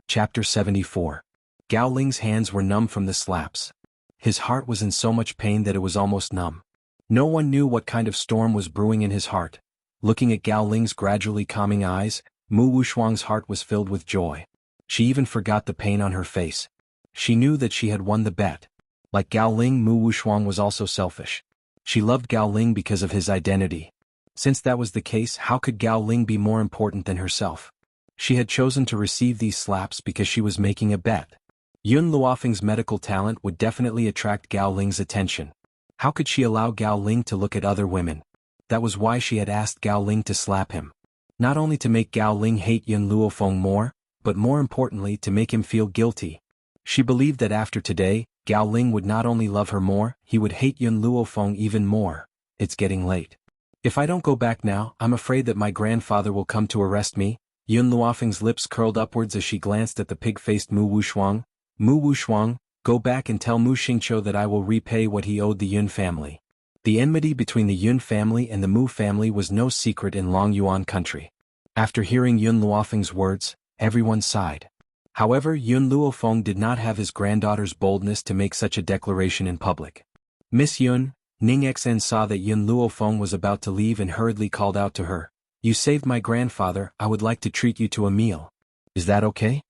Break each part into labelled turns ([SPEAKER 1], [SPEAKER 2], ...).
[SPEAKER 1] Chapter 74. Gao Ling's hands were numb from the slaps. His heart was in so much pain that it was almost numb. No one knew what kind of storm was brewing in his heart. Looking at Gao Ling's gradually calming eyes, Mu Wushuang's heart was filled with joy. She even forgot the pain on her face. She knew that she had won the bet. Like Gao Ling, Mu Wushuang was also selfish. She loved Gao Ling because of his identity. Since that was the case, how could Gao Ling be more important than herself? She had chosen to receive these slaps because she was making a bet. Yun Luofeng's medical talent would definitely attract Gao Ling's attention. How could she allow Gao Ling to look at other women? That was why she had asked Gao Ling to slap him. Not only to make Gao Ling hate Yun Luofeng more, but more importantly to make him feel guilty. She believed that after today, Gao Ling would not only love her more, he would hate Yun Luofeng even more. It's getting late. If I don't go back now, I'm afraid that my grandfather will come to arrest me. Yun Luofeng's lips curled upwards as she glanced at the pig-faced Mu Wushuang. Mu Wushuang, go back and tell Mu Xingqiu that I will repay what he owed the Yun family. The enmity between the Yun family and the Mu family was no secret in Long Yuan country. After hearing Yun Luofeng's words, everyone sighed. However, Yun Luofeng did not have his granddaughter's boldness to make such a declaration in public. Miss Yun, Ning Xen saw that Yun Luofeng was about to leave and hurriedly called out to her. You saved my grandfather, I would like to treat you to a meal. Is that okay?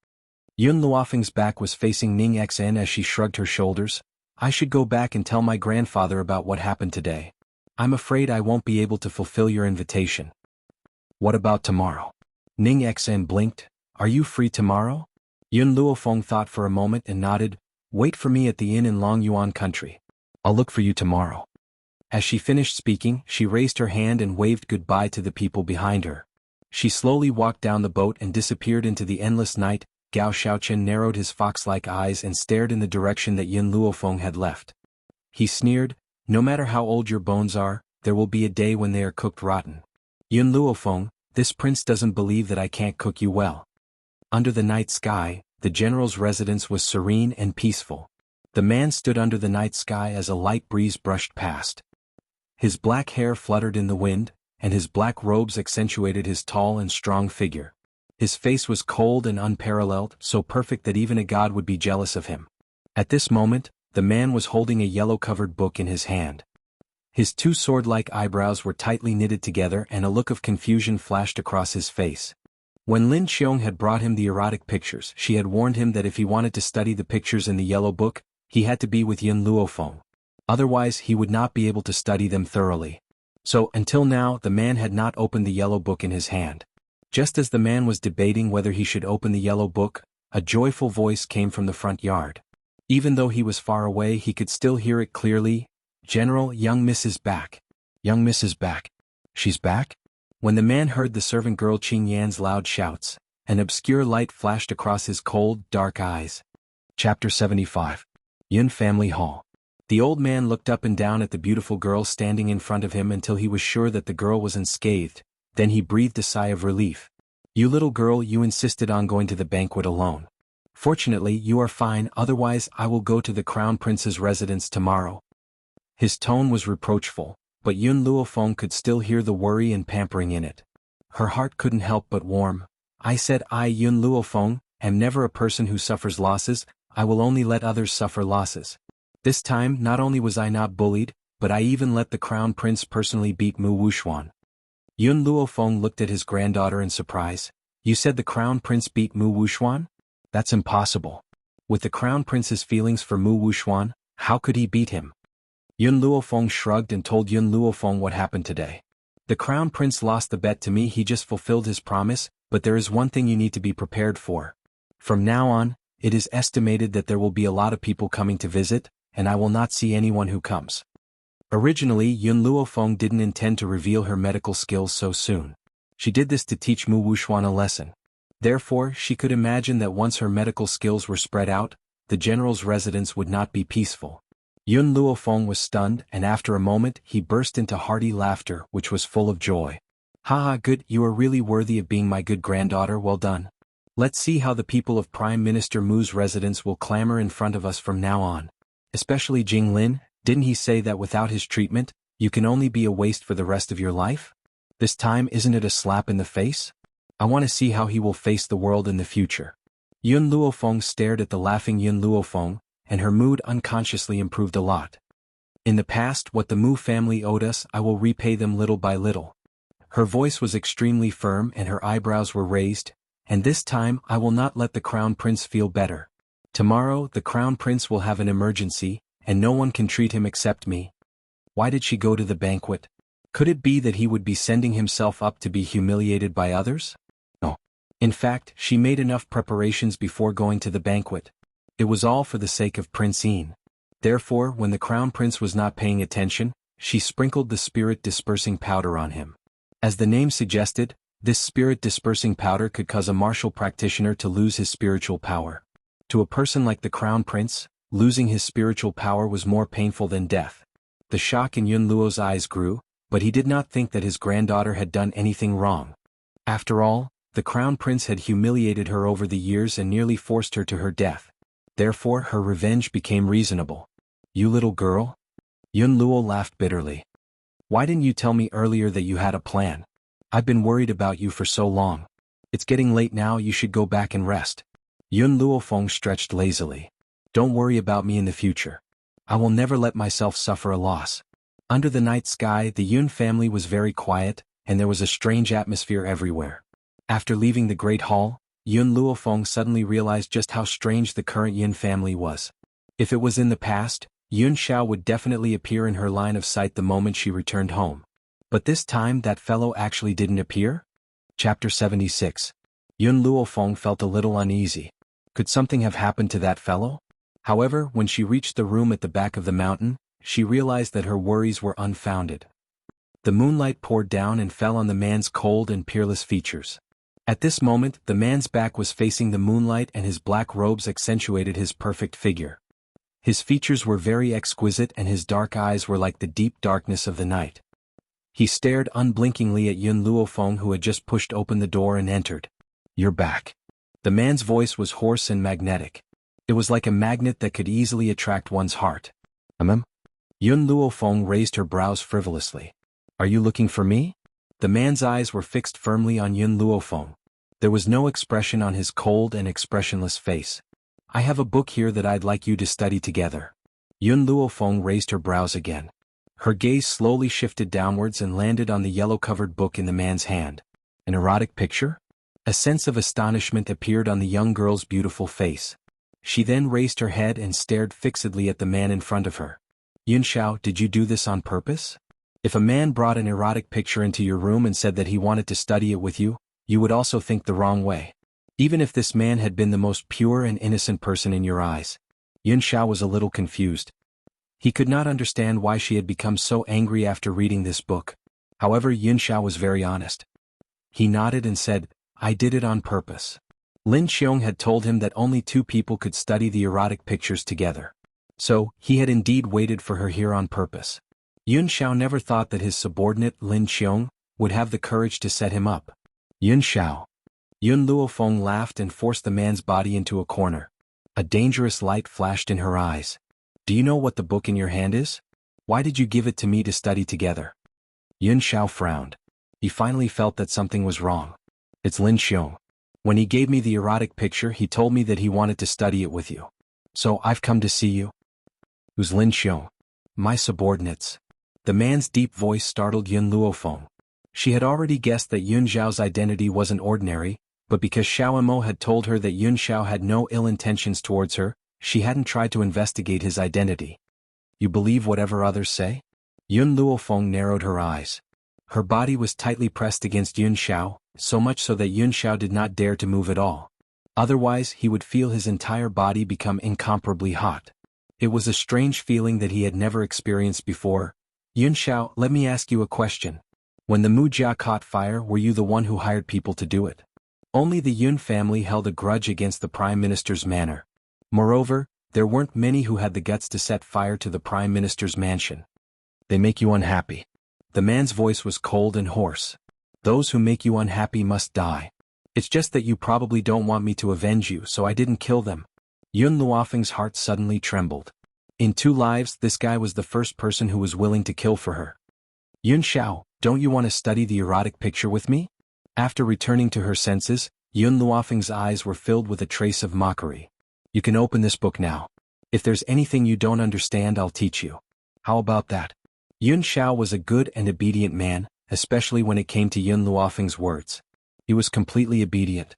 [SPEAKER 1] Yun Luofeng's back was facing Ning Xen as she shrugged her shoulders. I should go back and tell my grandfather about what happened today. I'm afraid I won't be able to fulfill your invitation. What about tomorrow? Ning Xen blinked. Are you free tomorrow? Yun Luofeng thought for a moment and nodded. Wait for me at the inn in Long Yuan country. I'll look for you tomorrow. As she finished speaking, she raised her hand and waved goodbye to the people behind her. She slowly walked down the boat and disappeared into the endless night. Gao Shaoqian narrowed his fox-like eyes and stared in the direction that Yun Luofeng had left. He sneered, no matter how old your bones are, there will be a day when they are cooked rotten. Yun Luofeng, this prince doesn't believe that I can't cook you well. Under the night sky, the general's residence was serene and peaceful. The man stood under the night sky as a light breeze brushed past. His black hair fluttered in the wind, and his black robes accentuated his tall and strong figure. His face was cold and unparalleled, so perfect that even a god would be jealous of him. At this moment, the man was holding a yellow-covered book in his hand. His two sword-like eyebrows were tightly knitted together and a look of confusion flashed across his face. When Lin Xiong had brought him the erotic pictures, she had warned him that if he wanted to study the pictures in the yellow book, he had to be with Yun Luofeng. Otherwise he would not be able to study them thoroughly. So, until now, the man had not opened the yellow book in his hand. Just as the man was debating whether he should open the yellow book, a joyful voice came from the front yard. Even though he was far away, he could still hear it clearly. General, young Miss is back. Young Miss is back. She's back? When the man heard the servant girl Qing Yan's loud shouts, an obscure light flashed across his cold, dark eyes. Chapter 75. Yun Family Hall. The old man looked up and down at the beautiful girl standing in front of him until he was sure that the girl was unscathed. Then he breathed a sigh of relief. You little girl, you insisted on going to the banquet alone. Fortunately, you are fine, otherwise I will go to the Crown Prince's residence tomorrow. His tone was reproachful, but Yun Luofeng could still hear the worry and pampering in it. Her heart couldn't help but warm. I said I, Yun Luofeng, am never a person who suffers losses, I will only let others suffer losses. This time, not only was I not bullied, but I even let the Crown Prince personally beat Mu Wushuan. Yun Luofeng looked at his granddaughter in surprise. You said the Crown Prince beat Mu Wushuan? That's impossible. With the Crown Prince's feelings for Mu Wushuan, how could he beat him? Yun Luofeng shrugged and told Yun Luofeng what happened today. The Crown Prince lost the bet to me, he just fulfilled his promise, but there is one thing you need to be prepared for. From now on, it is estimated that there will be a lot of people coming to visit, and I will not see anyone who comes. Originally, Yun Luofeng didn't intend to reveal her medical skills so soon. She did this to teach Mu Wushuan a lesson. Therefore, she could imagine that once her medical skills were spread out, the general's residence would not be peaceful. Yun Luofeng was stunned, and after a moment he burst into hearty laughter which was full of joy. Haha, good, you are really worthy of being my good granddaughter, well done. Let's see how the people of Prime Minister Mu's residence will clamor in front of us from now on. Especially Jing Lin, didn't he say that without his treatment, you can only be a waste for the rest of your life? This time isn't it a slap in the face? I want to see how he will face the world in the future. Yun Luofeng stared at the laughing Yun Luofeng, and her mood unconsciously improved a lot. In the past, what the Mu family owed us, I will repay them little by little. Her voice was extremely firm and her eyebrows were raised, and this time I will not let the Crown Prince feel better. Tomorrow the Crown Prince will have an emergency, and no one can treat him except me. Why did she go to the banquet? Could it be that he would be sending himself up to be humiliated by others? No. In fact, she made enough preparations before going to the banquet. It was all for the sake of Prince Yin. Therefore, when the Crown Prince was not paying attention, she sprinkled the spirit-dispersing powder on him. As the name suggested, this spirit-dispersing powder could cause a martial practitioner to lose his spiritual power. To a person like the Crown Prince, losing his spiritual power was more painful than death. The shock in Yun Luo's eyes grew, but he did not think that his granddaughter had done anything wrong. After all, the Crown Prince had humiliated her over the years and nearly forced her to her death. Therefore her revenge became reasonable. You little girl? Yun Luo laughed bitterly. Why didn't you tell me earlier that you had a plan? I've been worried about you for so long. It's getting late now, you should go back and rest. Yun Luofeng stretched lazily. Don't worry about me in the future. I will never let myself suffer a loss. Under the night sky, the Yun family was very quiet, and there was a strange atmosphere everywhere. After leaving the Great Hall, Yun Luofeng suddenly realized just how strange the current Yin family was. If it was in the past, Yun Xiao would definitely appear in her line of sight the moment she returned home. But this time that fellow actually didn't appear? Chapter 76. Yun Luofeng felt a little uneasy. Could something have happened to that fellow? However, when she reached the room at the back of the mountain, she realized that her worries were unfounded. The moonlight poured down and fell on the man's cold and peerless features. At this moment, the man's back was facing the moonlight and his black robes accentuated his perfect figure. His features were very exquisite and his dark eyes were like the deep darkness of the night. He stared unblinkingly at Yun Luofeng, who had just pushed open the door and entered. You're back. The man's voice was hoarse and magnetic. It was like a magnet that could easily attract one's heart. Yun Luofeng raised her brows frivolously. Are you looking for me? The man's eyes were fixed firmly on Yun Luofeng. There was no expression on his cold and expressionless face. I have a book here that I'd like you to study together. Yun Luofeng raised her brows again. Her gaze slowly shifted downwards and landed on the yellow-covered book in the man's hand. An erotic picture? A sense of astonishment appeared on the young girl's beautiful face. She then raised her head and stared fixedly at the man in front of her. Yun Xiao, did you do this on purpose? If a man brought an erotic picture into your room and said that he wanted to study it with you, you would also think the wrong way. Even if this man had been the most pure and innocent person in your eyes. Yun Xiao was a little confused. He could not understand why she had become so angry after reading this book. However, Yun Xiao was very honest. He nodded and said, I did it on purpose. Lin Xiong had told him that only two people could study the erotic pictures together. So, he had indeed waited for her here on purpose. Yun Xiao never thought that his subordinate, Lin Xiong, would have the courage to set him up. Yun Xiao. Yun Luofeng laughed and forced the man's body into a corner. A dangerous light flashed in her eyes. Do you know what the book in your hand is? Why did you give it to me to study together? Yun Xiao frowned. He finally felt that something was wrong. It's Lin Xiong. When he gave me the erotic picture, he told me that he wanted to study it with you. So I've come to see you. Who's Lin Xiong? My subordinates. The man's deep voice startled Yun Luofeng. She had already guessed that Yun Xiao's identity wasn't ordinary, but because Xiao Mo had told her that Yun Xiao had no ill intentions towards her, she hadn't tried to investigate his identity. You believe whatever others say? Yun Luofeng narrowed her eyes. Her body was tightly pressed against Yun Xiao, so much so that Yun Xiao did not dare to move at all. Otherwise he would feel his entire body become incomparably hot. It was a strange feeling that he had never experienced before. Yun Xiao, let me ask you a question. When the Mujia caught fire, were you the one who hired people to do it? Only the Yun family held a grudge against the Prime Minister's manor. Moreover, there weren't many who had the guts to set fire to the Prime Minister's mansion. They make you unhappy. The man's voice was cold and hoarse. Those who make you unhappy must die. It's just that you probably don't want me to avenge you, so I didn't kill them. Yun Luofeng's heart suddenly trembled. In 2 lives, this guy was the first person who was willing to kill for her. Yun Xiao, don't you want to study the erotic picture with me? After returning to her senses, Yun Luofeng's eyes were filled with a trace of mockery. You can open this book now. If there's anything you don't understand, I'll teach you. How about that? Yun Xiao was a good and obedient man, especially when it came to Yun Luofeng's words. He was completely obedient.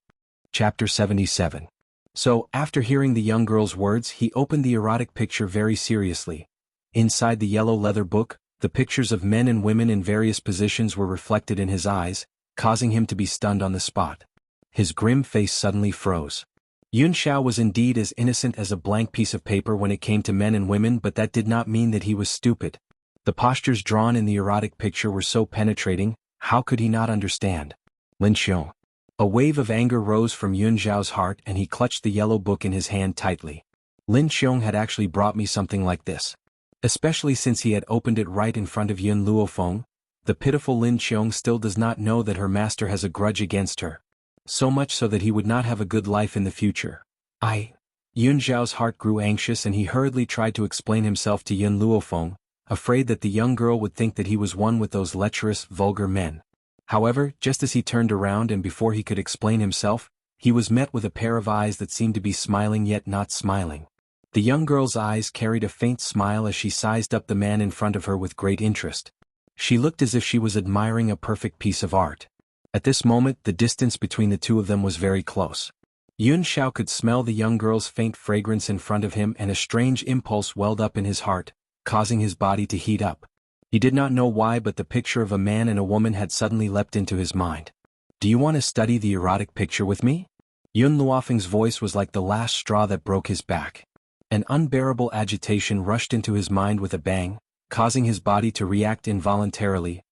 [SPEAKER 1] Chapter 77. So, after hearing the young girl's words, he opened the erotic picture very seriously. Inside the yellow leather book, the pictures of men and women in various positions were reflected in his eyes, causing him to be stunned on the spot. His grim face suddenly froze. Yun Xiao was indeed as innocent as a blank piece of paper when it came to men and women, but that did not mean that he was stupid. The postures drawn in the erotic picture were so penetrating, how could he not understand? Lin Xiong. A wave of anger rose from Yun Xiao's heart and he clutched the yellow book in his hand tightly. Lin Xiong had actually brought me something like this. Especially since he had opened it right in front of Yun Luofeng, the pitiful Lin Xiong still does not know that her master has a grudge against her. So much so that he would not have a good life in the future. Yun Xiao's heart grew anxious and he hurriedly tried to explain himself to Yun Luofeng, afraid that the young girl would think that he was one with those lecherous, vulgar men. However, just as he turned around and before he could explain himself, he was met with a pair of eyes that seemed to be smiling yet not smiling. The young girl's eyes carried a faint smile as she sized up the man in front of her with great interest. She looked as if she was admiring a perfect piece of art. At this moment, the distance between the two of them was very close. Yun Xiao could smell the young girl's faint fragrance in front of him and a strange impulse welled up in his heart, causing his body to heat up. He did not know why, but the picture of a man and a woman had suddenly leapt into his mind. Do you want to study the erotic picture with me? Yun Luofeng's voice was like the last straw that broke his back. An unbearable agitation rushed into his mind with a bang, causing his body to react involuntarily.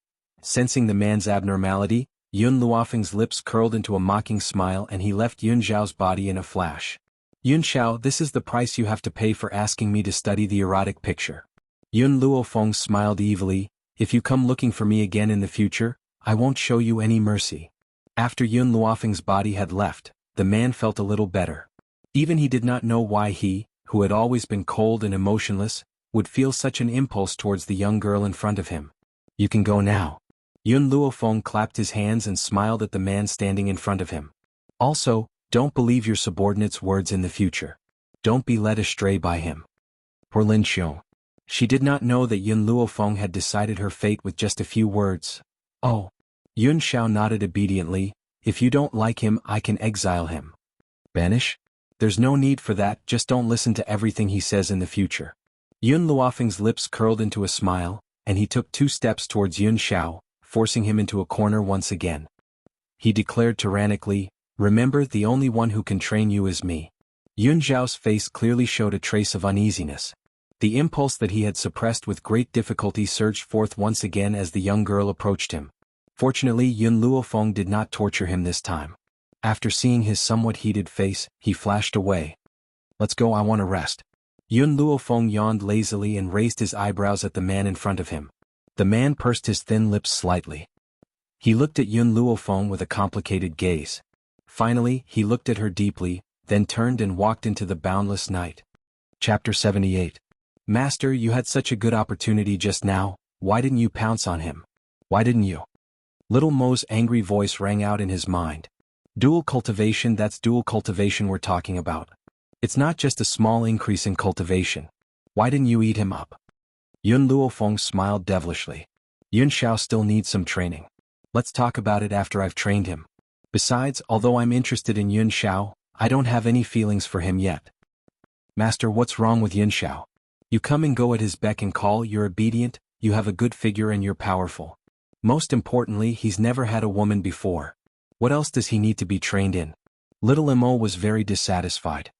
[SPEAKER 1] Sensing the man's abnormality, Yun Luofeng's lips curled into a mocking smile and he left Yun Xiao's body in a flash. Yun Xiao, this is the price you have to pay for asking me to study the erotic picture. Yun Luofeng smiled evilly. If you come looking for me again in the future, I won't show you any mercy. After Yun Luofeng's body had left, the man felt a little better. Even he did not know why he, who had always been cold and emotionless, would feel such an impulse towards the young girl in front of him. You can go now. Yun Luofeng clapped his hands and smiled at the man standing in front of him. Also, don't believe your subordinate's words in the future. Don't be led astray by him. Poor Lin Xiong. She did not know that Yun Luofeng had decided her fate with just a few words. Oh. Yun Xiao nodded obediently. If you don't like him, I can exile him. Banish? There's no need for that, just don't listen to everything he says in the future. Yun Luofeng's lips curled into a smile, and he took 2 steps towards Yun Xiao, forcing him into a corner once again. He declared tyrannically, remember, the only one who can train you is me. Yun Xiao's face clearly showed a trace of uneasiness. The impulse that he had suppressed with great difficulty surged forth once again as the young girl approached him. Fortunately, Yun Luofeng did not torture him this time. After seeing his somewhat heated face, he flashed away. Let's go, I want to rest. Yun Luofeng yawned lazily and raised his eyebrows at the man in front of him. The man pursed his thin lips slightly. He looked at Yun Luofeng with a complicated gaze. Finally, he looked at her deeply, then turned and walked into the boundless night. Chapter 78. Master, you had such a good opportunity just now, why didn't you pounce on him? Why didn't you? Little Mo's angry voice rang out in his mind. Dual cultivation, that's dual cultivation we're talking about. It's not just a small increase in cultivation. Why didn't you eat him up? Yun Luofeng smiled devilishly. Yun Xiao still needs some training. Let's talk about it after I've trained him. Besides, although I'm interested in Yun Xiao, I don't have any feelings for him yet. Master, what's wrong with Yun Xiao? You come and go at his beck and call, you're obedient, you have a good figure and you're powerful. Most importantly, he's never had a woman before. What else does he need to be trained in? Little Mo was very dissatisfied.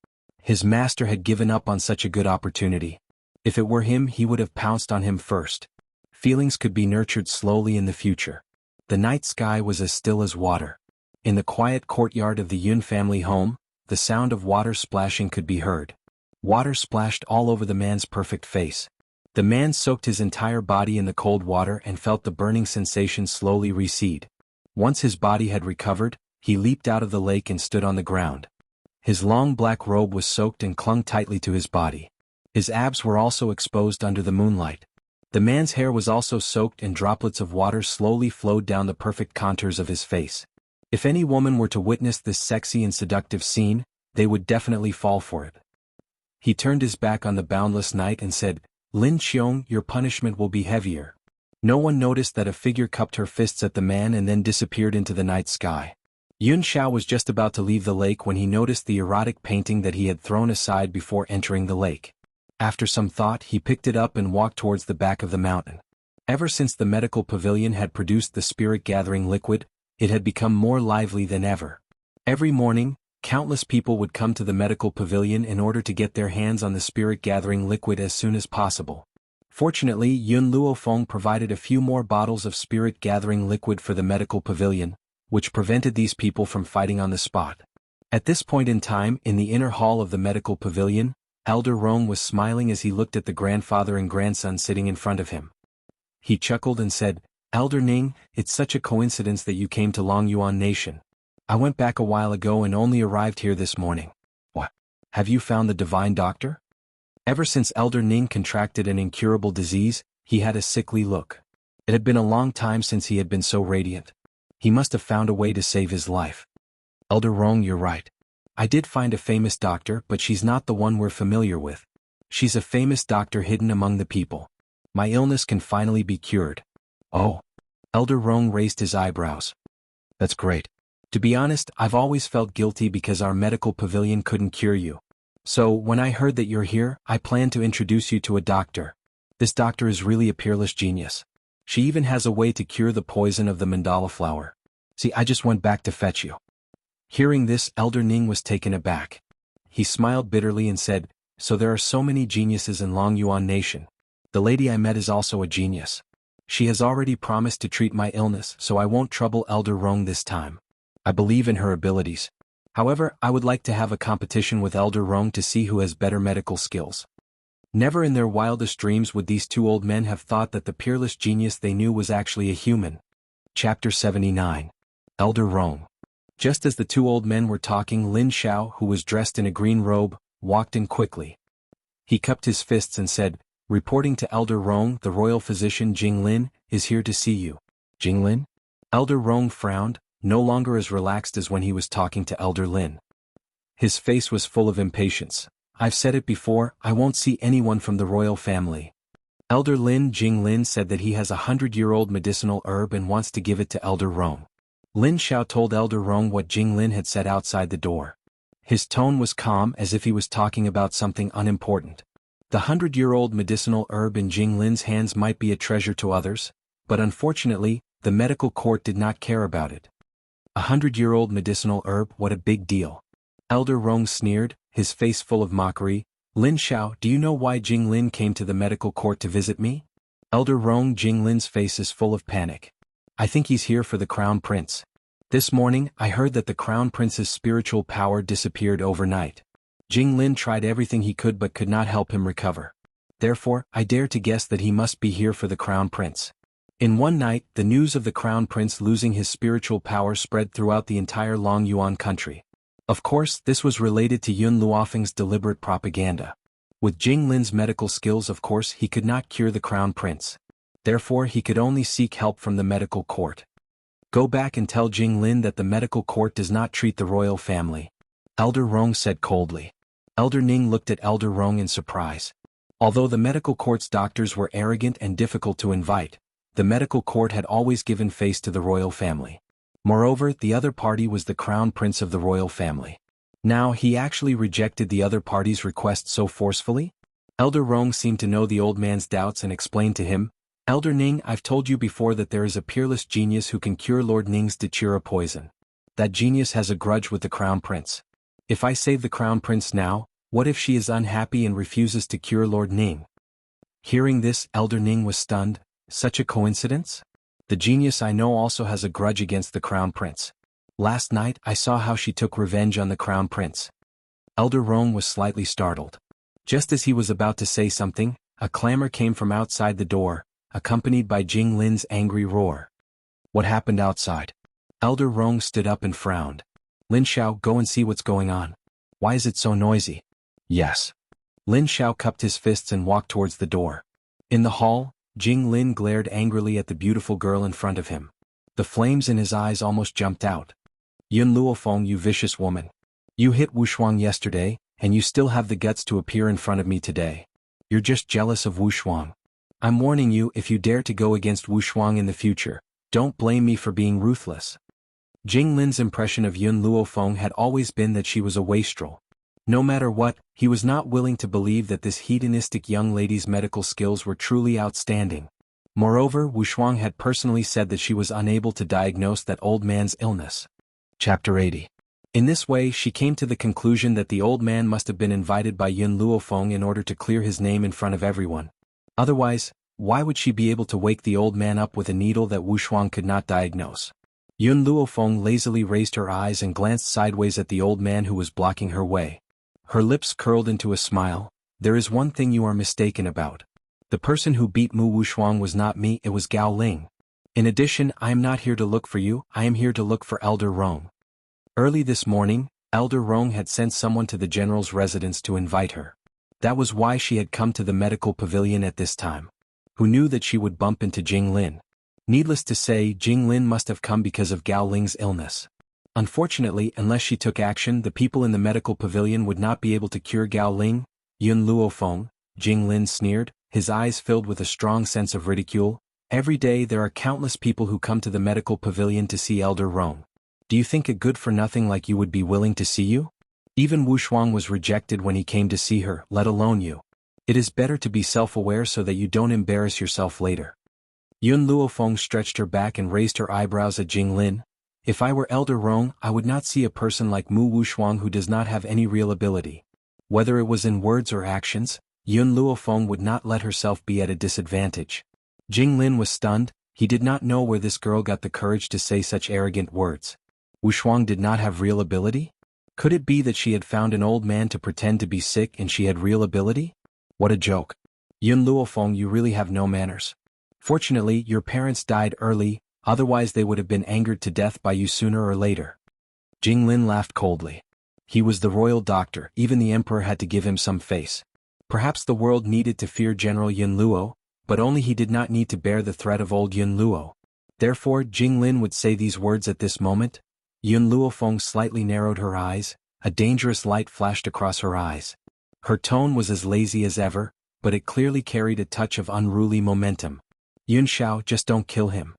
[SPEAKER 1] His master had given up on such a good opportunity. If it were him, he would have pounced on him first. Feelings could be nurtured slowly in the future. The night sky was as still as water. In the quiet courtyard of the Yun family home, the sound of water splashing could be heard. Water splashed all over the man's perfect face. The man soaked his entire body in the cold water and felt the burning sensation slowly recede. Once his body had recovered, he leaped out of the lake and stood on the ground. His long black robe was soaked and clung tightly to his body. His abs were also exposed under the moonlight. The man's hair was also soaked and droplets of water slowly flowed down the perfect contours of his face. If any woman were to witness this sexy and seductive scene, they would definitely fall for it. He turned his back on the boundless night and said, "Lin Qiong, your punishment will be heavier." No one noticed that a figure cupped her fists at the man and then disappeared into the night sky. Yun Xiao was just about to leave the lake when he noticed the erotic painting that he had thrown aside before entering the lake. After some thought, he picked it up and walked towards the back of the mountain. Ever since the medical pavilion had produced the spirit-gathering liquid, it had become more lively than ever. Every morning, countless people would come to the medical pavilion in order to get their hands on the spirit-gathering liquid as soon as possible. Fortunately, Yun Luofeng provided a few more bottles of spirit-gathering liquid for the medical pavilion, which prevented these people from fighting on the spot. At this point in time, in the inner hall of the medical pavilion, Elder Rong was smiling as he looked at the grandfather and grandson sitting in front of him. He chuckled and said, "Elder Ning, it's such a coincidence that you came to Longyuan Nation. I went back a while ago and only arrived here this morning. What? Have you found the divine doctor?" Ever since Elder Ning contracted an incurable disease, he had a sickly look. It had been a long time since he had been so radiant. He must have found a way to save his life. "Elder Rong, you're right. I did find a famous doctor, but she's not the one we're familiar with. She's a famous doctor hidden among the people. My illness can finally be cured." "Oh." Elder Rong raised his eyebrows. "That's great. To be honest, I've always felt guilty because our medical pavilion couldn't cure you. So, when I heard that you're here, I planned to introduce you to a doctor. This doctor is really a peerless genius. She even has a way to cure the poison of the mandala flower. See, I just went back to fetch you." Hearing this, Elder Ning was taken aback. He smiled bitterly and said, "So there are so many geniuses in Longyuan Nation. The lady I met is also a genius. She has already promised to treat my illness, so I won't trouble Elder Rong this time. I believe in her abilities. However, I would like to have a competition with Elder Rong to see who has better medical skills." Never in their wildest dreams would these two old men have thought that the peerless genius they knew was actually a human. Chapter 79. Elder Rong. Just as the two old men were talking, Lin Xiao, who was dressed in a green robe, walked in quickly. He cupped his fists and said, "Reporting to Elder Rong, the royal physician Jing Lin is here to see you." "Jing Lin?" Elder Rong frowned, no longer as relaxed as when he was talking to Elder Lin. His face was full of impatience. "I've said it before, I won't see anyone from the royal family." Elder Lin Jing Lin said that he has a 100-year-old medicinal herb and wants to give it to Elder Rong. Lin Xiao told Elder Rong what Jing Lin had said outside the door. His tone was calm as if he was talking about something unimportant. The 100-year-old medicinal herb in Jing Lin's hands might be a treasure to others, but unfortunately, the medical court did not care about it. A 100-year-old medicinal herb, what a big deal. Elder Rong sneered, his face full of mockery. "Lin Xiao, do you know why Jing Lin came to the medical court to visit me?" Elder Rong Jing Lin's face is full of panic. "I think he's here for the Crown Prince. This morning, I heard that the Crown Prince's spiritual power disappeared overnight. Jing Lin tried everything he could but could not help him recover. Therefore, I dare to guess that he must be here for the Crown Prince." In one night, the news of the Crown Prince losing his spiritual power spread throughout the entire Longyuan country. Of course, this was related to Yun Luofeng's deliberate propaganda. With Jing Lin's medical skills, of course, he could not cure the Crown Prince. Therefore, he could only seek help from the medical court. "Go back and tell Jing Lin that the medical court does not treat the royal family," Elder Rong said coldly. Elder Ning looked at Elder Rong in surprise. Although the medical court's doctors were arrogant and difficult to invite, the medical court had always given face to the royal family. Moreover, the other party was the Crown Prince of the royal family. Now he actually rejected the other party's request so forcefully? Elder Rong seemed to know the old man's doubts and explained to him, "Elder Ning, I've told you before that there is a peerless genius who can cure Lord Ning's Datura poison. That genius has a grudge with the Crown Prince. If I save the Crown Prince now, what if she is unhappy and refuses to cure Lord Ning?" Hearing this, Elder Ning was stunned. Such a coincidence? The genius I know also has a grudge against the Crown Prince. Last night I saw how she took revenge on the Crown Prince. Elder Rong was slightly startled. Just as he was about to say something, a clamor came from outside the door, accompanied by Jing Lin's angry roar. What happened outside? Elder Rong stood up and frowned. "Lin Xiao, go and see what's going on. Why is it so noisy?" "Yes." Lin Xiao cupped his fists and walked towards the door. In the hall, Jing Lin glared angrily at the beautiful girl in front of him. The flames in his eyes almost jumped out. Yun Luofeng, you vicious woman. You hit Wushuang yesterday, and you still have the guts to appear in front of me today. You're just jealous of Wushuang. I'm warning you, if you dare to go against Wushuang in the future, don't blame me for being ruthless. Jing Lin's impression of Yun Luofeng had always been that she was a wastrel. No matter what, he was not willing to believe that this hedonistic young lady's medical skills were truly outstanding. Moreover, Wushuang had personally said that she was unable to diagnose that old man's illness. Chapter 80. In this way, she came to the conclusion that the old man must have been invited by Yun Luofeng in order to clear his name in front of everyone. Otherwise, why would she be able to wake the old man up with a needle that Wushuang could not diagnose? Yun Luofeng lazily raised her eyes and glanced sideways at the old man who was blocking her way. Her lips curled into a smile. There is one thing you are mistaken about. The person who beat Mu Wushuang was not me, it was Gao Ling. In addition, I am not here to look for you, I am here to look for Elder Rong. Early this morning, Elder Rong had sent someone to the general's residence to invite her. That was why she had come to the medical pavilion at this time. Who knew that she would bump into Jing Lin? Needless to say, Jing Lin must have come because of Gao Ling's illness. Unfortunately, unless she took action, the people in the medical pavilion would not be able to cure Gao Ling. Yun Luofeng, Jing Lin sneered, his eyes filled with a strong sense of ridicule. Every day there are countless people who come to the medical pavilion to see Elder Rong. Do you think a good-for-nothing like you would be willing to see you? Even Wushuang was rejected when he came to see her, let alone you. It is better to be self-aware so that you don't embarrass yourself later. Yun Luofeng stretched her back and raised her eyebrows at Jing Lin. If I were Elder Rong, I would not see a person like Mu Wushuang who does not have any real ability. Whether it was in words or actions, Yun Luofeng would not let herself be at a disadvantage. Jing Lin was stunned. He did not know where this girl got the courage to say such arrogant words. Wushuang did not have real ability? Could it be that she had found an old man to pretend to be sick and she had real ability? What a joke. Yun Luofeng, you really have no manners. Fortunately, your parents died early, otherwise they would have been angered to death by you sooner or later. Jing Lin laughed coldly. He was the royal doctor, even the emperor had to give him some face. Perhaps the world needed to fear General Yun Luo, but only he did not need to bear the threat of old Yun Luo. Therefore, Jing Lin would say these words at this moment. Yun Luofeng slightly narrowed her eyes, a dangerous light flashed across her eyes. Her tone was as lazy as ever, but it clearly carried a touch of unruly momentum. Yun Xiao, just don't kill him.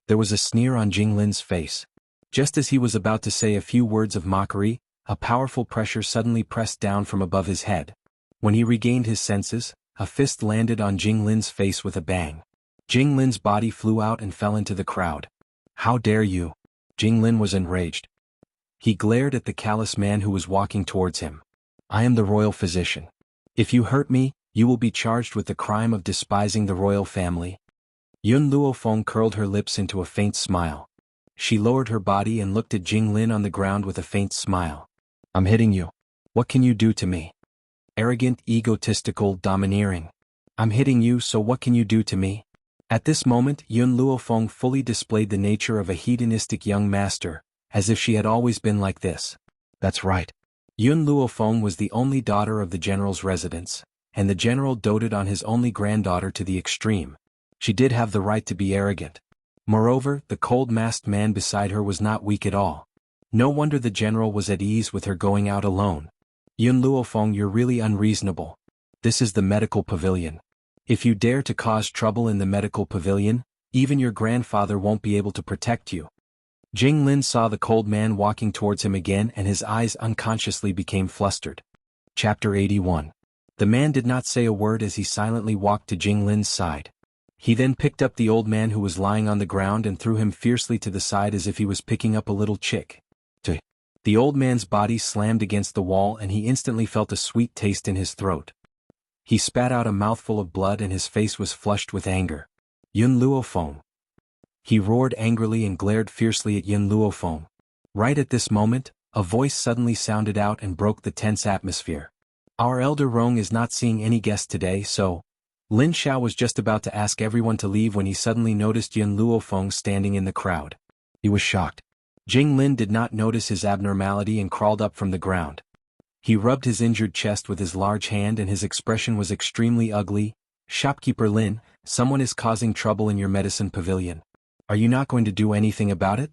[SPEAKER 1] There was a sneer on Jing Lin's face. Just as he was about to say a few words of mockery, a powerful pressure suddenly pressed down from above his head. When he regained his senses, a fist landed on Jing Lin's face with a bang. Jing Lin's body flew out and fell into the crowd. How dare you? Jing Lin was enraged. He glared at the callous man who was walking towards him. I am the royal physician. If you hurt me, you will be charged with the crime of despising the royal family. Yun Luofeng curled her lips into a faint smile. She lowered her body and looked at Jing Lin on the ground with a faint smile. I'm hitting you. What can you do to me? Arrogant, egotistical, domineering. I'm hitting you, so what can you do to me? At this moment, Yun Luofeng fully displayed the nature of a hedonistic young master, as if she had always been like this. That's right. Yun Luofeng was the only daughter of the general's residence, and the general doted on his only granddaughter to the extreme. She did have the right to be arrogant. Moreover, the cold-masked man beside her was not weak at all. No wonder the general was at ease with her going out alone. Yun Luofeng, you're really unreasonable. This is the medical pavilion. If you dare to cause trouble in the medical pavilion, even your grandfather won't be able to protect you. Jing Lin saw the cold man walking towards him again and his eyes unconsciously became flustered. Chapter 81. The man did not say a word as he silently walked to Jing Lin's side. He then picked up the old man who was lying on the ground and threw him fiercely to the side as if he was picking up a little chick. The old man's body slammed against the wall and he instantly felt a sweet taste in his throat. He spat out a mouthful of blood and his face was flushed with anger. Yun Luofeng. He roared angrily and glared fiercely at Yun Luofeng. Right at this moment, a voice suddenly sounded out and broke the tense atmosphere. Our elder Rong is not seeing any guests today, so... Lin Xiao was just about to ask everyone to leave when he suddenly noticed Yun Luofeng standing in the crowd. He was shocked. Jing Lin did not notice his abnormality and crawled up from the ground. He rubbed his injured chest with his large hand and his expression was extremely ugly. Shopkeeper Lin, someone is causing trouble in your medicine pavilion. Are you not going to do anything about it?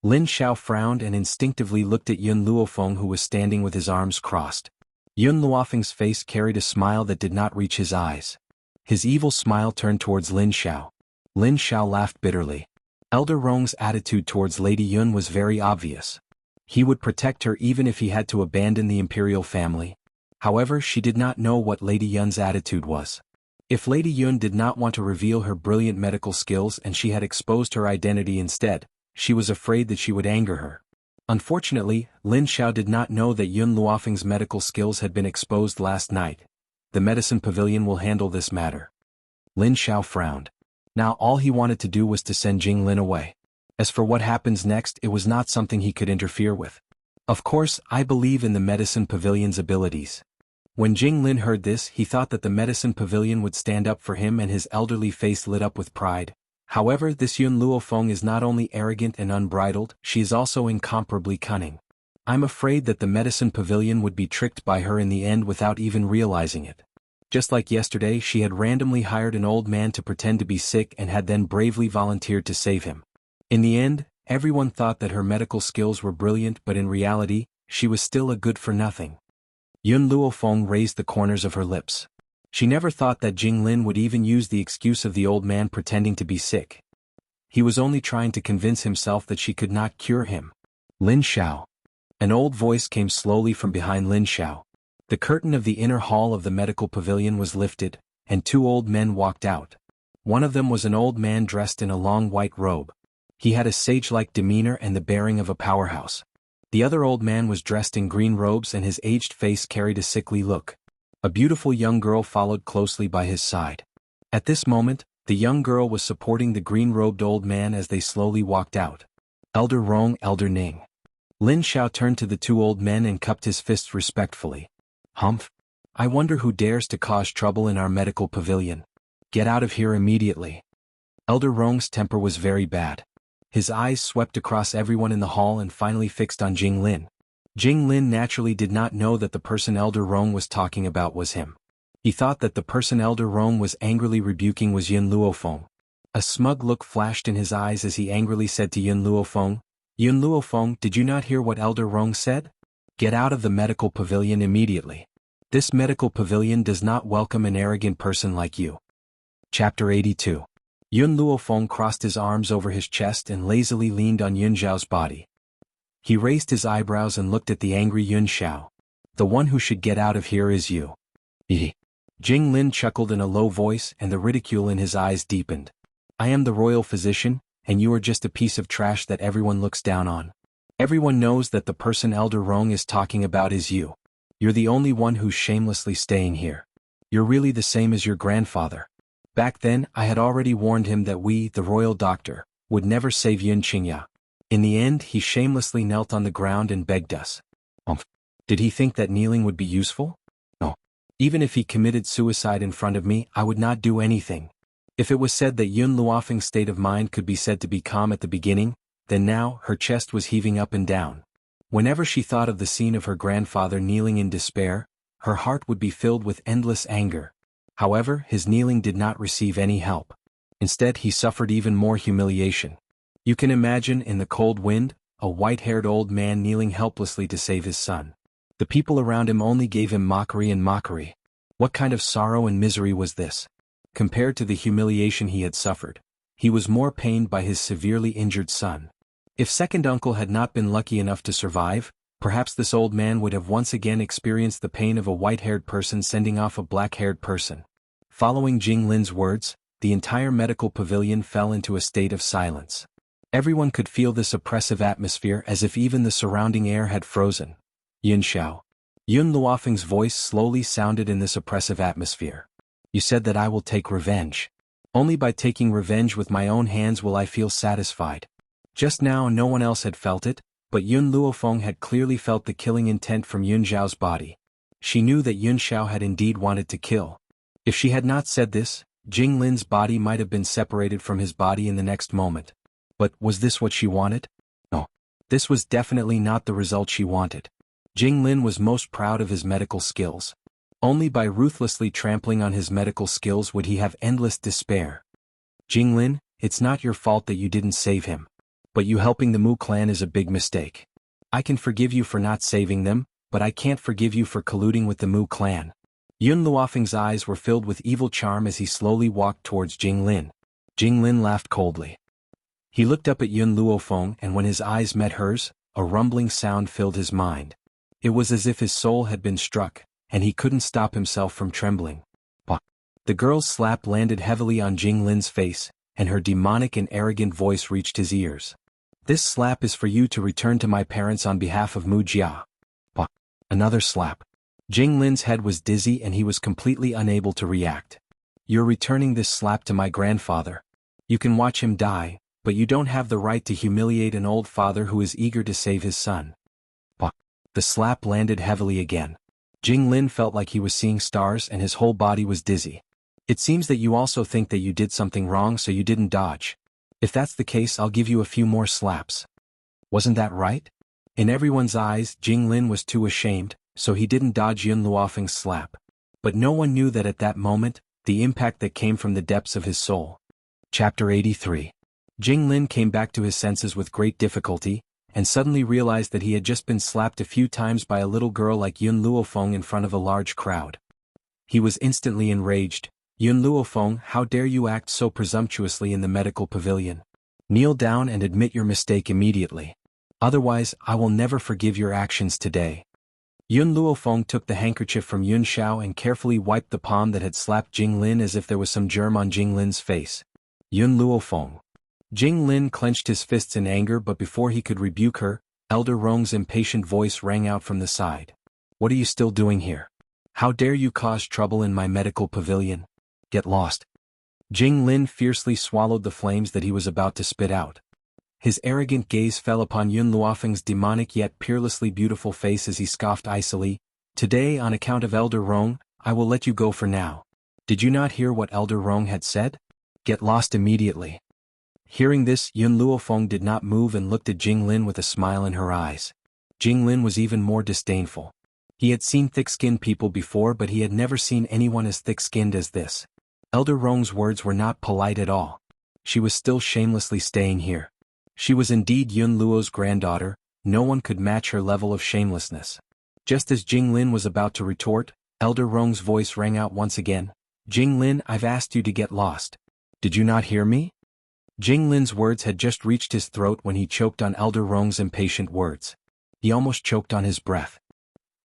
[SPEAKER 1] Lin Xiao frowned and instinctively looked at Yun Luofeng, who was standing with his arms crossed. Yun Luofeng's face carried a smile that did not reach his eyes. His evil smile turned towards Lin Xiao. Lin Xiao laughed bitterly. Elder Rong's attitude towards Lady Yun was very obvious. He would protect her even if he had to abandon the imperial family. However, she did not know what Lady Yun's attitude was. If Lady Yun did not want to reveal her brilliant medical skills and she had exposed her identity instead, she was afraid that she would anger her. Unfortunately, Lin Xiao did not know that Yun Luofeng's medical skills had been exposed last night. The medicine pavilion will handle this matter. Lin Xiao frowned. Now all he wanted to do was to send Jing Lin away. As for what happens next, it was not something he could interfere with. Of course, I believe in the medicine pavilion's abilities. When Jing Lin heard this, he thought that the medicine pavilion would stand up for him, and his elderly face lit up with pride. However, this Yun Luofeng is not only arrogant and unbridled, she is also incomparably cunning. I'm afraid that the medicine pavilion would be tricked by her in the end without even realizing it. Just like yesterday, she had randomly hired an old man to pretend to be sick and had then bravely volunteered to save him. In the end, everyone thought that her medical skills were brilliant, but in reality, she was still a good-for-nothing. Yun Luofeng raised the corners of her lips. She never thought that Jing Lin would even use the excuse of the old man pretending to be sick. He was only trying to convince himself that she could not cure him. Lin Xiao. An old voice came slowly from behind Lin Xiao. The curtain of the inner hall of the medical pavilion was lifted, and two old men walked out. One of them was an old man dressed in a long white robe. He had a sage-like demeanor and the bearing of a powerhouse. The other old man was dressed in green robes and his aged face carried a sickly look. A beautiful young girl followed closely by his side. At this moment, the young girl was supporting the green-robed old man as they slowly walked out. Elder Rong, Elder Ning. Lin Xiao turned to the two old men and cupped his fists respectfully. Humph. I wonder who dares to cause trouble in our medical pavilion. Get out of here immediately. Elder Rong's temper was very bad. His eyes swept across everyone in the hall and finally fixed on Jing Lin. Jing Lin naturally did not know that the person Elder Rong was talking about was him. He thought that the person Elder Rong was angrily rebuking was Yun Luofeng. A smug look flashed in his eyes as he angrily said to Yun Luofeng, Yun Luofeng, did you not hear what Elder Rong said? Get out of the medical pavilion immediately. This medical pavilion does not welcome an arrogant person like you. Chapter 82. Yun Luofeng crossed his arms over his chest and lazily leaned on Yun Xiao's body. He raised his eyebrows and looked at the angry Yun Xiao. The one who should get out of here is you. Jing Lin chuckled in a low voice and the ridicule in his eyes deepened. I am the royal physician, and you are just a piece of trash that everyone looks down on. Everyone knows that the person Elder Rong is talking about is you. You're the only one who's shamelessly staying here. You're really the same as your grandfather. Back then, I had already warned him that we, the royal doctor, would never save Yun Qingya. In the end, he shamelessly knelt on the ground and begged us. Did he think that kneeling would be useful? No. Even if he committed suicide in front of me, I would not do anything. If it was said that Yun Luofeng's state of mind could be said to be calm at the beginning, then now, her chest was heaving up and down. Whenever she thought of the scene of her grandfather kneeling in despair, her heart would be filled with endless anger. However, his kneeling did not receive any help. Instead, he suffered even more humiliation. You can imagine, in the cold wind, a white-haired old man kneeling helplessly to save his son. The people around him only gave him mockery and mockery. What kind of sorrow and misery was this? Compared to the humiliation he had suffered, he was more pained by his severely injured son. If second uncle had not been lucky enough to survive, perhaps this old man would have once again experienced the pain of a white-haired person sending off a black-haired person. Following Jing Lin's words, the entire medical pavilion fell into a state of silence. Everyone could feel this oppressive atmosphere as if even the surrounding air had frozen. Yun Xiao. Yun Luofeng's voice slowly sounded in this oppressive atmosphere. You said that I will take revenge. Only by taking revenge with my own hands will I feel satisfied. Just now no one else had felt it, but Yun Luofeng had clearly felt the killing intent from Yun Xiao's body. She knew that Yun Xiao had indeed wanted to kill. If she had not said this, Jing Lin's body might have been separated from his body in the next moment. But was this what she wanted? No. This was definitely not the result she wanted. Jing Lin was most proud of his medical skills. Only by ruthlessly trampling on his medical skills would he have endless despair. Jing Lin, it's not your fault that you didn't save him. But you helping the Mu clan is a big mistake. I can forgive you for not saving them, but I can't forgive you for colluding with the Mu clan. Yun Luofeng's eyes were filled with evil charm as he slowly walked towards Jing Lin. Jing Lin laughed coldly. He looked up at Yun Luofeng, and when his eyes met hers, a rumbling sound filled his mind. It was as if his soul had been struck, and he couldn't stop himself from trembling. Bah! The girl's slap landed heavily on Jing Lin's face, and her demonic and arrogant voice reached his ears. This slap is for you to return to my parents on behalf of Mu Jia. Bah! Another slap. Jing Lin's head was dizzy and he was completely unable to react. You're returning this slap to my grandfather. You can watch him die, but you don't have the right to humiliate an old father who is eager to save his son. Bah! The slap landed heavily again. Jing Lin felt like he was seeing stars and his whole body was dizzy. It seems that you also think that you did something wrong so you didn't dodge. If that's the case, I'll give you a few more slaps. Wasn't that right? In everyone's eyes, Jing Lin was too ashamed, so he didn't dodge Yun Luofeng's slap. But no one knew that at that moment, the impact that came from the depths of his soul. Chapter 83. Jing Lin came back to his senses with great difficulty, and suddenly realized that he had just been slapped a few times by a little girl like Yun Luofeng in front of a large crowd. He was instantly enraged. Yun Luofeng, how dare you act so presumptuously in the medical pavilion? Kneel down and admit your mistake immediately. Otherwise, I will never forgive your actions today. Yun Luofeng took the handkerchief from Yun Xiao and carefully wiped the palm that had slapped Jing Lin as if there was some germ on Jing Lin's face. Yun Luofeng. Jing Lin clenched his fists in anger, but before he could rebuke her, Elder Rong's impatient voice rang out from the side. What are you still doing here? How dare you cause trouble in my medical pavilion? Get lost. Jing Lin fiercely swallowed the flames that he was about to spit out. His arrogant gaze fell upon Yun Luofeng's demonic yet peerlessly beautiful face as he scoffed icily. Today, on account of Elder Rong, I will let you go for now. Did you not hear what Elder Rong had said? Get lost immediately. Hearing this, Yun Luofeng did not move and looked at Jing Lin with a smile in her eyes. Jing Lin was even more disdainful. He had seen thick-skinned people before, but he had never seen anyone as thick-skinned as this. Elder Rong's words were not polite at all. She was still shamelessly staying here. She was indeed Yun Luo's granddaughter, no one could match her level of shamelessness. Just as Jing Lin was about to retort, Elder Rong's voice rang out once again. Jing Lin, I've asked you to get lost. Did you not hear me? Jing Lin's words had just reached his throat when he choked on Elder Rong's impatient words. He almost choked on his breath.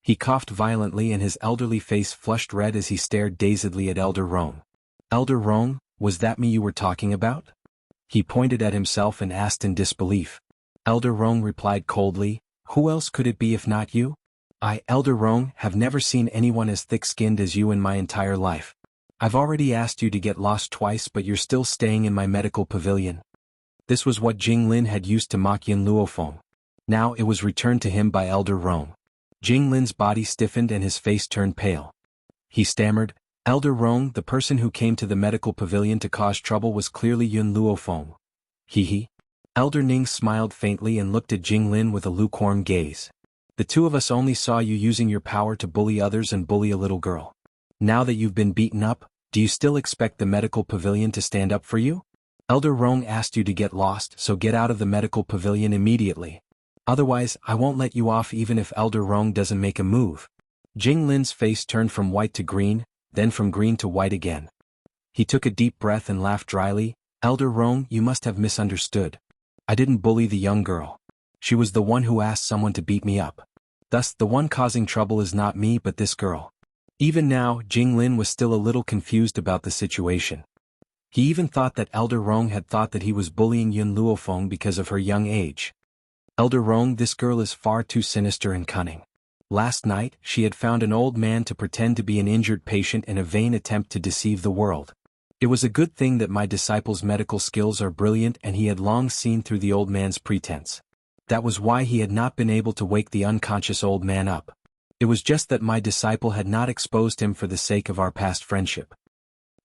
[SPEAKER 1] He coughed violently and his elderly face flushed red as he stared dazedly at Elder Rong. Elder Rong, was that me you were talking about? He pointed at himself and asked in disbelief. Elder Rong replied coldly, who else could it be if not you? I, Elder Rong, have never seen anyone as thick-skinned as you in my entire life. I've already asked you to get lost twice, but you're still staying in my medical pavilion. This was what Jing Lin had used to mock Yun Luofeng. Now it was returned to him by Elder Rong. Jing Lin's body stiffened and his face turned pale. He stammered, Elder Rong, the person who came to the medical pavilion to cause trouble was clearly Yun Luofeng. He. Elder Ning smiled faintly and looked at Jing Lin with a lukewarm gaze. The two of us only saw you using your power to bully others and bully a little girl. Now that you've been beaten up, do you still expect the medical pavilion to stand up for you? Elder Rong asked you to get lost, so get out of the medical pavilion immediately. Otherwise, I won't let you off even if Elder Rong doesn't make a move. Jing Lin's face turned from white to green, then from green to white again. He took a deep breath and laughed dryly. Elder Rong, you must have misunderstood. I didn't bully the young girl. She was the one who asked someone to beat me up. Thus, the one causing trouble is not me but this girl. Even now, Jing Lin was still a little confused about the situation. He even thought that Elder Rong had thought that he was bullying Yun Luofeng because of her young age. Elder Rong, this girl is far too sinister and cunning. Last night, she had found an old man to pretend to be an injured patient in a vain attempt to deceive the world. It was a good thing that my disciple's medical skills are brilliant and he had long seen through the old man's pretense. That was why he had not been able to wake the unconscious old man up. It was just that my disciple had not exposed him for the sake of our past friendship.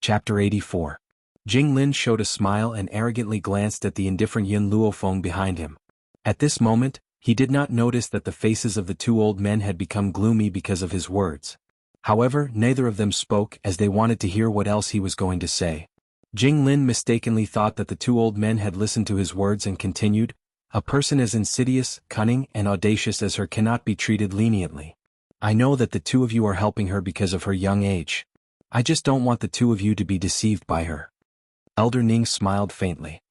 [SPEAKER 1] Chapter 84. Jing Lin showed a smile and arrogantly glanced at the indifferent Yun Luofeng behind him. At this moment, he did not notice that the faces of the two old men had become gloomy because of his words. However, neither of them spoke as they wanted to hear what else he was going to say. Jing Lin mistakenly thought that the two old men had listened to his words and continued, A person as insidious, cunning, and audacious as her cannot be treated leniently. I know that the two of you are helping her because of her young age. I just don't want the two of you to be deceived by her." Elder Ning smiled faintly.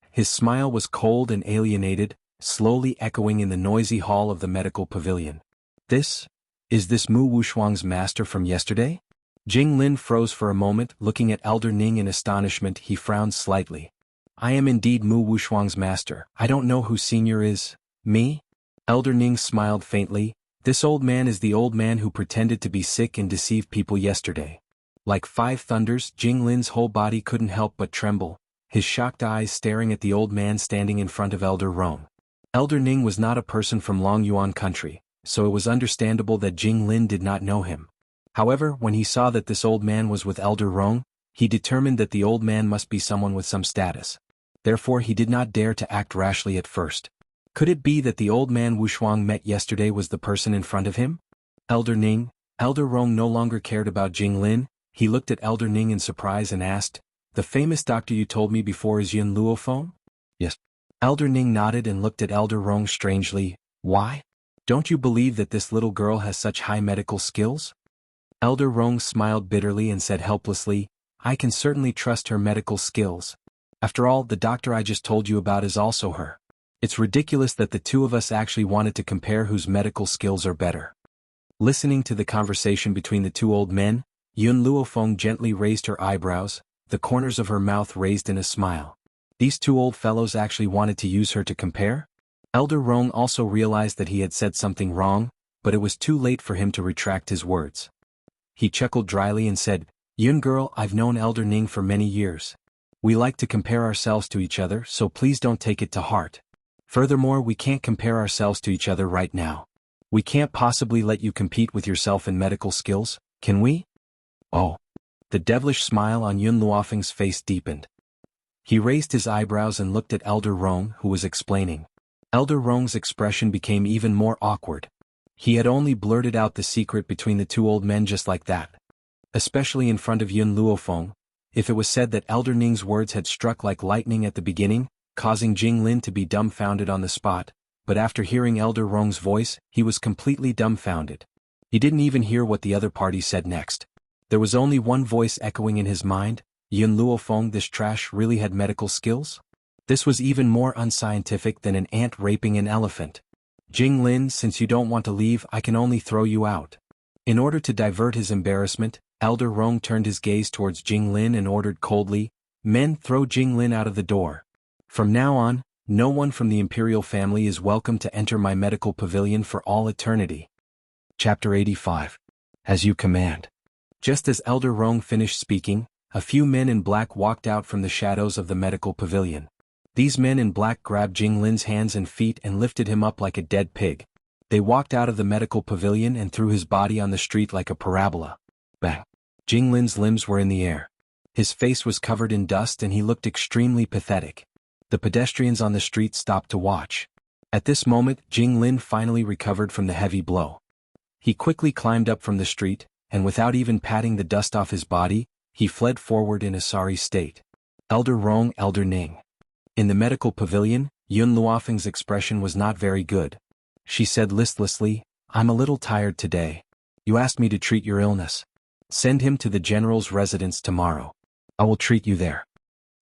[SPEAKER 1] His smile was cold and alienated, slowly echoing in the noisy hall of the medical pavilion. Is this Mu Wushuang's master from yesterday?" Jing Lin froze for a moment, looking at Elder Ning in astonishment. He frowned slightly. "I am indeed Mu Wushuang's master. I don't know who senior is." "Me?" Elder Ning smiled faintly. "This old man is the old man who pretended to be sick and deceived people yesterday." Like five thunders, Jing Lin's whole body couldn't help but tremble, his shocked eyes staring at the old man standing in front of Elder Rong. Elder Ning was not a person from Longyuan country, so it was understandable that Jing Lin did not know him. However, when he saw that this old man was with Elder Rong, he determined that the old man must be someone with some status. Therefore he did not dare to act rashly at first. Could it be that the old man Wushuang met yesterday was the person in front of him? Elder Rong no longer cared about Jing Lin. He looked at Elder Ning in surprise and asked, "The famous doctor you told me before is Yun Luofeng?" "Yes." Elder Ning nodded and looked at Elder Rong strangely. "Why? Don't you believe that this little girl has such high medical skills?" Elder Rong smiled bitterly and said helplessly, "I can certainly trust her medical skills. After all, the doctor I just told you about is also her. It's ridiculous that the two of us actually wanted to compare whose medical skills are better." Listening to the conversation between the two old men, Yun Luofeng gently raised her eyebrows, the corners of her mouth raised in a smile. These two old fellows actually wanted to use her to compare? Elder Rong also realized that he had said something wrong, but it was too late for him to retract his words. He chuckled dryly and said, "Yun girl, I've known Elder Ning for many years. We like to compare ourselves to each other, so please don't take it to heart. Furthermore, we can't compare ourselves to each other right now. We can't possibly let you compete with yourself in medical skills, can we?" "Oh." The devilish smile on Yun Luofeng's face deepened. He raised his eyebrows and looked at Elder Rong, who was explaining. Elder Rong's expression became even more awkward. He had only blurted out the secret between the two old men just like that. Especially in front of Yun Luofeng, if it was said that Elder Ning's words had struck like lightning at the beginning, causing Jing Lin to be dumbfounded on the spot, but after hearing Elder Rong's voice, he was completely dumbfounded. He didn't even hear what the other party said next. There was only one voice echoing in his mind, "Yun Luofeng, this trash really had medical skills?" This was even more unscientific than an ant raping an elephant. "Jing Lin, since you don't want to leave, I can only throw you out." In order to divert his embarrassment, Elder Rong turned his gaze towards Jing Lin and ordered coldly, "Men, throw Jing Lin out of the door. From now on, no one from the imperial family is welcome to enter my medical pavilion for all eternity." Chapter 85. As you command. Just as Elder Rong finished speaking, a few men in black walked out from the shadows of the medical pavilion. These men in black grabbed Jing Lin's hands and feet and lifted him up like a dead pig. They walked out of the medical pavilion and threw his body on the street like a parabola. Bang! Jing Lin's limbs were in the air. His face was covered in dust and he looked extremely pathetic. The pedestrians on the street stopped to watch. At this moment, Jing Lin finally recovered from the heavy blow. He quickly climbed up from the street, and without even patting the dust off his body, he fled forward in a sorry state. Elder Rong, Elder Ning. In the medical pavilion, Yun Luofeng's expression was not very good. She said listlessly, "I'm a little tired today. You asked me to treat your illness. Send him to the general's residence tomorrow. I will treat you there."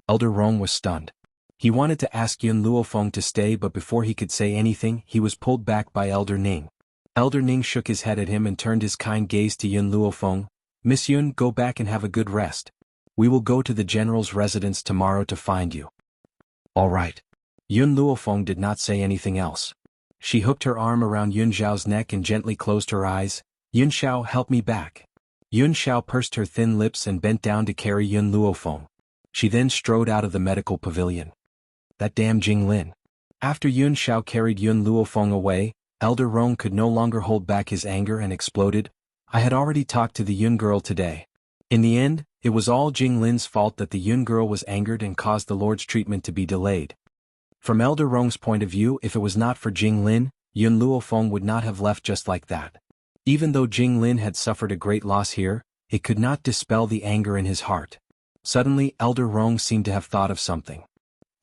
[SPEAKER 1] Elder Rong was stunned. He wanted to ask Yun Luofeng to stay, but before he could say anything, he was pulled back by Elder Ning. Elder Ning shook his head at him and turned his kind gaze to Yun Luofeng. "Miss Yun, go back and have a good rest. We will go to the general's residence tomorrow to find you." "All right." Yun Luofeng did not say anything else. She hooked her arm around Yun Xiao's neck and gently closed her eyes. "Yun Xiao, help me back." Yun Xiao pursed her thin lips and bent down to carry Yun Luofeng. She then strode out of the medical pavilion. That damn Jing Lin. After Yun Xiao carried Yun Luofeng away, Elder Rong could no longer hold back his anger and exploded. "I had already talked to the Yun girl today. In the end, it was all Jing Lin's fault that the Yun girl was angered and caused the Lord's treatment to be delayed." From Elder Rong's point of view, if it was not for Jing Lin, Yun Luofeng would not have left just like that. Even though Jing Lin had suffered a great loss here, it could not dispel the anger in his heart. Suddenly, Elder Rong seemed to have thought of something.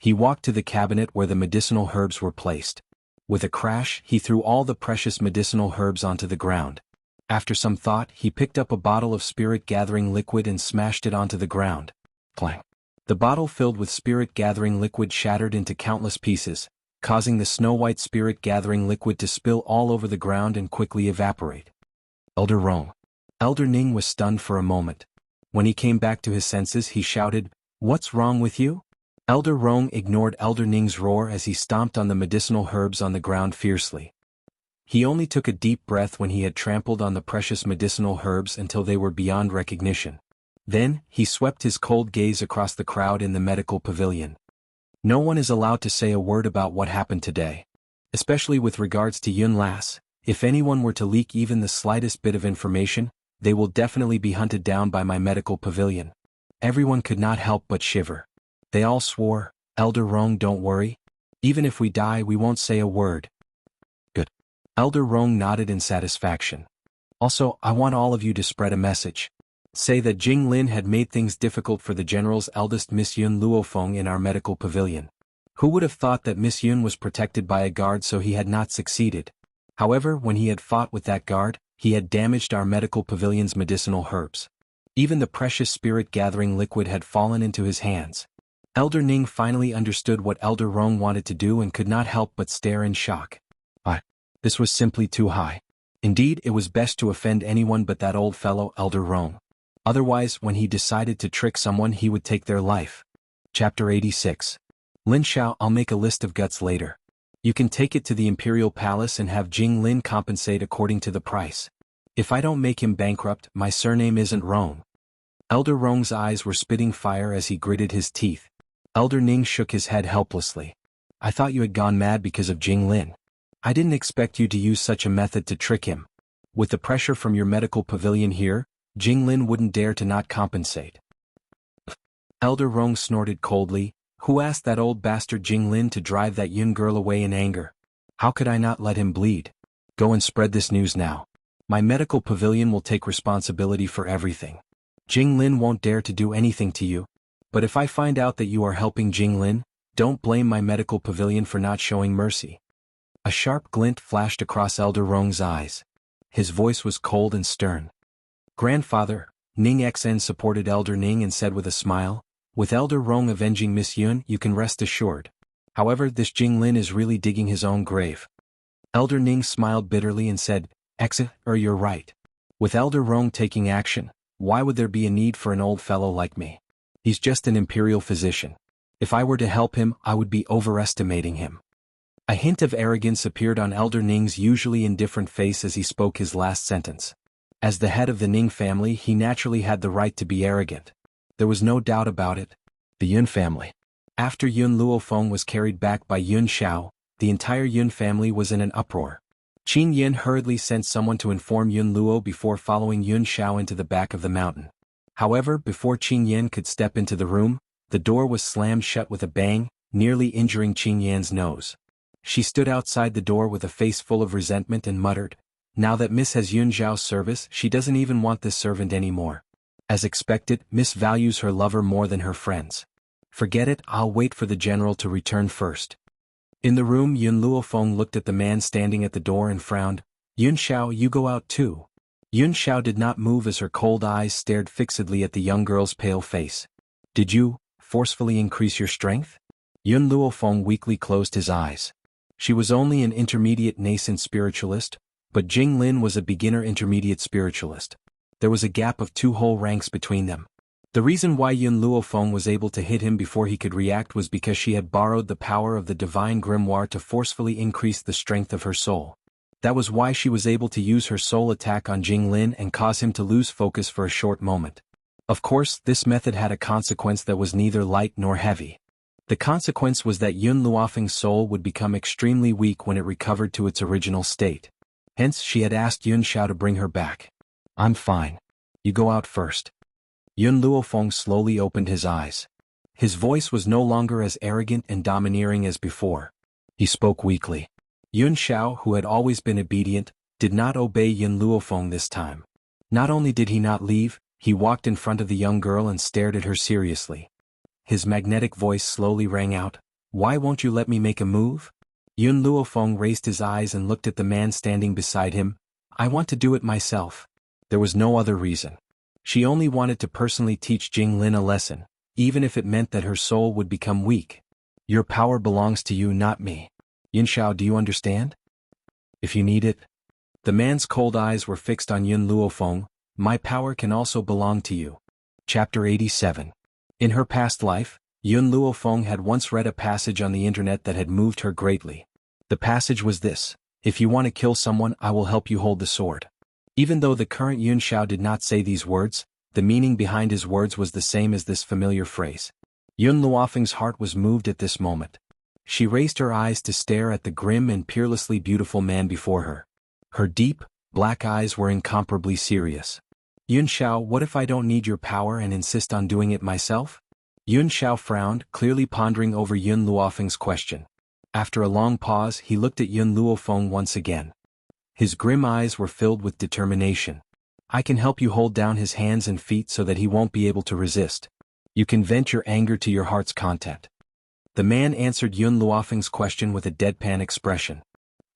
[SPEAKER 1] He walked to the cabinet where the medicinal herbs were placed. With a crash, he threw all the precious medicinal herbs onto the ground. After some thought, he picked up a bottle of spirit-gathering liquid and smashed it onto the ground. Clang! The bottle filled with spirit-gathering liquid shattered into countless pieces, causing the snow-white spirit-gathering liquid to spill all over the ground and quickly evaporate. Elder Rong. Elder Ning was stunned for a moment. When he came back to his senses, he shouted, "What's wrong with you?" Elder Rong ignored Elder Ning's roar as he stomped on the medicinal herbs on the ground fiercely. He only took a deep breath when he had trampled on the precious medicinal herbs until they were beyond recognition. Then, he swept his cold gaze across the crowd in the medical pavilion. No one is allowed to say a word about what happened today. Especially with regards to Yun Las, if anyone were to leak even the slightest bit of information, they will definitely be hunted down by my medical pavilion. Everyone could not help but shiver. They all swore, "Elder Rong, don't worry. Even if we die, we won't say a word." Good. Elder Rong nodded in satisfaction. Also, I want all of you to spread a message. Say that Jing Lin had made things difficult for the general's eldest Miss Yun Luofeng in our medical pavilion. Who would have thought that Miss Yun was protected by a guard, so he had not succeeded? However, when he had fought with that guard, he had damaged our medical pavilion's medicinal herbs. Even the precious spirit-gathering liquid had fallen into his hands. Elder Ning finally understood what Elder Rong wanted to do and could not help but stare in shock. This was simply too high. Indeed, it was best to offend anyone but that old fellow Elder Rong. Otherwise, when he decided to trick someone, he would take their life. Chapter 86. Lin Xiao, I'll make a list of guts later. You can take it to the Imperial Palace and have Jing Lin compensate according to the price. If I don't make him bankrupt, my surname isn't Rong. Elder Rong's eyes were spitting fire as he gritted his teeth. Elder Ning shook his head helplessly. I thought you had gone mad because of Jing Lin. I didn't expect you to use such a method to trick him. With the pressure from your medical pavilion here, Jing Lin wouldn't dare to not compensate. Elder Rong snorted coldly. Who asked that old bastard Jing Lin to drive that Yun girl away in anger? How could I not let him bleed? Go and spread this news now. My medical pavilion will take responsibility for everything. Jing Lin won't dare to do anything to you. But if I find out that you are helping Jing Lin, don't blame my medical pavilion for not showing mercy. A sharp glint flashed across Elder Rong's eyes. His voice was cold and stern. Grandfather, Ning Xen supported Elder Ning and said with a smile, with Elder Rong avenging Miss Yun, you can rest assured. However, this Jing Lin is really digging his own grave. Elder Ning smiled bitterly and said, you're right. With Elder Rong taking action, why would there be a need for an old fellow like me? He's just an imperial physician. If I were to help him, I would be overestimating him. A hint of arrogance appeared on Elder Ning's usually indifferent face as he spoke his last sentence. As the head of the Ning family, he naturally had the right to be arrogant. There was no doubt about it. The Yun family. After Yun Luofeng was carried back by Yun Xiao, the entire Yun family was in an uproar. Qin Yin hurriedly sent someone to inform Yun Luo before following Yun Xiao into the back of the mountain. However, before Qin Yin could step into the room, the door was slammed shut with a bang, nearly injuring Qin Yan's nose. She stood outside the door with a face full of resentment and muttered, now that Miss has Yun Zhao's service, she doesn't even want this servant anymore. As expected, Miss values her lover more than her friends. Forget it, I'll wait for the general to return first. In the room, Yun Luofeng looked at the man standing at the door and frowned. Yun Xiao, you go out too. Yun Xiao did not move as her cold eyes stared fixedly at the young girl's pale face. Did you forcefully increase your strength? Yun Luofeng weakly closed his eyes. She was only an intermediate nascent spiritualist, but Jing Lin was a beginner intermediate spiritualist. There was a gap of 2 whole ranks between them. The reason why Yun Luofeng was able to hit him before he could react was because she had borrowed the power of the divine grimoire to forcefully increase the strength of her soul. That was why she was able to use her soul attack on Jing Lin and cause him to lose focus for a short moment. Of course, this method had a consequence that was neither light nor heavy. The consequence was that Yun Luofeng's soul would become extremely weak when it recovered to its original state. Hence, she had asked Yun Xiao to bring her back. I'm fine. You go out first. Yun Luofeng slowly opened his eyes. His voice was no longer as arrogant and domineering as before. He spoke weakly. Yun Xiao, who had always been obedient, did not obey Yun Luofeng this time. Not only did he not leave, he walked in front of the young girl and stared at her seriously. His magnetic voice slowly rang out, Why won't you let me make a move? Yun Luofeng raised his eyes and looked at the man standing beside him. I want to do it myself. There was no other reason. She only wanted to personally teach Jing Lin a lesson, even if it meant that her soul would become weak. Your power belongs to you, not me. Yunxiao, do you understand? If you need it. The man's cold eyes were fixed on Yun Luofeng. My power can also belong to you. Chapter 87. In her past life, Yun Luofeng had once read a passage on the internet that had moved her greatly. The passage was this: if you want to kill someone, I will help you hold the sword. Even though the current Yun Xiao did not say these words, the meaning behind his words was the same as this familiar phrase. Yun Luofeng's heart was moved at this moment. She raised her eyes to stare at the grim and peerlessly beautiful man before her. Her deep, black eyes were incomparably serious. Yun Xiao, what if I don't need your power and insist on doing it myself? Yun Xiao frowned, clearly pondering over Yun Luofeng's question. After a long pause, he looked at Yun Luofeng once again. His grim eyes were filled with determination. I can help you hold down his hands and feet so that he won't be able to resist. You can vent your anger to your heart's content. The man answered Yun Luofeng's question with a deadpan expression.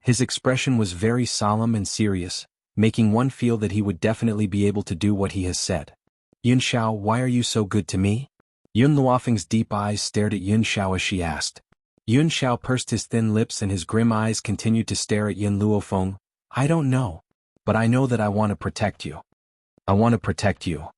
[SPEAKER 1] His expression was very solemn and serious, making one feel that he would definitely be able to do what he has said. Yun Xiao, why are you so good to me? Yun Luofeng's deep eyes stared at Yun Xiao as she asked. Yun Xiao pursed his thin lips and his grim eyes continued to stare at Yun Luofeng. I don't know. But I know that I want to protect you. I want to protect you.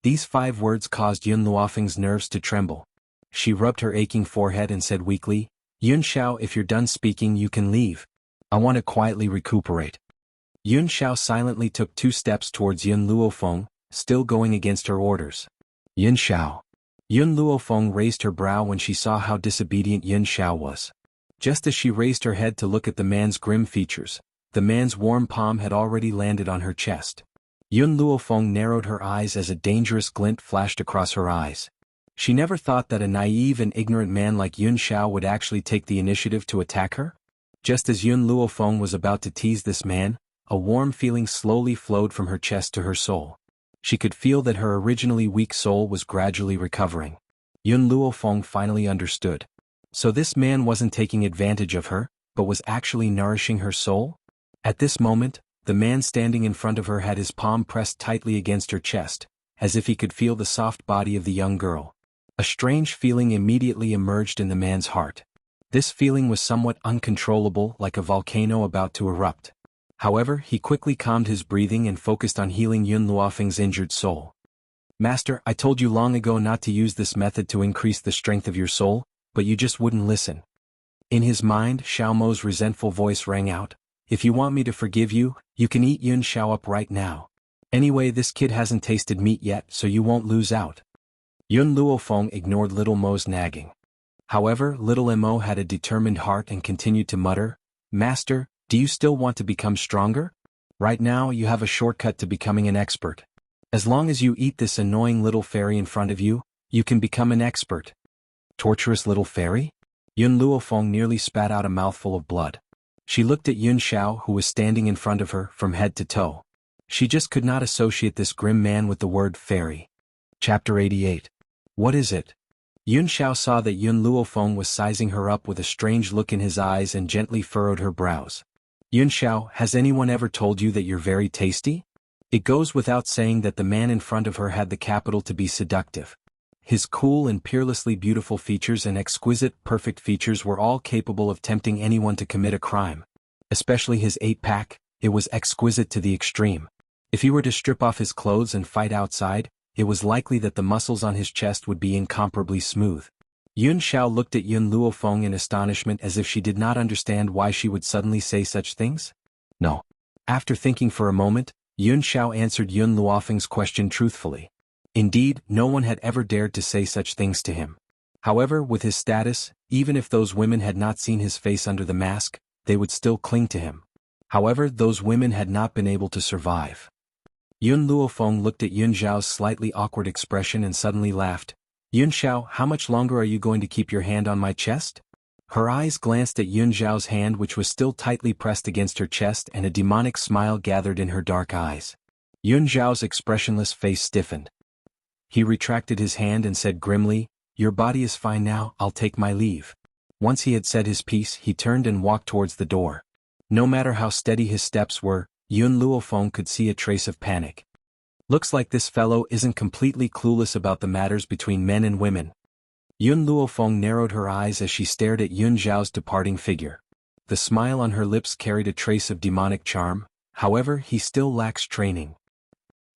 [SPEAKER 1] These 5 words caused Yun Luofeng's nerves to tremble. She rubbed her aching forehead and said weakly, Yun Xiao, if you're done speaking, you can leave. I want to quietly recuperate. Yun Xiao silently took 2 steps towards Yun Luofeng, still going against her orders. Yun Xiao. Yun Luofeng raised her brow when she saw how disobedient Yun Xiao was. Just as she raised her head to look at the man's grim features, the man's warm palm had already landed on her chest. Yun Luofeng narrowed her eyes as a dangerous glint flashed across her eyes. She never thought that a naive and ignorant man like Yun Xiao would actually take the initiative to attack her. Just as Yun Luofeng was about to tease this man, a warm feeling slowly flowed from her chest to her soul. She could feel that her originally weak soul was gradually recovering. Yun Luofeng finally understood. So this man wasn't taking advantage of her, but was actually nourishing her soul? At this moment, the man standing in front of her had his palm pressed tightly against her chest, as if he could feel the soft body of the young girl. A strange feeling immediately emerged in the man's heart. This feeling was somewhat uncontrollable, like a volcano about to erupt. However, he quickly calmed his breathing and focused on healing Yun Luofeng's injured soul. Master, I told you long ago not to use this method to increase the strength of your soul, but you just wouldn't listen. In his mind, Xiao Mo's resentful voice rang out. If you want me to forgive you, you can eat Yun Xiao up right now. Anyway, this kid hasn't tasted meat yet, so you won't lose out. Yun Luofeng ignored Little Mo's nagging. However, Little Mo had a determined heart and continued to mutter, Master, do you still want to become stronger? Right now you have a shortcut to becoming an expert. As long as you eat this annoying little fairy in front of you, you can become an expert. Torturous little fairy? Yun Luofeng nearly spat out a mouthful of blood. She looked at Yun Xiao, who was standing in front of her, from head to toe. She just could not associate this grim man with the word fairy. Chapter 88. What is it? Yun Xiao saw that Yun Luofeng was sizing her up with a strange look in his eyes and gently furrowed her brows. Yun Xiao, has anyone ever told you that you're very tasty? It goes without saying that the man in front of her had the capital to be seductive. His cool and peerlessly beautiful features and exquisite, perfect features were all capable of tempting anyone to commit a crime. Especially his 8-pack, it was exquisite to the extreme. If he were to strip off his clothes and fight outside, it was likely that the muscles on his chest would be incomparably smooth. Yun Xiao looked at Yun Luofeng in astonishment as if she did not understand why she would suddenly say such things. No. After thinking for a moment, Yun Xiao answered Yun Luofeng's question truthfully. Indeed, no one had ever dared to say such things to him. However, with his status, even if those women had not seen his face under the mask, they would still cling to him. However, those women had not been able to survive. Yun Luofeng looked at Yun Xiao's slightly awkward expression and suddenly laughed. Yun Xiao, how much longer are you going to keep your hand on my chest? Her eyes glanced at Yun Xiao's hand, which was still tightly pressed against her chest, and a demonic smile gathered in her dark eyes. Yun Xiao's expressionless face stiffened. He retracted his hand and said grimly, Your body is fine now, I'll take my leave. Once he had said his piece, he turned and walked towards the door. No matter how steady his steps were, Yun Luofeng could see a trace of panic. Looks like this fellow isn't completely clueless about the matters between men and women. Yun Luofeng narrowed her eyes as she stared at Yun Zhao's departing figure. The smile on her lips carried a trace of demonic charm, however he still lacks training.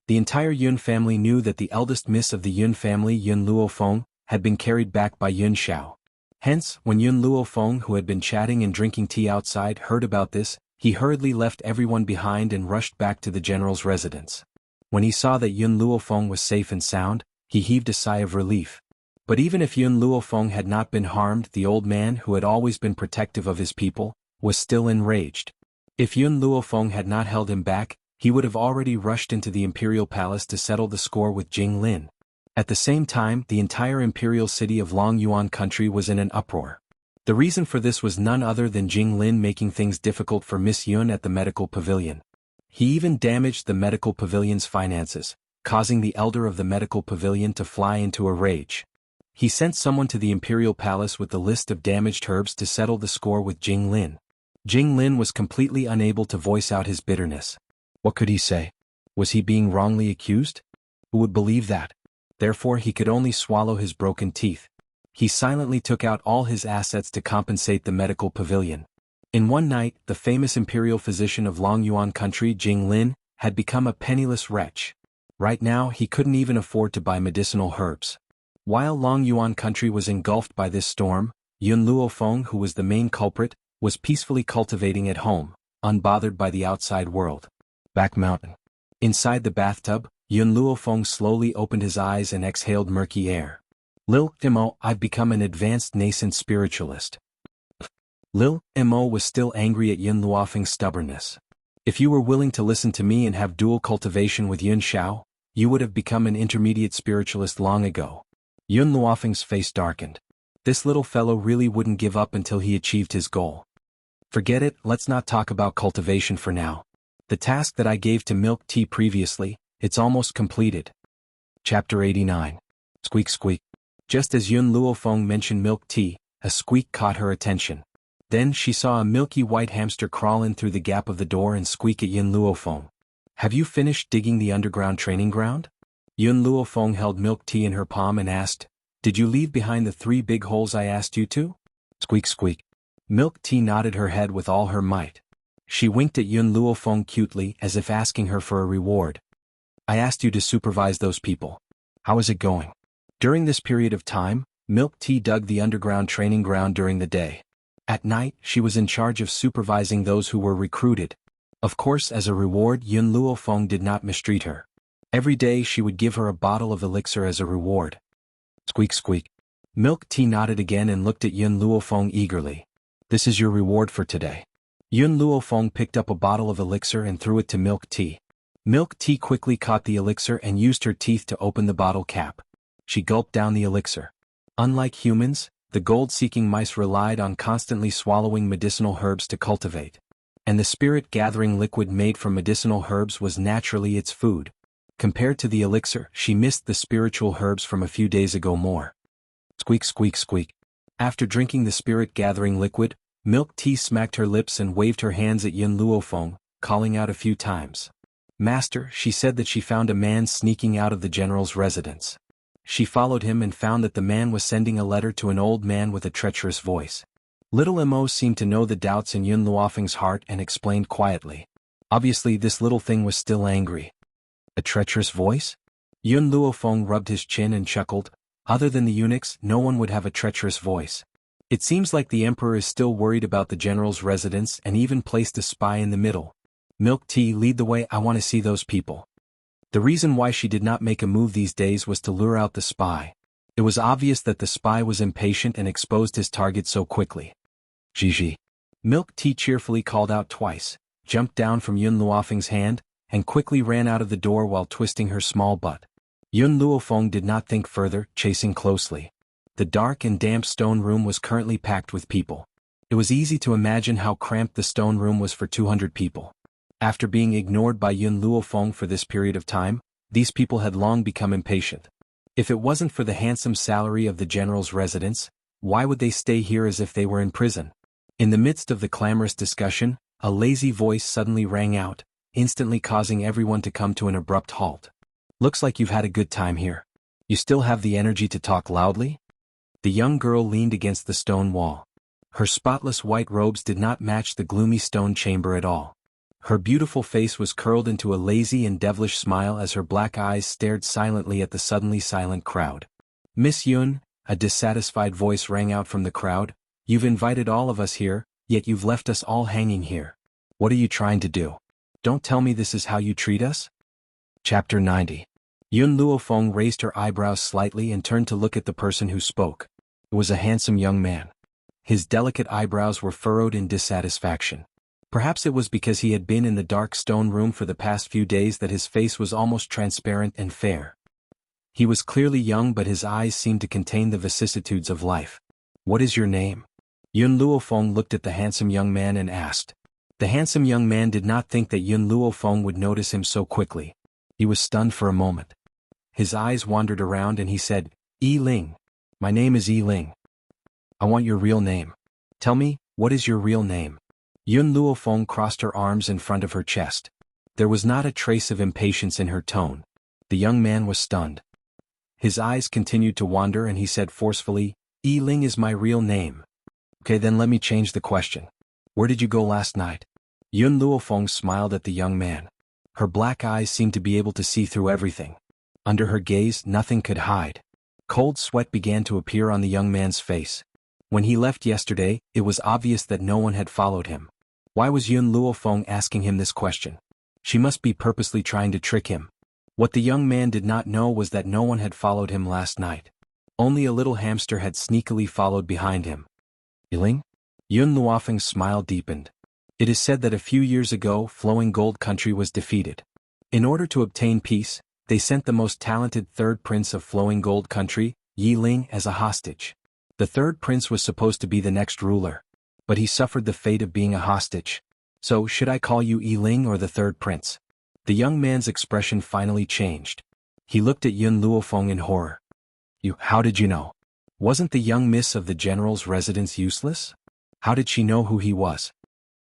[SPEAKER 1] The entire Yun family knew that the eldest miss of the Yun family, Yun Luofeng, had been carried back by Yun Zhao. Hence, when Yun Luofeng, who had been chatting and drinking tea outside, heard about this, he hurriedly left everyone behind and rushed back to the general's residence. When he saw that Yun Luofeng was safe and sound, he heaved a sigh of relief. But even if Yun Luofeng had not been harmed, the old man, who had always been protective of his people, was still enraged. If Yun Luofeng had not held him back, he would have already rushed into the imperial palace to settle the score with Jing Lin. At the same time, the entire imperial city of Long Yuan country was in an uproar. The reason for this was none other than Jing Lin making things difficult for Miss Yun at the medical pavilion. He even damaged the medical pavilion's finances, causing the elder of the medical pavilion to fly into a rage. He sent someone to the imperial palace with the list of damaged herbs to settle the score with Jing Lin. Jing Lin was completely unable to voice out his bitterness. What could he say? Was he being wrongly accused? Who would believe that? Therefore he could only swallow his broken teeth. He silently took out all his assets to compensate the medical pavilion. In one night, the famous imperial physician of Long Yuan country, Jing Lin, had become a penniless wretch. Right now he couldn't even afford to buy medicinal herbs. While Long Yuan country was engulfed by this storm, Yun Luofeng, who was the main culprit, was peacefully cultivating at home, unbothered by the outside world. Back mountain. Inside the bathtub, Yun Luofeng slowly opened his eyes and exhaled murky air. Lil Mo, I've become an advanced nascent spiritualist. Lil Mo was still angry at Yun Luofeng's stubbornness. If you were willing to listen to me and have dual cultivation with Yun Zhao, you would have become an intermediate spiritualist long ago. Yun Luofeng's face darkened. This little fellow really wouldn't give up until he achieved his goal. Forget it, let's not talk about cultivation for now. The task that I gave to Milk Tea previously, it's almost completed. Chapter 89. Squeak squeak. Just as Yun Luofeng mentioned Milk Tea, a squeak caught her attention. Then she saw a milky white hamster crawl in through the gap of the door and squeak at Yun Luofeng. Have you finished digging the underground training ground? Yun Luofeng held Milk Tea in her palm and asked, Did you leave behind the 3 big holes I asked you to? Squeak squeak. Milk Tea nodded her head with all her might. She winked at Yun Luofeng cutely as if asking her for a reward. I asked you to supervise those people. How is it going? During this period of time, Milk Tea dug the underground training ground during the day. At night, she was in charge of supervising those who were recruited. Of course, as a reward, Yun Luofeng did not mistreat her. Every day she would give her a bottle of elixir as a reward. Squeak squeak. Milk Tea nodded again and looked at Yun Luofeng eagerly. This is your reward for today. Yun Luofeng picked up a bottle of elixir and threw it to Milk Tea. Milk Tea quickly caught the elixir and used her teeth to open the bottle cap. She gulped down the elixir. Unlike humans, the gold-seeking mice relied on constantly swallowing medicinal herbs to cultivate. And the spirit-gathering liquid made from medicinal herbs was naturally its food. Compared to the elixir, she missed the spiritual herbs from a few days ago more. Squeak squeak squeak. After drinking the spirit-gathering liquid, Milk Tea smacked her lips and waved her hands at Yun Luofeng, calling out a few times. Master, she said that she found a man sneaking out of the general's residence. She followed him and found that the man was sending a letter to an old man with a treacherous voice. Little Mo seemed to know the doubts in Yun Luofeng's heart and explained quietly. Obviously this little thing was still angry. A treacherous voice? Yun Luofeng rubbed his chin and chuckled. Other than the eunuchs, no one would have a treacherous voice. It seems like the emperor is still worried about the general's residence and even placed a spy in the middle. Milk Tea, lead the way, I want to see those people. The reason why she did not make a move these days was to lure out the spy. It was obvious that the spy was impatient and exposed his target so quickly. Gigi. Milk Tea cheerfully called out twice, jumped down from Yun Luofeng's hand, and quickly ran out of the door while twisting her small butt. Yun Luofeng did not think further, chasing closely. The dark and damp stone room was currently packed with people. It was easy to imagine how cramped the stone room was for 200 people. After being ignored by Yun Luofeng for this period of time, these people had long become impatient. If it wasn't for the handsome salary of the general's residence, Why would they stay here as if they were in prison? In the midst of the clamorous discussion, a lazy voice suddenly rang out, instantly causing everyone to come to an abrupt halt. Looks like you've had a good time here. You still have the energy to talk loudly? The young girl leaned against the stone wall. Her spotless white robes did not match the gloomy stone chamber at all. Her beautiful face was curled into a lazy and devilish smile as her black eyes stared silently at the suddenly silent crowd. Miss Yun, a dissatisfied voice rang out from the crowd, you've invited all of us here, yet you've left us all hanging here. What are you trying to do? Don't tell me this is how you treat us? Chapter 90. Yun Luofeng raised her eyebrows slightly and turned to look at the person who spoke. It was a handsome young man. His delicate eyebrows were furrowed in dissatisfaction. Perhaps it was because he had been in the dark stone room for the past few days that his face was almost transparent and fair. He was clearly young, but his eyes seemed to contain the vicissitudes of life. What is your name? Yun Luofeng looked at the handsome young man and asked. The handsome young man did not think that Yun Luofeng would notice him so quickly. He was stunned for a moment. His eyes wandered around and he said, Yi Ling. My name is Yi Ling. I want your real name. Tell me, what is your real name? Yun Luofeng crossed her arms in front of her chest. There was not a trace of impatience in her tone. The young man was stunned. His eyes continued to wander and he said forcefully, Yi Ling is my real name. Okay, then let me change the question. Where did you go last night? Yun Luofeng smiled at the young man. Her black eyes seemed to be able to see through everything. Under her gaze, nothing could hide. Cold sweat began to appear on the young man's face. When he left yesterday, it was obvious that no one had followed him. Why was Yun Luofeng asking him this question? She must be purposely trying to trick him. What the young man did not know was that no one had followed him last night. Only a little hamster had sneakily followed behind him. Yi Ling? Yun Luofeng's smile deepened. It is said that a few years ago, Flowing Gold Country was defeated. In order to obtain peace, they sent the most talented third prince of Flowing Gold Country, Yi Ling, as a hostage. The third prince was supposed to be the next ruler. But he suffered the fate of being a hostage. So, should I call you Yi Ling or the third prince? The young man's expression finally changed. He looked at Yun Luofeng in horror. How did you know? Wasn't the young miss of the general's residence useless? How did she know who he was?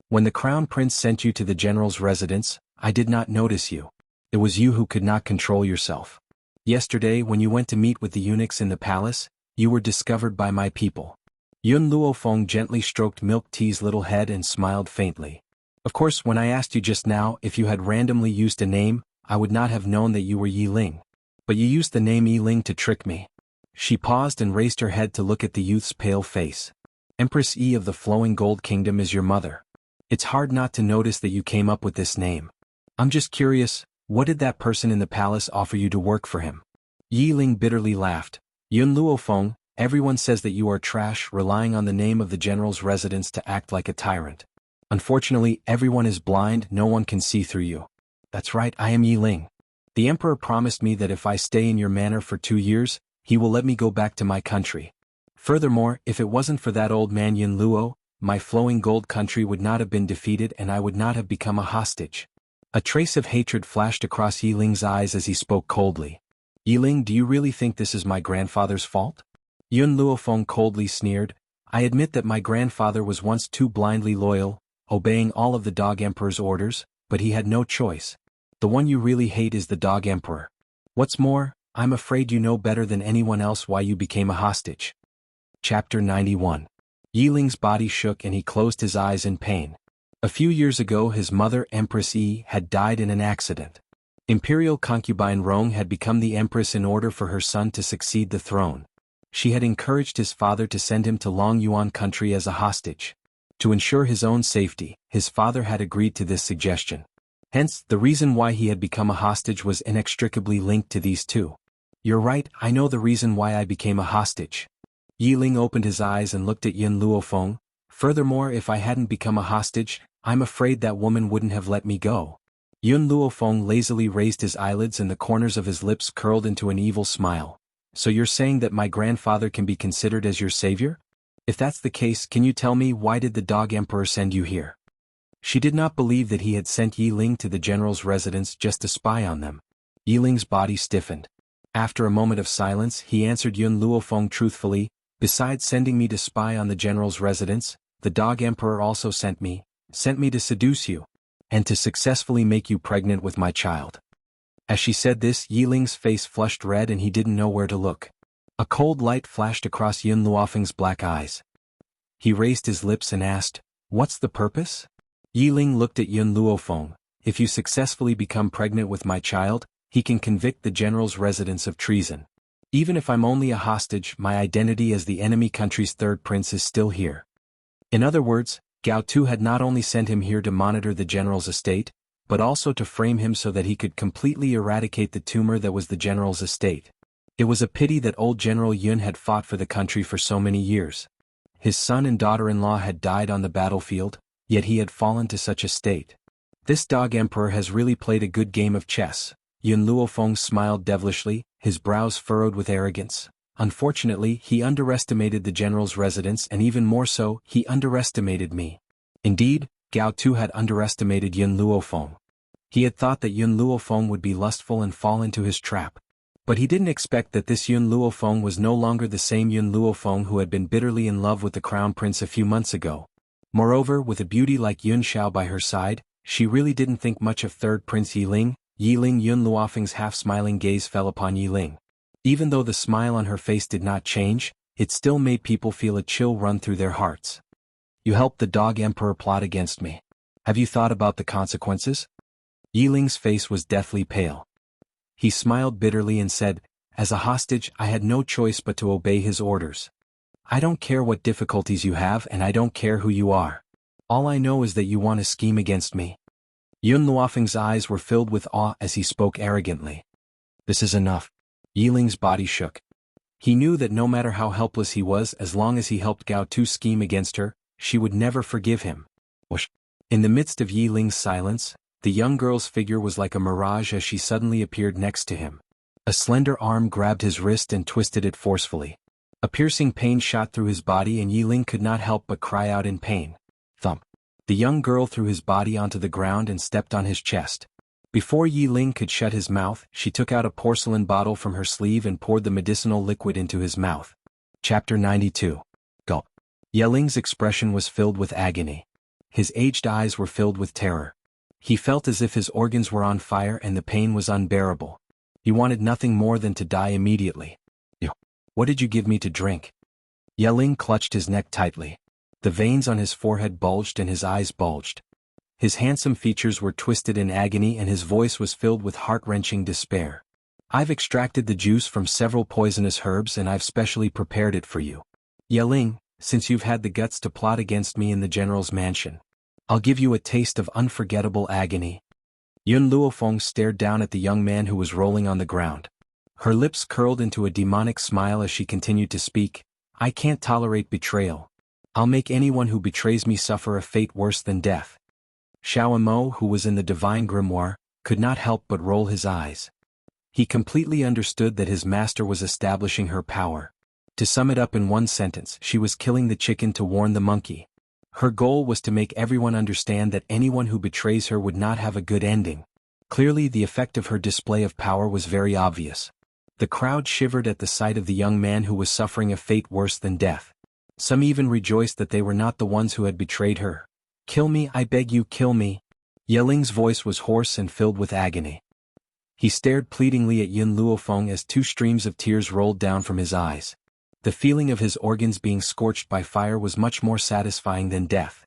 [SPEAKER 1] When the crown prince sent you to the general's residence, I did not notice you. It was you who could not control yourself. Yesterday, when you went to meet with the eunuchs in the palace, you were discovered by my people. Yun Luofeng gently stroked Milk Tea's little head and smiled faintly. Of course, when I asked you just now if you had randomly used a name, I would not have known that you were Yi Ling. But you used the name Yi Ling to trick me. She paused and raised her head to look at the youth's pale face. Empress Yi of the Flowing Gold Kingdom is your mother. It's hard not to notice that you came up with this name. I'm just curious, what did that person in the palace offer you to work for him? Yi Ling bitterly laughed. Yun Luofeng, everyone says that you are trash, relying on the name of the general's residence to act like a tyrant. Unfortunately, everyone is blind, no one can see through you. That's right, I am Yi Ling. The emperor promised me that if I stay in your manor for 2 years, he will let me go back to my country. Furthermore, if it wasn't for that old man Yun Luo, my Flowing Gold Country would not have been defeated and I would not have become a hostage. A trace of hatred flashed across Yi Ling's eyes as he spoke coldly. Yi Ling, do you really think this is my grandfather's fault? Yun Luofeng coldly sneered. I admit that my grandfather was once too blindly loyal, obeying all of the Dog Emperor's orders, but he had no choice. The one you really hate is the Dog Emperor. What's more, I'm afraid you know better than anyone else why you became a hostage. Chapter 91. Yi Ling's body shook and he closed his eyes in pain. A few years ago his mother Empress Yi had died in an accident. Imperial concubine Rong had become the empress in order for her son to succeed the throne. She had encouraged his father to send him to Long Yuan country as a hostage. To ensure his own safety, his father had agreed to this suggestion. Hence, the reason why he had become a hostage was inextricably linked to these two. You're right, I know the reason why I became a hostage. Yi Ling opened his eyes and looked at Yun Luofeng. Furthermore, if I hadn't become a hostage, I'm afraid that woman wouldn't have let me go. Yun Luofeng lazily raised his eyelids and the corners of his lips curled into an evil smile. So you're saying that my grandfather can be considered as your savior? If that's the case, can you tell me why did the Dog Emperor send you here? She did not believe that he had sent Yi Ling to the general's residence just to spy on them. Yi Ling's body stiffened. After a moment of silence, he answered Yun Luofeng truthfully, Besides sending me to spy on the general's residence, the Dog Emperor also sent me to seduce you, and to successfully make you pregnant with my child." As she said this, Yi Ling's face flushed red and he didn't know where to look. A cold light flashed across Yun Luofeng's black eyes. He raised his lips and asked, "What's the purpose?" Yi Ling looked at Yun Luofeng. "If you successfully become pregnant with my child, he can convict the general's residence of treason. Even if I'm only a hostage, my identity as the enemy country's third prince is still here." In other words, Gao Tu had not only sent him here to monitor the general's estate, but also to frame him so that he could completely eradicate the tumor that was the general's estate. It was a pity that old General Yun had fought for the country for so many years. His son and daughter-in-law had died on the battlefield, yet he had fallen to such a state. This Dog Emperor has really played a good game of chess. Yun Luofeng smiled devilishly, his brows furrowed with arrogance. Unfortunately, he underestimated the general's residence, and even more so, he underestimated me. Indeed, Gao Tu had underestimated Yun Luofeng. He had thought that Yun Luofeng would be lustful and fall into his trap. But he didn't expect that this Yun Luofeng was no longer the same Yun Luofeng who had been bitterly in love with the crown prince a few months ago. Moreover, with a beauty like Yun Xiao by her side, she really didn't think much of third prince Yi Ling. Yun Luofeng's half-smiling gaze fell upon Yi Ling. Even though the smile on her face did not change, it still made people feel a chill run through their hearts. "You helped the Dog Emperor plot against me. Have you thought about the consequences?" Yi Ling's face was deathly pale. He smiled bitterly and said, "As a hostage, I had no choice but to obey his orders. I don't care what difficulties you have and I don't care who you are. All I know is that you want to scheme against me." Yun Luofeng's eyes were filled with awe as he spoke arrogantly. "This is enough." Yi Ling's body shook. He knew that no matter how helpless he was, as long as he helped Gao Tu scheme against her, she would never forgive him. Whoosh. In the midst of Yi Ling's silence, the young girl's figure was like a mirage as she suddenly appeared next to him. A slender arm grabbed his wrist and twisted it forcefully. A piercing pain shot through his body and Yi Ling could not help but cry out in pain. Thump. The young girl threw his body onto the ground and stepped on his chest. Before Yi Ling could shut his mouth, she took out a porcelain bottle from her sleeve and poured the medicinal liquid into his mouth. Chapter 92. Gulp. Yi Ling's expression was filled with agony. His aged eyes were filled with terror. He felt as if his organs were on fire and the pain was unbearable. He wanted nothing more than to die immediately. "What did you give me to drink?" Yi Ling clutched his neck tightly. The veins on his forehead bulged and his eyes bulged. His handsome features were twisted in agony and his voice was filled with heart-wrenching despair. "I've extracted the juice from several poisonous herbs and I've specially prepared it for you. Yi Ling, since you've had the guts to plot against me in the general's mansion, I'll give you a taste of unforgettable agony." Yun Luofeng stared down at the young man who was rolling on the ground. Her lips curled into a demonic smile as she continued to speak. "I can't tolerate betrayal. I'll make anyone who betrays me suffer a fate worse than death." Xiao Mo, who was in the divine grimoire, could not help but roll his eyes. He completely understood that his master was establishing her power. To sum it up in one sentence, she was killing the chicken to warn the monkey. Her goal was to make everyone understand that anyone who betrays her would not have a good ending. Clearly, the effect of her display of power was very obvious. The crowd shivered at the sight of the young man who was suffering a fate worse than death. Some even rejoiced that they were not the ones who had betrayed her. "Kill me, I beg you, kill me." Yi Ling's voice was hoarse and filled with agony. He stared pleadingly at Yun Luofeng as two streams of tears rolled down from his eyes. The feeling of his organs being scorched by fire was much more satisfying than death.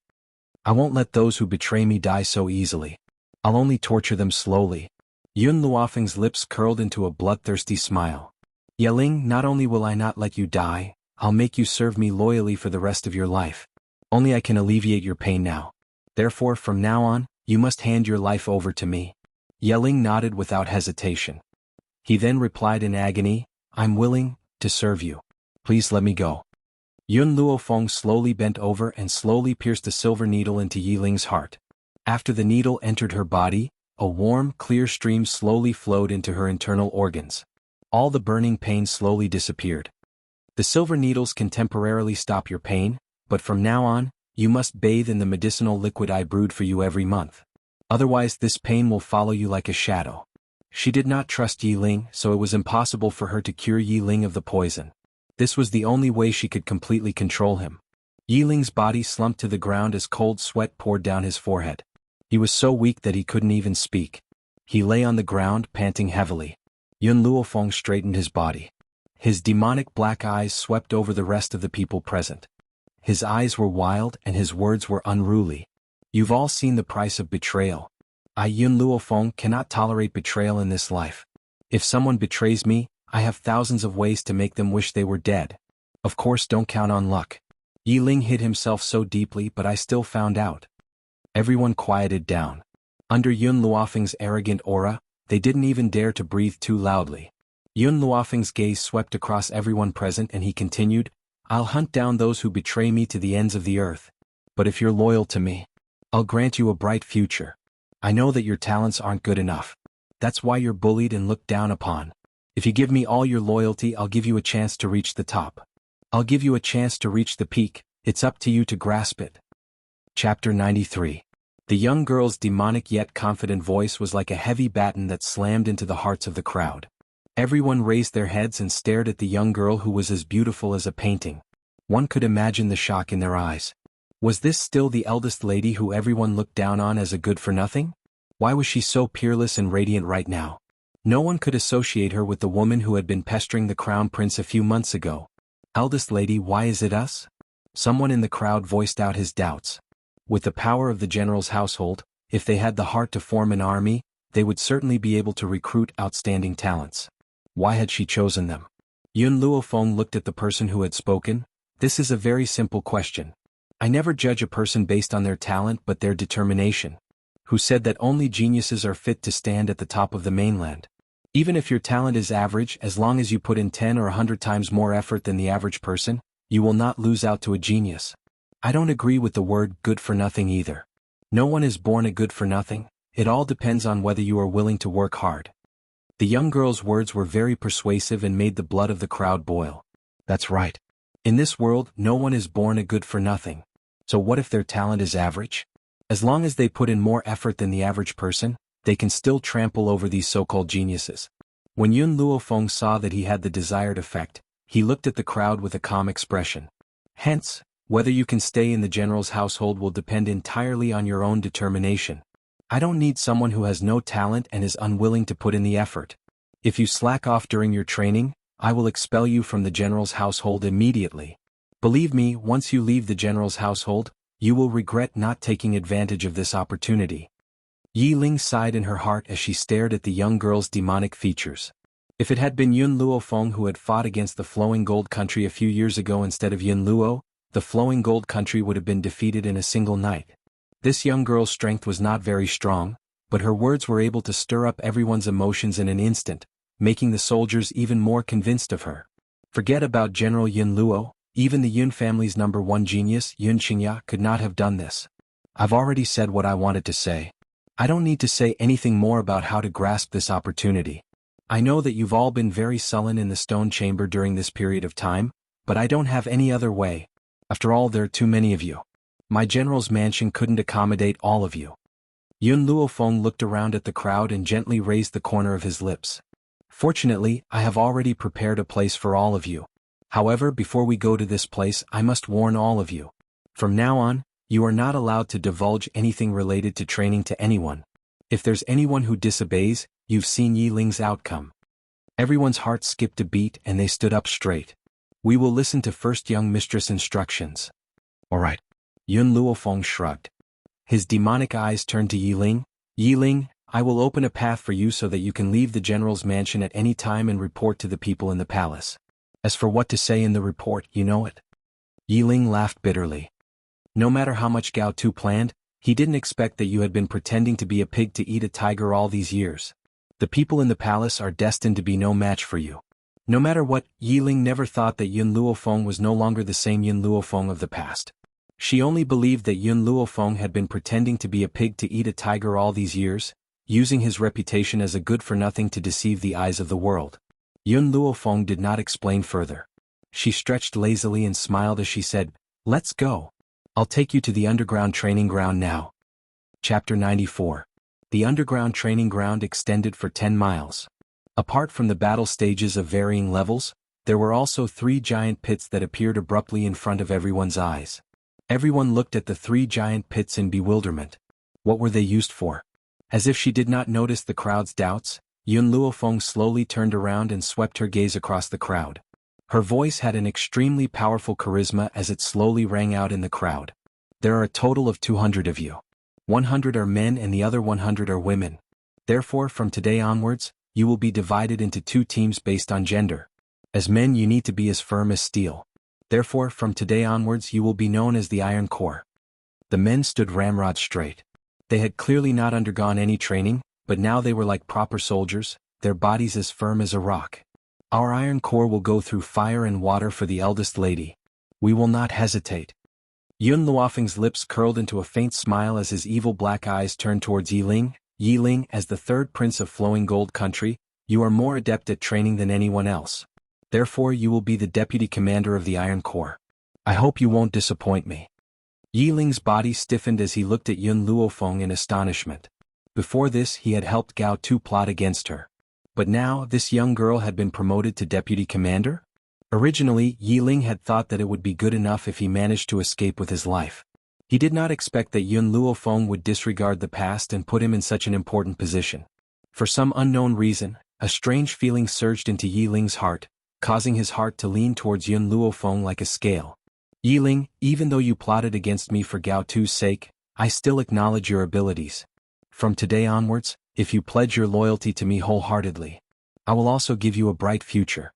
[SPEAKER 1] "I won't let those who betray me die so easily. I'll only torture them slowly." Yun Luofeng's lips curled into a bloodthirsty smile. "Yi Ling, not only will I not let you die, I'll make you serve me loyally for the rest of your life. Only I can alleviate your pain now. Therefore, from now on, you must hand your life over to me." Yi Ling nodded without hesitation. He then replied in agony, "I'm willing to serve you. Please let me go." Yun Luofeng slowly bent over and slowly pierced a silver needle into Yi Ling's heart. After the needle entered her body, a warm, clear stream slowly flowed into her internal organs. All the burning pain slowly disappeared. "The silver needles can temporarily stop your pain, but from now on, you must bathe in the medicinal liquid I brewed for you every month. Otherwise this pain will follow you like a shadow." She did not trust Yi Ling, so it was impossible for her to cure Yi Ling of the poison. This was the only way she could completely control him. Yiling's body slumped to the ground as cold sweat poured down his forehead. He was so weak that he couldn't even speak. He lay on the ground, panting heavily. Yun Luofeng straightened his body. His demonic black eyes swept over the rest of the people present. His eyes were wild and his words were unruly. You've all seen the price of betrayal. I, Yun Luofeng, cannot tolerate betrayal in this life. If someone betrays me, I have thousands of ways to make them wish they were dead. Of course, don't count on luck. Yiling hid himself so deeply, but I still found out. Everyone quieted down. Under Yun Luofeng's arrogant aura, they didn't even dare to breathe too loudly. Yun Luofeng's gaze swept across everyone present and he continued, I'll hunt down those who betray me to the ends of the earth. But if you're loyal to me, I'll grant you a bright future. I know that your talents aren't good enough. That's why you're bullied and looked down upon. If you give me all your loyalty, I'll give you a chance to reach the top. I'll give you a chance to reach the peak. It's up to you to grasp it. Chapter 93. The young girl's demonic yet confident voice was like a heavy baton that slammed into the hearts of the crowd. Everyone raised their heads and stared at the young girl who was as beautiful as a painting. One could imagine the shock in their eyes. Was this still the eldest lady who everyone looked down on as a good-for-nothing? Why was she so peerless and radiant right now? No one could associate her with the woman who had been pestering the crown prince a few months ago. Eldest lady, why is it us? Someone in the crowd voiced out his doubts. With the power of the general's household, if they had the heart to form an army, they would certainly be able to recruit outstanding talents. Why had she chosen them? Yun Luofeng looked at the person who had spoken. This is a very simple question. I never judge a person based on their talent but their determination. Who said that only geniuses are fit to stand at the top of the mainland? Even if your talent is average, as long as you put in 10 or 100 times more effort than the average person, you will not lose out to a genius. I don't agree with the word good for nothing either. No one is born a good for nothing. It all depends on whether you are willing to work hard. The young girl's words were very persuasive and made the blood of the crowd boil. That's right. In this world, no one is born a good for nothing. So what if their talent is average? As long as they put in more effort than the average person, they can still trample over these so-called geniuses. When Yun Luofeng saw that he had the desired effect, he looked at the crowd with a calm expression. Hence, whether you can stay in the general's household will depend entirely on your own determination. I don't need someone who has no talent and is unwilling to put in the effort. If you slack off during your training, I will expel you from the general's household immediately. Believe me, once you leave the general's household, you will regret not taking advantage of this opportunity. Yiling sighed in her heart as she stared at the young girl's demonic features. If it had been Yun Luofeng who had fought against the Flowing Gold Country a few years ago instead of Yun Luo, the Flowing Gold Country would have been defeated in a single night. This young girl's strength was not very strong, but her words were able to stir up everyone's emotions in an instant, making the soldiers even more convinced of her. Forget about General Yun Luo, even the Yun family's #1 genius, Yun Qingya, could not have done this. I've already said what I wanted to say. I don't need to say anything more about how to grasp this opportunity. I know that you've all been very sullen in the stone chamber during this period of time, but I don't have any other way. After all, there are too many of you. My general's mansion couldn't accommodate all of you. Yun Luofeng looked around at the crowd and gently raised the corner of his lips. Fortunately, I have already prepared a place for all of you. However, before we go to this place, I must warn all of you. From now on, you are not allowed to divulge anything related to training to anyone. If there's anyone who disobeys, you've seen Yiling's outcome. Everyone's heart skipped a beat and they stood up straight. We will listen to first young mistress instructions. All right. Yun Luofeng shrugged. His demonic eyes turned to Yiling. Yiling, I will open a path for you so that you can leave the general's mansion at any time and report to the people in the palace. As for what to say in the report, you know it. Yiling laughed bitterly. No matter how much Gao Tu planned, he didn't expect that you had been pretending to be a pig to eat a tiger all these years. The people in the palace are destined to be no match for you. No matter what, Yiling never thought that Yun Luofeng was no longer the same Yun Luofeng of the past. She only believed that Yun Luofeng had been pretending to be a pig to eat a tiger all these years, using his reputation as a good-for-nothing to deceive the eyes of the world. Yun Luofeng did not explain further. She stretched lazily and smiled as she said, "Let's go. I'll take you to the underground training ground now." Chapter 94. The underground training ground extended for 10 miles. Apart from the battle stages of varying levels, There were also 3 giant pits that appeared abruptly in front of everyone's eyes. Everyone looked at the 3 giant pits in bewilderment. What were they used for? As if she did not notice the crowd's doubts, Yun Luofeng slowly turned around and swept her gaze across the crowd. Her voice had an extremely powerful charisma as it slowly rang out in the crowd. There are a total of 200 of you. 100 are men and the other 100 are women. Therefore, from today onwards, you will be divided into 2 teams based on gender. As men, you need to be as firm as steel. Therefore, from today onwards, you will be known as the Iron Core. The men stood ramrod straight. They had clearly not undergone any training, but now they were like proper soldiers, their bodies as firm as a rock. Our Iron Core will go through fire and water for the eldest lady. We will not hesitate. Yun Luofeng's lips curled into a faint smile as his evil black eyes turned towards Yi Ling. Yi Ling, as the 3rd prince of Flowing Gold Country, you are more adept at training than anyone else. Therefore, you will be the deputy commander of the Iron Corps. I hope you won't disappoint me. Yi Ling's body stiffened as he looked at Yun Luofeng in astonishment. Before this, he had helped Gao Tu plot against her. But now, this young girl had been promoted to deputy commander? Originally, Yi Ling had thought that it would be good enough if he managed to escape with his life. He did not expect that Yun Luofeng would disregard the past and put him in such an important position. For some unknown reason, a strange feeling surged into Yi Ling's heart, causing his heart to lean towards Yun Luofeng like a scale. Yi Ling, even though you plotted against me for Gao Tu's sake, I still acknowledge your abilities. From today onwards, if you pledge your loyalty to me wholeheartedly, I will also give you a bright future.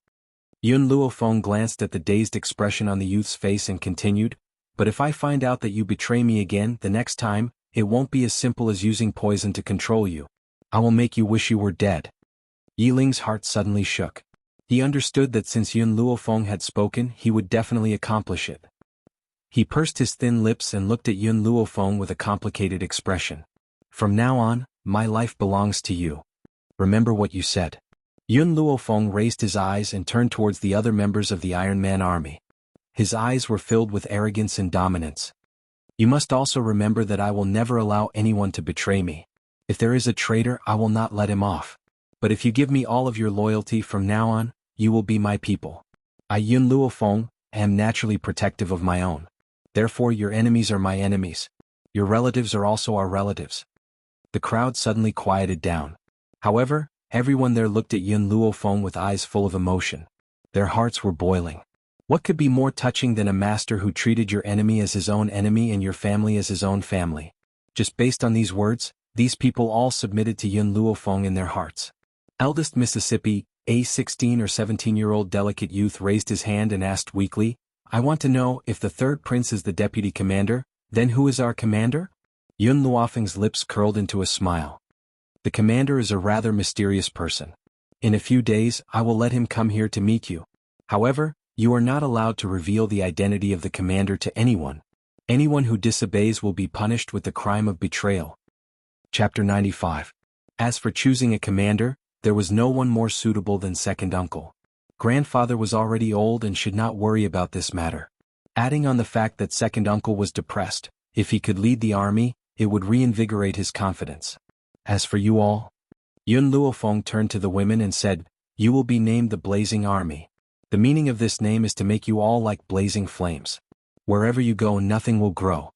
[SPEAKER 1] Yun Luofeng glanced at the dazed expression on the youth's face and continued, but if I find out that you betray me again the next time, it won't be as simple as using poison to control you. I will make you wish you were dead. Yi Ling's heart suddenly shook. He understood that since Yun Luofeng had spoken, he would definitely accomplish it. He pursed his thin lips and looked at Yun Luofeng with a complicated expression. From now on, my life belongs to you. Remember what you said. Yun Luofeng raised his eyes and turned towards the other members of the Iron Man army. His eyes were filled with arrogance and dominance. You must also remember that I will never allow anyone to betray me. If there is a traitor, I will not let him off. But if you give me all of your loyalty from now on, you will be my people. I, Yun Luofeng, am naturally protective of my own. Therefore, your enemies are my enemies. Your relatives are also our relatives. The crowd suddenly quieted down. However, everyone there looked at Yun Luofeng with eyes full of emotion. Their hearts were boiling. What could be more touching than a master who treated your enemy as his own enemy and your family as his own family? Just based on these words, these people all submitted to Yun Luofeng in their hearts. Eldest Mississippi, a 16 or 17-year-old delicate youth raised his hand and asked weakly, I want to know, if the 3rd prince is the deputy commander, then who is our commander? Yun Luofeng's lips curled into a smile. The commander is a rather mysterious person. In a few days, I will let him come here to meet you. However, you are not allowed to reveal the identity of the commander to anyone. Anyone who disobeys will be punished with the crime of betrayal. Chapter 95. As for choosing a commander, there was no one more suitable than Second Uncle. Grandfather was already old and should not worry about this matter. Adding on the fact that Second Uncle was depressed, if he could lead the army, it would reinvigorate his confidence. As for you all, Yun Luofeng turned to the women and said, you will be named the Blazing Army. The meaning of this name is to make you all like blazing flames. Wherever you go, nothing will grow.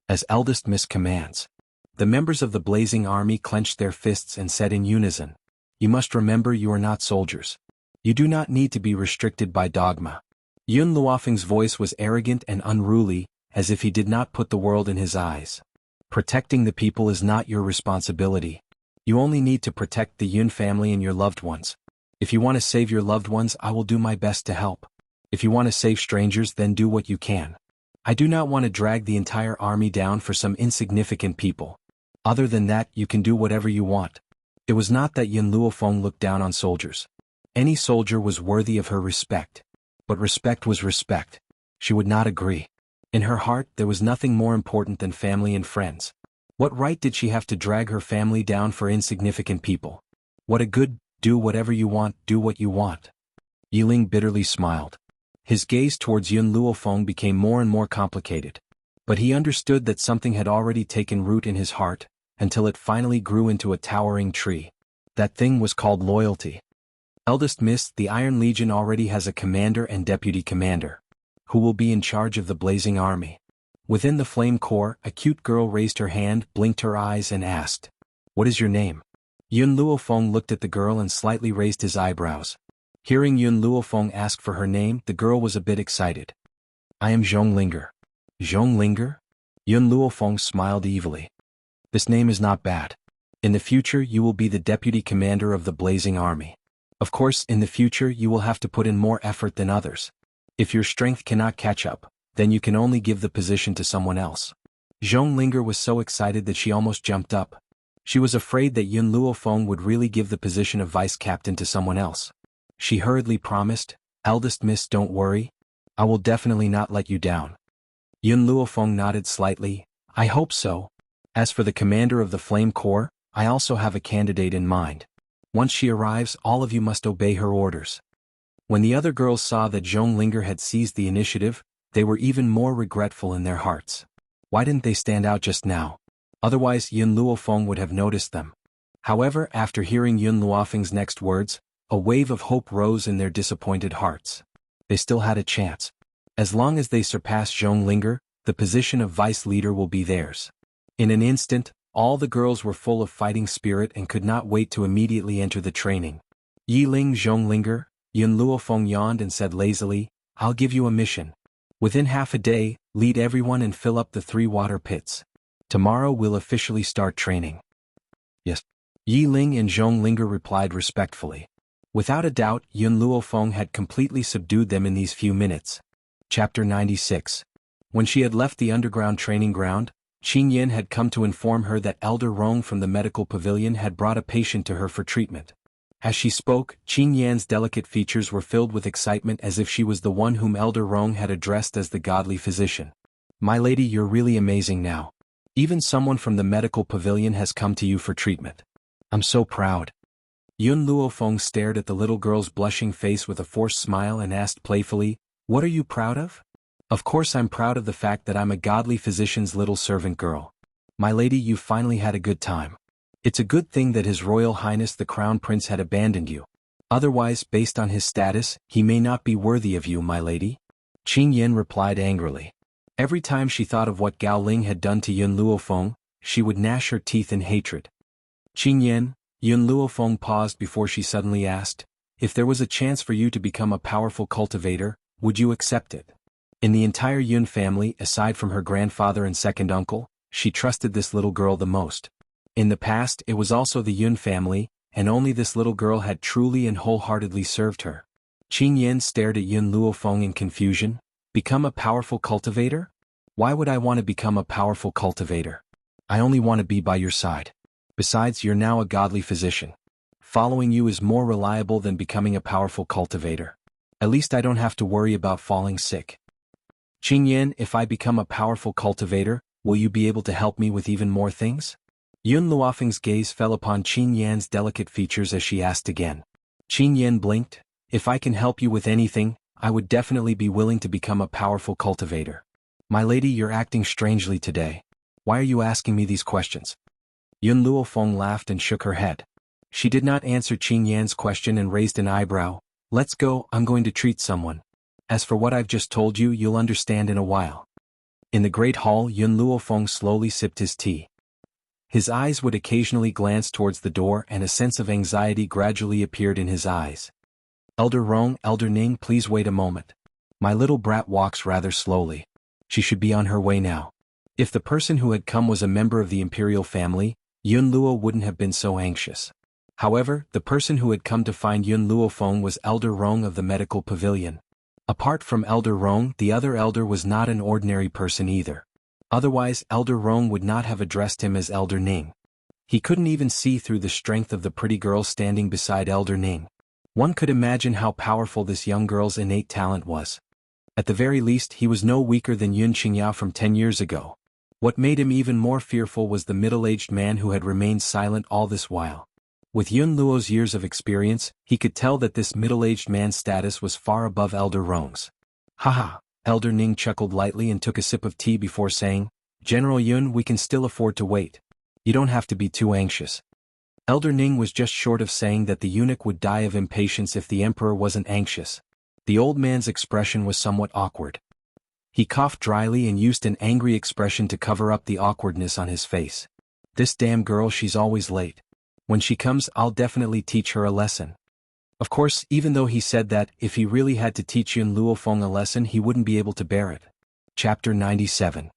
[SPEAKER 1] As eldest Miss commands. The members of the Blazing Army clenched their fists and said in unison, you must remember you are not soldiers. You do not need to be restricted by dogma. Yun Luofeng's voice was arrogant and unruly, as if he did not put the world in his eyes. Protecting the people is not your responsibility. You only need to protect the Yun family and your loved ones. If you want to save your loved ones, I will do my best to help. If you want to save strangers, then do what you can. I do not want to drag the entire army down for some insignificant people. Other than that, you can do whatever you want. It was not that Yun Luofeng looked down on soldiers. Any soldier was worthy of her respect. But respect was respect. She would not agree. In her heart, there was nothing more important than family and friends. What right did she have to drag her family down for insignificant people? What a good, do whatever you want, do what you want. Yi Ling bitterly smiled. His gaze towards Yun Luofeng became more and more complicated. But he understood that something had already taken root in his heart, until it finally grew into a towering tree. That thing was called loyalty. Eldest Miss, the Iron Legion already has a commander and deputy commander, who will be in charge of the blazing army. Within the Flame Corps, a cute girl raised her hand, blinked her eyes and asked, "What is your name?" Yun Luofeng looked at the girl and slightly raised his eyebrows. Hearing Yun Luofeng ask for her name, the girl was a bit excited. "I am Zhonglinger." Zhonglinger? Yun Luofeng smiled evilly. "This name is not bad. In the future you will be the deputy commander of the blazing army. Of course, in the future you will have to put in more effort than others. If your strength cannot catch up, then you can only give the position to someone else." Zhonglinger was so excited that she almost jumped up. She was afraid that Yun Luofeng would really give the position of vice captain to someone else. She hurriedly promised, "Eldest Miss, don't worry. I will definitely not let you down." Yun Luofeng nodded slightly. "I hope so. As for the commander of the Flame Corps, I also have a candidate in mind. Once she arrives, all of you must obey her orders." When the other girls saw that Zhonglinger had seized the initiative, they were even more regretful in their hearts. Why didn't they stand out just now? Otherwise Yun Luofeng would have noticed them. However, after hearing Yun Luofeng's next words, a wave of hope rose in their disappointed hearts. They still had a chance. As long as they surpass Zhonglinger, the position of vice leader will be theirs. In an instant, all the girls were full of fighting spirit and could not wait to immediately enter the training. "Yiling Zhonglinger," Yun Luofeng yawned and said lazily, "I'll give you a mission. Within half a day, lead everyone and fill up the 3 water pits. Tomorrow we'll officially start training." "Yes." Yiling and Zhonglinger replied respectfully. Without a doubt, Yun Luofeng had completely subdued them in these few minutes. Chapter 96. When she had left the underground training ground, Qin Yin had come to inform her that Elder Rong from the medical pavilion had brought a patient to her for treatment. As she spoke, Qin Yan's delicate features were filled with excitement as if she was the one whom Elder Rong had addressed as the godly physician. "My lady, you're really amazing now. Even someone from the medical pavilion has come to you for treatment. I'm so proud." Yun Luofeng stared at the little girl's blushing face with a forced smile and asked playfully, "What are you proud of?" "Of course I'm proud of the fact that I'm a godly physician's little servant girl. My lady, you finally had a good time. It's a good thing that His Royal Highness the Crown Prince had abandoned you. Otherwise, based on his status, he may not be worthy of you, my lady." Qin Yin replied angrily. Every time she thought of what Gao Ling had done to Yun Luofeng, she would gnash her teeth in hatred. "Qin Yin," Yun Luofeng paused before she suddenly asked, "If there was a chance for you to become a powerful cultivator, would you accept it?" In the entire Yun family, aside from her grandfather and second uncle, she trusted this little girl the most. In the past, it was also the Yun family, and only this little girl had truly and wholeheartedly served her. Qin Yin stared at Yun Luofeng in confusion. "Become a powerful cultivator? Why would I want to become a powerful cultivator? I only want to be by your side. Besides, you're now a godly physician. Following you is more reliable than becoming a powerful cultivator. At least I don't have to worry about falling sick." "Qin Yin, if I become a powerful cultivator, will you be able to help me with even more things?" Yun Luofeng's gaze fell upon Qin Yan's delicate features as she asked again. Qin Yan blinked. "If I can help you with anything, I would definitely be willing to become a powerful cultivator." "My lady, you're acting strangely today. Why are you asking me these questions?" Yun Luofeng laughed and shook her head. She did not answer Qin Yan's question and raised an eyebrow. "Let's go, I'm going to treat someone. As for what I've just told you, you'll understand in a while." In the great hall, Yun Luofeng slowly sipped his tea. His eyes would occasionally glance towards the door and a sense of anxiety gradually appeared in his eyes. "Elder Rong, Elder Ning, please wait a moment. My little brat walks rather slowly. She should be on her way now." If the person who had come was a member of the imperial family, Yun Luo wouldn't have been so anxious. However, the person who had come to find Yun Luofeng was Elder Rong of the medical pavilion. Apart from Elder Rong, the other elder was not an ordinary person either. Otherwise, Elder Rong would not have addressed him as Elder Ning. He couldn't even see through the strength of the pretty girl standing beside Elder Ning. One could imagine how powerful this young girl's innate talent was. At the very least, he was no weaker than Yun Qingyao from 10 years ago. What made him even more fearful was the middle-aged man who had remained silent all this while. With Yun Luo's years of experience, he could tell that this middle-aged man's status was far above Elder Rong's. "Haha," Elder Ning chuckled lightly and took a sip of tea before saying, "General Yun, we can still afford to wait. You don't have to be too anxious." Elder Ning was just short of saying that the eunuch would die of impatience if the emperor wasn't anxious. The old man's expression was somewhat awkward. He coughed dryly and used an angry expression to cover up the awkwardness on his face. This damn girl, she's always late. When she comes, I'll definitely teach her a lesson. Of course, even though he said that, if he really had to teach Yun Luofeng a lesson, he wouldn't be able to bear it. Chapter 97.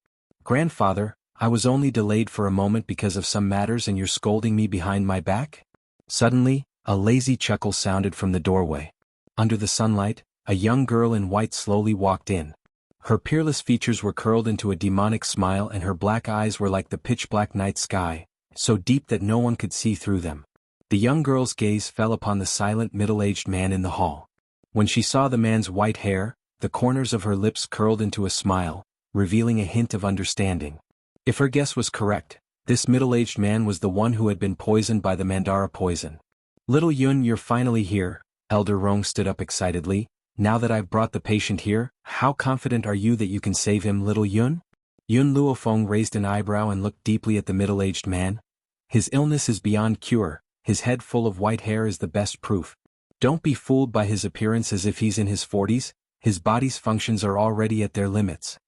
[SPEAKER 1] Grandfather, I was only delayed for a moment because of some matters and you're scolding me behind my back? Suddenly, a lazy chuckle sounded from the doorway. Under the sunlight, a young girl in white slowly walked in. Her peerless features were curled into a demonic smile and her black eyes were like the pitch-black night sky, so deep that no one could see through them. The young girl's gaze fell upon the silent middle-aged man in the hall. When she saw the man's white hair, the corners of her lips curled into a smile, revealing a hint of understanding. If her guess was correct, this middle-aged man was the one who had been poisoned by the Mandara poison. Little Yun, you're finally here, Elder Rong stood up excitedly. Now that I've brought the patient here, how confident are you that you can save him, little Yun? Yun Luofeng raised an eyebrow and looked deeply at the middle-aged man. His illness is beyond cure, his head full of white hair is the best proof. Don't be fooled by his appearance as if he's in his 40s, his body's functions are already at their limits.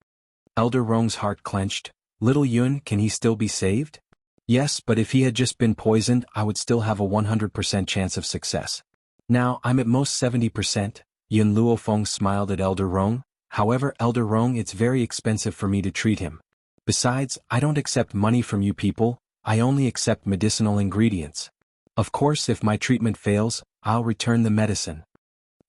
[SPEAKER 1] Elder Rong's heart clenched. Little Yun, can he still be saved? Yes, but if he had just been poisoned, I would still have a 100% chance of success. Now, I'm at most 70%. Yun Luofeng smiled at Elder Rong. However, Elder Rong, it's very expensive for me to treat him. Besides, I don't accept money from you people, I only accept medicinal ingredients. Of course, if my treatment fails, I'll return the medicine.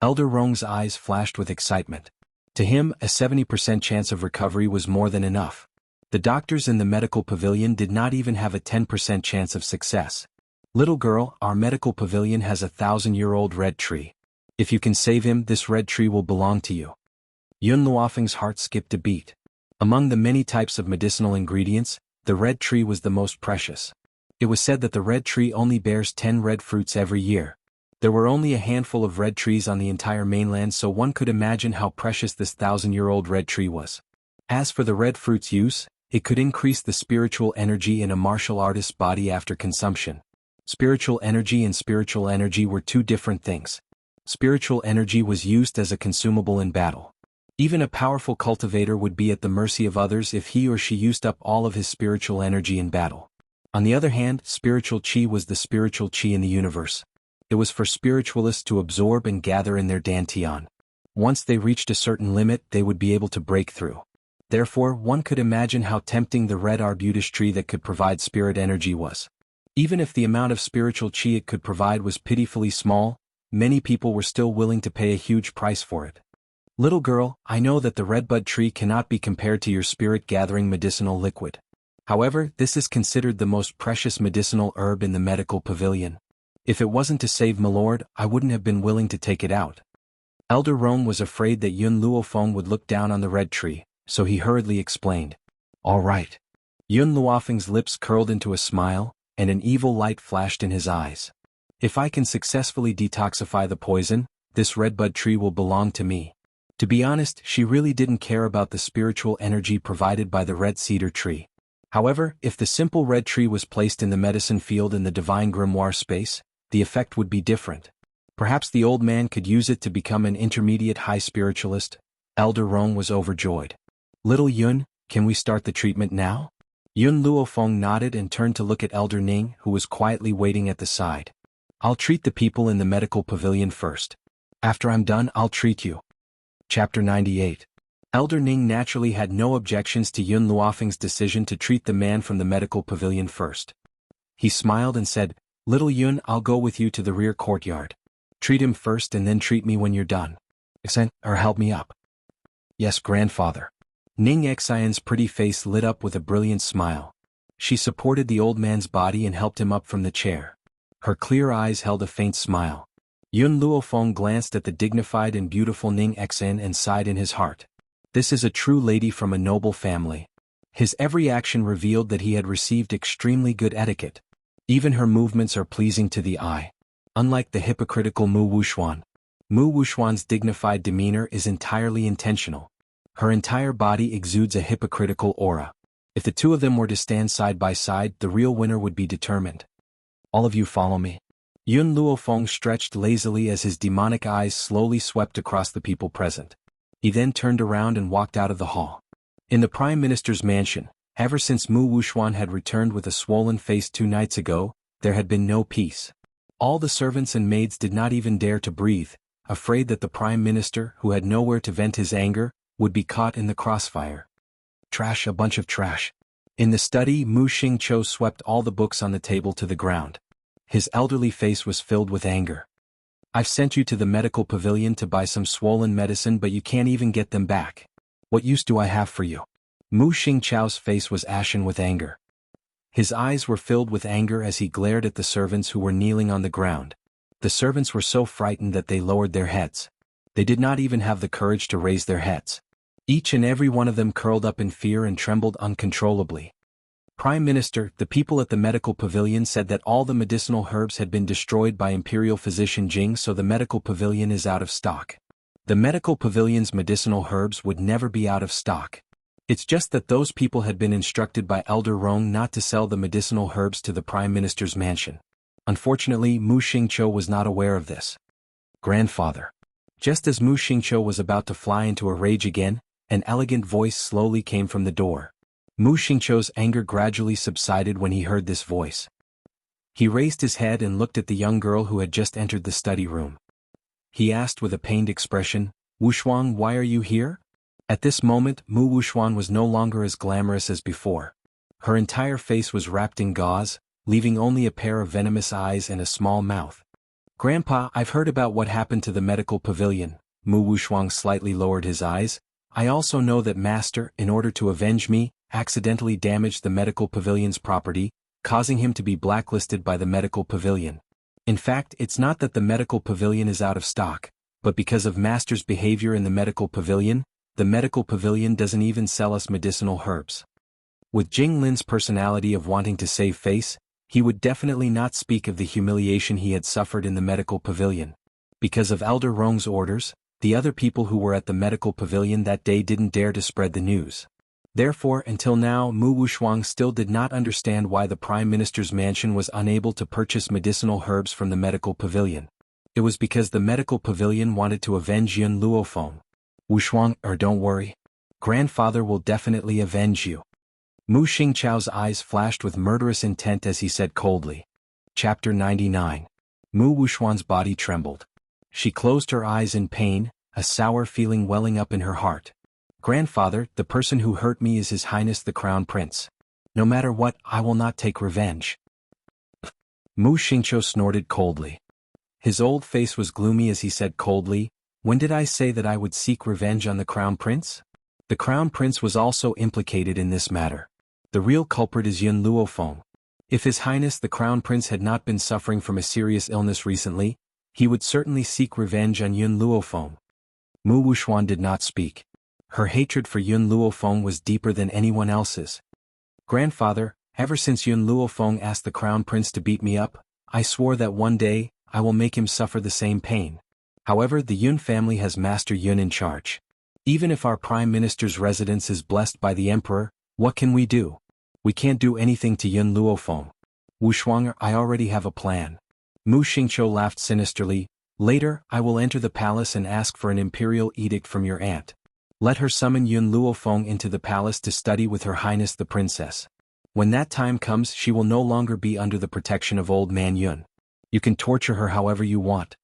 [SPEAKER 1] Elder Rong's eyes flashed with excitement. To him, a 70% chance of recovery was more than enough. The doctors in the medical pavilion did not even have a 10% chance of success. Little girl, our medical pavilion has a 1,000-year-old red tree. If you can save him, this red tree will belong to you. Yun Luofeng's heart skipped a beat. Among the many types of medicinal ingredients, the red tree was the most precious. It was said that the red tree only bears 10 red fruits every year. There were only a handful of red trees on the entire mainland, so one could imagine how precious this 1,000-year-old red tree was. As for the red fruit's use, it could increase the spiritual energy in a martial artist's body after consumption. Spiritual energy and spiritual energy were two different things. Spiritual energy was used as a consumable in battle. Even a powerful cultivator would be at the mercy of others if he or she used up all of his spiritual energy in battle. On the other hand, spiritual chi was the spiritual chi in the universe. It was for spiritualists to absorb and gather in their dantian. Once they reached a certain limit, they would be able to break through. Therefore, one could imagine how tempting the red arbutus tree that could provide spirit energy was. Even if the amount of spiritual chi it could provide was pitifully small, many people were still willing to pay a huge price for it. Little girl, I know that the redbud tree cannot be compared to your spirit-gathering medicinal liquid. However, this is considered the most precious medicinal herb in the medical pavilion. If it wasn't to save my lord, I wouldn't have been willing to take it out. Elder Rong was afraid that Yun Luofeng would look down on the red tree, so he hurriedly explained. All right. Yun Luofeng's lips curled into a smile, and an evil light flashed in his eyes. If I can successfully detoxify the poison, this redbud tree will belong to me. To be honest, she really didn't care about the spiritual energy provided by the red cedar tree. However, if the simple red tree was placed in the medicine field in the divine grimoire space, the effect would be different. Perhaps the old man could use it to become an intermediate high spiritualist. Elder Rong was overjoyed. Little Yun, can we start the treatment now? Yun Luofeng nodded and turned to look at Elder Ning, who was quietly waiting at the side. I'll treat the people in the medical pavilion first. After I'm done, I'll treat you. Chapter 98. Elder Ning naturally had no objections to Yun Luofeng's decision to treat the man from the medical pavilion first. He smiled and said, Little Yun, I'll go with you to the rear courtyard. Treat him first and then treat me when you're done. Or help me up. Yes, grandfather. Ning Xian's pretty face lit up with a brilliant smile. She supported the old man's body and helped him up from the chair. Her clear eyes held a faint smile. Yun Luofeng glanced at the dignified and beautiful Ning Xian and sighed in his heart. This is a true lady from a noble family. His every action revealed that he had received extremely good etiquette. Even her movements are pleasing to the eye. Unlike the hypocritical Mu Wuxuan. Mu Wuxuan's dignified demeanor is entirely intentional. Her entire body exudes a hypocritical aura. If the two of them were to stand side by side, the real winner would be determined. All of you follow me. Yun Luofeng stretched lazily as his demonic eyes slowly swept across the people present. He then turned around and walked out of the hall. In the Prime Minister's mansion, ever since Mu Wuxuan had returned with a swollen face 2 nights ago, there had been no peace. All the servants and maids did not even dare to breathe, afraid that the Prime Minister, who had nowhere to vent his anger, would be caught in the crossfire. Trash, a bunch of trash. In the study, Mu Xingqiu swept all the books on the table to the ground. His elderly face was filled with anger. I've sent you to the medical pavilion to buy some swollen medicine, but you can't even get them back. What use do I have for you? Mu Xingqiu's face was ashen with anger. His eyes were filled with anger as he glared at the servants who were kneeling on the ground. The servants were so frightened that they lowered their heads. They did not even have the courage to raise their heads. Each and every one of them curled up in fear and trembled uncontrollably. Prime Minister, the people at the medical pavilion said that all the medicinal herbs had been destroyed by Imperial Physician Jing, so the medical pavilion is out of stock. The medical pavilion's medicinal herbs would never be out of stock. It's just that those people had been instructed by Elder Rong not to sell the medicinal herbs to the Prime Minister's mansion. Unfortunately, Mu Xingqiu was not aware of this. Grandfather. Just as Mu Xingqiu was about to fly into a rage again, an elegant voice slowly came from the door. Mu Xingqiu's anger gradually subsided when he heard this voice. He raised his head and looked at the young girl who had just entered the study room. He asked with a pained expression, "Wuxuan, why are you here?" At this moment, Mu Wuxuan was no longer as glamorous as before. Her entire face was wrapped in gauze, leaving only a pair of venomous eyes and a small mouth. "Grandpa, I've heard about what happened to the medical pavilion." Mu Wuxuan slightly lowered his eyes. "I also know that Master, in order to avenge me, accidentally damaged the medical pavilion's property, causing him to be blacklisted by the medical pavilion. In fact, it's not that the medical pavilion is out of stock, but because of Master's behavior in the medical pavilion, the medical pavilion doesn't even sell us medicinal herbs." With Jing Lin's personality of wanting to save face, he would definitely not speak of the humiliation he had suffered in the medical pavilion. Because of Elder Rong's orders, the other people who were at the medical pavilion that day didn't dare to spread the news. Therefore, until now, Mu Wuxuan still did not understand why the Prime Minister's mansion was unable to purchase medicinal herbs from the medical pavilion. It was because the medical pavilion wanted to avenge Yun Luofeng. "Wuxuan, don't worry. Grandfather will definitely avenge you." Mu Xingqiu's eyes flashed with murderous intent as he said coldly. Chapter 99. Mu Wuxuan's body trembled. She closed her eyes in pain, a sour feeling welling up in her heart. "Grandfather, the person who hurt me is His Highness the Crown Prince. No matter what, I will not take revenge." Mu Xingqiu snorted coldly. His old face was gloomy as he said coldly, "When did I say that I would seek revenge on the Crown Prince? The Crown Prince was also implicated in this matter. The real culprit is Yun Luofeng. If His Highness the Crown Prince had not been suffering from a serious illness recently, he would certainly seek revenge on Yun Luofeng." Mu Wuxuan did not speak. Her hatred for Yun Luofeng was deeper than anyone else's. "Grandfather, ever since Yun Luofeng asked the Crown Prince to beat me up, I swore that one day, I will make him suffer the same pain. However, the Yun family has Master Yun in charge. Even if our Prime Minister's residence is blessed by the Emperor, what can we do? We can't do anything to Yun Luofeng. Wuxuan, I already have a plan." Mu Xingqiu laughed sinisterly. "Later, I will enter the palace and ask for an imperial edict from your aunt. Let her summon Yun Luofeng into the palace to study with Her Highness the Princess. When that time comes, she will no longer be under the protection of old man Yun. You can torture her however you want."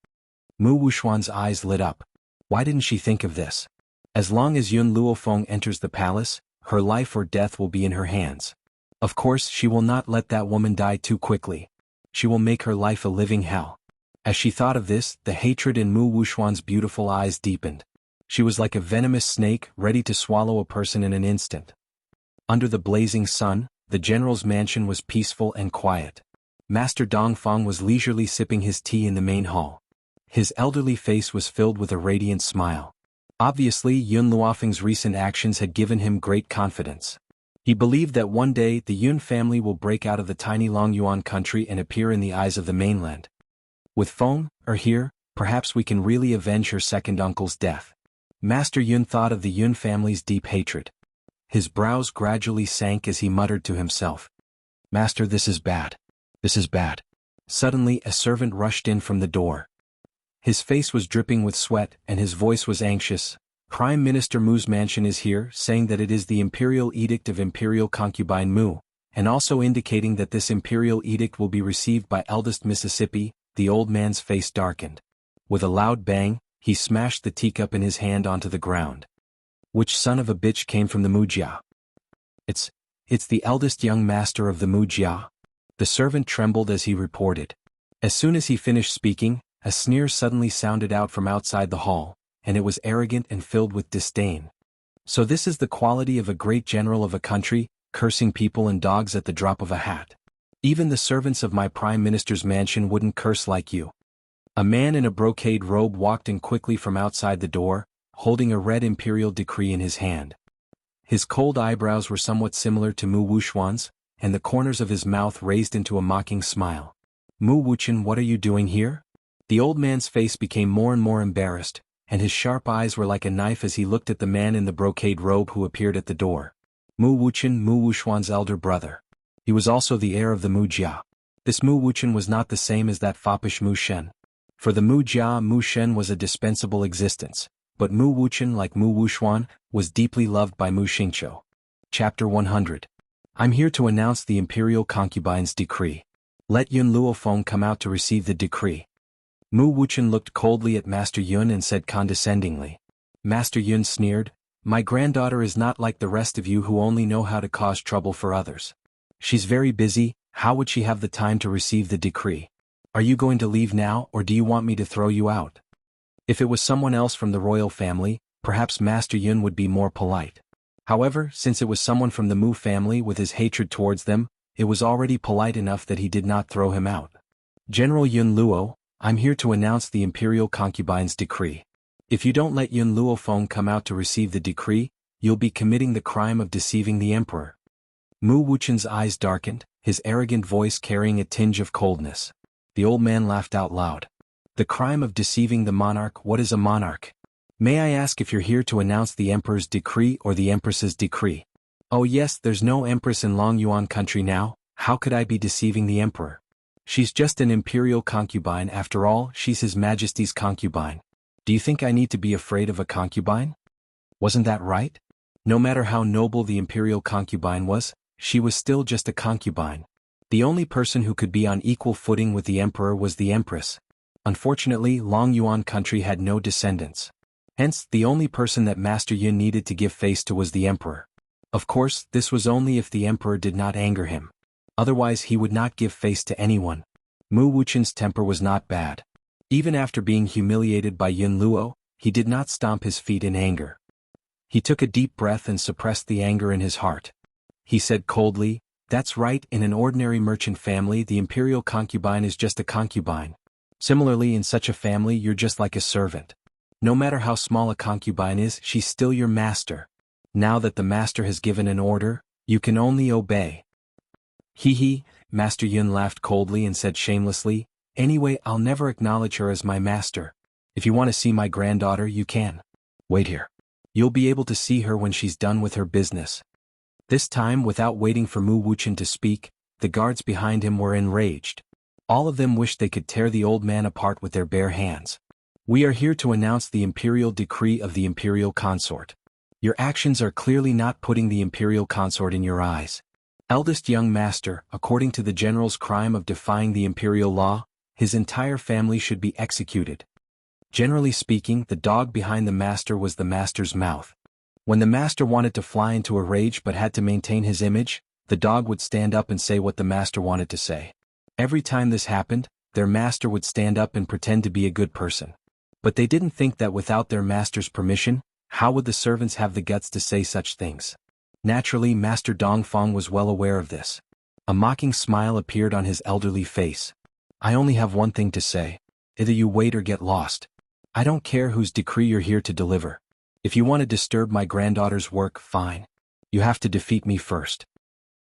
[SPEAKER 1] Mu Wuxuan's eyes lit up. Why didn't she think of this? As long as Yun Luofeng enters the palace, her life or death will be in her hands. Of course, she will not let that woman die too quickly. She will make her life a living hell. As she thought of this, the hatred in Mu Wuxuan's beautiful eyes deepened. She was like a venomous snake, ready to swallow a person in an instant. Under the blazing sun, the general's mansion was peaceful and quiet. Master Dongfang was leisurely sipping his tea in the main hall. His elderly face was filled with a radiant smile. Obviously, Yun Luofeng's recent actions had given him great confidence. He believed that one day the Yun family will break out of the tiny Longyuan country and appear in the eyes of the mainland. With Feng, here, perhaps we can really avenge her second uncle's death. Master Yun thought of the Yun family's deep hatred. His brows gradually sank as he muttered to himself. "Master, this is bad. This is bad. Suddenly a servant rushed in from the door. His face was dripping with sweat and his voice was anxious. Prime Minister Mu's mansion is here, saying that it is the Imperial Edict of Imperial Concubine Mu, and also indicating that this Imperial Edict will be received by eldest Mississippi. The old man's face darkened. With a loud bang, he smashed the teacup in his hand onto the ground. Which son of a bitch came from the Mujia? It's the eldest young master of the Mujia. The servant trembled as he reported. As soon as he finished speaking, a sneer suddenly sounded out from outside the hall, and it was arrogant and filled with disdain. So this is the quality of a great general of a country, cursing people and dogs at the drop of a hat. Even the servants of my prime minister's mansion wouldn't curse like you. A man in a brocade robe walked in quickly from outside the door, holding a red imperial decree in his hand. His cold eyebrows were somewhat similar to Mu Wuxuan's, and the corners of his mouth raised into a mocking smile. Mu Wuchen, what are you doing here? The old man's face became more and more embarrassed, and his sharp eyes were like a knife as he looked at the man in the brocade robe who appeared at the door. Mu Wuchen, Mu Wuxuan's elder brother. He was also the heir of the Mujia. This Mu Wuchen was not the same as that foppish Mu Shen. For the Mujia, Mu Shen was a dispensable existence, but Mu Wuchen, like Mu Wuxuan, was deeply loved by Mu Xingqiu. Chapter 100. I'm here to announce the Imperial Concubine's decree. Let Yun Luofeng come out to receive the decree. Mu Wuchen looked coldly at Master Yun and said condescendingly. Master Yun sneered, my granddaughter is not like the rest of you who only know how to cause trouble for others. She's very busy, how would she have the time to receive the decree? Are you going to leave now or do you want me to throw you out? If it was someone else from the royal family, perhaps Master Yun would be more polite. However, since it was someone from the Mu family with his hatred towards them, it was already polite enough that he did not throw him out. General Yun Luo, I'm here to announce the Imperial Concubine's decree. If you don't let Yun Luofeng come out to receive the decree, you'll be committing the crime of deceiving the emperor. Mu Wuchen's eyes darkened, his arrogant voice carrying a tinge of coldness. The old man laughed out loud. The crime of deceiving the monarch. What is a monarch? May I ask if you're here to announce the emperor's decree or the empress's decree? Oh yes, there's no empress in Long Yuan country now, how could I be deceiving the emperor? She's just an imperial concubine after all, she's His Majesty's concubine. Do you think I need to be afraid of a concubine? Wasn't that right? No matter how noble the imperial concubine was, she was still just a concubine. The only person who could be on equal footing with the emperor was the empress. Unfortunately, Long Yuan country had no descendants. Hence, the only person that Master Yin needed to give face to was the emperor. Of course, this was only if the emperor did not anger him. Otherwise he would not give face to anyone. Mu Wuchen's temper was not bad. Even after being humiliated by Yun Luo, he did not stomp his feet in anger. He took a deep breath and suppressed the anger in his heart. He said coldly, that's right, in an ordinary merchant family the imperial concubine is just a concubine. Similarly, in such a family you're just like a servant. No matter how small a concubine is, she's still your master. Now that the master has given an order, you can only obey. He, Master Yun laughed coldly and said shamelessly, anyway, I'll never acknowledge her as my master. If you want to see my granddaughter, you can. Wait here. You'll be able to see her when she's done with her business. This time, without waiting for Mu Wuchen to speak, the guards behind him were enraged. All of them wished they could tear the old man apart with their bare hands. We are here to announce the imperial decree of the imperial consort. Your actions are clearly not putting the imperial consort in your eyes. Eldest young master, according to the general's crime of defying the imperial law, his entire family should be executed. Generally speaking, the dog behind the master was the master's mouth. When the master wanted to fly into a rage but had to maintain his image, the dog would stand up and say what the master wanted to say. Every time this happened, their master would stand up and pretend to be a good person. But they didn't think that without their master's permission, how would the servants have the guts to say such things? Naturally, Master Dongfang was well aware of this. A mocking smile appeared on his elderly face. I only have one thing to say. Either you wait or get lost. I don't care whose decree you're here to deliver. If you want to disturb my granddaughter's work, fine. You have to defeat me first.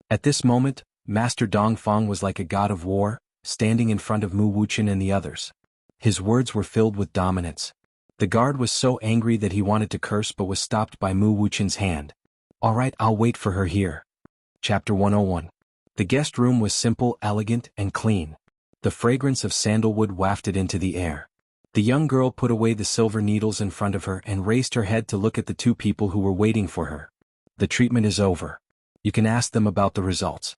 [SPEAKER 1] At this moment, Master Dongfang was like a god of war, standing in front of Mu Wuchen and the others. His words were filled with dominance. The guard was so angry that he wanted to curse but was stopped by Mu Wuchen's hand. All right, I'll wait for her here. Chapter 101. The guest room was simple, elegant, and clean. The fragrance of sandalwood wafted into the air. The young girl put away the silver needles in front of her and raised her head to look at the two people who were waiting for her. The treatment is over. You can ask them about the results.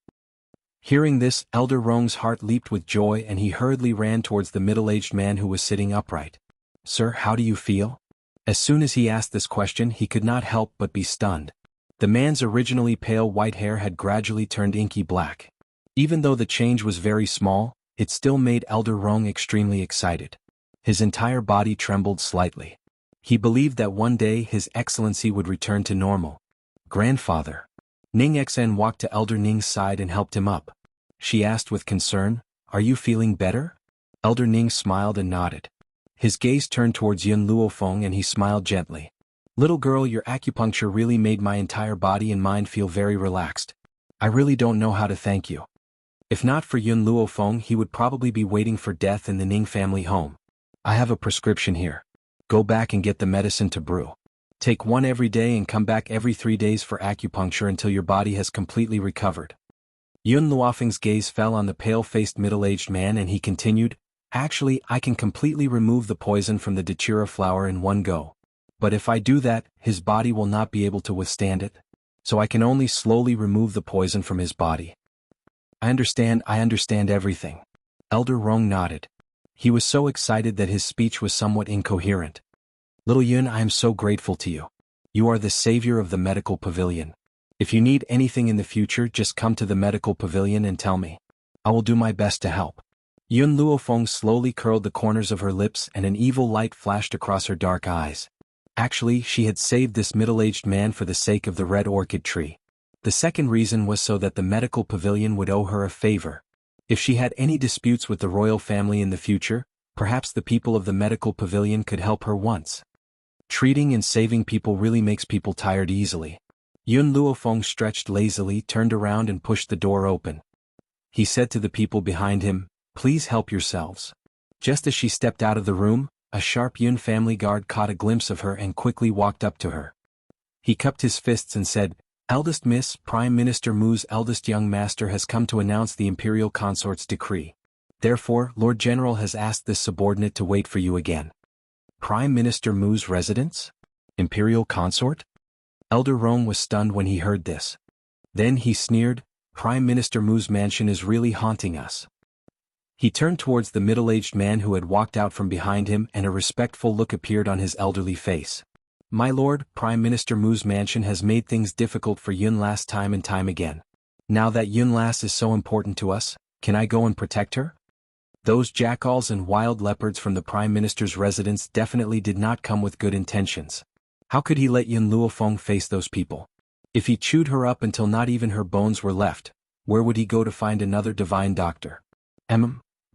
[SPEAKER 1] Hearing this, Elder Rong's heart leaped with joy and he hurriedly ran towards the middle-aged man who was sitting upright. Sir, how do you feel? As soon as he asked this question, he could not help but be stunned. The man's originally pale white hair had gradually turned inky black. Even though the change was very small, it still made Elder Rong extremely excited. His entire body trembled slightly. He believed that one day His Excellency would return to normal. Grandfather. Ning Xen walked to Elder Ning's side and helped him up. She asked with concern, "Are you feeling better?" Elder Ning smiled and nodded. His gaze turned towards Yun Luofeng and he smiled gently. "Little girl, your acupuncture really made my entire body and mind feel very relaxed. I really don't know how to thank you. If not for Yun Luofeng, he would probably be waiting for death in the Ning family home. I have a prescription here. Go back and get the medicine to brew. Take one every day and come back every 3 days for acupuncture until your body has completely recovered." Yun Luofeng's gaze fell on the pale-faced middle-aged man and he continued, "Actually, I can completely remove the poison from the datura flower in one go. But if I do that, his body will not be able to withstand it. So I can only slowly remove the poison from his body." I understand everything." Elder Rong nodded. He was so excited that his speech was somewhat incoherent. "Little Yun, I am so grateful to you. You are the savior of the medical pavilion. If you need anything in the future, just come to the medical pavilion and tell me. I will do my best to help." Yun Luofeng slowly curled the corners of her lips and an evil light flashed across her dark eyes. Actually, she had saved this middle-aged man for the sake of the red orchid tree. The second reason was so that the medical pavilion would owe her a favor. If she had any disputes with the royal family in the future, perhaps the people of the medical pavilion could help her once. Treating and saving people really makes people tired easily. Yun Luofeng stretched lazily, turned around and pushed the door open. He said to the people behind him, "Please help yourselves." Just as she stepped out of the room, a sharp Yun family guard caught a glimpse of her and quickly walked up to her. He cupped his fists and said, "Eldest Miss, Prime Minister Mu's eldest young master has come to announce the Imperial Consort's decree. Therefore, Lord General has asked this subordinate to wait for you again." Prime Minister Mu's residence? Imperial Consort? Elder Rong was stunned when he heard this. Then he sneered, "Prime Minister Mu's mansion is really haunting us." He turned towards the middle-aged man who had walked out from behind him and a respectful look appeared on his elderly face. "My lord, Prime Minister Mu's mansion has made things difficult for Yun Lass time and time again. Now that Yun Lass is so important to us, can I go and protect her?" Those jackals and wild leopards from the Prime Minister's residence definitely did not come with good intentions. How could he let Yun Luofeng face those people? If he chewed her up until not even her bones were left, where would he go to find another divine doctor?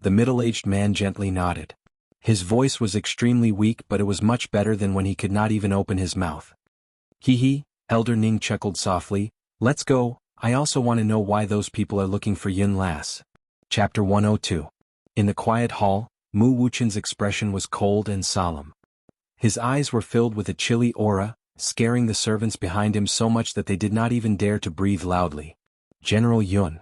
[SPEAKER 1] The middle-aged man gently nodded. His voice was extremely weak, but it was much better than when he could not even open his mouth. "Hee, Elder Ning chuckled softly, "Let's go, I also want to know why those people are looking for Yun Lass." Chapter 102. In the quiet hall, Mu Wuchen's expression was cold and solemn. His eyes were filled with a chilly aura, scaring the servants behind him so much that they did not even dare to breathe loudly. "General Yun."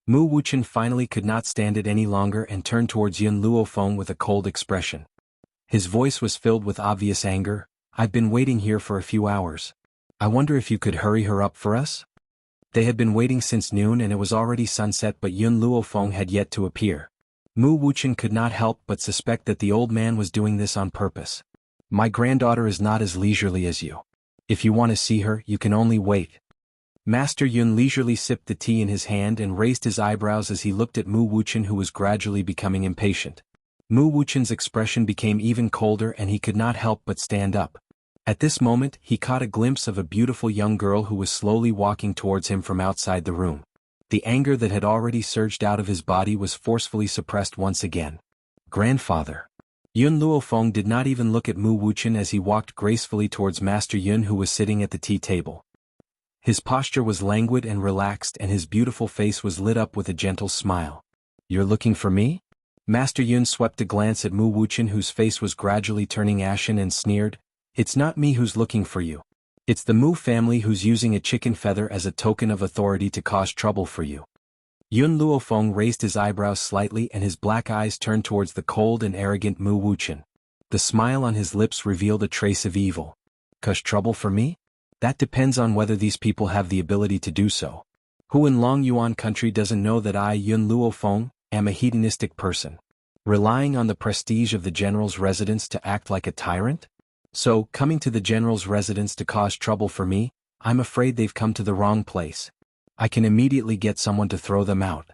[SPEAKER 1] Mu Wuchen finally could not stand it any longer and turned towards Yun Luofeng with a cold expression. His voice was filled with obvious anger. "I've been waiting here for a few hours. I wonder if you could hurry her up for us?" They had been waiting since noon and it was already sunset, but Yun Luofeng had yet to appear. Mu Wuchen could not help but suspect that the old man was doing this on purpose. "My granddaughter is not as leisurely as you. If you want to see her, you can only wait." Master Yun leisurely sipped the tea in his hand and raised his eyebrows as he looked at Mu Wuchen, who was gradually becoming impatient. Mu Wuchen's expression became even colder and he could not help but stand up. At this moment, he caught a glimpse of a beautiful young girl who was slowly walking towards him from outside the room. The anger that had already surged out of his body was forcefully suppressed once again. "Grandfather." Yun Luofeng did not even look at Mu Wuchen as he walked gracefully towards Master Yun, who was sitting at the tea table. His posture was languid and relaxed and his beautiful face was lit up with a gentle smile. "You're looking for me?" Master Yun swept a glance at Mu Wuchen, whose face was gradually turning ashen, and sneered, "It's not me who's looking for you. It's the Mu family who's using a chicken feather as a token of authority to cause trouble for you." Yun Luofeng raised his eyebrows slightly and his black eyes turned towards the cold and arrogant Mu Wuqian. The smile on his lips revealed a trace of evil. "'Cause trouble for me? That depends on whether these people have the ability to do so. Who in Long Yuan country doesn't know that I, Yun Luofeng, am a hedonistic person? Relying on the prestige of the general's residence to act like a tyrant? So, coming to the general's residence to cause trouble for me, I'm afraid they've come to the wrong place. I can immediately get someone to throw them out."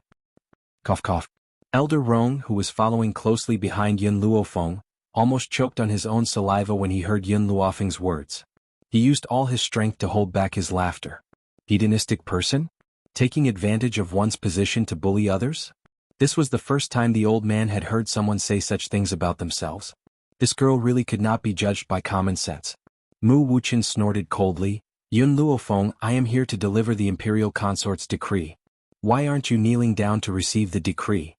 [SPEAKER 1] Cough cough. Elder Rong, who was following closely behind Yun Luofeng, almost choked on his own saliva when he heard Yun Luofeng's words. He used all his strength to hold back his laughter. Hedonistic person? Taking advantage of one's position to bully others? This was the first time the old man had heard someone say such things about themselves. This girl really could not be judged by common sense. Mu Wuqian snorted coldly, "Yun Luofeng, I am here to deliver the imperial consort's decree. Why aren't you kneeling down to receive the decree?"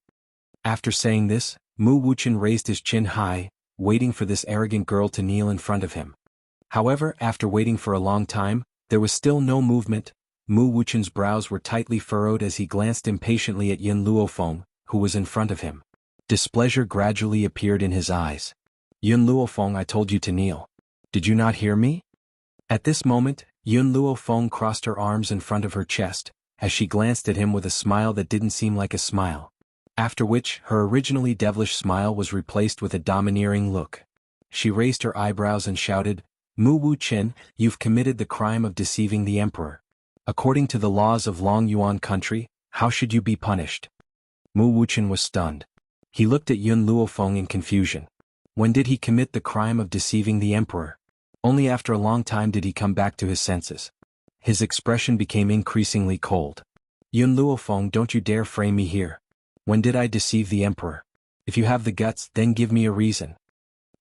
[SPEAKER 1] After saying this, Mu Wuqian raised his chin high, waiting for this arrogant girl to kneel in front of him. However, after waiting for a long time, there was still no movement. Mu Wuqian's brows were tightly furrowed as he glanced impatiently at Yun Luofeng, who was in front of him. Displeasure gradually appeared in his eyes. "Yun Luofeng, I told you to kneel. Did you not hear me?" At this moment, Yun Luofeng crossed her arms in front of her chest, as she glanced at him with a smile that didn't seem like a smile. After which, her originally devilish smile was replaced with a domineering look. She raised her eyebrows and shouted, "Mu Wuqian, you've committed the crime of deceiving the emperor. According to the laws of Long Yuan country, how should you be punished?" Mu Wuqian was stunned. He looked at Yun Luofeng in confusion. When did he commit the crime of deceiving the emperor? Only after a long time did he come back to his senses. His expression became increasingly cold. "Yun Luofeng, don't you dare frame me here. When did I deceive the emperor? If you have the guts, then give me a reason."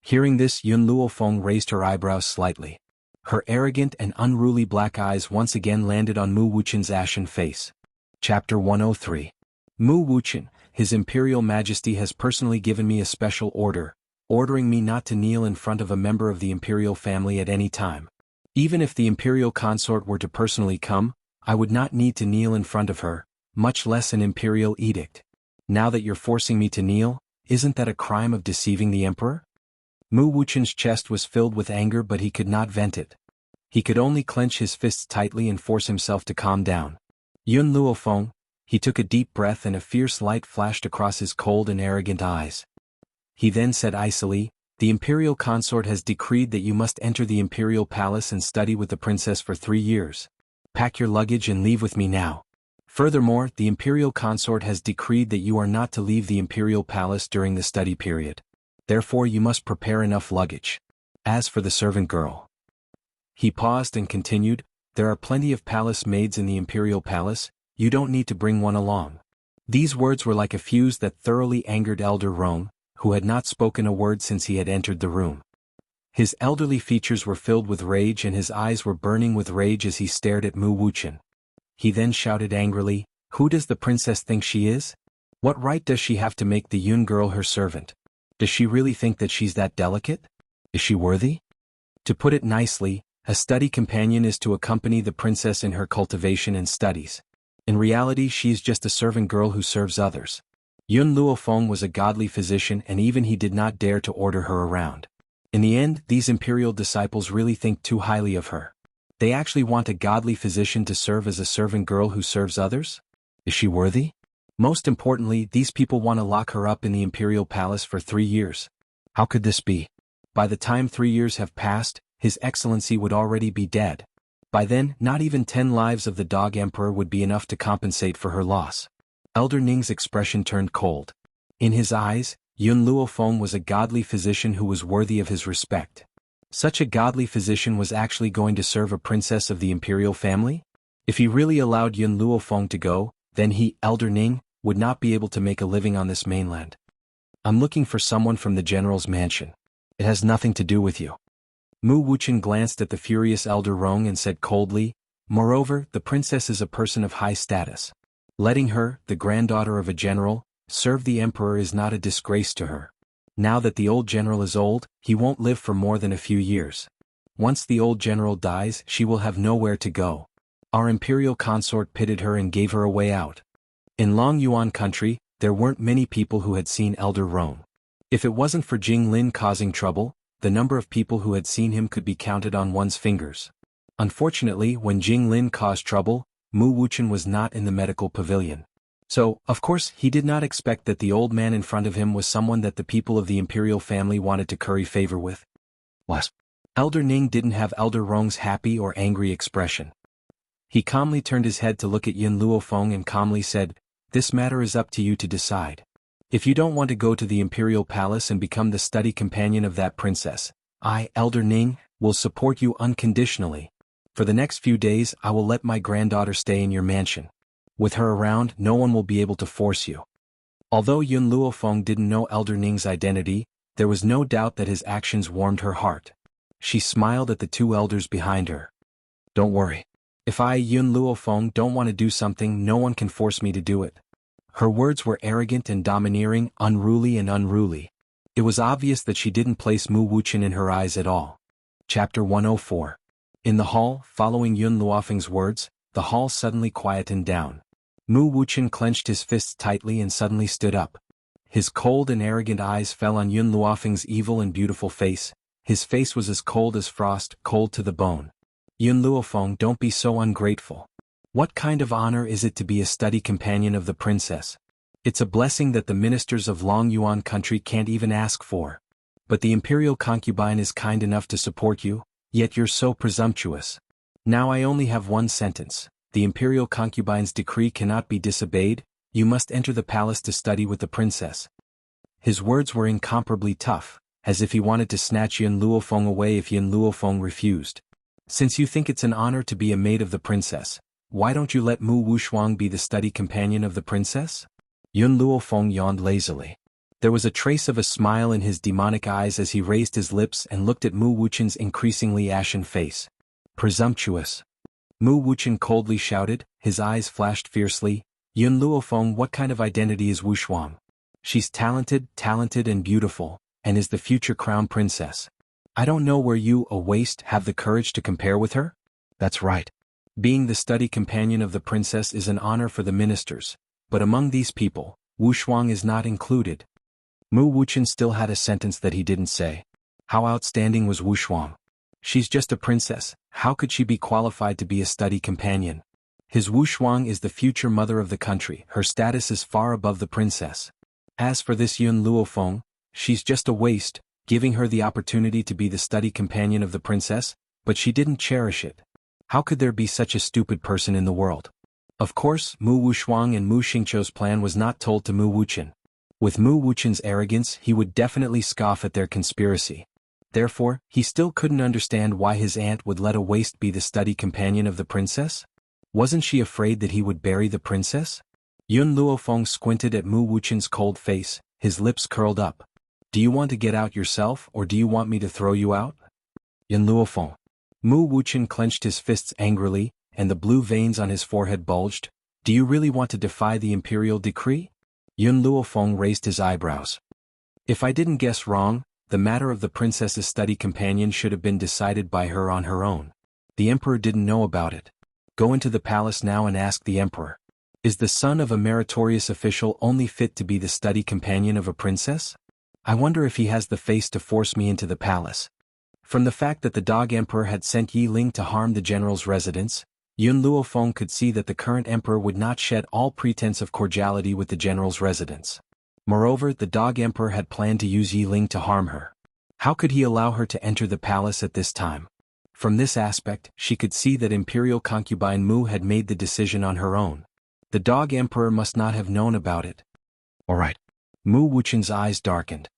[SPEAKER 1] Hearing this, Yun Luofeng raised her eyebrows slightly. Her arrogant and unruly black eyes once again landed on Mu Wuqian's ashen face. Chapter 103. Mu Wuqian, His Imperial Majesty has personally given me a special order, ordering me not to kneel in front of a member of the imperial family at any time. Even if the imperial consort were to personally come, I would not need to kneel in front of her, much less an imperial edict. Now that you're forcing me to kneel, isn't that a crime of deceiving the emperor? Mu Wuqian's chest was filled with anger, but he could not vent it. He could only clench his fists tightly and force himself to calm down. Yun Luofeng, he took a deep breath and a fierce light flashed across his cold and arrogant eyes. He then said icily, "The imperial consort has decreed that you must enter the imperial palace and study with the princess for 3 years. Pack your luggage and leave with me now. Furthermore, the imperial consort has decreed that you are not to leave the imperial palace during the study period. Therefore you must prepare enough luggage. As for the servant girl." He paused and continued, "There are plenty of palace maids in the imperial palace, you don't need to bring one along." These words were like a fuse that thoroughly angered Elder Rong, who had not spoken a word since he had entered the room. His elderly features were filled with rage and his eyes were burning with rage as he stared at Mu Wuqian. He then shouted angrily, "Who does the princess think she is? What right does she have to make the Yun girl her servant? Does she really think that she's that delicate? Is she worthy? To put it nicely, a study companion is to accompany the princess in her cultivation and studies. In reality, she's just a servant girl who serves others." Yun Luofeng was a godly physician and even he did not dare to order her around. In the end, these imperial disciples really think too highly of her. They actually want a godly physician to serve as a servant girl who serves others? Is she worthy? Most importantly, these people want to lock her up in the imperial palace for 3 years. How could this be? By the time 3 years have passed, His Excellency would already be dead. By then, not even 10 lives of the dog emperor would be enough to compensate for her loss. Elder Ning's expression turned cold. In his eyes, Yun Luofeng was a godly physician who was worthy of his respect. Such a godly physician was actually going to serve a princess of the imperial family? If he really allowed Yun Luofeng to go, then he, Elder Ning, would not be able to make a living on this mainland. "I'm looking for someone from the general's mansion. It has nothing to do with you." Mu Wuqian glanced at the furious Elder Rong and said coldly, "Moreover, the princess is a person of high status. Letting her, the granddaughter of a general, serve the emperor is not a disgrace to her. Now that the old general is old, he won't live for more than a few years. Once the old general dies, she will have nowhere to go. Our imperial consort pitied her and gave her a way out. In Long Yuan country, there weren't many people who had seen Elder Rong. If it wasn't for Jing Lin causing trouble, the number of people who had seen him could be counted on one's fingers. Unfortunately, when Jing Lin caused trouble, Mu Wuchen was not in the medical pavilion. So, of course, he did not expect that the old man in front of him was someone that the people of the imperial family wanted to curry favor with. Was. Elder Ning didn't have Elder Rong's happy or angry expression. He calmly turned his head to look at Yun Luofeng and calmly said, "This matter is up to you to decide. If you don't want to go to the imperial palace and become the study companion of that princess, I, Elder Ning, will support you unconditionally. For the next few days I will let my granddaughter stay in your mansion. With her around, no one will be able to force you." Although Yun Luofeng didn't know Elder Ning's identity, there was no doubt that his actions warmed her heart. She smiled at the two elders behind her. "Don't worry. If I, Yun Luofeng, don't want to do something, no one can force me to do it." Her words were arrogant and domineering, unruly. It was obvious that she didn't place Mu Wuchen in her eyes at all. Chapter 104. In the hall, following Yun Luofeng's words, the hall suddenly quietened down. Mu Wuchen clenched his fists tightly and suddenly stood up. His cold and arrogant eyes fell on Yun Luofeng's evil and beautiful face. His face was as cold as frost, cold to the bone. "Yun Luofeng, don't be so ungrateful. What kind of honor is it to be a study companion of the princess? It's a blessing that the ministers of Long Yuan country can't even ask for. But the imperial concubine is kind enough to support you, yet you're so presumptuous. Now I only have one sentence. The imperial concubine's decree cannot be disobeyed. You must enter the palace to study with the princess." His words were incomparably tough, as if he wanted to snatch Yun Luofeng away if Yun Luofeng refused. "Since you think it's an honor to be a maid of the princess, why don't you let Mu Wuxuang be the study companion of the princess?" Yun Luofeng yawned lazily. There was a trace of a smile in his demonic eyes as he raised his lips and looked at Mu Wuchen's increasingly ashen face. "Presumptuous." Mu Wuchen coldly shouted, his eyes flashed fiercely. "Yun Luofeng, what kind of identity is Wuxuang? She's talented and beautiful, and is the future crown princess. I don't know where you, a waste, have the courage to compare with her?" "That's right. Being the study companion of the princess is an honor for the ministers, but among these people, Wuxuang is not included." Mu Wuchen still had a sentence that he didn't say. How outstanding was Wuxuang? She's just a princess, how could she be qualified to be a study companion? His Wuxuang is the future mother of the country, her status is far above the princess. As for this Yun Luofeng, she's just a waste, giving her the opportunity to be the study companion of the princess, but she didn't cherish it. How could there be such a stupid person in the world? Of course, Mu Wuxuang and Mu Xingqiu's plan was not told to Mu Wuchen. With Mu Wuchen's arrogance, he would definitely scoff at their conspiracy. Therefore, he still couldn't understand why his aunt would let a waste be the study companion of the princess. Wasn't she afraid that he would bury the princess? Yun Luofeng squinted at Mu Wuchen's cold face, his lips curled up. "Do you want to get out yourself or do you want me to throw you out?" Yun Luofeng. Mu Wuchen clenched his fists angrily, and the blue veins on his forehead bulged. "Do you really want to defy the imperial decree?" Yun Luofeng raised his eyebrows. "If I didn't guess wrong, the matter of the princess's study companion should have been decided by her on her own. The emperor didn't know about it. Go into the palace now and ask the emperor. Is the son of a meritorious official only fit to be the study companion of a princess? I wonder if he has the face to force me into the palace." From the fact that the dog emperor had sent Yi Ling to harm the general's residence, Yun Luofeng could see that the current emperor would not shed all pretense of cordiality with the general's residence. Moreover, the dog emperor had planned to use Yi Ling to harm her. How could he allow her to enter the palace at this time? From this aspect, she could see that imperial concubine Mu had made the decision on her own. The dog emperor must not have known about it. "All right." Mu Wuchen's eyes darkened.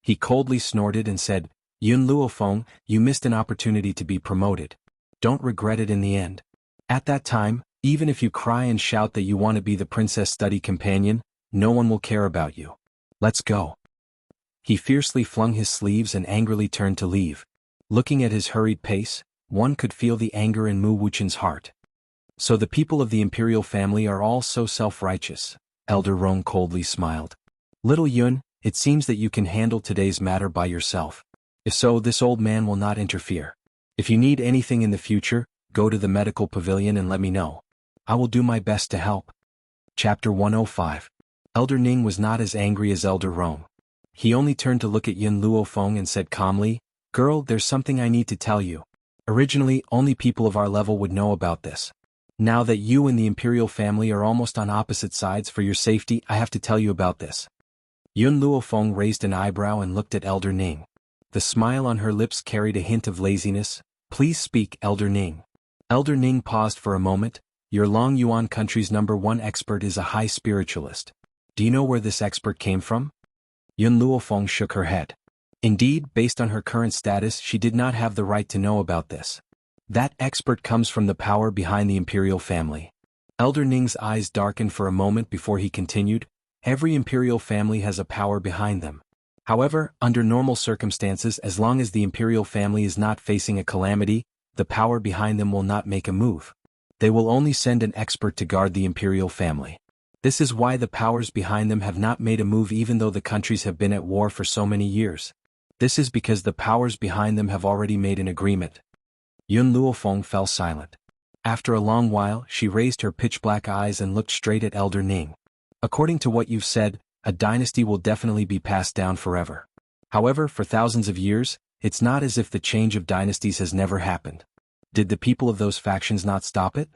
[SPEAKER 1] He coldly snorted and said, "Yun Luofeng, you missed an opportunity to be promoted. Don't regret it in the end. At that time, even if you cry and shout that you want to be the princess study companion, no one will care about you. Let's go." He fiercely flung his sleeves and angrily turned to leave. Looking at his hurried pace, one could feel the anger in Mu Wuchen's heart. "So the people of the imperial family are all so self-righteous," Elder Rong coldly smiled. "Little Yun, it seems that you can handle today's matter by yourself. If so, this old man will not interfere. If you need anything in the future, go to the medical pavilion and let me know. I will do my best to help." Chapter 105. Elder Ning was not as angry as Elder Rong. He only turned to look at Yun Luofeng and said calmly, "Girl, there's something I need to tell you. Originally, only people of our level would know about this. Now that you and the Imperial family are almost on opposite sides, for your safety, I have to tell you about this." Yun Luofeng raised an eyebrow and looked at Elder Ning. The smile on her lips carried a hint of laziness. "Please speak, Elder Ning." Elder Ning paused for a moment. "Your Long Yuan country's #1 expert is a high spiritualist. Do you know where this expert came from?" Yun Luofeng shook her head. Indeed, based on her current status, she did not have the right to know about this. That expert comes from the power behind the Imperial family. Elder Ning's eyes darkened for a moment before he continued, "Every Imperial family has a power behind them. However, under normal circumstances, as long as the Imperial family is not facing a calamity, the power behind them will not make a move. They will only send an expert to guard the Imperial family. This is why the powers behind them have not made a move even though the countries have been at war for so many years. This is because the powers behind them have already made an agreement." Yun Luofeng fell silent. After a long while, she raised her pitch-black eyes and looked straight at Elder Ning. "According to what you've said, a dynasty will definitely be passed down forever. However, for thousands of years, it's not as if the change of dynasties has never happened. Did the people of those factions not stop it?"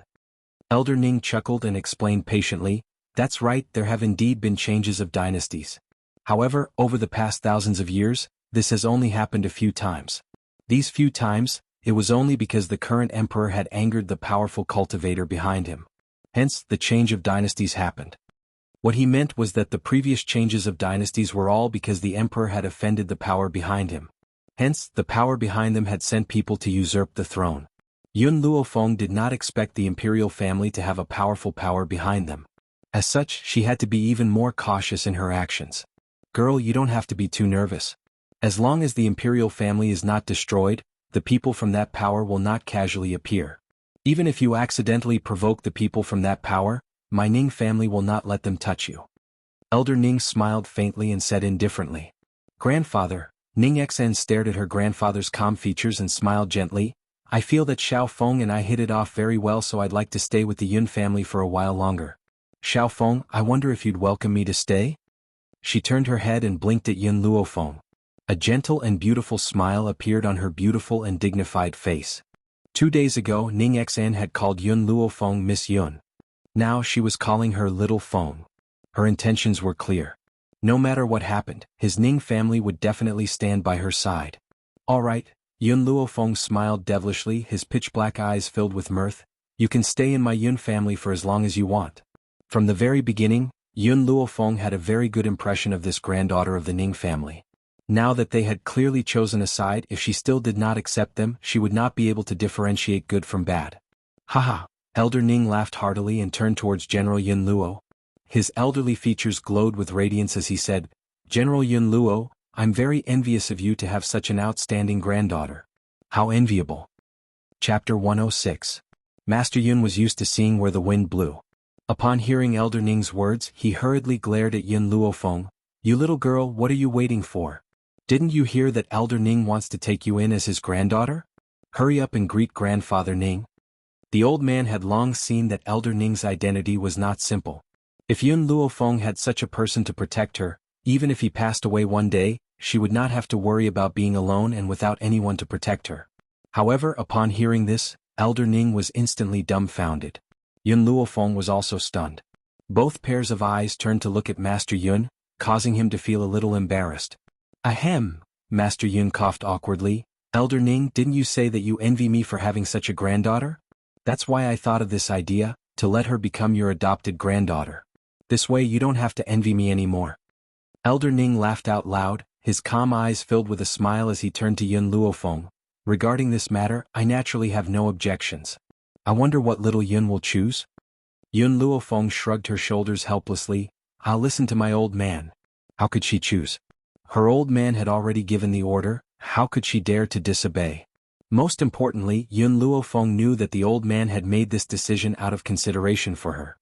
[SPEAKER 1] Elder Ning chuckled and explained patiently, "That's right, there have indeed been changes of dynasties. However, over the past thousands of years, this has only happened a few times. These few times, it was only because the current emperor had angered the powerful cultivator behind him. Hence, the change of dynasties happened." What he meant was that the previous changes of dynasties were all because the emperor had offended the power behind him. Hence, the power behind them had sent people to usurp the throne. Yun Luofeng did not expect the imperial family to have a powerful power behind them. As such, she had to be even more cautious in her actions. "Girl, you don't have to be too nervous. As long as the imperial family is not destroyed, the people from that power will not casually appear. Even if you accidentally provoke the people from that power, my Ning family will not let them touch you." Elder Ning smiled faintly and said indifferently, "Grandfather." Ning Xen stared at her grandfather's calm features and smiled gently. "I feel that Xiao Feng and I hit it off very well, so I'd like to stay with the Yun family for a while longer. Xiao Feng, I wonder if you'd welcome me to stay?" She turned her head and blinked at Yun Luofeng. A gentle and beautiful smile appeared on her beautiful and dignified face. 2 days ago, Ning Xen had called Yun Luofeng Miss Yun. Now she was calling her Little Feng. Her intentions were clear. No matter what happened, his Ning family would definitely stand by her side. "All right," Yun Luofeng smiled devilishly, his pitch-black eyes filled with mirth. "You can stay in my Yun family for as long as you want." From the very beginning, Yun Luofeng had a very good impression of this granddaughter of the Ning family. Now that they had clearly chosen a side, if she still did not accept them, she would not be able to differentiate good from bad. "Haha." Elder Ning laughed heartily and turned towards General Yun Luo. His elderly features glowed with radiance as he said, "General Yun Luo, I'm very envious of you to have such an outstanding granddaughter." "How enviable." Chapter 106. Master Yun was used to seeing where the wind blew. Upon hearing Elder Ning's words, he hurriedly glared at Yun Luofeng. "You little girl, what are you waiting for? Didn't you hear that Elder Ning wants to take you in as his granddaughter? Hurry up and greet Grandfather Ning." The old man had long seen that Elder Ning's identity was not simple. If Yun Luofeng had such a person to protect her, even if he passed away one day, she would not have to worry about being alone and without anyone to protect her. However, upon hearing this, Elder Ning was instantly dumbfounded. Yun Luofeng was also stunned. Both pairs of eyes turned to look at Master Yun, causing him to feel a little embarrassed. "Ahem," Master Yun coughed awkwardly. "Elder Ning, didn't you say that you envy me for having such a granddaughter? That's why I thought of this idea, to let her become your adopted granddaughter. This way you don't have to envy me anymore." Elder Ning laughed out loud, his calm eyes filled with a smile as he turned to Yun Luofeng. "Regarding this matter, I naturally have no objections. I wonder what little Yun will choose?" Yun Luofeng shrugged her shoulders helplessly. "I'll listen to my old man." How could she choose? Her old man had already given the order, how could she dare to disobey? Most importantly, Yun Luofeng knew that the old man had made this decision out of consideration for her.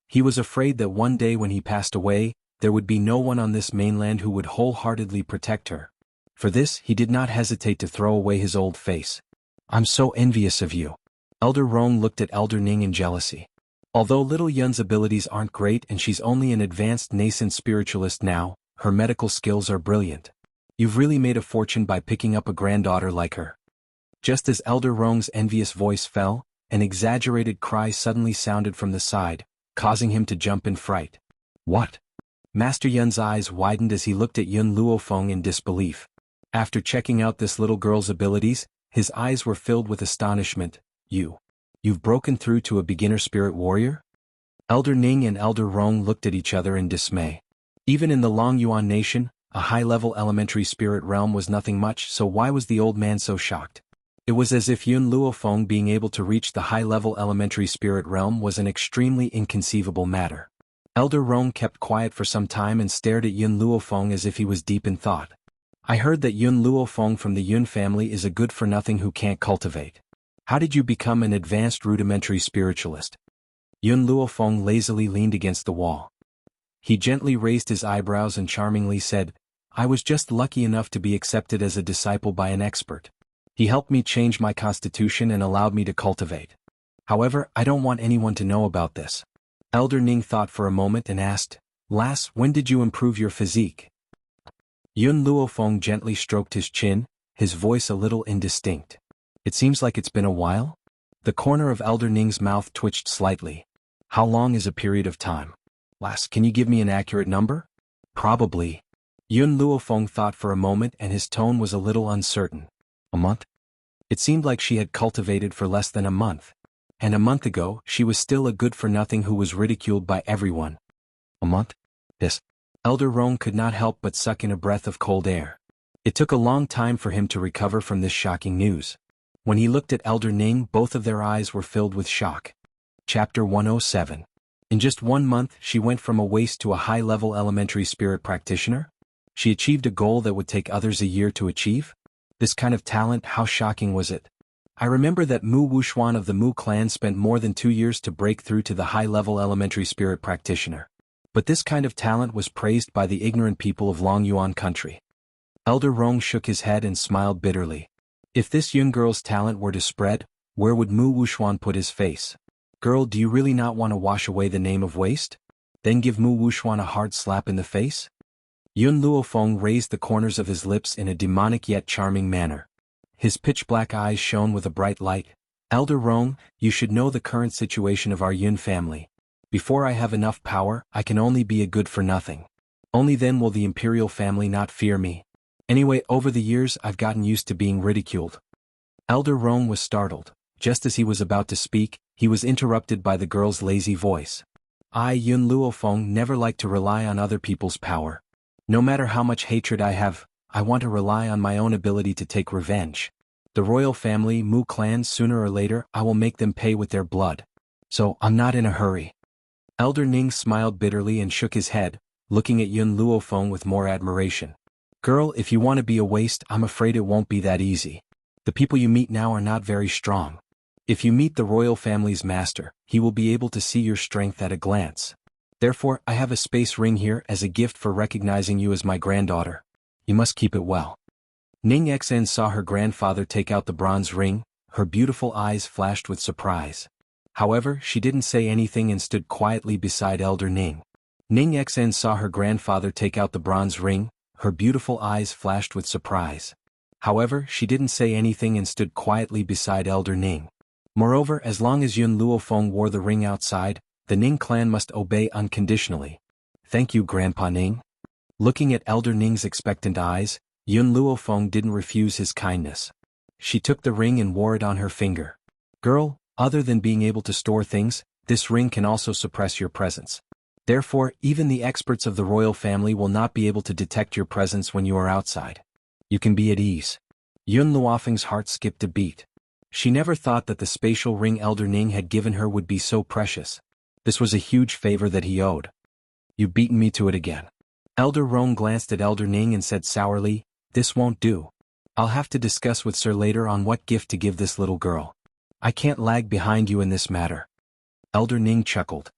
[SPEAKER 1] He was afraid that one day when he passed away, there would be no one on this mainland who would wholeheartedly protect her. For this, he did not hesitate to throw away his old face. "I'm so envious of you." Elder Rong looked at Elder Ning in jealousy. Although little Yun's abilities aren't great and she's only an advanced nascent spiritualist now, her medical skills are brilliant. You've really made a fortune by picking up a granddaughter like her. Just as Elder Rong's envious voice fell, an exaggerated cry suddenly sounded from the side, causing him to jump in fright. What? Master Yun's eyes widened as he looked at Yun Luofeng in disbelief. After checking out this little girl's abilities, his eyes were filled with astonishment. You've broken through to a beginner spirit warrior? Elder Ning and Elder Rong looked at each other in dismay. Even in the Long Yuan nation, a high-level elementary spirit realm was nothing much, so why was the old man so shocked? It was as if Yun Luofeng being able to reach the high-level elementary spirit realm was an extremely inconceivable matter. Elder Rong kept quiet for some time and stared at Yun Luofeng as if he was deep in thought. I heard that Yun Luofeng from the Yun family is a good-for-nothing who can't cultivate. How did you become an advanced rudimentary spiritualist? Yun Luofeng lazily leaned against the wall. He gently raised his eyebrows and charmingly said, I was just lucky enough to be accepted as a disciple by an expert. He helped me change my constitution and allowed me to cultivate. However, I don't want anyone to know about this. Elder Ning thought for a moment and asked, Lass, when did you improve your physique? Yun Luofeng gently stroked his chin, his voice a little indistinct. It seems like it's been a while? The corner of Elder Ning's mouth twitched slightly. How long is a period of time? Lass, can you give me an accurate number? Probably. Yun Luofeng thought for a moment and his tone was a little uncertain. A month? It seemed like she had cultivated for less than a month. And a month ago, she was still a good-for-nothing who was ridiculed by everyone. A month? Yes. Elder Rong could not help but suck in a breath of cold air. It took a long time for him to recover from this shocking news. When he looked at Elder Ning, both of their eyes were filled with shock. Chapter 107. In just 1 month, she went from a waste to a high-level elementary spirit practitioner? She achieved a goal that would take others a year to achieve? This kind of talent, how shocking was it? I remember that Mu Wuxuan of the Mu clan spent more than 2 years to break through to the high-level elementary spirit practitioner. But this kind of talent was praised by the ignorant people of Long Yuan country. Elder Rong shook his head and smiled bitterly. If this young girl's talent were to spread, where would Mu Wuxuan put his face? Girl, do you really not want to wash away the name of waste? Then give Mu Wuxuan a hard slap in the face? Yun Luofeng raised the corners of his lips in a demonic yet charming manner. His pitch-black eyes shone with a bright light. Elder Rong, you should know the current situation of our Yun family. Before I have enough power, I can only be a good-for-nothing. Only then will the imperial family not fear me. Anyway, over the years I've gotten used to being ridiculed. Elder Rong was startled. Just as he was about to speak, he was interrupted by the girl's lazy voice. I, Yun Luofeng, never like to rely on other people's power. No matter how much hatred I have, I want to rely on my own ability to take revenge. The royal family, Mu clan, sooner or later, I will make them pay with their blood. So, I'm not in a hurry. Elder Ning smiled bitterly and shook his head, looking at Yun Luofeng with more admiration. Girl, if you want to be a waste, I'm afraid it won't be that easy. The people you meet now are not very strong. If you meet the royal family's master, he will be able to see your strength at a glance. Therefore, I have a space ring here as a gift for recognizing you as my granddaughter. You must keep it well. Ning Xen saw her grandfather take out the bronze ring, her beautiful eyes flashed with surprise. However, she didn't say anything and stood quietly beside Elder Ning. Ning Xen saw her grandfather take out the bronze ring, her beautiful eyes flashed with surprise. However, she didn't say anything and stood quietly beside Elder Ning. Moreover, as long as Yun Luofeng wore the ring outside, the Ning clan must obey unconditionally. Thank you, Grandpa Ning. Looking at Elder Ning's expectant eyes, Yun Luofeng didn't refuse his kindness. She took the ring and wore it on her finger. Girl, other than being able to store things, this ring can also suppress your presence. Therefore, even the experts of the royal family will not be able to detect your presence when you are outside. You can be at ease. Yun Luofeng's heart skipped a beat. She never thought that the spatial ring Elder Ning had given her would be so precious. This was a huge favor that he owed. You've beaten me to it again. Elder Rong glanced at Elder Ning and said sourly, this won't do. I'll have to discuss with Sir later on what gift to give this little girl. I can't lag behind you in this matter. Elder Ning chuckled.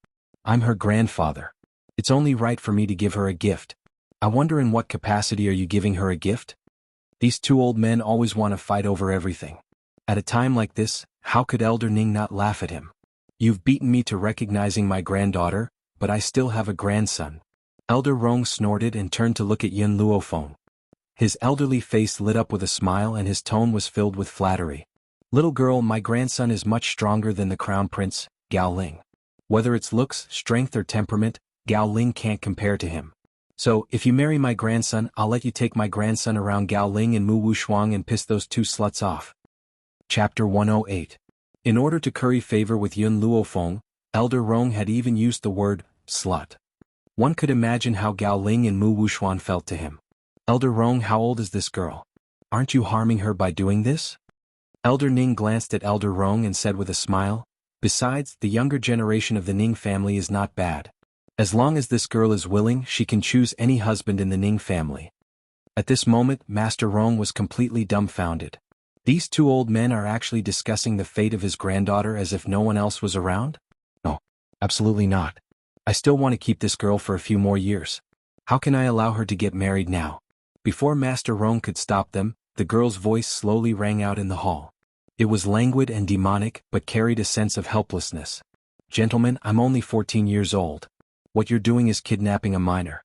[SPEAKER 1] I'm her grandfather. It's only right for me to give her a gift. I wonder in what capacity are you giving her a gift? These two old men always want to fight over everything. At a time like this, how could Elder Ning not laugh at him? You've beaten me to recognizing my granddaughter, but I still have a grandson. Elder Rong snorted and turned to look at Yun Luofeng. His elderly face lit up with a smile and his tone was filled with flattery. Little girl, my grandson is much stronger than the crown prince, Gao Ling. Whether it's looks, strength or temperament, Gao Ling can't compare to him. So, if you marry my grandson, I'll let you take my grandson around Gao Ling and Mu Wushuang and piss those two sluts off. Chapter 108. In order to curry favor with Yun Luofeng, Elder Rong had even used the word, slut. One could imagine how Gao Ling and Mu Wushuang felt to him. Elder Rong, how old is this girl? Aren't you harming her by doing this? Elder Ning glanced at Elder Rong and said with a smile, besides, the younger generation of the Ning family is not bad. As long as this girl is willing, she can choose any husband in the Ning family. At this moment, Master Rong was completely dumbfounded. These two old men are actually discussing the fate of his granddaughter as if no one else was around? No, absolutely not. I still want to keep this girl for a few more years. How can I allow her to get married now? Before Master Rong could stop them, the girl's voice slowly rang out in the hall. It was languid and demonic, but carried a sense of helplessness. Gentlemen, I'm only 14 years old. What you're doing is kidnapping a minor.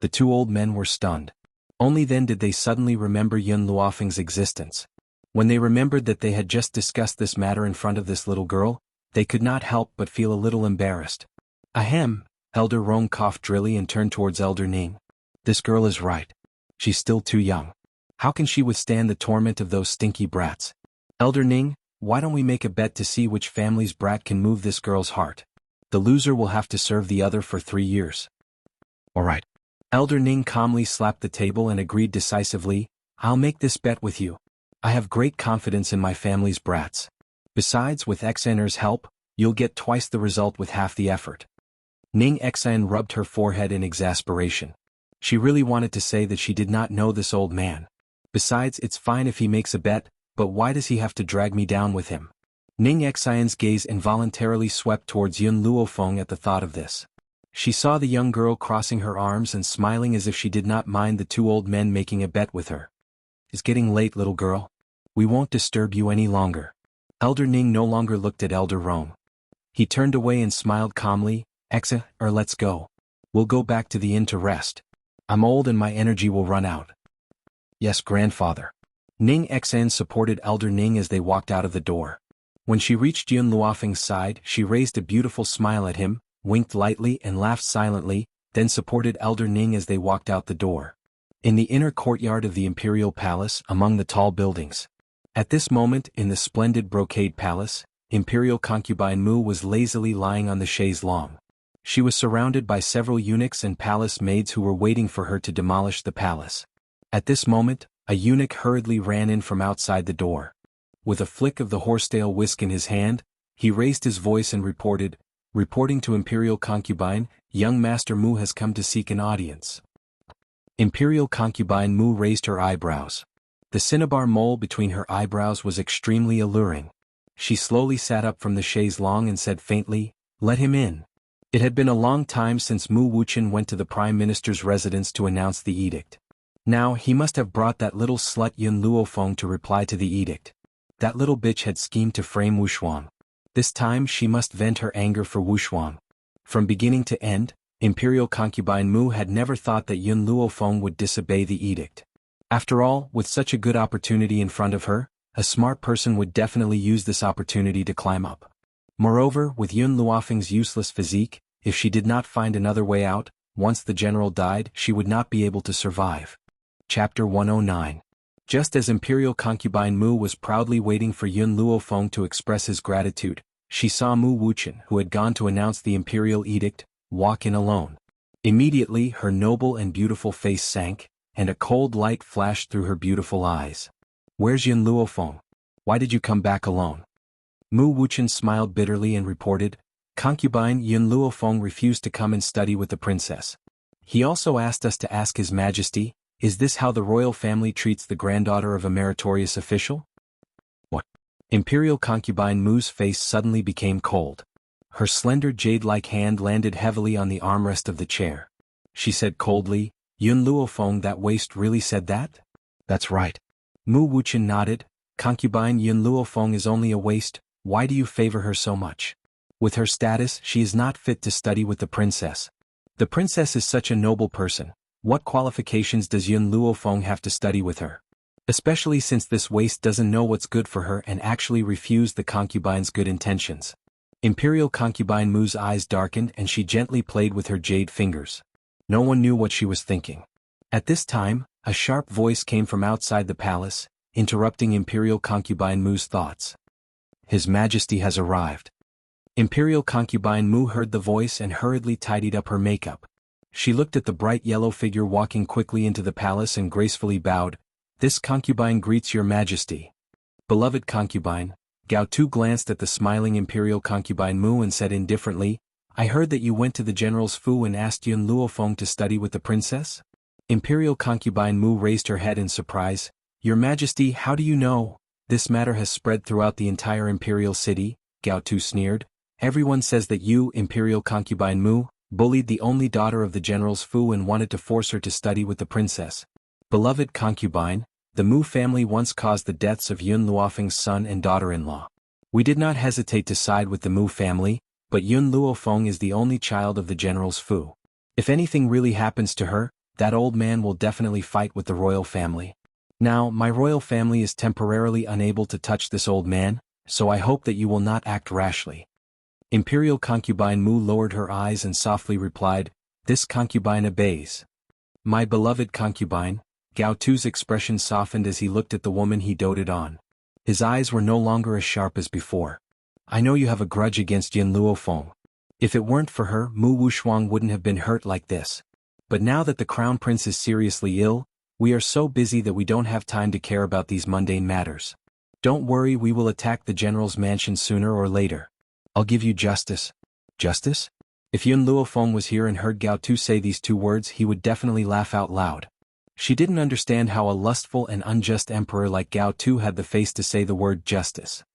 [SPEAKER 1] The two old men were stunned. Only then did they suddenly remember Yun Luofeng's existence. When they remembered that they had just discussed this matter in front of this little girl, they could not help but feel a little embarrassed. Ahem, Elder Rong coughed drily and turned towards Elder Ning. This girl is right. She's still too young. How can she withstand the torment of those stinky brats? Elder Ning, why don't we make a bet to see which family's brat can move this girl's heart? The loser will have to serve the other for 3 years. All right. Elder Ning calmly slapped the table and agreed decisively, I'll make this bet with you. I have great confidence in my family's brats. Besides, with Xener's help, you'll get twice the result with half the effort. Ning Xen rubbed her forehead in exasperation. She really wanted to say that she did not know this old man. Besides, it's fine if he makes a bet, but why does he have to drag me down with him? Ning Xian's gaze involuntarily swept towards Yun Luofeng at the thought of this. She saw the young girl crossing her arms and smiling as if she did not mind the two old men making a bet with her. It's getting late, little girl. We won't disturb you any longer. Elder Ning no longer looked at Elder Rong. He turned away and smiled calmly, let's go. We'll go back to the inn to rest. I'm old and my energy will run out. Yes, grandfather. Ning Xen supported Elder Ning as they walked out of the door. When she reached Yun Luofeng's side, she raised a beautiful smile at him, winked lightly and laughed silently, then supported Elder Ning as they walked out the door. In the inner courtyard of the Imperial Palace, among the tall buildings. At this moment, in the splendid brocade palace, Imperial concubine Mu was lazily lying on the chaise longue. She was surrounded by several eunuchs and palace maids who were waiting for her to demolish the palace. At this moment, a eunuch hurriedly ran in from outside the door. With a flick of the horsetail whisk in his hand, he raised his voice and reporting to Imperial concubine, young Master Mu has come to seek an audience. Imperial concubine Mu raised her eyebrows. The cinnabar mole between her eyebrows was extremely alluring. She slowly sat up from the chaise longue and said faintly, "Let him in." It had been a long time since Mu Wuchen went to the Prime Minister's residence to announce the edict. Now, he must have brought that little slut Yun Luofeng to reply to the edict. That little bitch had schemed to frame Wushuang. This time she must vent her anger for Wushuang. From beginning to end, Imperial concubine Mu had never thought that Yun Luofeng would disobey the edict. After all, with such a good opportunity in front of her, a smart person would definitely use this opportunity to climb up. Moreover, with Yun Luofeng's useless physique, if she did not find another way out, once the general died, she would not be able to survive. Chapter 109. Just as Imperial concubine Mu was proudly waiting for Yun Luofeng to express his gratitude, she saw Mu Wuchen, who had gone to announce the imperial edict, walk in alone. Immediately her noble and beautiful face sank, and a cold light flashed through her beautiful eyes. "Where's Yun Luofeng? Why did you come back alone?" Mu Wuchen smiled bitterly and reported, "Concubine Yun Luofeng refused to come and study with the princess. He also asked us to ask His Majesty, is this how the royal family treats the granddaughter of a meritorious official?" What? Imperial concubine Mu's face suddenly became cold. Her slender jade-like hand landed heavily on the armrest of the chair. She said coldly, "Yun Luofeng, that waste really said that?" "That's right." Mu Wuchen nodded. "Concubine Yun Luofeng is only a waste, why do you favor her so much?" With her status, she is not fit to study with the princess. The princess is such a noble person. What qualifications does Yun Luofeng have to study with her? Especially since this waste doesn't know what's good for her and actually refused the concubine's good intentions. Imperial concubine Mu's eyes darkened and she gently played with her jade fingers. No one knew what she was thinking. At this time, a sharp voice came from outside the palace, interrupting Imperial concubine Mu's thoughts. His Majesty has arrived. Imperial concubine Mu heard the voice and hurriedly tidied up her makeup. She looked at the bright yellow figure walking quickly into the palace and gracefully bowed. This concubine greets your Majesty. Beloved concubine, Gao Tu glanced at the smiling Imperial concubine Mu and said indifferently, I heard that you went to the general's Fu and asked Yun Luofeng to study with the princess? Imperial concubine Mu raised her head in surprise. Your Majesty, how do you know? This matter has spread throughout the entire imperial city, Gao Tu sneered. Everyone says that you, Imperial concubine Mu, bullied the only daughter of the general's Fu and wanted to force her to study with the princess. Beloved concubine, the Mu family once caused the deaths of Yun Luofeng's son and daughter-in-law. We did not hesitate to side with the Mu family, but Yun Luofeng is the only child of the general's Fu. If anything really happens to her, that old man will definitely fight with the royal family. Now, my royal family is temporarily unable to touch this old man, so I hope that you will not act rashly. Imperial concubine Mu lowered her eyes and softly replied, This concubine obeys. My beloved concubine, Gao Tu's expression softened as he looked at the woman he doted on. His eyes were no longer as sharp as before. I know you have a grudge against Yun Luofeng. If it weren't for her, Mu Wushuang wouldn't have been hurt like this. But now that the crown prince is seriously ill, we are so busy that we don't have time to care about these mundane matters. Don't worry, we will attack the general's mansion sooner or later. I'll give you justice. Justice? If Yun Luofeng was here and heard Gao Tu say these two words, he would definitely laugh out loud. She didn't understand how a lustful and unjust emperor like Gao Tu had the face to say the word justice.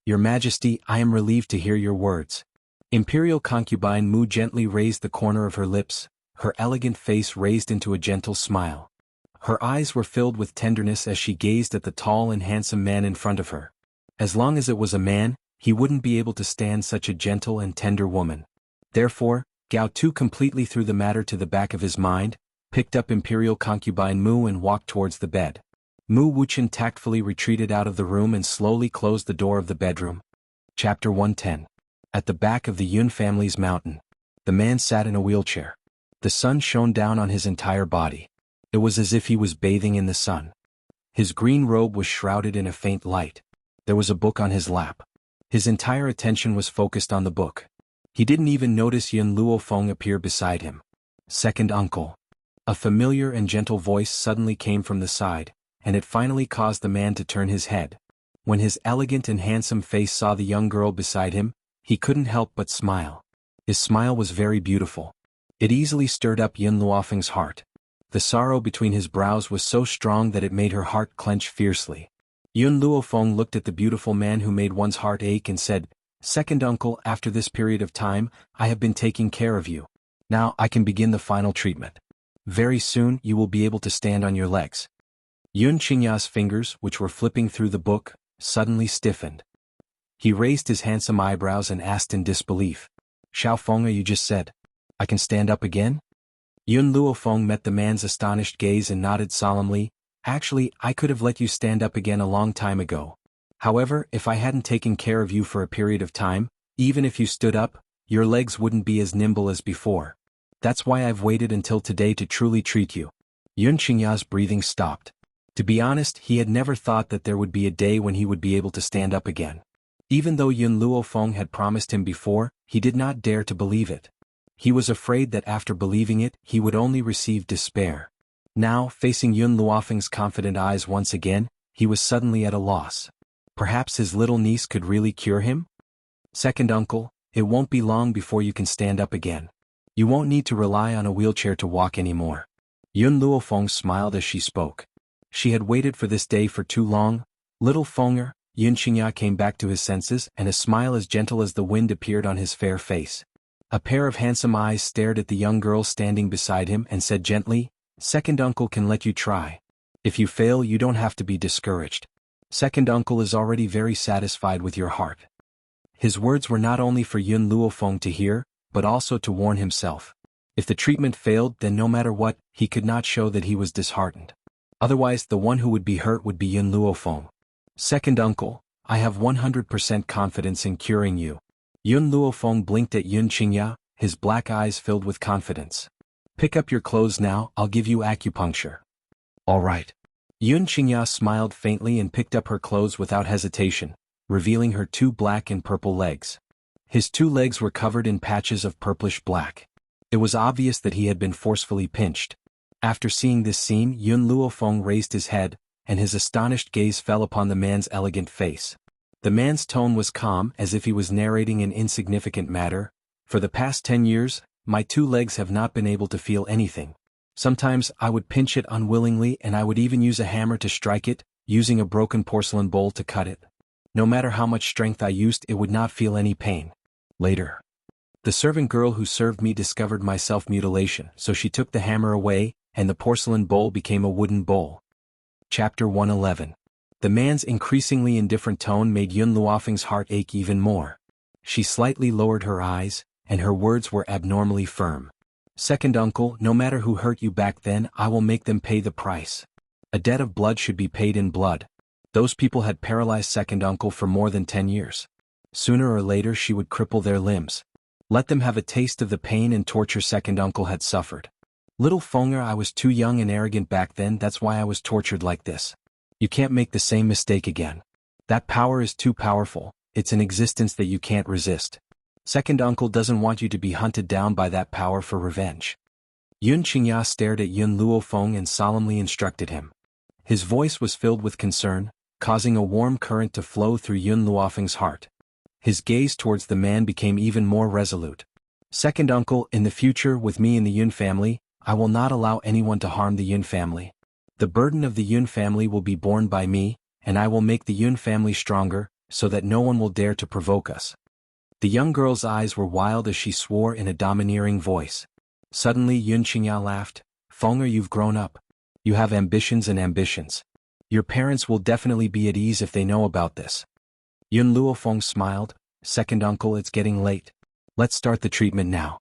[SPEAKER 1] Your Majesty, I am relieved to hear your words. Imperial concubine Mu gently raised the corner of her lips, her elegant face raised into a gentle smile. Her eyes were filled with tenderness as she gazed at the tall and handsome man in front of her. As long as it was a man, he wouldn't be able to stand such a gentle and tender woman. Therefore, Gao Tu completely threw the matter to the back of his mind, picked up Imperial concubine Mu and walked towards the bed. Mu Wuchen tactfully retreated out of the room and slowly closed the door of the bedroom. Chapter 110. At the back of the Yun family's mountain, the man sat in a wheelchair. The sun shone down on his entire body. It was as if he was bathing in the sun. His green robe was shrouded in a faint light. There was a book on his lap. His entire attention was focused on the book. He didn't even notice Yun Luofeng appear beside him. Second uncle. A familiar and gentle voice suddenly came from the side, and it finally caused the man to turn his head. When his elegant and handsome face saw the young girl beside him, he couldn't help but smile. His smile was very beautiful. It easily stirred up Yun Luofeng's heart. The sorrow between his brows was so strong that it made her heart clench fiercely. Yun Luofeng looked at the beautiful man who made one's heart ache and said, Second uncle, after this period of time, I have been taking care of you. Now I can begin the final treatment. Very soon you will be able to stand on your legs. Yun Qingya's fingers, which were flipping through the book, suddenly stiffened. He raised his handsome eyebrows and asked in disbelief, Xiaofeng, you just said, I can stand up again? Yun Luofeng met the man's astonished gaze and nodded solemnly, Actually, I could have let you stand up again a long time ago. However, if I hadn't taken care of you for a period of time, even if you stood up, your legs wouldn't be as nimble as before. That's why I've waited until today to truly treat you. Yun Qingya's breathing stopped. To be honest, he had never thought that there would be a day when he would be able to stand up again. Even though Yun Luofeng had promised him before, he did not dare to believe it. He was afraid that after believing it, he would only receive despair. Now, facing Yun Luofeng's confident eyes once again, he was suddenly at a loss. Perhaps his little niece could really cure him? Second uncle, it won't be long before you can stand up again. You won't need to rely on a wheelchair to walk anymore. Yun Luofeng smiled as she spoke. She had waited for this day for too long. Little Fenger, Yun Qingya came back to his senses and a smile as gentle as the wind appeared on his fair face. A pair of handsome eyes stared at the young girl standing beside him and said gently, Second uncle can let you try. If you fail, you don't have to be discouraged. Second uncle is already very satisfied with your heart. His words were not only for Yun Luofeng to hear, but also to warn himself. If the treatment failed, then no matter what, he could not show that he was disheartened. Otherwise, the one who would be hurt would be Yun Luofeng. Second uncle, I have 100% confidence in curing you. Yun Luofeng blinked at Yun Qingya, his black eyes filled with confidence. Pick up your clothes now, I'll give you acupuncture. All right. Yun Qingya smiled faintly and picked up her clothes without hesitation, revealing her 2 black and purple legs. His 2 legs were covered in patches of purplish black. It was obvious that he had been forcefully pinched. After seeing this scene, Yun Luofeng raised his head, and his astonished gaze fell upon the man's elegant face. The man's tone was calm, as if he was narrating an insignificant matter. For the past 10 years, my 2 legs have not been able to feel anything. Sometimes I would pinch it unwillingly, and I would even use a hammer to strike it, using a broken porcelain bowl to cut it. No matter how much strength I used, it would not feel any pain. Later, the servant girl who served me discovered my self-mutilation, so she took the hammer away, and the porcelain bowl became a wooden bowl. Chapter 111. The man's increasingly indifferent tone made Yun Luofeng's heart ache even more. She slightly lowered her eyes, and her words were abnormally firm. Second uncle, no matter who hurt you back then, I will make them pay the price. A debt of blood should be paid in blood. Those people had paralyzed second uncle for more than 10 years. Sooner or later she would cripple their limbs. Let them have a taste of the pain and torture second uncle had suffered. Little Fenger, I was too young and arrogant back then, that's why I was tortured like this. You can't make the same mistake again. That power is too powerful, it's an existence that you can't resist. Second uncle doesn't want you to be hunted down by that power for revenge. Yun Qingya stared at Yun Luofeng and solemnly instructed him. His voice was filled with concern, causing a warm current to flow through Yun Luofeng's heart. His gaze towards the man became even more resolute. Second uncle, in the future with me in the Yun family, I will not allow anyone to harm the Yun family. The burden of the Yun family will be borne by me, and I will make the Yun family stronger, so that no one will dare to provoke us. The young girl's eyes were wild as she swore in a domineering voice. Suddenly Yun Qingya laughed. Fenger, you've grown up. You have ambitions and ambitions. Your parents will definitely be at ease if they know about this. Yun Luofeng smiled. Second uncle, it's getting late. Let's start the treatment now.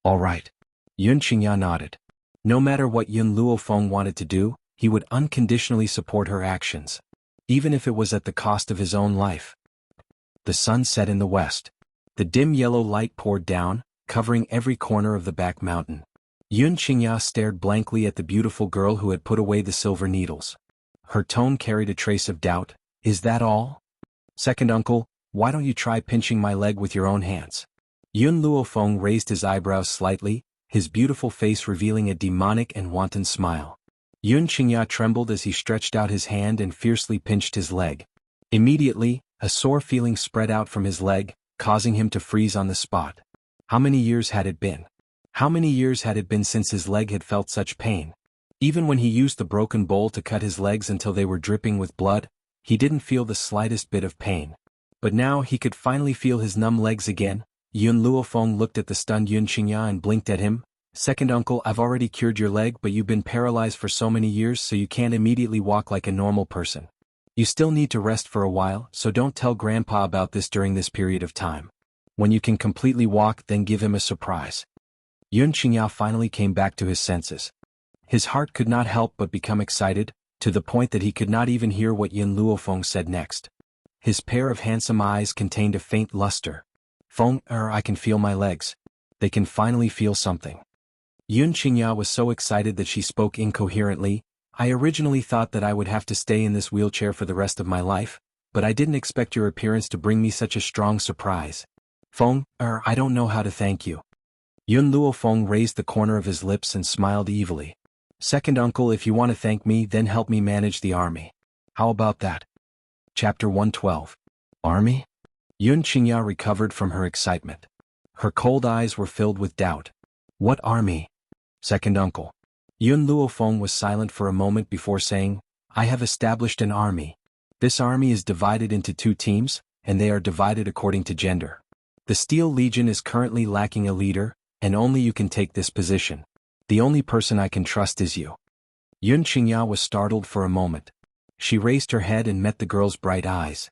[SPEAKER 1] All right. Yun Qingya nodded. No matter what Yun Luofeng wanted to do, he would unconditionally support her actions, even if it was at the cost of his own life. The sun set in the west. The dim yellow light poured down, covering every corner of the back mountain. Yun Qingya stared blankly at the beautiful girl who had put away the silver needles. Her tone carried a trace of doubt. Is that all? Second uncle, why don't you try pinching my leg with your own hands? Yun Luofeng raised his eyebrows slightly, his beautiful face revealing a demonic and wanton smile. Yun Qingya trembled as he stretched out his hand and fiercely pinched his leg. Immediately, a sore feeling spread out from his leg, causing him to freeze on the spot. How many years had it been? How many years had it been since his leg had felt such pain? Even when he used the broken bowl to cut his legs until they were dripping with blood, he didn't feel the slightest bit of pain. But now he could finally feel his numb legs again. Yun Luofeng looked at the stunned Yun Qingya and blinked at him. Second uncle, I've already cured your leg, but you've been paralyzed for so many years, so you can't immediately walk like a normal person. You still need to rest for a while, so don't tell Grandpa about this during this period of time. When you can completely walk, then give him a surprise. Yun Qingya finally came back to his senses. His heart could not help but become excited, to the point that he could not even hear what Yun Luofeng said next. His pair of handsome eyes contained a faint luster. Fenger, I can feel my legs. They can finally feel something. Yun Qingya was so excited that she spoke incoherently. I originally thought that I would have to stay in this wheelchair for the rest of my life, but I didn't expect your appearance to bring me such a strong surprise. Fenger, I don't know how to thank you. Yun Luofeng raised the corner of his lips and smiled evilly. Second uncle, if you want to thank me, then help me manage the army. How about that? Chapter 112. Army? Yun Qingya recovered from her excitement. Her cold eyes were filled with doubt. What army? Second uncle. Yun Luofeng was silent for a moment before saying, I have established an army. This army is divided into 2 teams, and they are divided according to gender. The Steel Legion is currently lacking a leader, and only you can take this position. The only person I can trust is you. Yun Qingya was startled for a moment. She raised her head and met the girl's bright eyes.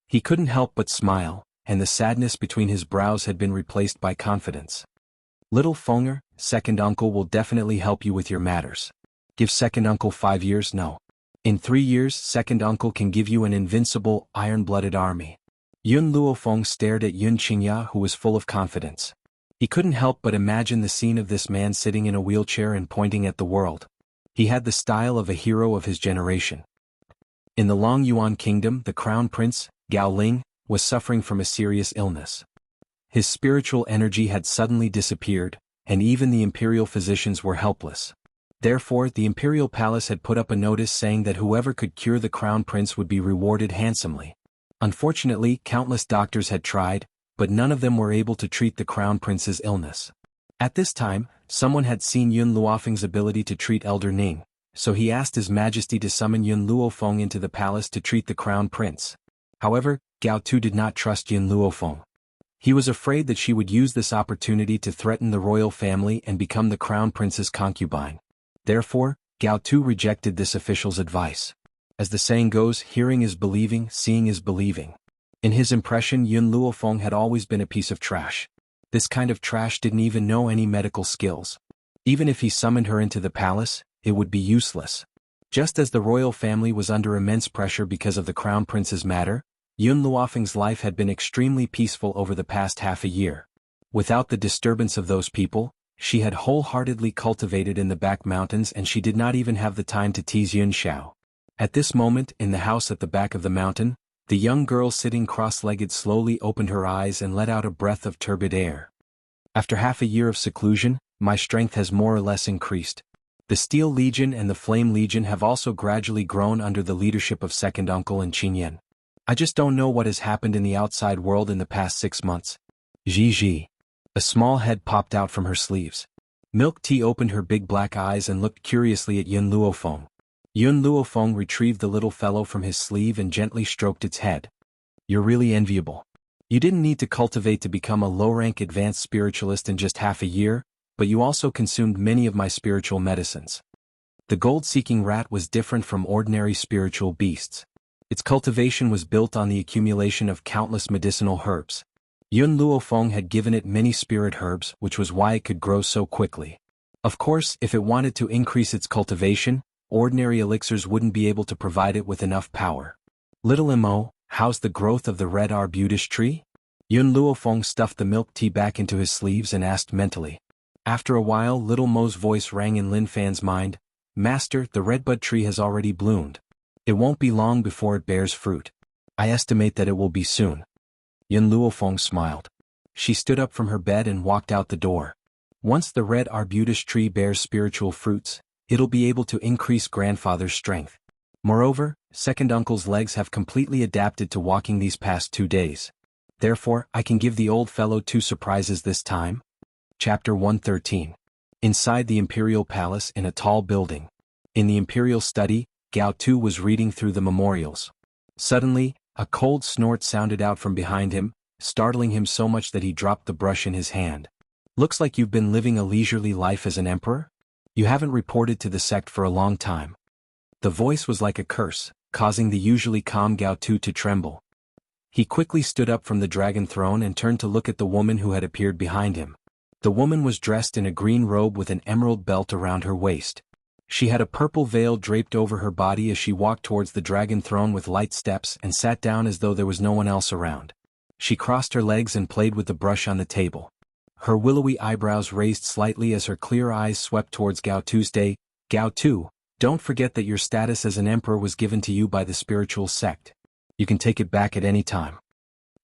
[SPEAKER 1] He couldn't help but smile. and the sadness between his brows had been replaced by confidence. Little Fenger, second uncle will definitely help you with your matters. Give second uncle 5 years? No. In 3 years, second uncle can give you an invincible, iron-blooded army. Yun Luofeng stared at Yun Qingya, who was full of confidence. He couldn't help but imagine the scene of this man sitting in a wheelchair and pointing at the world. He had the style of a hero of his generation. In the Long Yuan Kingdom, the crown prince, Gao Ling, was suffering from a serious illness. His spiritual energy had suddenly disappeared, and even the imperial physicians were helpless. Therefore, the imperial palace had put up a notice saying that whoever could cure the crown prince would be rewarded handsomely. Unfortunately, countless doctors had tried, but none of them were able to treat the crown prince's illness. At this time, someone had seen Yun Luofeng's ability to treat Elder Ning, so he asked His Majesty to summon Yun Luofeng into the palace to treat the crown prince. However, Gao Tu did not trust Yun Luofeng. He was afraid that she would use this opportunity to threaten the royal family and become the crown prince's concubine. Therefore, Gao Tu rejected this official's advice. As the saying goes, hearing is believing, seeing is believing. In his impression, Yun Luofeng had always been a piece of trash. This kind of trash didn't even know any medical skills. Even if he summoned her into the palace, it would be useless. Just as the royal family was under immense pressure because of the crown prince's matter, Yun Luofeng's life had been extremely peaceful over the past half a year. Without the disturbance of those people, she had wholeheartedly cultivated in the back mountains, and she did not even have the time to tease Yun Xiao. At this moment, in the house at the back of the mountain, the young girl sitting cross-legged slowly opened her eyes and let out a breath of turbid air. After half a year of seclusion, my strength has more or less increased. The Steel Legion and the Flame Legion have also gradually grown under the leadership of Second Uncle and Qingyan. I just don't know what has happened in the outside world in the past 6 months. Ji. A small head popped out from her sleeves. Milk Tea opened her big black eyes and looked curiously at Yun Luofeng. Yun Luofeng retrieved the little fellow from his sleeve and gently stroked its head. You're really enviable. You didn't need to cultivate to become a low-rank advanced spiritualist in just half a year, but you also consumed many of my spiritual medicines. The gold-seeking rat was different from ordinary spiritual beasts. Its cultivation was built on the accumulation of countless medicinal herbs. Yun Luofeng had given it many spirit herbs, which was why it could grow so quickly. Of course, if it wanted to increase its cultivation, ordinary elixirs wouldn't be able to provide it with enough power. Little Mo, how's the growth of the red arbutus tree? Yun Luofeng stuffed the milk tea back into his sleeves and asked mentally. After a while, Little Mo's voice rang in Lin Fan's mind. Master, the redbud tree has already bloomed. It won't be long before it bears fruit. I estimate that it will be soon. Yun Luofeng smiled. She stood up from her bed and walked out the door. Once the red arbutus tree bears spiritual fruits, it'll be able to increase grandfather's strength. Moreover, second uncle's legs have completely adapted to walking these past 2 days. Therefore, I can give the old fellow 2 surprises this time. Chapter 113. Inside the imperial palace in a tall building. In the imperial study, Gao Tu was reading through the memorials. Suddenly, a cold snort sounded out from behind him, startling him so much that he dropped the brush in his hand. Looks like you've been living a leisurely life as an emperor? You haven't reported to the sect for a long time. The voice was like a curse, causing the usually calm Gao Tu to tremble. He quickly stood up from the dragon throne and turned to look at the woman who had appeared behind him. The woman was dressed in a green robe with an emerald belt around her waist. She had a purple veil draped over her body as she walked towards the dragon throne with light steps and sat down as though there was no one else around. She crossed her legs and played with the brush on the table. Her willowy eyebrows raised slightly as her clear eyes swept towards Gao Tu's day. Gao Tu, don't forget that your status as an emperor was given to you by the spiritual sect. You can take it back at any time.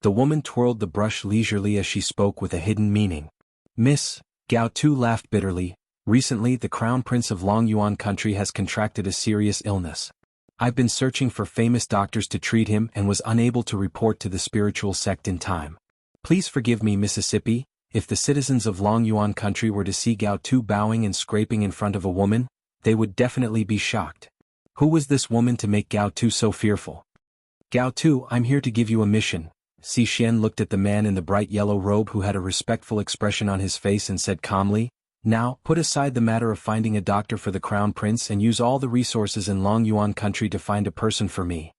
[SPEAKER 1] The woman twirled the brush leisurely as she spoke with a hidden meaning. Miss, Gao Tu laughed bitterly. Recently, the Crown Prince of Long Yuan country has contracted a serious illness. I've been searching for famous doctors to treat him and was unable to report to the spiritual sect in time. Please forgive me, Mississippi. If the citizens of Long Yuan country were to see Gao Tu bowing and scraping in front of a woman, they would definitely be shocked. Who was this woman to make Gao Tu so fearful? Gao Tu, I'm here to give you a mission. Si Xian looked at the man in the bright yellow robe who had a respectful expression on his face and said calmly, Now, put aside the matter of finding a doctor for the Crown Prince and use all the resources in Long Yuan country to find a person for me.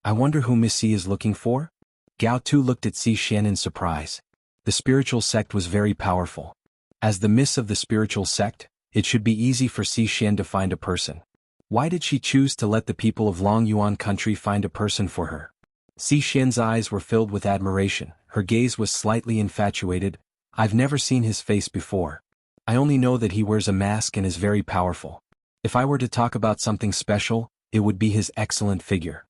[SPEAKER 1] I wonder who Miss C is looking for? Gao Tu looked at Si Xian in surprise. The spiritual sect was very powerful. As the miss of the spiritual sect, it should be easy for Si Xian to find a person. Why did she choose to let the people of Long Yuan country find a person for her? Si Xian's eyes were filled with admiration, her gaze was slightly infatuated. I've never seen his face before. I only know that he wears a mask and is very powerful. If I were to talk about something special, it would be his excellent figure.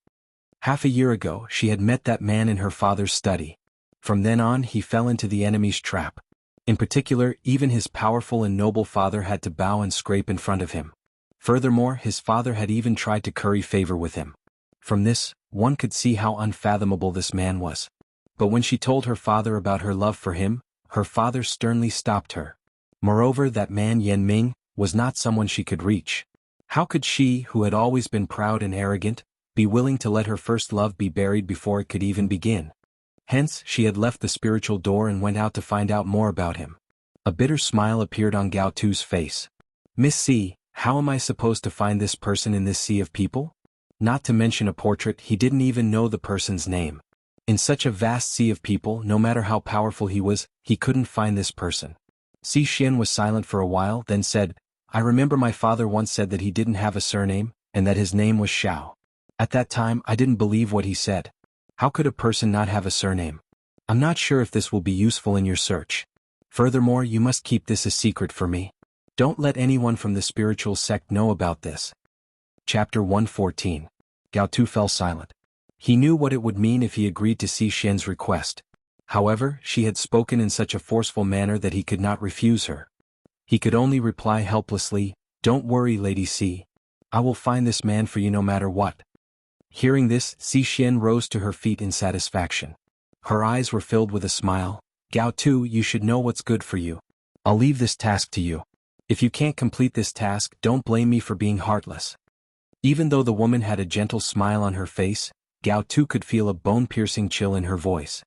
[SPEAKER 1] Half a year ago, she had met that man in her father's study. From then on, he fell into the enemy's trap. In particular, even his powerful and noble father had to bow and scrape in front of him. Furthermore, his father had even tried to curry favor with him. From this, one could see how unfathomable this man was. But when she told her father about her love for him, her father sternly stopped her. Moreover, that man Yan Ming was not someone she could reach. How could she, who had always been proud and arrogant, be willing to let her first love be buried before it could even begin? Hence, she had left the spiritual door and went out to find out more about him. A bitter smile appeared on Gao Tu's face. Miss C, how am I supposed to find this person in this sea of people? Not to mention a portrait, he didn't even know the person's name. In such a vast sea of people, no matter how powerful he was, he couldn't find this person. Si Xian was silent for a while, then said, I remember my father once said that he didn't have a surname, and that his name was Xiao. At that time, I didn't believe what he said. How could a person not have a surname? I'm not sure if this will be useful in your search. Furthermore, you must keep this a secret for me. Don't let anyone from the spiritual sect know about this. Chapter 114. Gao Tu fell silent. He knew what it would mean if he agreed to Si Xian's request. However, she had spoken in such a forceful manner that he could not refuse her. He could only reply helplessly, Don't worry, Lady C. I will find this man for you no matter what. Hearing this, Si Xian rose to her feet in satisfaction. Her eyes were filled with a smile. Gao Tu, you should know what's good for you. I'll leave this task to you. If you can't complete this task, don't blame me for being heartless. Even though the woman had a gentle smile on her face, Gao Tu could feel a bone-piercing chill in her voice.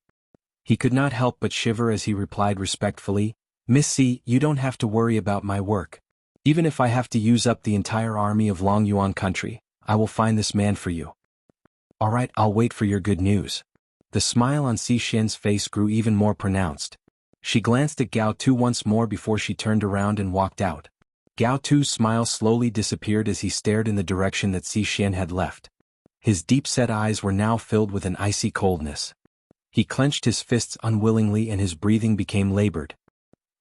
[SPEAKER 1] He could not help but shiver as he replied respectfully, Miss C, you don't have to worry about my work. Even if I have to use up the entire army of Long Yuan country, I will find this man for you. Alright, I'll wait for your good news. The smile on Si Xian's face grew even more pronounced. She glanced at Gao Tu once more before she turned around and walked out. Gao Tu's smile slowly disappeared as he stared in the direction that Si Xian had left. His deep-set eyes were now filled with an icy coldness. He clenched his fists unwillingly and his breathing became labored.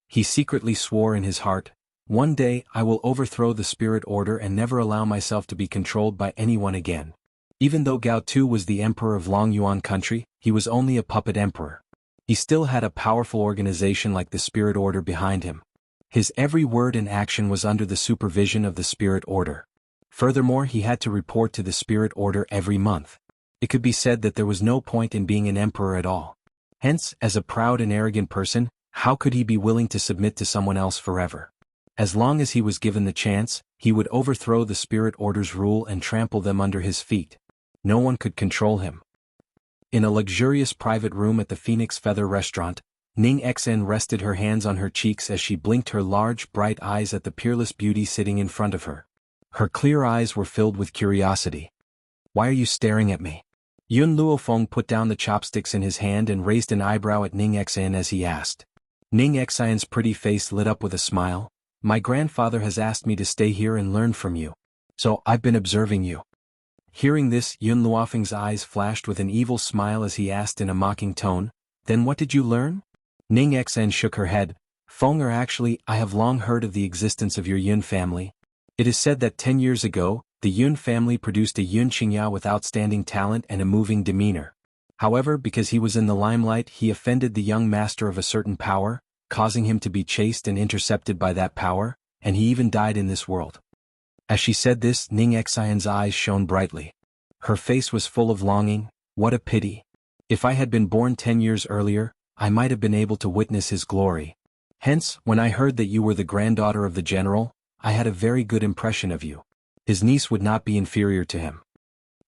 [SPEAKER 1] He secretly swore in his heart, One day I will overthrow the spirit order and never allow myself to be controlled by anyone again. Even though Gao Tu was the emperor of Long Yuan country, he was only a puppet emperor. He still had a powerful organization like the spirit order behind him. His every word and action was under the supervision of the spirit order. Furthermore, he had to report to the spirit order every month. It could be said that there was no point in being an emperor at all. Hence, as a proud and arrogant person, how could he be willing to submit to someone else forever? As long as he was given the chance, he would overthrow the spirit order's rule and trample them under his feet. No one could control him. In a luxurious private room at the Phoenix Feather Restaurant, Ning Xen rested her hands on her cheeks as she blinked her large, bright eyes at the peerless beauty sitting in front of her. Her clear eyes were filled with curiosity. Why are you staring at me? Yun Luofeng put down the chopsticks in his hand and raised an eyebrow at Ning Xen as he asked. Ning Xen's pretty face lit up with a smile. My grandfather has asked me to stay here and learn from you. So, I've been observing you. Hearing this, Yun Luofeng's eyes flashed with an evil smile as he asked in a mocking tone, Then what did you learn? Ning Xen shook her head. Feng actually, I have long heard of the existence of your Yun family. It is said that 10 years ago, the Yun family produced a Yun Qingya with outstanding talent and a moving demeanor. However, because he was in the limelight, he offended the young master of a certain power, causing him to be chased and intercepted by that power, and he even died in this world. As she said this, Ning Xen's eyes shone brightly. Her face was full of longing. What a pity. If I had been born 10 years earlier, I might have been able to witness his glory. Hence, when I heard that you were the granddaughter of the general, I had a very good impression of you. His niece would not be inferior to him.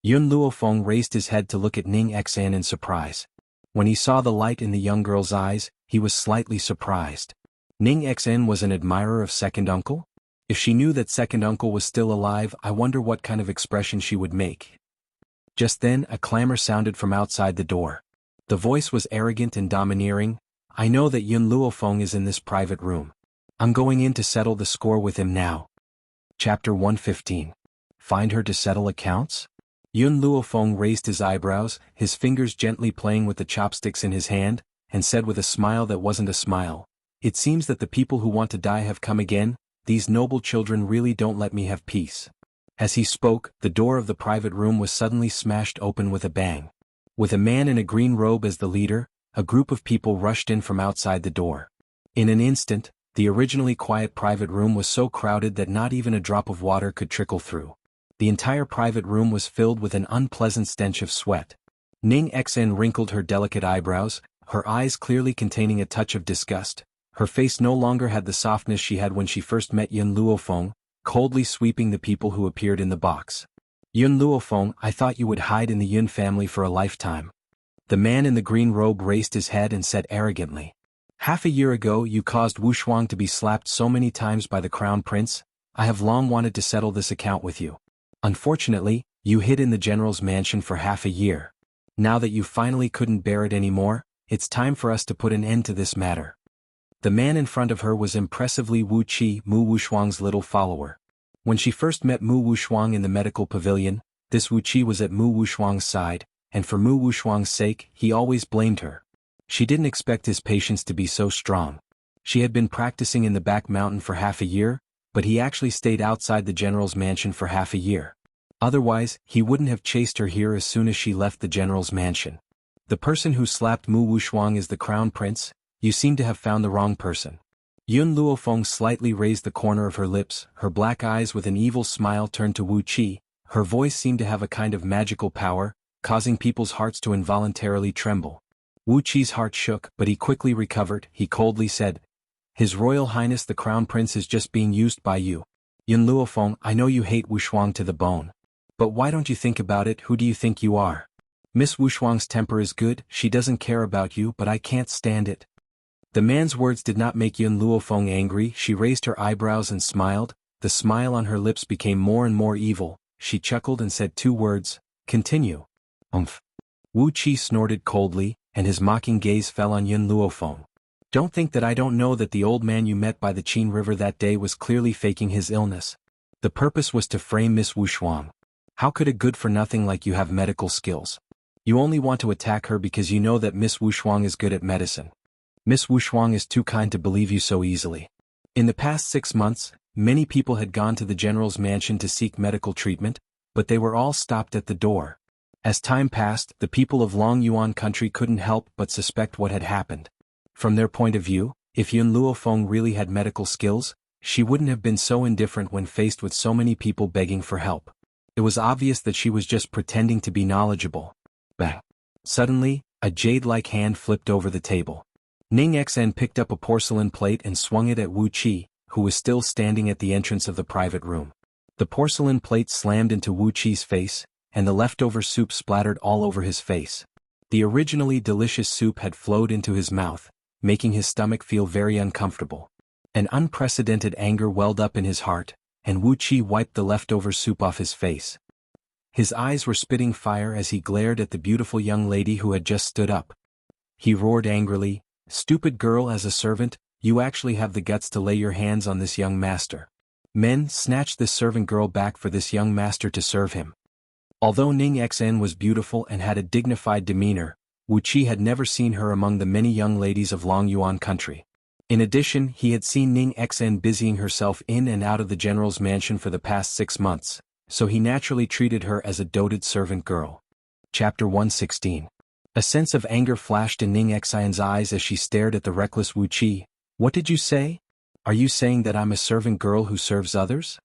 [SPEAKER 1] Yun Luofeng raised his head to look at Ning Xen in surprise. When he saw the light in the young girl's eyes, he was slightly surprised. Ning Xen was an admirer of second uncle? If she knew that second uncle was still alive, I wonder what kind of expression she would make. Just then, a clamor sounded from outside the door. The voice was arrogant and domineering. I know that Yun Luofeng is in this private room. I'm going in to settle the score with him now. Chapter 115. Find her to settle accounts? Yun Luofeng raised his eyebrows, his fingers gently playing with the chopsticks in his hand, and said with a smile that wasn't a smile, "It seems that the people who want to die have come again. These noble children really don't let me have peace." As he spoke, the door of the private room was suddenly smashed open with a bang. With a man in a green robe as the leader, a group of people rushed in from outside the door. In an instant, the originally quiet private room was so crowded that not even a drop of water could trickle through. The entire private room was filled with an unpleasant stench of sweat. Ning Xen wrinkled her delicate eyebrows, her eyes clearly containing a touch of disgust. Her face no longer had the softness she had when she first met Yun Luofeng, coldly sweeping the people who appeared in the box. "Yun Luofeng, I thought you would hide in the Yun family for a lifetime." The man in the green robe raised his head and said arrogantly, "Half a year ago you caused Wu Shuang to be slapped so many times by the crown prince. I have long wanted to settle this account with you. Unfortunately, you hid in the general's mansion for half a year. Now that you finally couldn't bear it anymore, it's time for us to put an end to this matter." The man in front of her was impressively Wu Qi, Mu Wushuang's little follower. When she first met Mu Wushuang in the medical pavilion, this Wu Qi was at Mu Wushuang's side, and for Mu Wushuang's sake, he always blamed her. She didn't expect his patience to be so strong. She had been practicing in the back mountain for half a year, but he actually stayed outside the general's mansion for half a year. Otherwise, he wouldn't have chased her here as soon as she left the general's mansion. "The person who slapped Mu Wushuang is the crown prince. You seem to have found the wrong person." Yun Luofeng slightly raised the corner of her lips, her black eyes with an evil smile turned to Wu Qi. Her voice seemed to have a kind of magical power, causing people's hearts to involuntarily tremble. Wu Qi's heart shook, but he quickly recovered. He coldly said, "His Royal Highness the Crown Prince is just being used by you. Yun Luofeng, I know you hate Wu Shuang to the bone. But why don't you think about it? Who do you think you are? Miss Wu Shuang's temper is good, she doesn't care about you, but I can't stand it." The man's words did not make Yun Luofeng angry. She raised her eyebrows and smiled. The smile on her lips became more and more evil. She chuckled and said two words, "Continue." "Umph." Wu Qi snorted coldly, and his mocking gaze fell on Yun Luofeng. "Don't think that I don't know that the old man you met by the Qin River that day was clearly faking his illness. The purpose was to frame Miss Wu Shuang. How could a good-for-nothing like you have medical skills? You only want to attack her because you know that Miss Wu Shuang is good at medicine. Miss Wu Shuang is too kind to believe you so easily." In the past 6 months, many people had gone to the general's mansion to seek medical treatment, but they were all stopped at the door. As time passed, the people of Long Yuan country couldn't help but suspect what had happened. From their point of view, if Yun Luofeng really had medical skills, she wouldn't have been so indifferent when faced with so many people begging for help. It was obvious that she was just pretending to be knowledgeable. Bang! Suddenly, a jade-like hand flipped over the table. Ning Xen picked up a porcelain plate and swung it at Wu Qi, who was still standing at the entrance of the private room. The porcelain plate slammed into Wu Qi's face, and the leftover soup splattered all over his face. The originally delicious soup had flowed into his mouth, making his stomach feel very uncomfortable. An unprecedented anger welled up in his heart, and Wu Qi wiped the leftover soup off his face. His eyes were spitting fire as he glared at the beautiful young lady who had just stood up. He roared angrily, "Stupid girl, as a servant, you actually have the guts to lay your hands on this young master. Men, snatch this servant girl back for this young master to serve him." Although Ning Xen was beautiful and had a dignified demeanor, Wu Qi had never seen her among the many young ladies of Long Yuan country. In addition, he had seen Ning Xen busying herself in and out of the general's mansion for the past 6 months, so he naturally treated her as a doted servant girl. Chapter 116. A sense of anger flashed in Ning Xen's eyes as she stared at the reckless Wu Qi. "What did you say? Are you saying that I'm a servant girl who serves others?"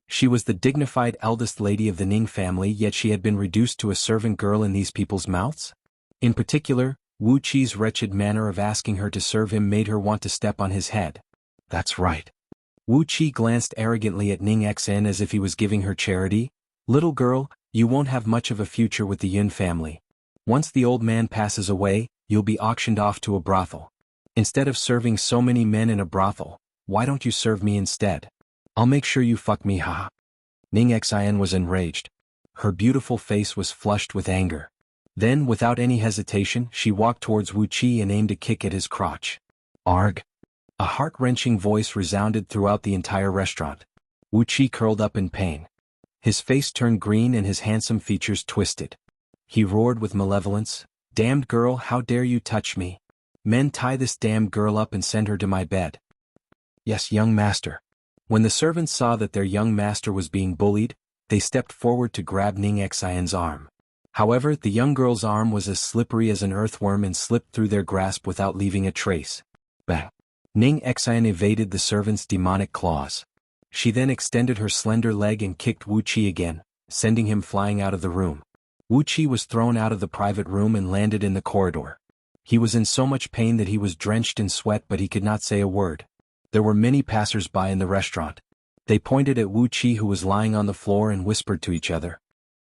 [SPEAKER 1] She was the dignified eldest lady of the Ning family, yet she had been reduced to a servant girl in these people's mouths? In particular, Wu Qi's wretched manner of asking her to serve him made her want to step on his head. "That's right." Wu Qi glanced arrogantly at Ning Xen as if he was giving her charity. "Little girl, you won't have much of a future with the Yun family. Once the old man passes away, you'll be auctioned off to a brothel. Instead of serving so many men in a brothel, why don't you serve me instead? I'll make sure you fuck me, haha." Ning Xen was enraged. Her beautiful face was flushed with anger. Then, without any hesitation, she walked towards Wu Qi and aimed a kick at his crotch. Arg! A heart-wrenching voice resounded throughout the entire restaurant. Wu Qi curled up in pain. His face turned green and his handsome features twisted. He roared with malevolence, "Damned girl, how dare you touch me? Men, tie this damned girl up and send her to my bed." "Yes, young master." When the servants saw that their young master was being bullied, they stepped forward to grab Ning Xian's arm. However, the young girl's arm was as slippery as an earthworm and slipped through their grasp without leaving a trace. Bang! Ning Xian evaded the servant's demonic claws. She then extended her slender leg and kicked Wu Qi again, sending him flying out of the room. Wu Qi was thrown out of the private room and landed in the corridor. He was in so much pain that he was drenched in sweat, but he could not say a word. There were many passers-by in the restaurant. They pointed at Wu Qi, who was lying on the floor, and whispered to each other.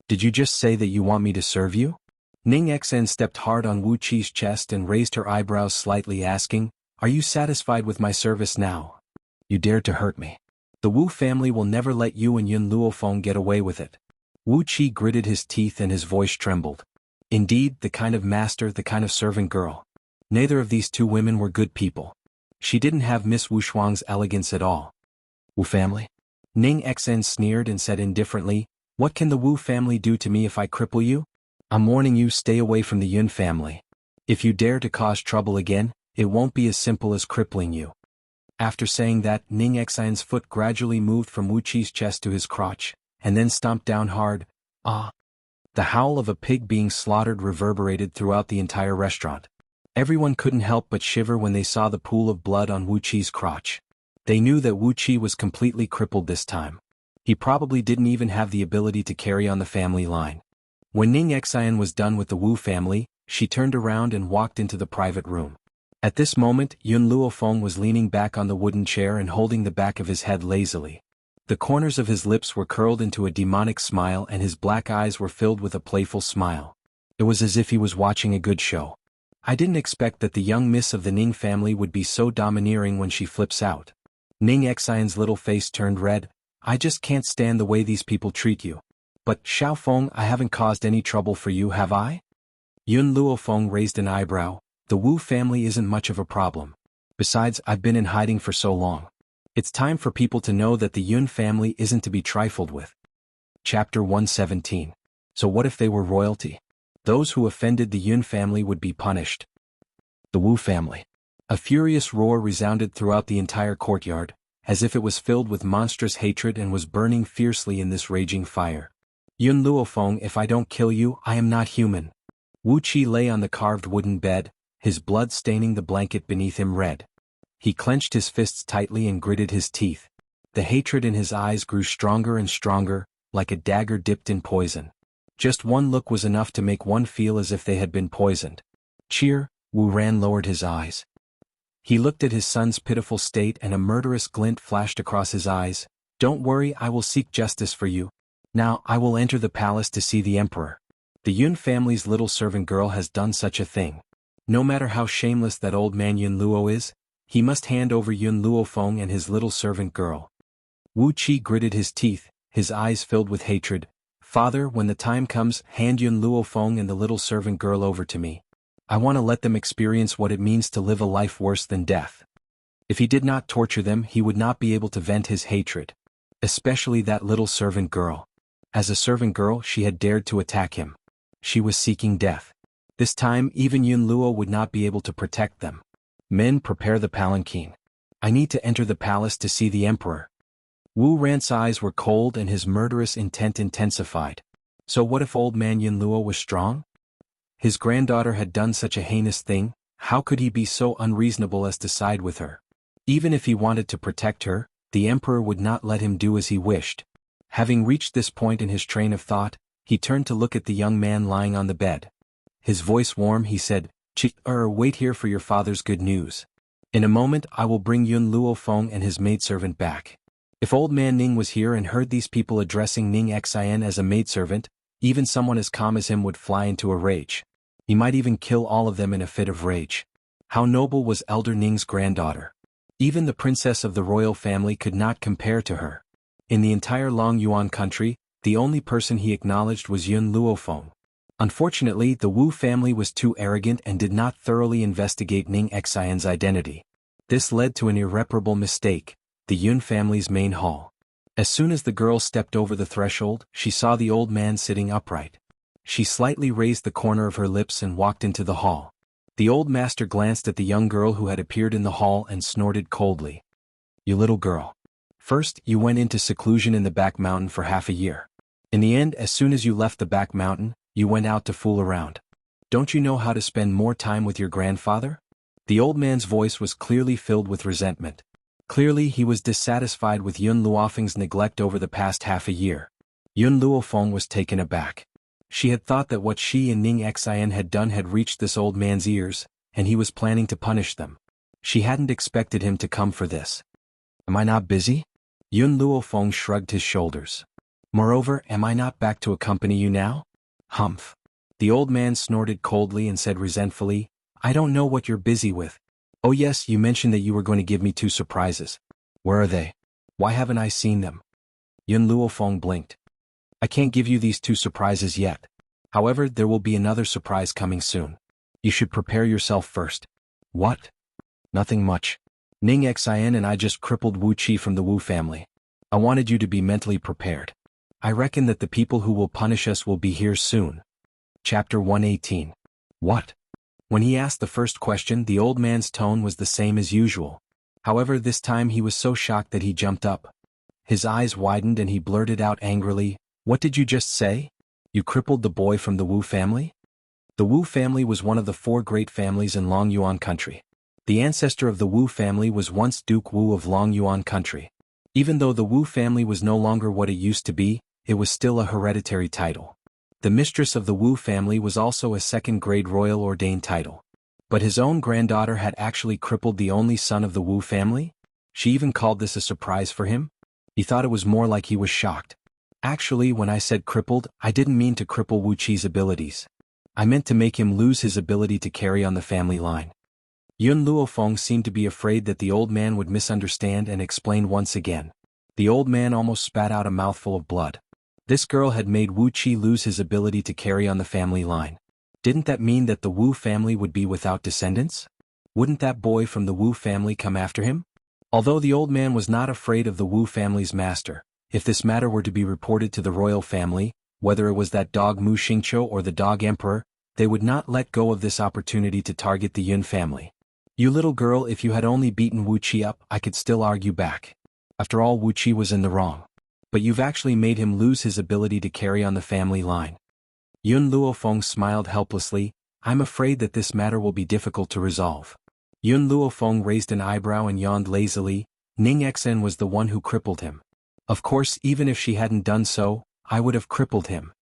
[SPEAKER 1] "Did you just say that you want me to serve you?" Ning Xian stepped hard on Wu Qi's chest and raised her eyebrows slightly, asking, "Are you satisfied with my service now? You dared to hurt me. The Wu family will never let you and Yun Luofeng get away with it." Wu Qi gritted his teeth and his voice trembled. Indeed, the kind of master, the kind of servant girl. Neither of these two women were good people. She didn't have Miss Wu Shuang's elegance at all. "Wu family?" Ning Xian sneered and said indifferently, "What can the Wu family do to me if I cripple you? I'm warning you, stay away from the Yun family. If you dare to cause trouble again, it won't be as simple as crippling you." After saying that, Ning Xian's foot gradually moved from Wu Qi's chest to his crotch, and then stomped down hard. Ah! The howl of a pig being slaughtered reverberated throughout the entire restaurant. Everyone couldn't help but shiver when they saw the pool of blood on Wu Qi's crotch. They knew that Wu Qi was completely crippled this time. He probably didn't even have the ability to carry on the family line. When Ning Xian was done with the Wu family, she turned around and walked into the private room. At this moment, Yun Luofeng was leaning back on the wooden chair and holding the back of his head lazily. The corners of his lips were curled into a demonic smile and his black eyes were filled with a playful smile. It was as if he was watching a good show. "I didn't expect that the young miss of the Ning family would be so domineering when she flips out." Ning Xian's little face turned red. "I just can't stand the way these people treat you." "But, Xiaofeng, I haven't caused any trouble for you, have I?" Yun Luofeng raised an eyebrow. "The Wu family isn't much of a problem. Besides, I've been in hiding for so long. It's time for people to know that the Yun family isn't to be trifled with." Chapter 117. So what if they were royalty? Those who offended the Yun family would be punished. The Wu family. A furious roar resounded throughout the entire courtyard, as if it was filled with monstrous hatred and was burning fiercely in this raging fire. "Yun Luofeng, if I don't kill you, I am not human." Wu Qi lay on the carved wooden bed, his blood staining the blanket beneath him red. He clenched his fists tightly and gritted his teeth. The hatred in his eyes grew stronger and stronger, like a dagger dipped in poison. Just one look was enough to make one feel as if they had been poisoned. "Cheer," Wu Ran lowered his eyes. He looked at his son's pitiful state and a murderous glint flashed across his eyes. "Don't worry, I will seek justice for you. Now, I will enter the palace to see the emperor. The Yun family's little servant girl has done such a thing. No matter how shameless that old man Yun Luo is, he must hand over Yun Luofeng and his little servant girl." Wu Qi gritted his teeth, his eyes filled with hatred. "Father, when the time comes, hand Yun Luofeng and the little servant girl over to me. I want to let them experience what it means to live a life worse than death." If he did not torture them, he would not be able to vent his hatred. Especially that little servant girl. As a servant girl, she had dared to attack him. She was seeking death. This time, even Yun Luo would not be able to protect them. "Men, prepare the palanquin. I need to enter the palace to see the emperor." Wu Ran's eyes were cold and his murderous intent intensified. So what if old man Yun Luo was strong? His granddaughter had done such a heinous thing, how could he be so unreasonable as to side with her? Even if he wanted to protect her, the emperor would not let him do as he wished. Having reached this point in his train of thought, he turned to look at the young man lying on the bed. His voice warm, he said, Wait here for your father's good news. In a moment I will bring Yun Luofeng and his maidservant back." If old man Ning was here and heard these people addressing Ning Xian as a maidservant, even someone as calm as him would fly into a rage. He might even kill all of them in a fit of rage. How noble was elder Ning's granddaughter. Even the princess of the royal family could not compare to her. In the entire Long Yuan country, the only person he acknowledged was Yun Luofeng. Unfortunately, the Wu family was too arrogant and did not thoroughly investigate Ning Xian's identity. This led to an irreparable mistake: the Yun family's main hall. As soon as the girl stepped over the threshold, she saw the old man sitting upright. She slightly raised the corner of her lips and walked into the hall. The old master glanced at the young girl who had appeared in the hall and snorted coldly. "You little girl. First, you went into seclusion in the back mountain for half a year. In the end, as soon as you left the back mountain, you went out to fool around. Don't you know how to spend more time with your grandfather?" The old man's voice was clearly filled with resentment. Clearly he was dissatisfied with Yun Luofeng's neglect over the past half a year. Yun Luofeng was taken aback. She had thought that what she and Ning Xian had done had reached this old man's ears, and he was planning to punish them. She hadn't expected him to come for this. "Am I not busy?" Yun Luofeng shrugged his shoulders. "Moreover, am I not back to accompany you now?" "Humph." The old man snorted coldly and said resentfully, "I don't know what you're busy with. Oh yes, you mentioned that you were going to give me 2 surprises. Where are they? Why haven't I seen them?" Yun Luofeng blinked. "I can't give you these 2 surprises yet. However, there will be another surprise coming soon. You should prepare yourself first." "What?" "Nothing much. Ning Xian and I just crippled Wu Qi from the Wu family. I wanted you to be mentally prepared. I reckon that the people who will punish us will be here soon." Chapter 118. What? When he asked the first question, the old man's tone was the same as usual. However, this time he was so shocked that he jumped up. His eyes widened and he blurted out angrily, "What did you just say? You crippled the boy from the Wu family?" The Wu family was one of the 4 great families in Long Yuan country. The ancestor of the Wu family was once Duke Wu of Long Yuan country. Even though the Wu family was no longer what it used to be, it was still a hereditary title. The mistress of the Wu family was also a 2nd-grade royal ordained title. But his own granddaughter had actually crippled the only son of the Wu family? She even called this a surprise for him? He thought it was more like he was shocked. "Actually, when I said crippled, I didn't mean to cripple Wu Qi's abilities. I meant to make him lose his ability to carry on the family line." Yun Luofeng seemed to be afraid that the old man would misunderstand and explained once again. The old man almost spat out a mouthful of blood. This girl had made Wu Qi lose his ability to carry on the family line. Didn't that mean that the Wu family would be without descendants? Wouldn't that boy from the Wu family come after him? Although the old man was not afraid of the Wu family's master, if this matter were to be reported to the royal family, whether it was that dog Mu Xingqiu or the dog emperor, they would not let go of this opportunity to target the Yun family. "You little girl, if you had only beaten Wu Qi up, I could still argue back. After all, Wu Qi was in the wrong. But you've actually made him lose his ability to carry on the family line." Yun Luofeng smiled helplessly. "I'm afraid that this matter will be difficult to resolve." Yun Luofeng raised an eyebrow and yawned lazily. "Ning Xian was the one who crippled him. Of course, even if she hadn't done so, I would have crippled him."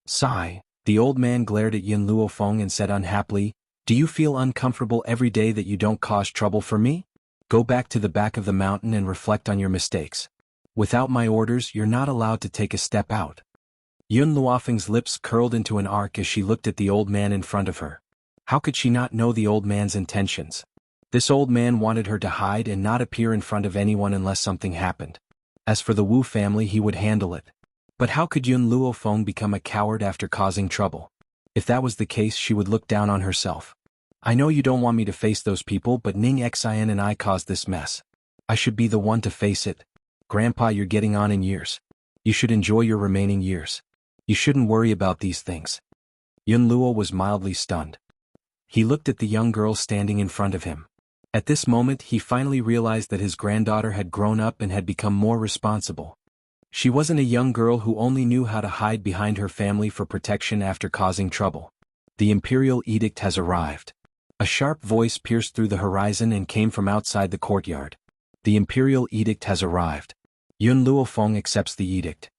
[SPEAKER 1] Sigh. The old man glared at Yun Luofeng and said unhappily, "Do you feel uncomfortable every day that you don't cause trouble for me? Go back to the back of the mountain and reflect on your mistakes. Without my orders, you're not allowed to take a step out." Yun Luofeng's lips curled into an arc as she looked at the old man in front of her. How could she not know the old man's intentions? This old man wanted her to hide and not appear in front of anyone unless something happened. As for the Wu family, he would handle it. But how could Yun Luofeng become a coward after causing trouble? If that was the case, she would look down on herself. "I know you don't want me to face those people, but Ning Xian and I caused this mess. I should be the one to face it. Grandpa, you're getting on in years. You should enjoy your remaining years. You shouldn't worry about these things." Yun Luo was mildly stunned. He looked at the young girl standing in front of him. At this moment, he finally realized that his granddaughter had grown up and had become more responsible. She wasn't a young girl who only knew how to hide behind her family for protection after causing trouble. "The imperial edict has arrived." A sharp voice pierced through the horizon and came from outside the courtyard. "The imperial edict has arrived. Yun Luofeng accepts the edict."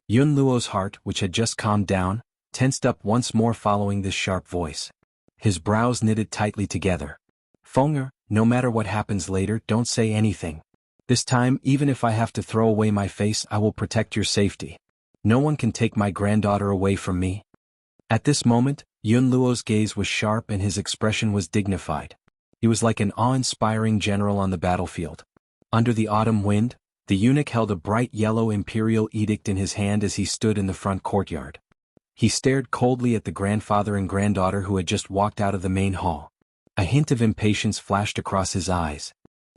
[SPEAKER 1] Yun Luo's heart, which had just calmed down, tensed up once more following this sharp voice. His brows knitted tightly together. "Fenger, no matter what happens later, don't say anything. This time, even if I have to throw away my face, I will protect your safety. No one can take my granddaughter away from me." At this moment, Yun Luo's gaze was sharp and his expression was dignified. He was like an awe-inspiring general on the battlefield. Under the autumn wind, the eunuch held a bright yellow imperial edict in his hand as he stood in the front courtyard. He stared coldly at the grandfather and granddaughter who had just walked out of the main hall. A hint of impatience flashed across his eyes.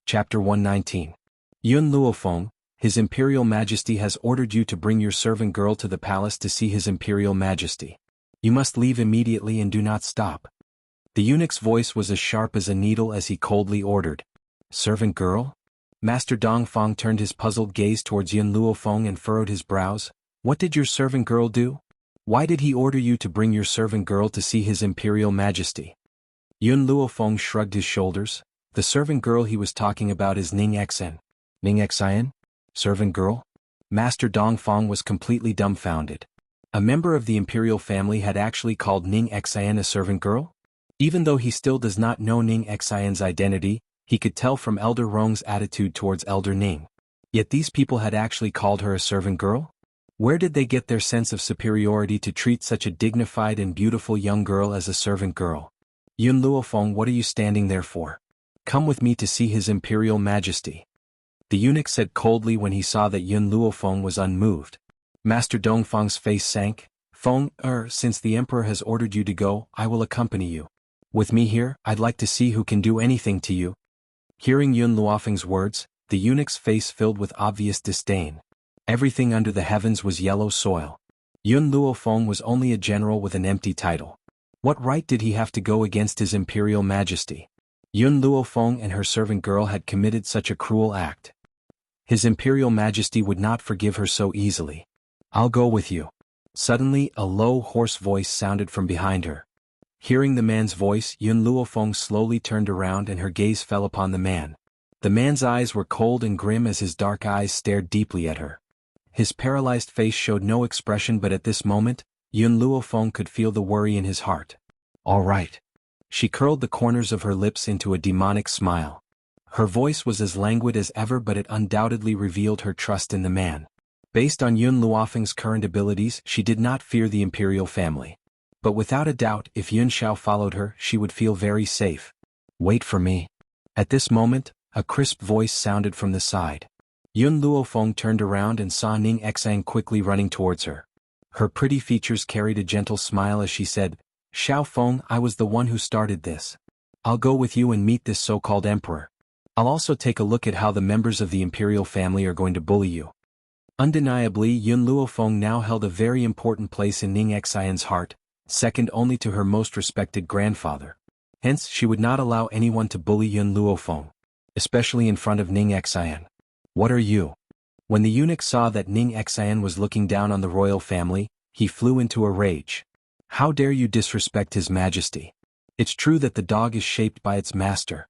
[SPEAKER 1] Chapter 119. Yun Luofeng, His Imperial Majesty has ordered you to bring your servant girl to the palace to see His Imperial Majesty. You must leave immediately and do not stop. The eunuch's voice was as sharp as a needle as he coldly ordered. Servant girl? Master Dongfang turned his puzzled gaze towards Yun Luofeng and furrowed his brows. What did your servant girl do? Why did he order you to bring your servant girl to see His Imperial Majesty? Yun Luofeng shrugged his shoulders. The servant girl he was talking about is Ning Xen. Ning Xen? Servant girl? Master Dongfang was completely dumbfounded. A member of the imperial family had actually called Ning Xen a servant girl? Even though he still does not know Ning Xen's identity, he could tell from Elder Rong's attitude towards Elder Ning. Yet these people had actually called her a servant girl? Where did they get their sense of superiority to treat such a dignified and beautiful young girl as a servant girl? Yun Luofeng, what are you standing there for? Come with me to see His Imperial Majesty. The eunuch said coldly when he saw that Yun Luofeng was unmoved. Master Dongfang's face sank. Feng, since the Emperor has ordered you to go, I will accompany you. With me here, I'd like to see who can do anything to you. Hearing Yun Luofeng's words, the eunuch's face filled with obvious disdain. Everything under the heavens was yellow soil. Yun Luofeng was only a general with an empty title. What right did he have to go against His Imperial Majesty? Yun Luofeng and her servant girl had committed such a cruel act. His Imperial Majesty would not forgive her so easily. I'll go with you. Suddenly, a low, hoarse voice sounded from behind her. Hearing the man's voice, Yun Luofeng slowly turned around and her gaze fell upon the man. The man's eyes were cold and grim as his dark eyes stared deeply at her. His paralyzed face showed no expression, but at this moment, Yun Luofeng could feel the worry in his heart. All right. She curled the corners of her lips into a demonic smile. Her voice was as languid as ever, but it undoubtedly revealed her trust in the man. Based on Yun Luofeng's current abilities, she did not fear the imperial family. But without a doubt, if Yun Shao followed her, she would feel very safe. Wait for me. At this moment, a crisp voice sounded from the side. Yun Luofeng turned around and saw Ning Xen quickly running towards her. Her pretty features carried a gentle smile as she said, Shao Feng, I was the one who started this. I'll go with you and meet this so-called emperor. I'll also take a look at how the members of the imperial family are going to bully you. Undeniably, Yun Luofeng now held a very important place in Ning Xen's heart, second only to her most respected grandfather. Hence, she would not allow anyone to bully Yun Luofeng, especially in front of Ning Xen. What are you? When the eunuch saw that Ning Xen was looking down on the royal family, he flew into a rage. How dare you disrespect His Majesty? It's true that the dog is shaped by its master.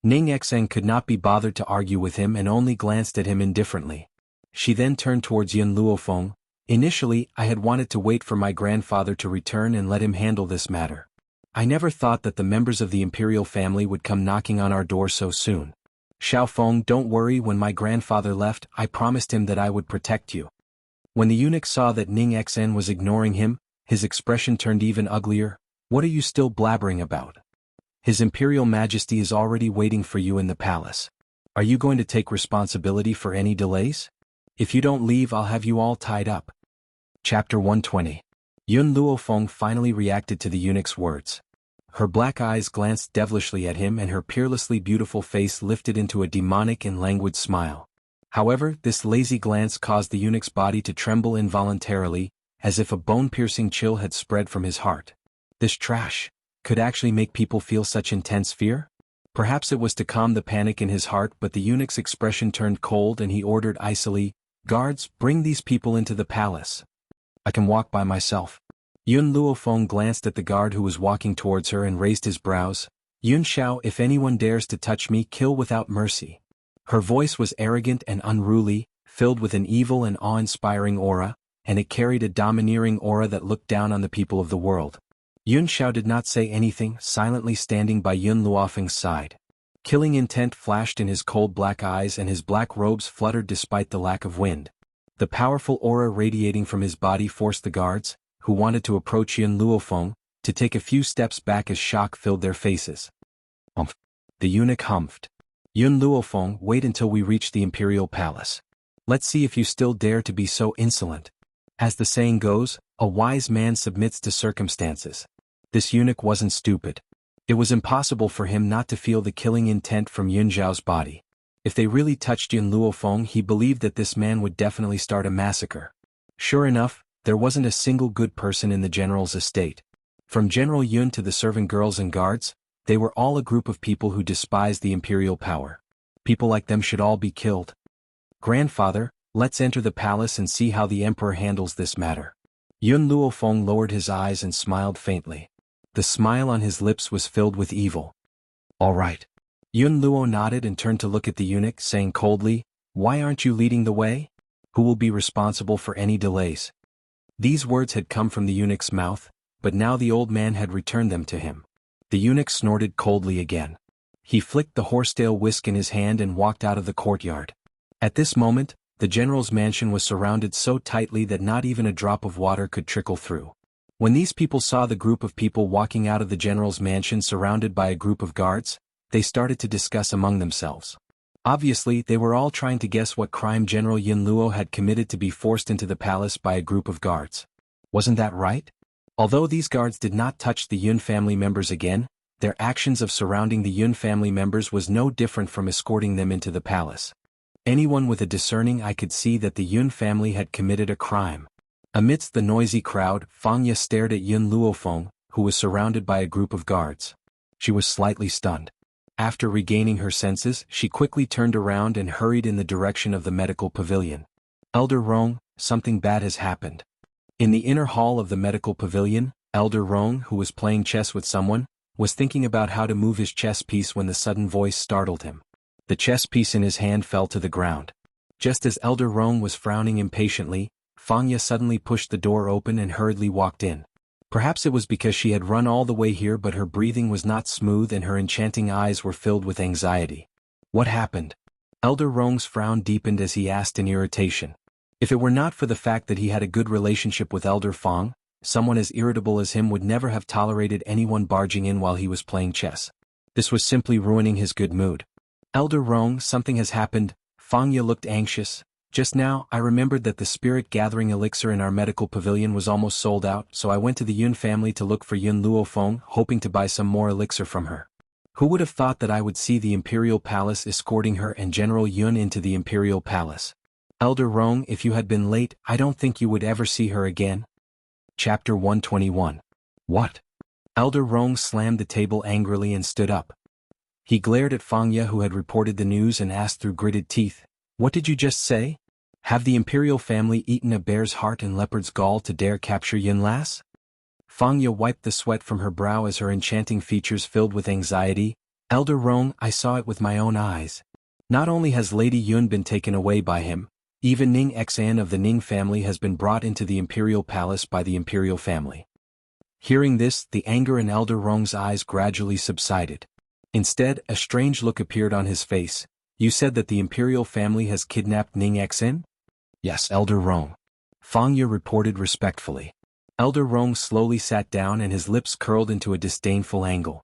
[SPEAKER 1] Ning Xen could not be bothered to argue with him and only glanced at him indifferently. She then turned towards Yun Luofeng. Initially, I had wanted to wait for my grandfather to return and let him handle this matter. I never thought that the members of the imperial family would come knocking on our door so soon. Shao Feng, don't worry, when my grandfather left, I promised him that I would protect you. When the eunuch saw that Ning Xen was ignoring him, his expression turned even uglier. What are you still blabbering about? His Imperial Majesty is already waiting for you in the palace. Are you going to take responsibility for any delays? If you don't leave, I'll have you all tied up. Chapter 120. Yun Luofeng finally reacted to the eunuch's words. Her black eyes glanced devilishly at him and her peerlessly beautiful face lifted into a demonic and languid smile. However, this lazy glance caused the eunuch's body to tremble involuntarily, as if a bone-piercing chill had spread from his heart. This trash could actually make people feel such intense fear? Perhaps it was to calm the panic in his heart, but the eunuch's expression turned cold and he ordered icily, Guards, bring these people into the palace. I can walk by myself. Yun Luofeng glanced at the guard who was walking towards her and raised his brows. Yun Shao, if anyone dares to touch me, kill without mercy. Her voice was arrogant and unruly, filled with an evil and awe-inspiring aura, and it carried a domineering aura that looked down on the people of the world. Yun Shao did not say anything, silently standing by Yun Luofeng's side. Killing intent flashed in his cold black eyes and his black robes fluttered despite the lack of wind. The powerful aura radiating from his body forced the guards, who wanted to approach Yun Luofeng, to take a few steps back as shock filled their faces. Humph. The eunuch humphed. Yun Luofeng, wait until we reach the imperial palace. Let's see if you still dare to be so insolent. As the saying goes, a wise man submits to circumstances. This eunuch wasn't stupid. It was impossible for him not to feel the killing intent from Yun Zhao's body. If they really touched Yun Luofeng, he believed that this man would definitely start a massacre. Sure enough, there wasn't a single good person in the general's estate. From General Yun to the servant girls and guards, they were all a group of people who despised the imperial power. People like them should all be killed. Grandfather, let's enter the palace and see how the emperor handles this matter. Yun Luofeng lowered his eyes and smiled faintly. The smile on his lips was filled with evil. All right. Yun Luo nodded and turned to look at the eunuch, saying coldly, "Why aren't you leading the way? Who will be responsible for any delays?" These words had come from the eunuch's mouth, but now the old man had returned them to him. The eunuch snorted coldly again. He flicked the horsetail whisk in his hand and walked out of the courtyard. At this moment, the general's mansion was surrounded so tightly that not even a drop of water could trickle through. When these people saw the group of people walking out of the general's mansion surrounded by a group of guards, they started to discuss among themselves. Obviously, they were all trying to guess what crime General Yun Luo had committed to be forced into the palace by a group of guards. Wasn't that right? Although these guards did not touch the Yun family members again, their actions of surrounding the Yun family members was no different from escorting them into the palace. Anyone with a discerning eye could see that the Yun family had committed a crime. Amidst the noisy crowd, Fangya stared at Yun Luofeng, who was surrounded by a group of guards. She was slightly stunned. After regaining her senses, she quickly turned around and hurried in the direction of the medical pavilion. Elder Rong, something bad has happened. In the inner hall of the medical pavilion, Elder Rong, who was playing chess with someone, was thinking about how to move his chess piece when the sudden voice startled him. The chess piece in his hand fell to the ground. Just as Elder Rong was frowning impatiently, Fangya suddenly pushed the door open and hurriedly walked in. Perhaps it was because she had run all the way here, but her breathing was not smooth and her enchanting eyes were filled with anxiety. What happened? Elder Rong's frown deepened as he asked in irritation. If it were not for the fact that he had a good relationship with Elder Fang, someone as irritable as him would never have tolerated anyone barging in while he was playing chess. This was simply ruining his good mood. Elder Rong, something has happened. Fangya looked anxious. Just now, I remembered that the spirit-gathering elixir in our medical pavilion was almost sold out, so I went to the Yun family to look for Yun Luofeng, hoping to buy some more elixir from her. Who would have thought that I would see the Imperial Palace escorting her and General Yun into the Imperial Palace? Elder Rong, if you had been late, I don't think you would ever see her again. Chapter 121. What? Elder Rong slammed the table angrily and stood up. He glared at Fangya, who had reported the news, and asked through gritted teeth, "What did you just say? Have the imperial family eaten a bear's heart and leopard's gall to dare capture Yun Lass?" Fangya wiped the sweat from her brow as her enchanting features filled with anxiety. "Elder Rong, I saw it with my own eyes. Not only has Lady Yun been taken away by him, even Ning Xan of the Ning family has been brought into the imperial palace by the imperial family." Hearing this, the anger in Elder Rong's eyes gradually subsided. Instead, a strange look appeared on his face. "You said that the imperial family has kidnapped Ning Xan?" "Yes, Elder Rong," Fangya reported respectfully. Elder Rong slowly sat down and his lips curled into a disdainful angle.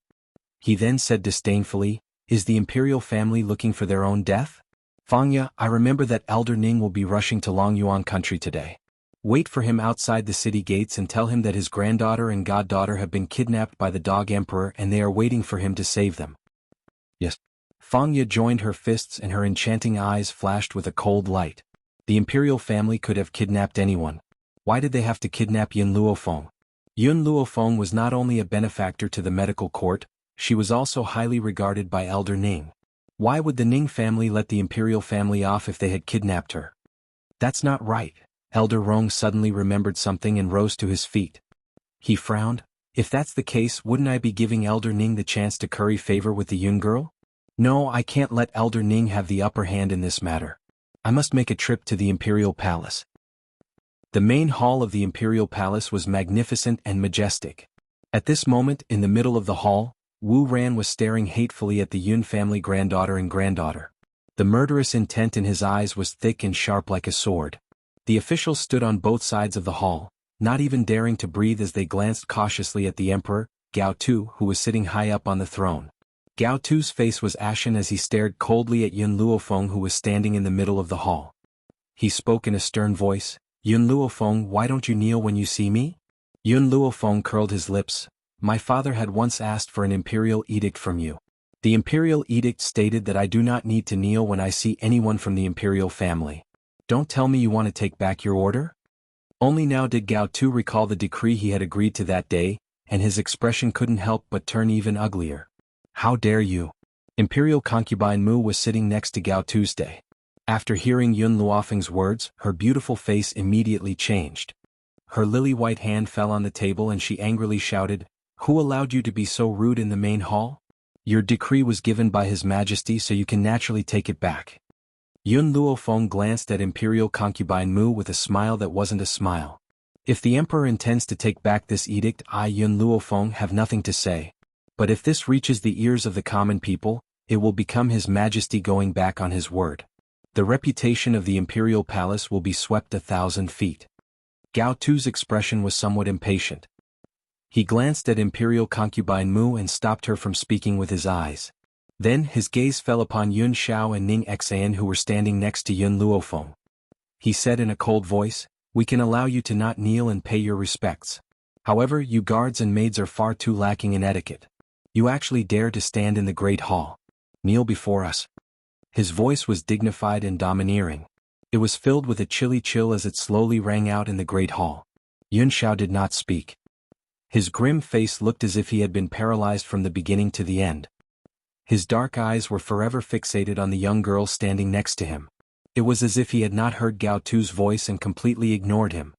[SPEAKER 1] He then said disdainfully, "Is the imperial family looking for their own death? Fangya, I remember that Elder Ning will be rushing to Longyuan country today. Wait for him outside the city gates and tell him that his granddaughter and goddaughter have been kidnapped by the Dog Emperor and they are waiting for him to save them." "Yes." Fangya joined her fists and her enchanting eyes flashed with a cold light. The imperial family could have kidnapped anyone. Why did they have to kidnap Yun Luofeng? Yun Luofeng was not only a benefactor to the medical court, she was also highly regarded by Elder Ning. Why would the Ning family let the imperial family off if they had kidnapped her? That's not right. Elder Rong suddenly remembered something and rose to his feet. He frowned. If that's the case, wouldn't I be giving Elder Ning the chance to curry favor with the Yun girl? No, I can't let Elder Ning have the upper hand in this matter. I must make a trip to the Imperial Palace. The main hall of the Imperial Palace was magnificent and majestic. At this moment, in the middle of the hall, Wu Ran was staring hatefully at the Yun family granddaughter and granddaughter. The murderous intent in his eyes was thick and sharp like a sword. The officials stood on both sides of the hall, not even daring to breathe as they glanced cautiously at the emperor, Gao Tu, who was sitting high up on the throne. Gao Tu's face was ashen as he stared coldly at Yun Luofeng, who was standing in the middle of the hall. He spoke in a stern voice, Yun Luofeng, why don't you kneel when you see me? Yun Luofeng curled his lips. My father had once asked for an imperial edict from you. The imperial edict stated that I do not need to kneel when I see anyone from the imperial family. Don't tell me you want to take back your order? Only now did Gao Tu recall the decree he had agreed to that day, and his expression couldn't help but turn even uglier. How dare you? Imperial concubine Mu was sitting next to Gao Tuesday. After hearing Yun Luofeng's words, her beautiful face immediately changed. Her lily-white hand fell on the table and she angrily shouted, "Who allowed you to be so rude in the main hall? Your decree was given by His Majesty, so you can naturally take it back." Yun Luofeng glanced at Imperial concubine Mu with a smile that wasn't a smile. If the Emperor intends to take back this edict, I, Yun Luofeng, have nothing to say. But if this reaches the ears of the common people, it will become His Majesty going back on his word. The reputation of the Imperial Palace will be swept 1,000 feet. Gao Tu's expression was somewhat impatient. He glanced at Imperial concubine Mu and stopped her from speaking with his eyes. Then his gaze fell upon Yun Xiao and Ning Xan, who were standing next to Yun Luofeng. He said in a cold voice, "We can allow you to not kneel and pay your respects. However, you guards and maids are far too lacking in etiquette. You actually dare to stand in the Great Hall. Kneel before us." His voice was dignified and domineering. It was filled with a chilly chill as it slowly rang out in the Great Hall. Yun Xiao did not speak. His grim face looked as if he had been paralyzed from the beginning to the end. His dark eyes were forever fixated on the young girl standing next to him. It was as if he had not heard Gao Tu's voice and completely ignored him.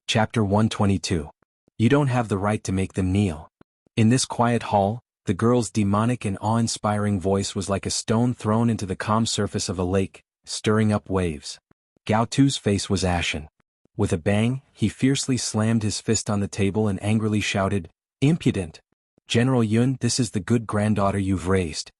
[SPEAKER 1] Chapter 122. You don't have the right to make them kneel. In this quiet hall, the girl's demonic and awe-inspiring voice was like a stone thrown into the calm surface of a lake, stirring up waves. Gao Tu's face was ashen. With a bang, he fiercely slammed his fist on the table and angrily shouted, "Impudent! General Yun, this is the good granddaughter you've raised."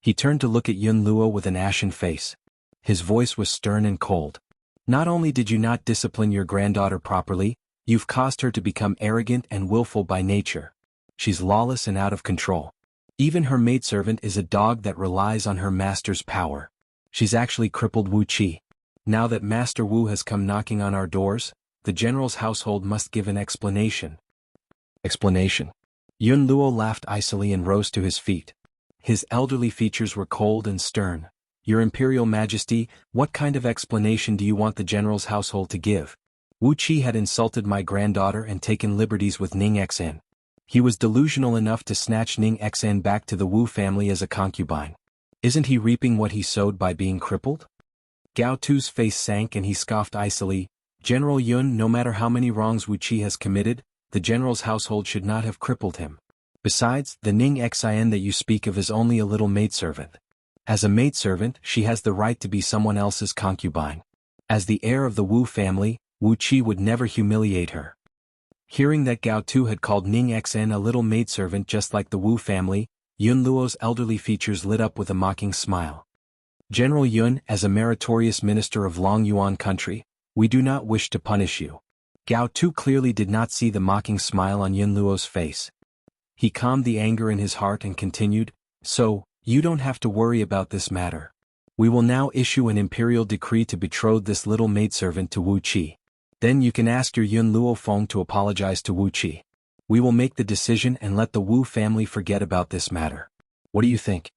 [SPEAKER 1] He turned to look at Yun Luo with an ashen face. His voice was stern and cold. "Not only did you not discipline your granddaughter properly, you've caused her to become arrogant and willful by nature. She's lawless and out of control. Even her maidservant is a dog that relies on her master's power. She's actually crippled Wu Qi. Now that Master Wu has come knocking on our doors, the general's household must give an explanation." Explanation? Yun Luo laughed icily and rose to his feet. His elderly features were cold and stern. "Your Imperial Majesty, what kind of explanation do you want the general's household to give? Wu Qi had insulted my granddaughter and taken liberties with Ning Xan. He was delusional enough to snatch Ning Xan back to the Wu family as a concubine. Isn't he reaping what he sowed by being crippled?" Gao Tu's face sank and he scoffed icily, "General Yun, no matter how many wrongs Wu Qi has committed, the general's household should not have crippled him. Besides, the Ning Xan that you speak of is only a little maidservant. As a maidservant, she has the right to be someone else's concubine. As the heir of the Wu family, Wu Qi would never humiliate her." Hearing that Gao Tu had called Ning Xan a little maidservant just like the Wu family, Yun Luo's elderly features lit up with a mocking smile. "General Yun, as a meritorious minister of Long Yuan country, we do not wish to punish you." Gao Tu clearly did not see the mocking smile on Yun Luo's face. He calmed the anger in his heart and continued, "So, you don't have to worry about this matter. We will now issue an imperial decree to betroth this little maidservant to Wu Qi. Then you can ask your Yun Luofeng to apologize to Wu Qi. We will make the decision and let the Wu family forget about this matter. What do you think?"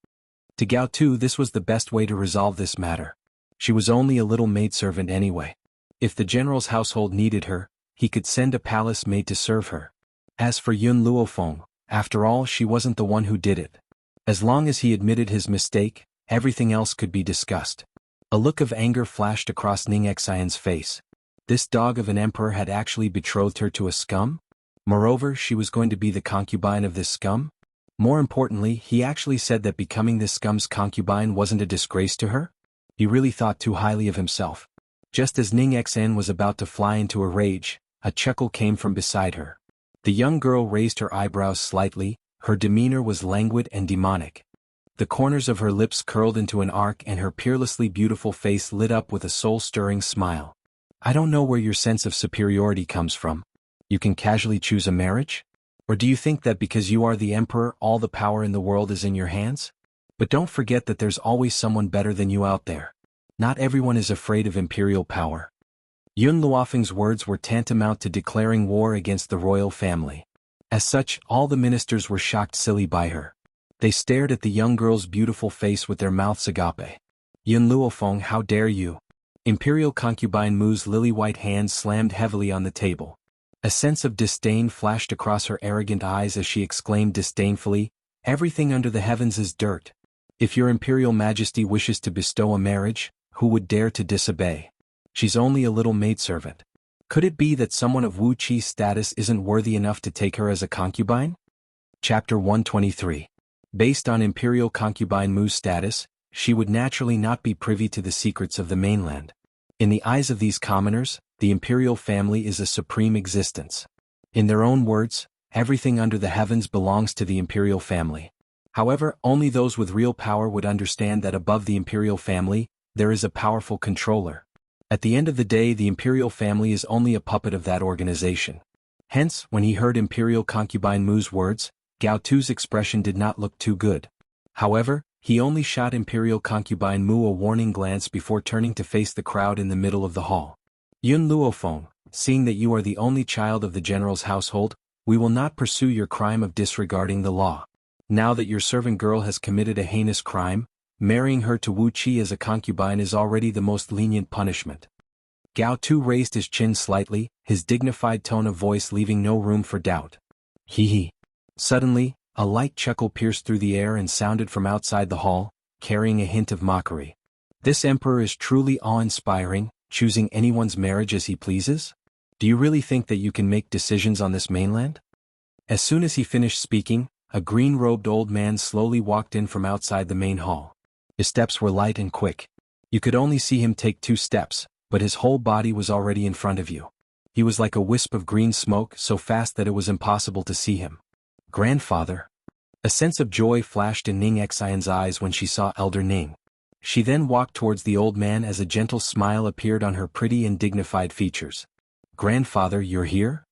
[SPEAKER 1] To Gao Tu, this was the best way to resolve this matter. She was only a little maidservant anyway. If the general's household needed her, he could send a palace maid to serve her. As for Yun Luofeng, after all, she wasn't the one who did it. As long as he admitted his mistake, everything else could be discussed. A look of anger flashed across Ning Xan's face. This dog of an emperor had actually betrothed her to a scum? Moreover, she was going to be the concubine of this scum? More importantly, he actually said that becoming this scum's concubine wasn't a disgrace to her? He really thought too highly of himself. Just as Ning Xan was about to fly into a rage, a chuckle came from beside her. The young girl raised her eyebrows slightly, her demeanor was languid and demonic. The corners of her lips curled into an arc and her peerlessly beautiful face lit up with a soul-stirring smile. "I don't know where your sense of superiority comes from. You can casually choose a marriage? Or do you think that because you are the emperor, all the power in the world is in your hands? But don't forget that there's always someone better than you out there. Not everyone is afraid of imperial power." Yun Luofeng's words were tantamount to declaring war against the royal family. As such, all the ministers were shocked silly by her. They stared at the young girl's beautiful face with their mouths agape. Yun Luofeng, how dare you? Imperial concubine Mu's lily-white hands slammed heavily on the table. A sense of disdain flashed across her arrogant eyes as she exclaimed disdainfully, "Everything under the heavens is dirt. If your Imperial Majesty wishes to bestow a marriage, who would dare to disobey? She's only a little maidservant. Could it be that someone of Wu Qi's status isn't worthy enough to take her as a concubine?" Chapter 123. Based on Imperial concubine Mu's status, she would naturally not be privy to the secrets of the mainland. In the eyes of these commoners, the imperial family is a supreme existence. In their own words, everything under the heavens belongs to the imperial family. However, only those with real power would understand that above the imperial family, there is a powerful controller. At the end of the day, the imperial family is only a puppet of that organization. Hence, when he heard Imperial concubine Mu's words, Gao Tu's expression did not look too good. However, he only shot Imperial concubine Mu a warning glance before turning to face the crowd in the middle of the hall. "Yun Luofeng, seeing that you are the only child of the general's household, we will not pursue your crime of disregarding the law. Now that your servant girl has committed a heinous crime, marrying her to Wu Qi as a concubine is already the most lenient punishment." Gao Tu raised his chin slightly, his dignified tone of voice leaving no room for doubt. "Hee hee." Suddenly, a light chuckle pierced through the air and sounded from outside the hall, carrying a hint of mockery. "This emperor is truly awe-inspiring, choosing anyone's marriage as he pleases? Do you really think that you can make decisions on this mainland?" As soon as he finished speaking, a green-robed old man slowly walked in from outside the main hall. His steps were light and quick. You could only see him take 2 steps, but his whole body was already in front of you. He was like a wisp of green smoke, so fast that it was impossible to see him. "Grandfather." A sense of joy flashed in Ning Xian's eyes when she saw Elder Ning. She then walked towards the old man as a gentle smile appeared on her pretty and dignified features. "Grandfather, you're here?"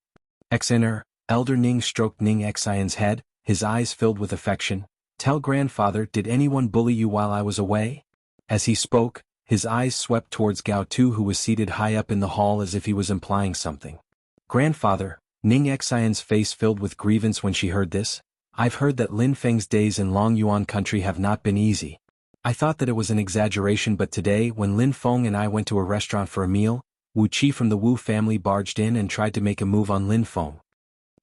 [SPEAKER 1] "Xner," Elder Ning stroked Ning Xian's head, his eyes filled with affection. "Tell grandfather, did anyone bully you while I was away?" As he spoke, his eyes swept towards Gao Tu, who was seated high up in the hall, as if he was implying something. "Grandfather," Ning Xian's face filled with grievance when she heard this, "I've heard that Lin Feng's days in Long Yuan country have not been easy. I thought that it was an exaggeration, but today when Lin Feng and I went to a restaurant for a meal, Wu Qi from the Wu family barged in and tried to make a move on Lin Feng."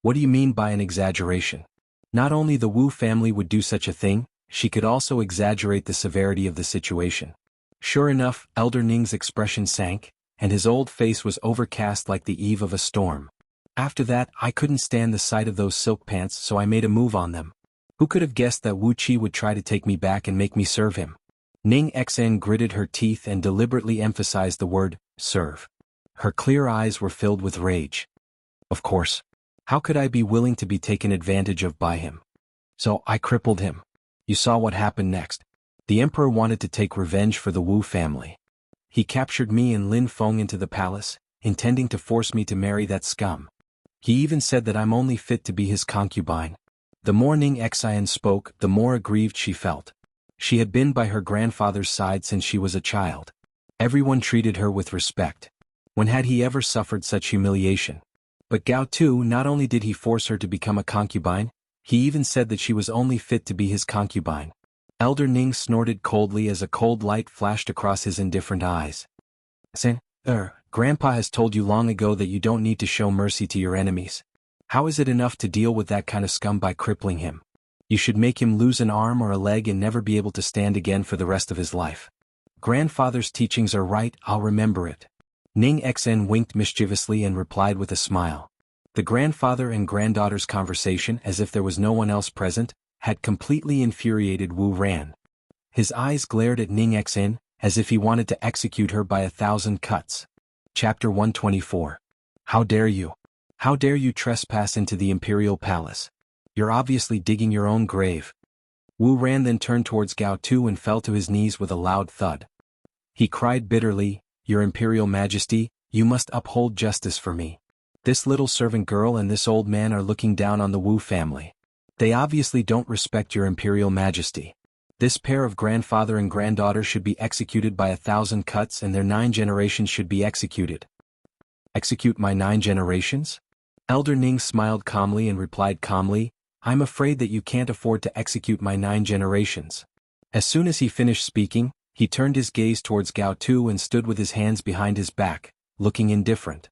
[SPEAKER 1] "What do you mean by an exaggeration?" Not only the Wu family would do such a thing, she could also exaggerate the severity of the situation. Sure enough, Elder Ning's expression sank, and his old face was overcast like the eve of a storm. "After that, I couldn't stand the sight of those silk pants, so I made a move on them. Who could have guessed that Wu Qi would try to take me back and make me serve him?" Ning Xian gritted her teeth and deliberately emphasized the word, serve. Her clear eyes were filled with rage. "Of course. How could I be willing to be taken advantage of by him? So I crippled him. You saw what happened next. The emperor wanted to take revenge for the Wu family. He captured me and Lin Feng into the palace, intending to force me to marry that scum. He even said that I'm only fit to be his concubine." The more Ning Xian spoke, the more aggrieved she felt. She had been by her grandfather's side since she was a child. Everyone treated her with respect. When had he ever suffered such humiliation? But Gao Tu, not only did he force her to become a concubine, he even said that she was only fit to be his concubine. Elder Ning snorted coldly as a cold light flashed across his indifferent eyes. Grandpa has told you long ago that you don't need to show mercy to your enemies. How is it enough to deal with that kind of scum by crippling him? You should make him lose an arm or a leg and never be able to stand again for the rest of his life. Grandfather's teachings are right, I'll remember it." Ning Xian winked mischievously and replied with a smile. The grandfather and granddaughter's conversation, as if there was no one else present, had completely infuriated Wu Ran. His eyes glared at Ning Xian, as if he wanted to execute her by 1,000 cuts. Chapter 124. How dare you? How dare you trespass into the imperial palace? You're obviously digging your own grave. Wu Ran then turned towards Gao Tu and fell to his knees with a loud thud. He cried bitterly, "Your Imperial Majesty, you must uphold justice for me. This little servant girl and this old man are looking down on the Wu family. They obviously don't respect your Imperial Majesty. This pair of grandfather and granddaughter should be executed by 1,000 cuts and their 9 generations should be executed." Execute my 9 generations? Elder Ning smiled calmly and replied calmly, I'm afraid that you can't afford to execute my 9 generations. As soon as he finished speaking, he turned his gaze towards Gao Tu and stood with his hands behind his back, looking indifferent.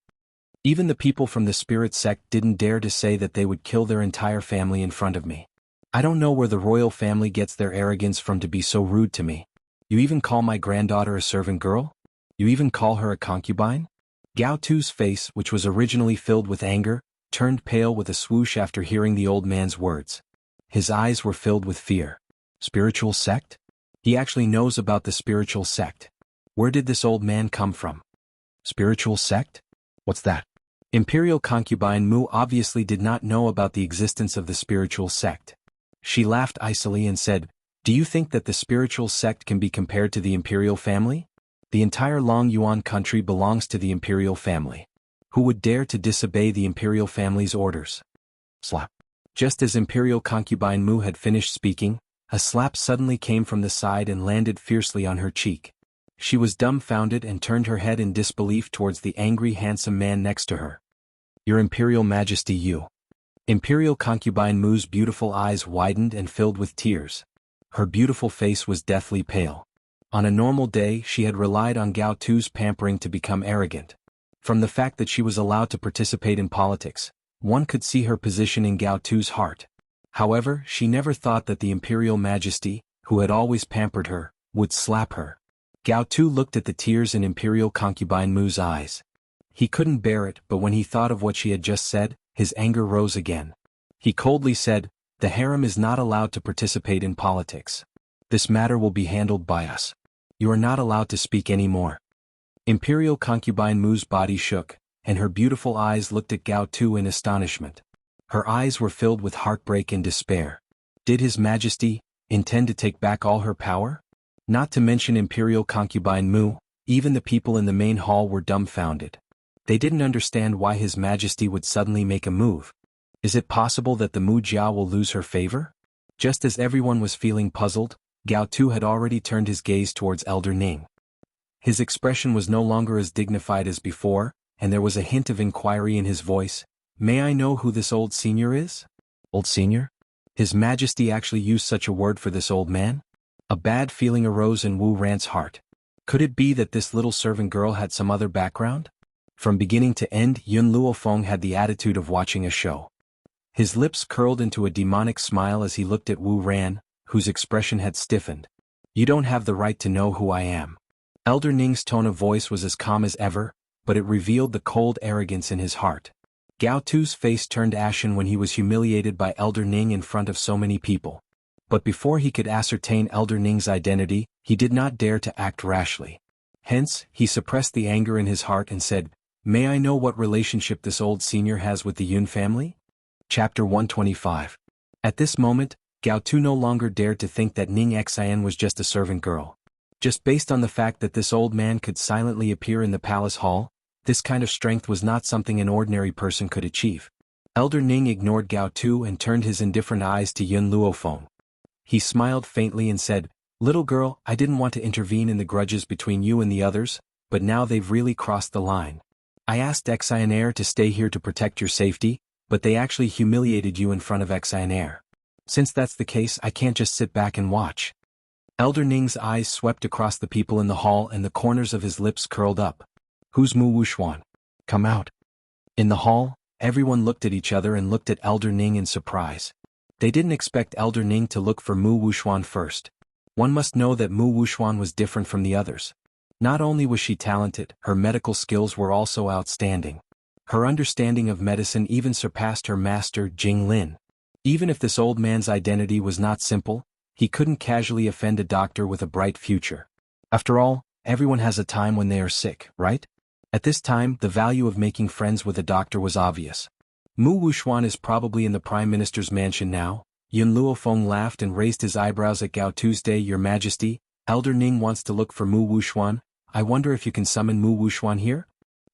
[SPEAKER 1] Even the people from the spirit sect didn't dare to say that they would kill their entire family in front of me. I don't know where the royal family gets their arrogance from to be so rude to me. You even call my granddaughter a servant girl? You even call her a concubine? Gao Tu's face, which was originally filled with anger, turned pale with a swoosh after hearing the old man's words. His eyes were filled with fear. Spiritual sect? He actually knows about the spiritual sect. Where did this old man come from? Spiritual sect? What's that? Imperial concubine Mu obviously did not know about the existence of the spiritual sect. She laughed icily and said, Do you think that the spiritual sect can be compared to the imperial family? The entire Long Yuan country belongs to the imperial family. Who would dare to disobey the imperial family's orders? Slap. Just as imperial concubine Mu had finished speaking, a slap suddenly came from the side and landed fiercely on her cheek. She was dumbfounded and turned her head in disbelief towards the angry handsome man next to her. Your Imperial Majesty, you. Imperial concubine Mu's beautiful eyes widened and filled with tears. Her beautiful face was deathly pale. On a normal day she had relied on Gao Tu's pampering to become arrogant. From the fact that she was allowed to participate in politics, one could see her position in Gao Tu's heart. However, she never thought that the Imperial Majesty, who had always pampered her, would slap her. Gao Tu looked at the tears in Imperial concubine Mu's eyes. He couldn't bear it, but when he thought of what she had just said, his anger rose again. He coldly said, The harem is not allowed to participate in politics. This matter will be handled by us. You are not allowed to speak anymore. Imperial concubine Mu's body shook, and her beautiful eyes looked at Gao Tu in astonishment. Her eyes were filled with heartbreak and despair. Did His Majesty intend to take back all her power? Not to mention Imperial concubine Mu, even the people in the main hall were dumbfounded. They didn't understand why His Majesty would suddenly make a move. Is it possible that the Mu Jiao will lose her favor? Just as everyone was feeling puzzled, Gao Tu had already turned his gaze towards Elder Ning. His expression was no longer as dignified as before, and there was a hint of inquiry in his voice. May I know who this old senior is? Old senior? His Majesty actually used such a word for this old man? A bad feeling arose in Wu Ran's heart. Could it be that this little servant girl had some other background? From beginning to end, Yun Luofeng had the attitude of watching a show. His lips curled into a demonic smile as he looked at Wu Ran, whose expression had stiffened. You don't have the right to know who I am. Elder Ning's tone of voice was as calm as ever, but it revealed the cold arrogance in his heart. Gao Tu's face turned ashen when he was humiliated by Elder Ning in front of so many people. But before he could ascertain Elder Ning's identity, he did not dare to act rashly. Hence, he suppressed the anger in his heart and said, May I know what relationship this old senior has with the Yun family? Chapter 125. At this moment, Gao Tu no longer dared to think that Ning Xian was just a servant girl. Just based on the fact that this old man could silently appear in the palace hall, this kind of strength was not something an ordinary person could achieve. Elder Ning ignored Gao Tu and turned his indifferent eyes to Yun Luofeng. He smiled faintly and said, Little girl, I didn't want to intervene in the grudges between you and the others, but now they've really crossed the line. I asked Xianair to stay here to protect your safety, but they actually humiliated you in front of Xianair. Since that's the case, I can't just sit back and watch. Elder Ning's eyes swept across the people in the hall and the corners of his lips curled up. Who's Mu Wuxuan? Come out. In the hall, everyone looked at each other and looked at Elder Ning in surprise. They didn't expect Elder Ning to look for Mu Wuxuan first. One must know that Mu Wuxuan was different from the others. Not only was she talented, her medical skills were also outstanding. Her understanding of medicine even surpassed her master Jing Lin. Even if this old man's identity was not simple, he couldn't casually offend a doctor with a bright future. After all, everyone has a time when they are sick, right? At this time, the value of making friends with a doctor was obvious. Mu Wuxuan is probably in the Prime Minister's mansion now. Yun Luofeng laughed and raised his eyebrows at Gao Tuesday. Your Majesty, Elder Ning wants to look for Mu Wuxuan. I wonder if you can summon Mu Wuxuan here?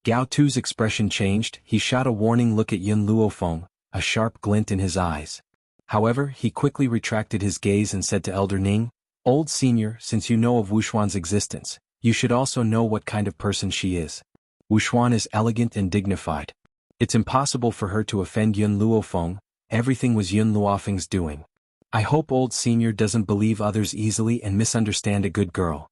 [SPEAKER 1] Gao Tu's expression changed. He shot a warning look at Yun Luofeng, a sharp glint in his eyes. However, he quickly retracted his gaze and said to Elder Ning, Old senior, since you know of Wuxuan's existence, you should also know what kind of person she is. Wuxuan is elegant and dignified. It's impossible for her to offend Yun Luofeng, everything was Yun Luofeng's doing. I hope old senior doesn't believe others easily and misunderstand a good girl.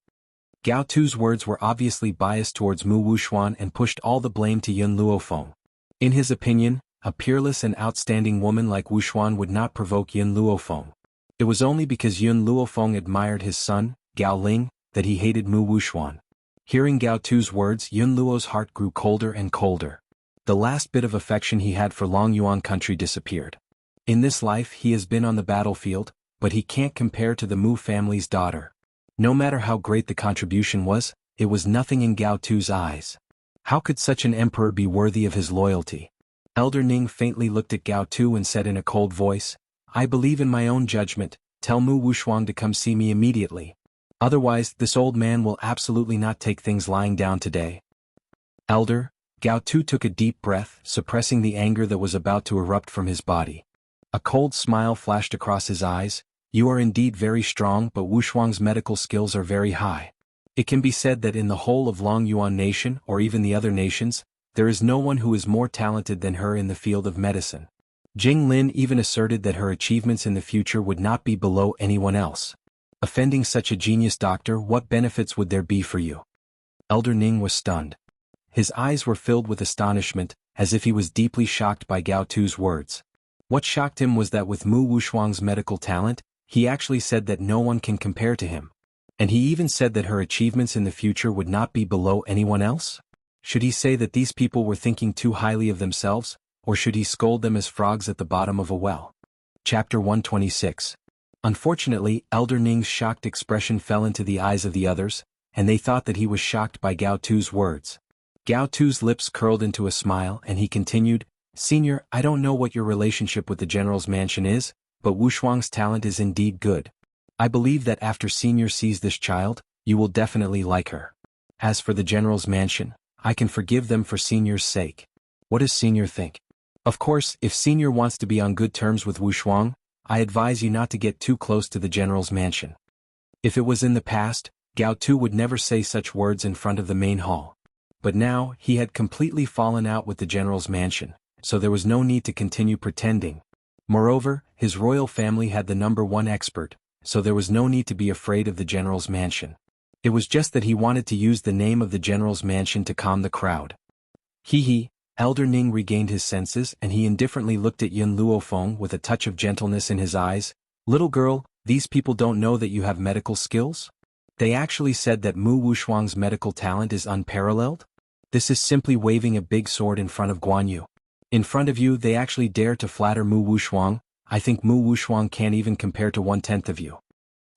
[SPEAKER 1] Gao Tu's words were obviously biased towards Mu Wuxuan and pushed all the blame to Yun Luofeng. In his opinion, a peerless and outstanding woman like Wuxuan would not provoke Yun Luofeng. It was only because Yun Luofeng admired his son, Gao Ling, that he hated Mu Wuxuan. Hearing Gao Tu's words, Yun Luo's heart grew colder and colder. The last bit of affection he had for Long Yuan country disappeared. In this life he has been on the battlefield, but he can't compare to the Mu family's daughter. No matter how great the contribution was, it was nothing in Gao Tu's eyes. How could such an emperor be worthy of his loyalty? Elder Ning faintly looked at Gao Tu and said in a cold voice, I believe in my own judgment, tell Mu Wuxuan to come see me immediately. Otherwise, this old man will absolutely not take things lying down today. Elder, Gao Tu took a deep breath, suppressing the anger that was about to erupt from his body. A cold smile flashed across his eyes. You are indeed very strong, but Wuxuang's medical skills are very high. It can be said that in the whole of Long Yuan nation, or even the other nations, there is no one who is more talented than her in the field of medicine. Jing Lin even asserted that her achievements in the future would not be below anyone else. Offending such a genius doctor, what benefits would there be for you? Elder Ning was stunned. His eyes were filled with astonishment, as if he was deeply shocked by Gao Tu's words. What shocked him was that with Mu Wuxuang's medical talent, he actually said that no one can compare to him. And he even said that her achievements in the future would not be below anyone else? Should he say that these people were thinking too highly of themselves, or should he scold them as frogs at the bottom of a well? Chapter 126. Unfortunately, Elder Ning's shocked expression fell into the eyes of the others, and they thought that he was shocked by Gao Tu's words. Gao Tu's lips curled into a smile and he continued, Senior, I don't know what your relationship with the general's mansion is, but Wuxuang's talent is indeed good. I believe that after Senior sees this child, you will definitely like her. As for the general's mansion, I can forgive them for Senior's sake. What does Senior think? Of course, if Senior wants to be on good terms with Wuxuang, I advise you not to get too close to the general's mansion. If it was in the past, Gao Tu would never say such words in front of the main hall. But now, he had completely fallen out with the general's mansion, so there was no need to continue pretending. Moreover, his royal family had the #1 expert, so there was no need to be afraid of the general's mansion. It was just that he wanted to use the name of the general's mansion to calm the crowd. Hee. Elder Ning regained his senses and he indifferently looked at Yun Luofeng with a touch of gentleness in his eyes. Little girl, these people don't know that you have medical skills? They actually said that Mu Wuxuang's medical talent is unparalleled? This is simply waving a big sword in front of Guan Yu. In front of you they actually dare to flatter Mu Wuxuang. I think Mu Wuxuang can't even compare to 1/10 of you.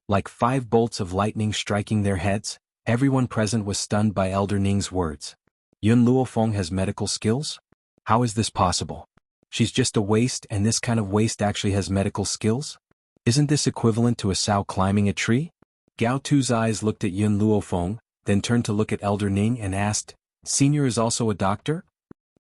[SPEAKER 1] Like 5 bolts of lightning striking their heads, everyone present was stunned by Elder Ning's words. Yun Luofeng has medical skills? How is this possible? She's just a waste and this kind of waste actually has medical skills? Isn't this equivalent to a sow climbing a tree? Gao Tu's eyes looked at Yun Luofeng, then turned to look at Elder Ning and asked, Senior is also a doctor?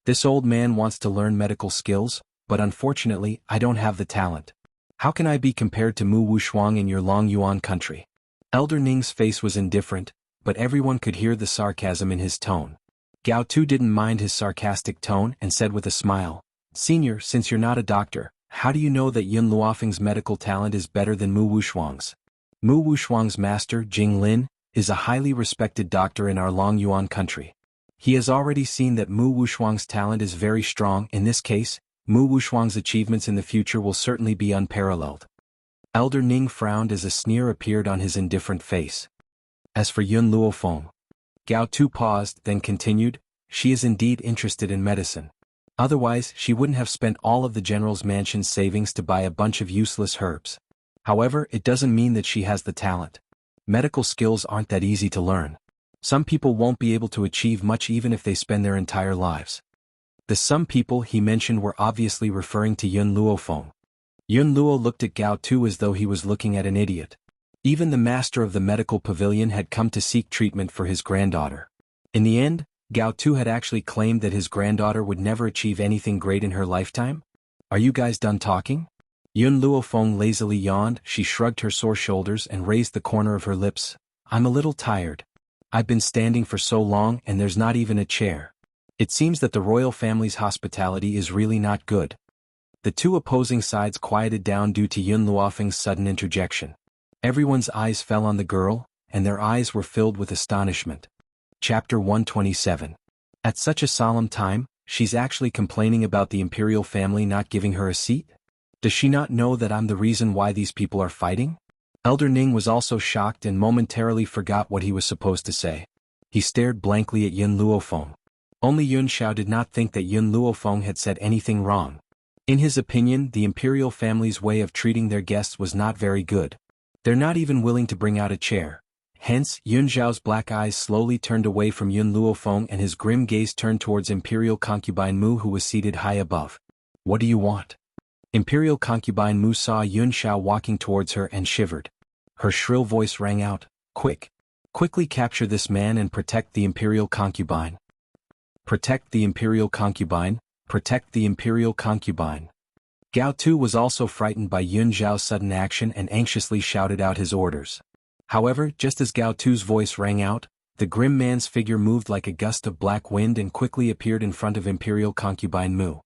[SPEAKER 1] This old man wants to learn medical skills, but unfortunately I don't have the talent. How can I be compared to Mu Wuxuang in your Long Yuan country? Elder Ning's face was indifferent, but everyone could hear the sarcasm in his tone. Gao Tu didn't mind his sarcastic tone and said with a smile, Senior, since you're not a doctor, how do you know that Yun Luofeng's medical talent is better than Mu Wuxuang's? Mu Wuxuang's master, Jing Lin, is a highly respected doctor in our Long Yuan country. He has already seen that Mu Wuxuang's talent is very strong. In this case, Mu Wuxuang's achievements in the future will certainly be unparalleled. Elder Ning frowned as a sneer appeared on his indifferent face. As for Yun Luofeng, Gao Tu paused, then continued, she is indeed interested in medicine. Otherwise, she wouldn't have spent all of the general's mansion's savings to buy a bunch of useless herbs. However, it doesn't mean that she has the talent. Medical skills aren't that easy to learn. Some people won't be able to achieve much even if they spend their entire lives. The some people he mentioned were obviously referring to Yun Luofeng. Yun Luo looked at Gao Tu as though he was looking at an idiot. Even the master of the medical pavilion had come to seek treatment for his granddaughter. In the end, Gao Tu had actually claimed that his granddaughter would never achieve anything great in her lifetime? Are you guys done talking? Yun Luofeng lazily yawned, she shrugged her sore shoulders and raised the corner of her lips. I'm a little tired. I've been standing for so long and there's not even a chair. It seems that the royal family's hospitality is really not good. The two opposing sides quieted down due to Yun Luofeng's sudden interjection. Everyone's eyes fell on the girl, and their eyes were filled with astonishment. Chapter 127. At such a solemn time, she's actually complaining about the imperial family not giving her a seat? Does she not know that I'm the reason why these people are fighting? Elder Ning was also shocked and momentarily forgot what he was supposed to say. He stared blankly at Yun Luofeng. Only Yun Xiao did not think that Yun Luofeng had said anything wrong. In his opinion, the imperial family's way of treating their guests was not very good. They're not even willing to bring out a chair. Hence, Yun Xiao's black eyes slowly turned away from Yun Luofeng and his grim gaze turned towards Imperial Concubine Mu who was seated high above. What do you want? Imperial Concubine Mu saw Yun Xiao walking towards her and shivered. Her shrill voice rang out, "Quick! Quickly capture this man and protect the Imperial Concubine. Protect the Imperial Concubine, protect the Imperial Concubine." Gao Tu was also frightened by Yun Xiao's sudden action and anxiously shouted out his orders. However, just as Gao Tu's voice rang out, the grim man's figure moved like a gust of black wind and quickly appeared in front of Imperial Concubine Mu.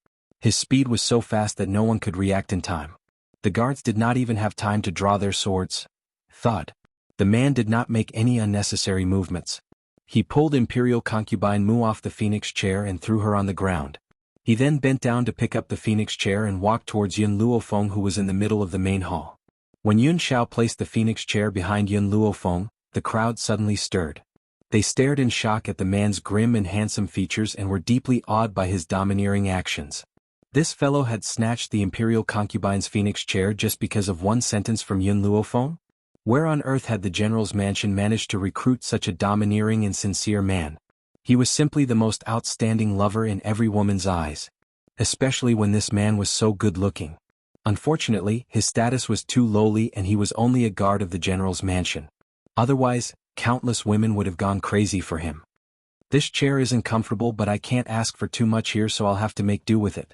[SPEAKER 1] His speed was so fast that no one could react in time. The guards did not even have time to draw their swords. Thud. The man did not make any unnecessary movements. He pulled Imperial Concubine Mu off the phoenix chair and threw her on the ground. He then bent down to pick up the phoenix chair and walked towards Yun Luofeng who was in the middle of the main hall. When Yun Xiao placed the phoenix chair behind Yun Luofeng, the crowd suddenly stirred. They stared in shock at the man's grim and handsome features and were deeply awed by his domineering actions. This fellow had snatched the Imperial Concubine's phoenix chair just because of one sentence from Yun Luofeng? Where on earth had the general's mansion managed to recruit such a domineering and sincere man? He was simply the most outstanding lover in every woman's eyes. Especially when this man was so good-looking. Unfortunately, his status was too lowly and he was only a guard of the general's mansion. Otherwise, countless women would have gone crazy for him. This chair isn't comfortable but I can't ask for too much here so I'll have to make do with it.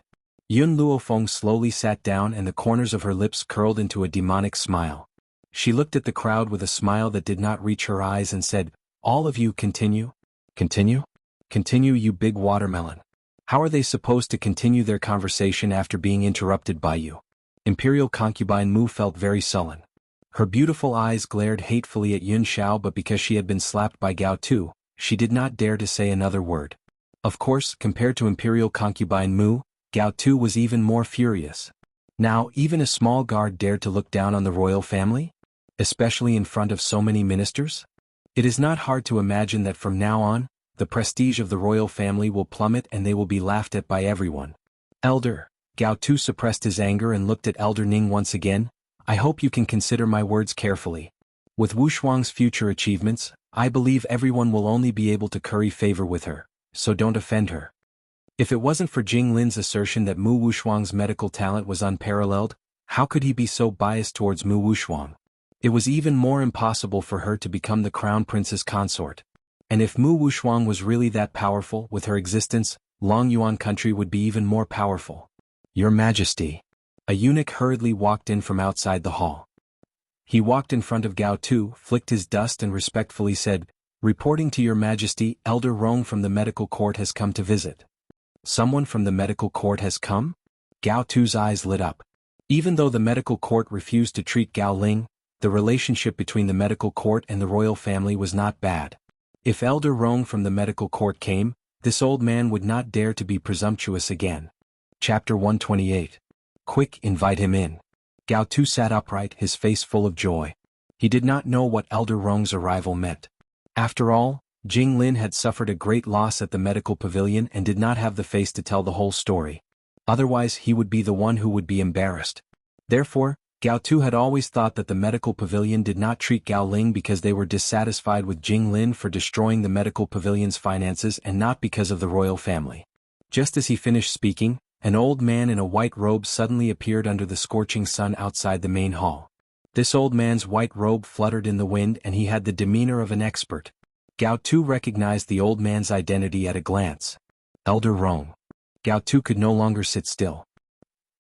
[SPEAKER 1] Yun Luofeng slowly sat down and the corners of her lips curled into a demonic smile. She looked at the crowd with a smile that did not reach her eyes and said, "All of you continue? Continue? Continue you big watermelon. How are they supposed to continue their conversation after being interrupted by you?" Imperial Concubine Mu felt very sullen. Her beautiful eyes glared hatefully at Yun Xiao but because she had been slapped by Gao Tu, she did not dare to say another word. Of course, compared to Imperial Concubine Mu, Gao Tu was even more furious. Now, even a small guard dared to look down on the royal family? Especially in front of so many ministers? It is not hard to imagine that from now on, the prestige of the royal family will plummet and they will be laughed at by everyone. Elder, Gao Tu suppressed his anger and looked at Elder Ning once again. I hope you can consider my words carefully. With Wu Shuang's future achievements, I believe everyone will only be able to curry favor with her, so don't offend her. If it wasn't for Jing Lin's assertion that Mu Wushuang's medical talent was unparalleled, how could he be so biased towards Mu Wushuang? It was even more impossible for her to become the crown prince's consort. And if Mu Wushuang was really that powerful with her existence, Long Yuan country would be even more powerful. Your Majesty. A eunuch hurriedly walked in from outside the hall. He walked in front of Gao Tu, flicked his dust and respectfully said, "Reporting to Your Majesty, Elder Rong from the medical court has come to visit." Someone from the medical court has come? Gao Tu's eyes lit up. Even though the medical court refused to treat Gao Ling, the relationship between the medical court and the royal family was not bad. If Elder Rong from the medical court came, this old man would not dare to be presumptuous again. Chapter 128. Quick, invite him in. Gao Tu sat upright, his face full of joy. He did not know what Elder Rong's arrival meant. After all, Jing Lin had suffered a great loss at the medical pavilion and did not have the face to tell the whole story. Otherwise he would be the one who would be embarrassed. Therefore, Gao Tu had always thought that the medical pavilion did not treat Gao Ling because they were dissatisfied with Jing Lin for destroying the medical pavilion's finances and not because of the royal family. Just as he finished speaking, an old man in a white robe suddenly appeared under the scorching sun outside the main hall. This old man's white robe fluttered in the wind and he had the demeanor of an expert. Gao Tu recognized the old man's identity at a glance. Elder Rong. Gao Tu could no longer sit still.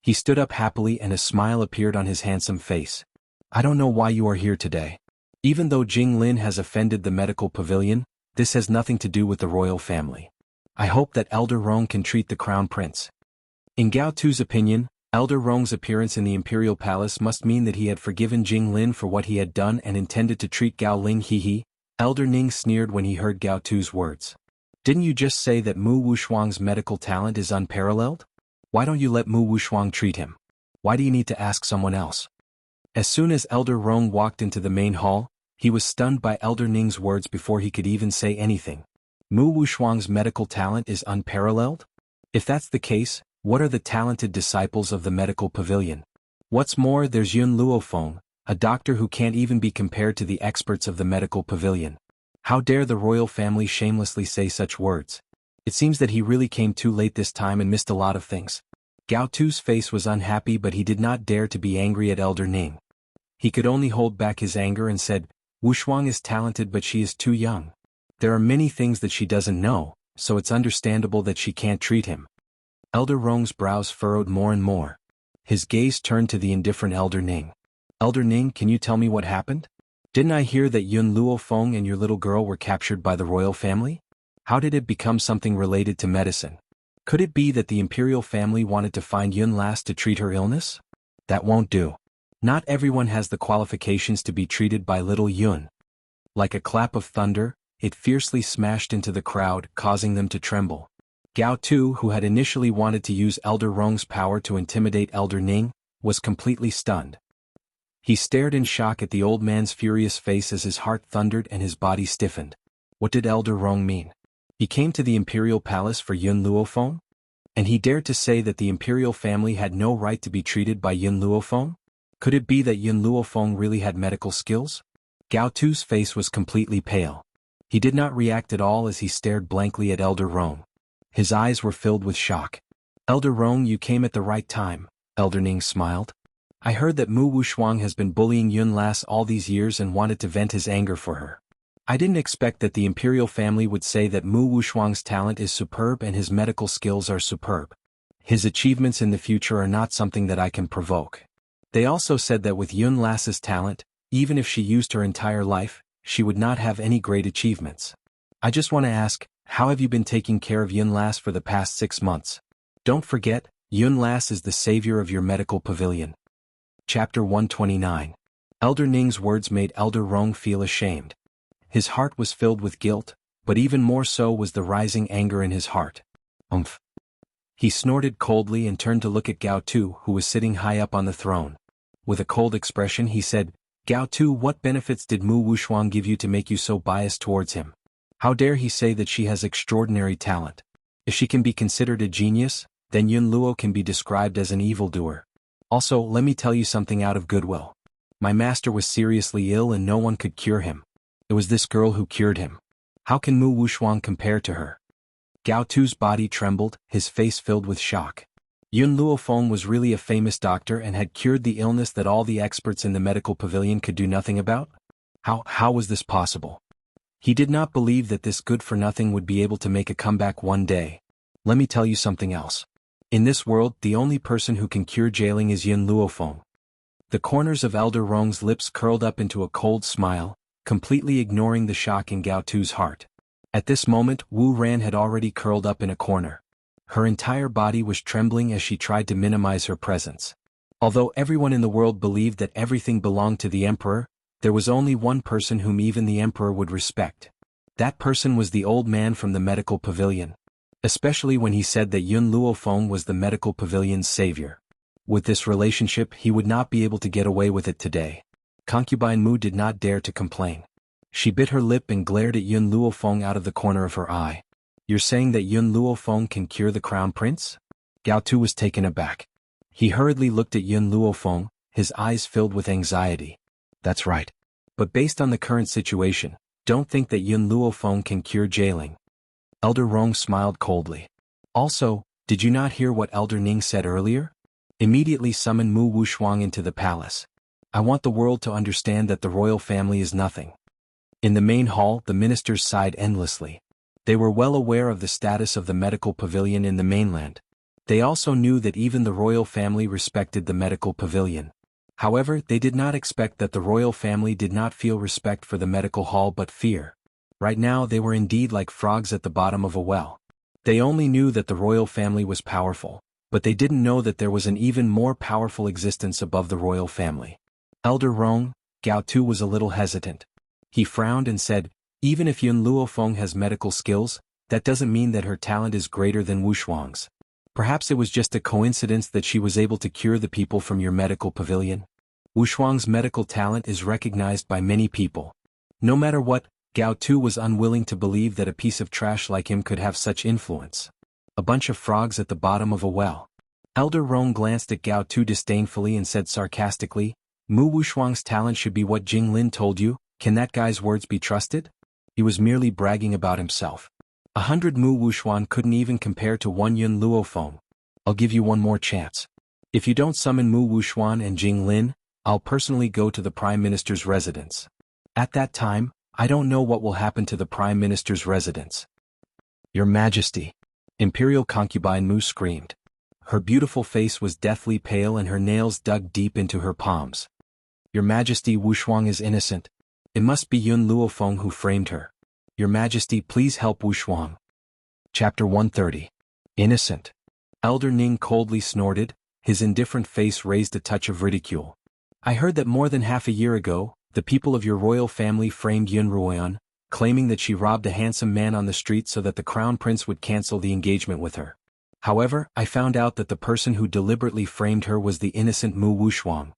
[SPEAKER 1] He stood up happily and a smile appeared on his handsome face. I don't know why you are here today. Even though Jing Lin has offended the medical pavilion, this has nothing to do with the royal family. I hope that Elder Rong can treat the crown prince. In Gao Tu's opinion, Elder Rong's appearance in the imperial palace must mean that he had forgiven Jing Lin for what he had done and intended to treat Gao Ling. He. Elder Ning sneered when he heard Gao Tu's words. Didn't you just say that Mu Wushuang's medical talent is unparalleled? Why don't you let Mu Wushuang treat him? Why do you need to ask someone else? As soon as Elder Rong walked into the main hall, he was stunned by Elder Ning's words before he could even say anything. Mu Wushuang's medical talent is unparalleled? If that's the case, what are the talented disciples of the medical pavilion? What's more, there's Yun Luofeng, a doctor who can't even be compared to the experts of the medical pavilion. How dare the royal family shamelessly say such words? It seems that he really came too late this time and missed a lot of things. Gao Tu's face was unhappy, but he did not dare to be angry at Elder Ning. He could only hold back his anger and said, Wushuang is talented but she is too young. There are many things that she doesn't know, so it's understandable that she can't treat him. Elder Rong's brows furrowed more and more. His gaze turned to the indifferent Elder Ning. Elder Ning, can you tell me what happened? Didn't I hear that Yun Luofeng and your little girl were captured by the royal family? How did it become something related to medicine? Could it be that the imperial family wanted to find Yun Las to treat her illness? That won't do. Not everyone has the qualifications to be treated by little Yun. Like a clap of thunder, it fiercely smashed into the crowd, causing them to tremble. Gao Tu, who had initially wanted to use Elder Rong's power to intimidate Elder Ning, was completely stunned. He stared in shock at the old man's furious face as his heart thundered and his body stiffened. What did Elder Rong mean? He came to the imperial palace for Yun Luofeng? And he dared to say that the imperial family had no right to be treated by Yun Luofeng? Could it be that Yun Luofeng really had medical skills? Gao Tu's face was completely pale. He did not react at all as he stared blankly at Elder Rong. His eyes were filled with shock. Elder Rong, you came at the right time, Elder Ning smiled. I heard that Mu Wushuang has been bullying Yun Las all these years and wanted to vent his anger for her. I didn't expect that the imperial family would say that Mu Wushuang's talent is superb and his medical skills are superb. His achievements in the future are not something that I can provoke. They also said that with Yun Las's talent, even if she used her entire life, she would not have any great achievements. I just want to ask, how have you been taking care of Yun Las for the past 6 months? Don't forget, Yun Las is the savior of your medical pavilion. Chapter 129. Elder Ning's words made Elder Rong feel ashamed. His heart was filled with guilt, but even more so was the rising anger in his heart. Umph. He snorted coldly and turned to look at Gao Tu, who was sitting high up on the throne. With a cold expression he said, Gao Tu, what benefits did Mu Wushuang give you to make you so biased towards him? How dare he say that she has extraordinary talent? If she can be considered a genius, then Yun Luo can be described as an evildoer. Also, let me tell you something out of goodwill. My master was seriously ill and no one could cure him. It was this girl who cured him. How can Mu Wushuang compare to her? Gao Tu's body trembled, his face filled with shock. Yun Luofeng was really a famous doctor and had cured the illness that all the experts in the medical pavilion could do nothing about? How was this possible? He did not believe that this good-for-nothing would be able to make a comeback one day. Let me tell you something else. In this world, the only person who can cure jailing is Yun Luofeng. The corners of Elder Rong's lips curled up into a cold smile, completely ignoring the shock in Gao Tu's heart. At this moment, Wu Ran had already curled up in a corner. Her entire body was trembling as she tried to minimize her presence. Although everyone in the world believed that everything belonged to the emperor, there was only one person whom even the emperor would respect. That person was the old man from the medical pavilion. Especially when he said that Yun Luofeng was the medical pavilion's savior. With this relationship, he would not be able to get away with it today. Concubine Mu did not dare to complain. She bit her lip and glared at Yun Luofeng out of the corner of her eye. You're saying that Yun Luofeng can cure the crown prince? Gao Tu was taken aback. He hurriedly looked at Yun Luofeng, his eyes filled with anxiety. That's right. But based on the current situation, don't think that Yun Luofeng can cure jailing. Elder Rong smiled coldly. Also, did you not hear what Elder Ning said earlier? Immediately summon Mu Wushuang into the palace. I want the world to understand that the royal family is nothing. In the main hall, the ministers sighed endlessly. They were well aware of the status of the medical pavilion in the mainland. They also knew that even the royal family respected the medical pavilion. However, they did not expect that the royal family did not feel respect for the medical hall but fear. Right now they were indeed like frogs at the bottom of a well. They only knew that the royal family was powerful, but they didn't know that there was an even more powerful existence above the royal family. Elder Rong, Gao Tu was a little hesitant. He frowned and said, even if Yun Luofeng has medical skills, that doesn't mean that her talent is greater than Wu Shuang's. Perhaps it was just a coincidence that she was able to cure the people from your medical pavilion. Wu Shuang's medical talent is recognized by many people. No matter what, Gao Tu was unwilling to believe that a piece of trash like him could have such influence. A bunch of frogs at the bottom of a well. Elder Rong glanced at Gao Tu disdainfully and said sarcastically, Mu Wushuang's talent should be what Jing Lin told you. Can that guy's words be trusted? He was merely bragging about himself. 100 Mu Wushuang couldn't even compare to 1 Yun Luofeng. I'll give you one more chance. If you don't summon Mu Wushuang and Jing Lin, I'll personally go to the Prime Minister's residence. At that time, I don't know what will happen to the Prime Minister's residence. Your Majesty. Imperial concubine Mu screamed. Her beautiful face was deathly pale and her nails dug deep into her palms. Your Majesty, Wu Shuang is innocent. It must be Yun Luofeng who framed her. Your Majesty, please help Wu Shuang. Chapter 130. Innocent. Elder Ning coldly snorted, his indifferent face raised a touch of ridicule. I heard that more than half a year ago, the people of your royal family framed Yun Ruoyan, claiming that she robbed a handsome man on the street so that the crown prince would cancel the engagement with her. However, I found out that the person who deliberately framed her was the innocent Mu Wushuang.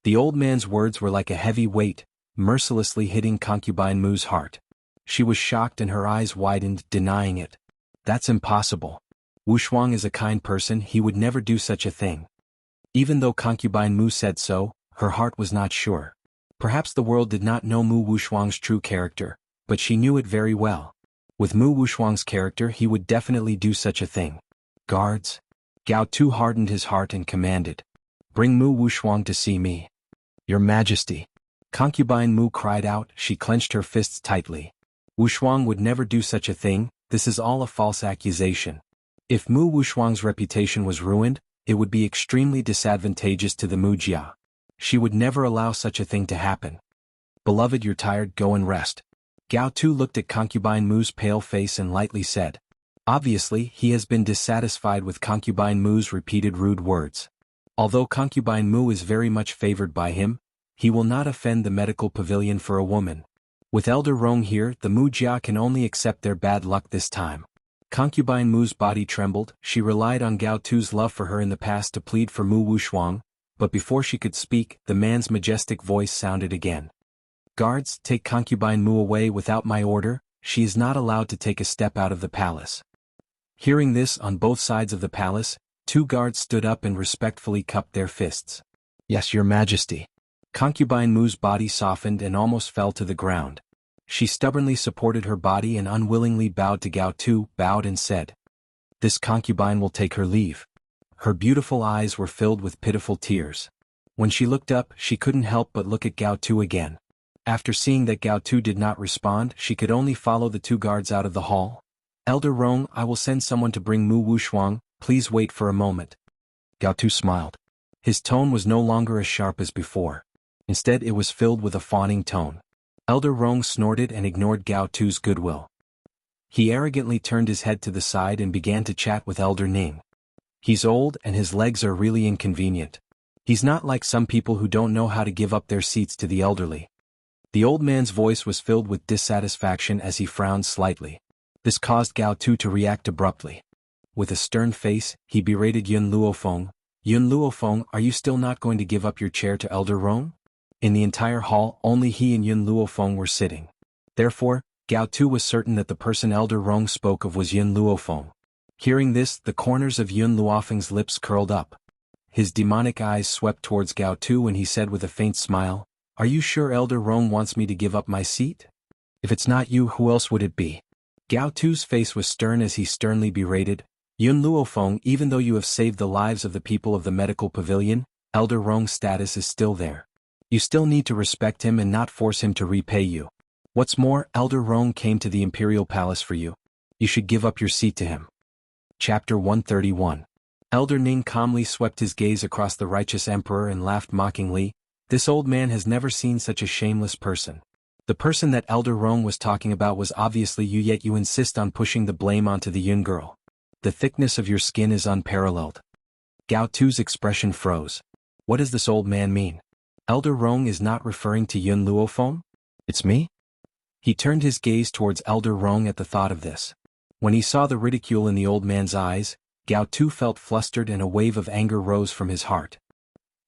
[SPEAKER 1] The old man's words were like a heavy weight, mercilessly hitting concubine Mu's heart. She was shocked and her eyes widened, denying it. That's impossible. Wu Shuang is a kind person, he would never do such a thing. Even though concubine Mu said so, her heart was not sure. Perhaps the world did not know Mu Wushuang's true character, but she knew it very well. With Mu Wushuang's character he would definitely do such a thing. Guards. Gao Tu hardened his heart and commanded. Bring Mu Wushuang to see me. Your Majesty. Concubine Mu cried out, she clenched her fists tightly. Wu Shuang would never do such a thing, this is all a false accusation. If Mu Wushuang's reputation was ruined, it would be extremely disadvantageous to the Mujia. She would never allow such a thing to happen. Beloved, you're tired, go and rest. Gao Tu looked at concubine Mu's pale face and lightly said. Obviously, he has been dissatisfied with concubine Mu's repeated rude words. Although concubine Mu is very much favored by him, he will not offend the medical pavilion for a woman. With Elder Rong here, the Mujia can only accept their bad luck this time. Concubine Mu's body trembled, she relied on Gao Tu's love for her in the past to plead for Mu Wushuang, but before she could speak, the man's majestic voice sounded again. Guards, take concubine Mu away without my order, she is not allowed to take a step out of the palace. Hearing this, on both sides of the palace, 2 guards stood up and respectfully cupped their fists. Yes, your Majesty. Concubine Mu's body softened and almost fell to the ground. She stubbornly supported her body and unwillingly bowed to Gao Tu, bowed and said. This concubine will take her leave. Her beautiful eyes were filled with pitiful tears. When she looked up, she couldn't help but look at Gao Tu again. After seeing that Gao Tu did not respond, she could only follow the 2 guards out of the hall. Elder Rong, I will send someone to bring Mu Wushuang, please wait for a moment. Gao Tu smiled. His tone was no longer as sharp as before. Instead it was filled with a fawning tone. Elder Rong snorted and ignored Gao Tu's goodwill. He arrogantly turned his head to the side and began to chat with Elder Ning. He's old and his legs are really inconvenient. He's not like some people who don't know how to give up their seats to the elderly. The old man's voice was filled with dissatisfaction as he frowned slightly. This caused Gao Tu to react abruptly. With a stern face, he berated Yun Luofeng. Yun Luofeng, are you still not going to give up your chair to Elder Rong? In the entire hall, only he and Yun Luofeng were sitting. Therefore, Gao Tu was certain that the person Elder Rong spoke of was Yun Luofeng. Hearing this, the corners of Yun Luofeng's lips curled up. His demonic eyes swept towards Gao Tu and he said with a faint smile, Are you sure Elder Rong wants me to give up my seat? If it's not you, who else would it be? Gao Tu's face was stern as he sternly berated, Yun Luofeng, even though you have saved the lives of the people of the medical pavilion, Elder Rong's status is still there. You still need to respect him and not force him to repay you. What's more, Elder Rong came to the Imperial Palace for you. You should give up your seat to him. Chapter 131. Elder Ning calmly swept his gaze across the righteous emperor and laughed mockingly. This old man has never seen such a shameless person. The person that Elder Rong was talking about was obviously you, yet you insist on pushing the blame onto the Yun girl. The thickness of your skin is unparalleled. Gao Tu's expression froze. What does this old man mean? Elder Rong is not referring to Yun Luofeng? It's me? He turned his gaze towards Elder Rong at the thought of this. When he saw the ridicule in the old man's eyes, Gao Tu felt flustered and a wave of anger rose from his heart.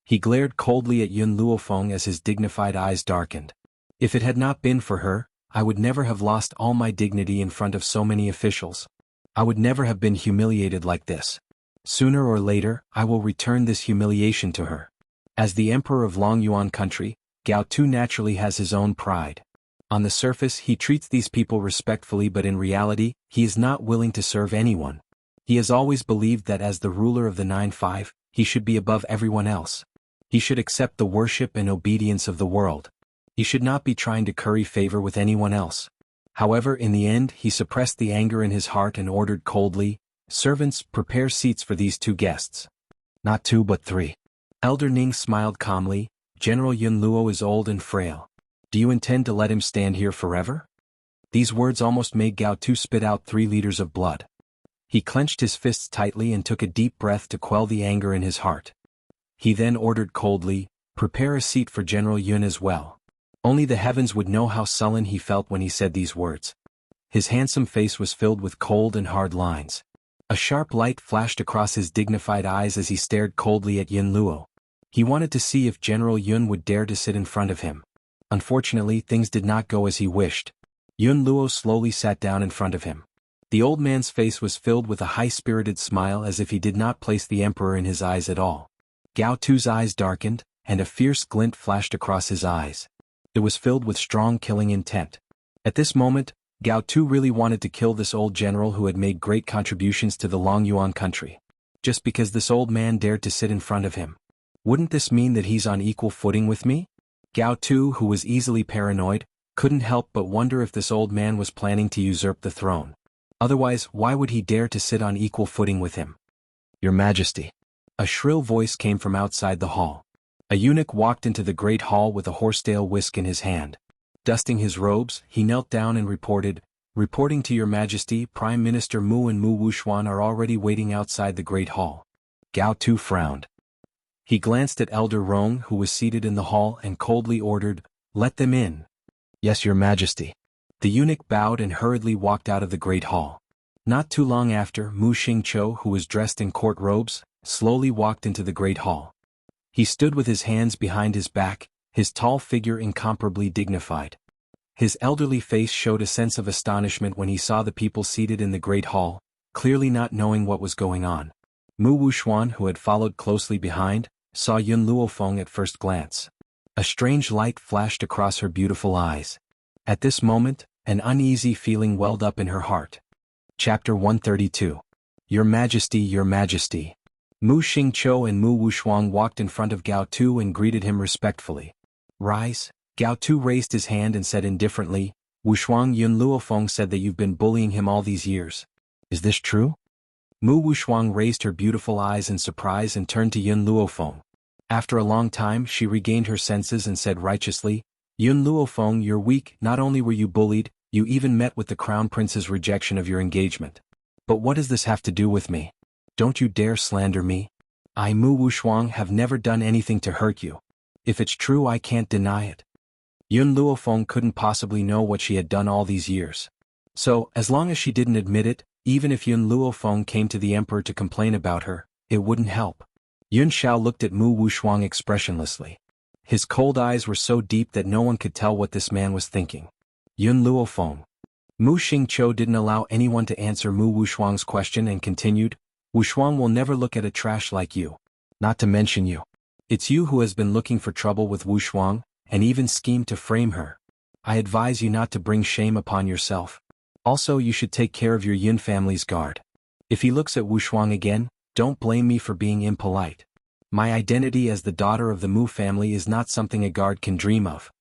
[SPEAKER 1] He glared coldly at Yun Luofeng as his dignified eyes darkened. If it had not been for her, I would never have lost all my dignity in front of so many officials. I would never have been humiliated like this. Sooner or later, I will return this humiliation to her. As the emperor of Longyuan country, Gao Tu naturally has his own pride. On the surface he treats these people respectfully, but in reality, he is not willing to serve anyone. He has always believed that as the ruler of the 9-5, he should be above everyone else. He should accept the worship and obedience of the world. He should not be trying to curry favor with anyone else. However, in the end, he suppressed the anger in his heart and ordered coldly, "Servants, prepare seats for these 2 guests. Not 2 but 3. Elder Ning smiled calmly. General Yun Luo is old and frail. Do you intend to let him stand here forever? These words almost made Gao Tu spit out 3 liters of blood. He clenched his fists tightly and took a deep breath to quell the anger in his heart. He then ordered coldly, "Prepare a seat for General Yun as well." Only the heavens would know how sullen he felt when he said these words. His handsome face was filled with cold and hard lines. A sharp light flashed across his dignified eyes as he stared coldly at Yun Luo. He wanted to see if General Yun would dare to sit in front of him. Unfortunately, things did not go as he wished. Yun Luo slowly sat down in front of him. The old man's face was filled with a high-spirited smile as if he did not place the emperor in his eyes at all. Gao Tu's eyes darkened, and a fierce glint flashed across his eyes. It was filled with strong killing intent. At this moment, Gao Tu really wanted to kill this old general who had made great contributions to the Longyuan country. Just because this old man dared to sit in front of him. Wouldn't this mean that he's on equal footing with me? Gao Tu, who was easily paranoid, couldn't help but wonder if this old man was planning to usurp the throne. Otherwise, why would he dare to sit on equal footing with him? Your Majesty. A shrill voice came from outside the hall. A eunuch walked into the great hall with a horsetail whisk in his hand. Dusting his robes, he knelt down and reporting to your Majesty, Prime Minister Mu and Mu Wuxuan are already waiting outside the great hall. Gao Tu frowned. He glanced at Elder Rong, who was seated in the hall, and coldly ordered, "Let them in." "Yes, your Majesty." The eunuch bowed and hurriedly walked out of the great hall. Not too long after, Mu Xingqiu, who was dressed in court robes, slowly walked into the great hall. He stood with his hands behind his back, his tall figure incomparably dignified. His elderly face showed a sense of astonishment when he saw the people seated in the great hall, clearly not knowing what was going on. Mu Wuxuan, who had followed closely behind, saw Yun Luofeng at first glance. A strange light flashed across her beautiful eyes. At this moment, an uneasy feeling welled up in her heart. Chapter 132. Your Majesty, Your Majesty. Mu Xingqiu and Mu Wuxuan walked in front of Gao Tu and greeted him respectfully. Rise. Gao Tu raised his hand and said indifferently, "Wuxuan, Yun Luofeng said that you've been bullying him all these years. Is this true?" Mu Wuxuan raised her beautiful eyes in surprise and turned to Yun Luofeng. After a long time she regained her senses and said righteously, "Yun Luofeng, you're weak. Not only were you bullied, you even met with the Crown Prince's rejection of your engagement. But what does this have to do with me? Don't you dare slander me. I, Mu Wuxuan, have never done anything to hurt you. If it's true, I can't deny it." Yun Luofeng couldn't possibly know what she had done all these years. So, as long as she didn't admit it, even if Yun Luofeng came to the emperor to complain about her, it wouldn't help. Yun Xiao looked at Mu Wuxuan expressionlessly. His cold eyes were so deep that no one could tell what this man was thinking. Yun Luofeng. Mu Xingqiu didn't allow anyone to answer Mu Wuxuan's question and continued, "Wuxuan will never look at a trash like you. Not to mention you. It's you who has been looking for trouble with Wuxuan, and even schemed to frame her. I advise you not to bring shame upon yourself. Also, you should take care of your Yun family's guard. If he looks at Wuxuan again, don't blame me for being impolite. My identity as the daughter of the Mu family is not something a guard can dream of."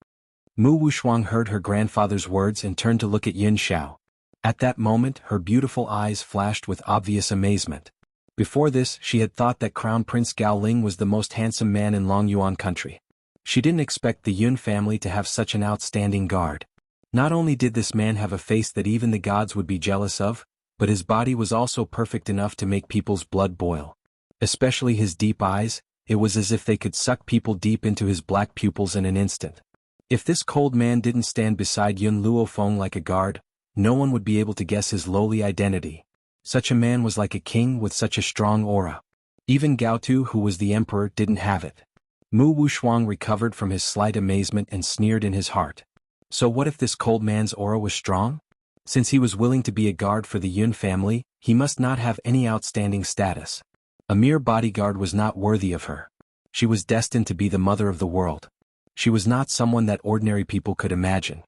[SPEAKER 1] Mu Wuxuan heard her grandfather's words and turned to look at Yun Xiao. At that moment, her beautiful eyes flashed with obvious amazement. Before this, she had thought that Crown Prince Gao Ling was the most handsome man in Longyuan country. She didn't expect the Yun family to have such an outstanding guard. Not only did this man have a face that even the gods would be jealous of, but his body was also perfect enough to make people's blood boil. Especially his deep eyes, it was as if they could suck people deep into his black pupils in an instant. If this cold man didn't stand beside Yun Luofeng like a guard, no one would be able to guess his lowly identity. Such a man was like a king with such a strong aura. Even Gaotu, who was the emperor, didn't have it. Mu Wushuang recovered from his slight amazement and sneered in his heart. So what if this cold man's aura was strong? Since he was willing to be a guard for the Yun family, he must not have any outstanding status. A mere bodyguard was not worthy of her. She was destined to be the mother of the world. She was not someone that ordinary people could imagine.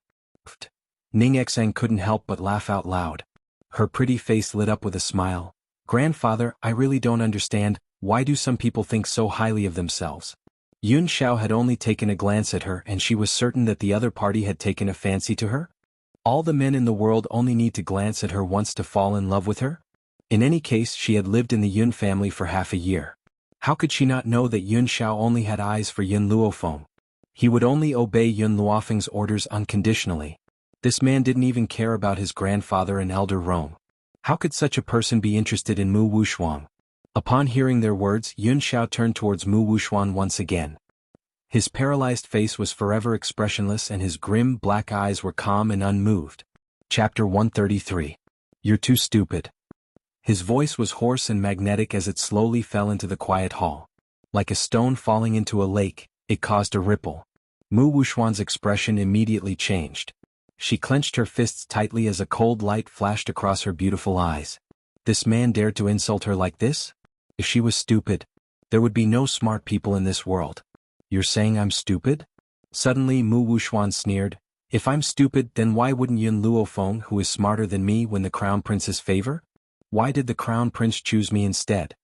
[SPEAKER 1] Ning Exang couldn't help but laugh out loud. Her pretty face lit up with a smile. "Grandfather, I really don't understand, why do some people think so highly of themselves?" Yun Xiao had only taken a glance at her and she was certain that the other party had taken a fancy to her? All the men in the world only need to glance at her once to fall in love with her? In any case, she had lived in the Yun family for half a year. How could she not know that Yun Xiao only had eyes for Yun Luofeng? He would only obey Yun Luofeng's orders unconditionally. This man didn't even care about his grandfather and elder Rome. How could such a person be interested in Mu Wushuang? Upon hearing their words, Yun Xiao turned towards Mu Wushuang once again. His paralyzed face was forever expressionless and his grim black eyes were calm and unmoved. Chapter 133. You're too stupid. His voice was hoarse and magnetic as it slowly fell into the quiet hall. Like a stone falling into a lake, it caused a ripple. Mu Wushuang's expression immediately changed. She clenched her fists tightly as a cold light flashed across her beautiful eyes. This man dared to insult her like this? If she was stupid, there would be no smart people in this world. You're saying I'm stupid? Suddenly Mu Wushuang sneered. If I'm stupid, then why wouldn't Yun Luofeng, who is smarter than me, win the crown prince's favor? Why did the crown prince choose me instead?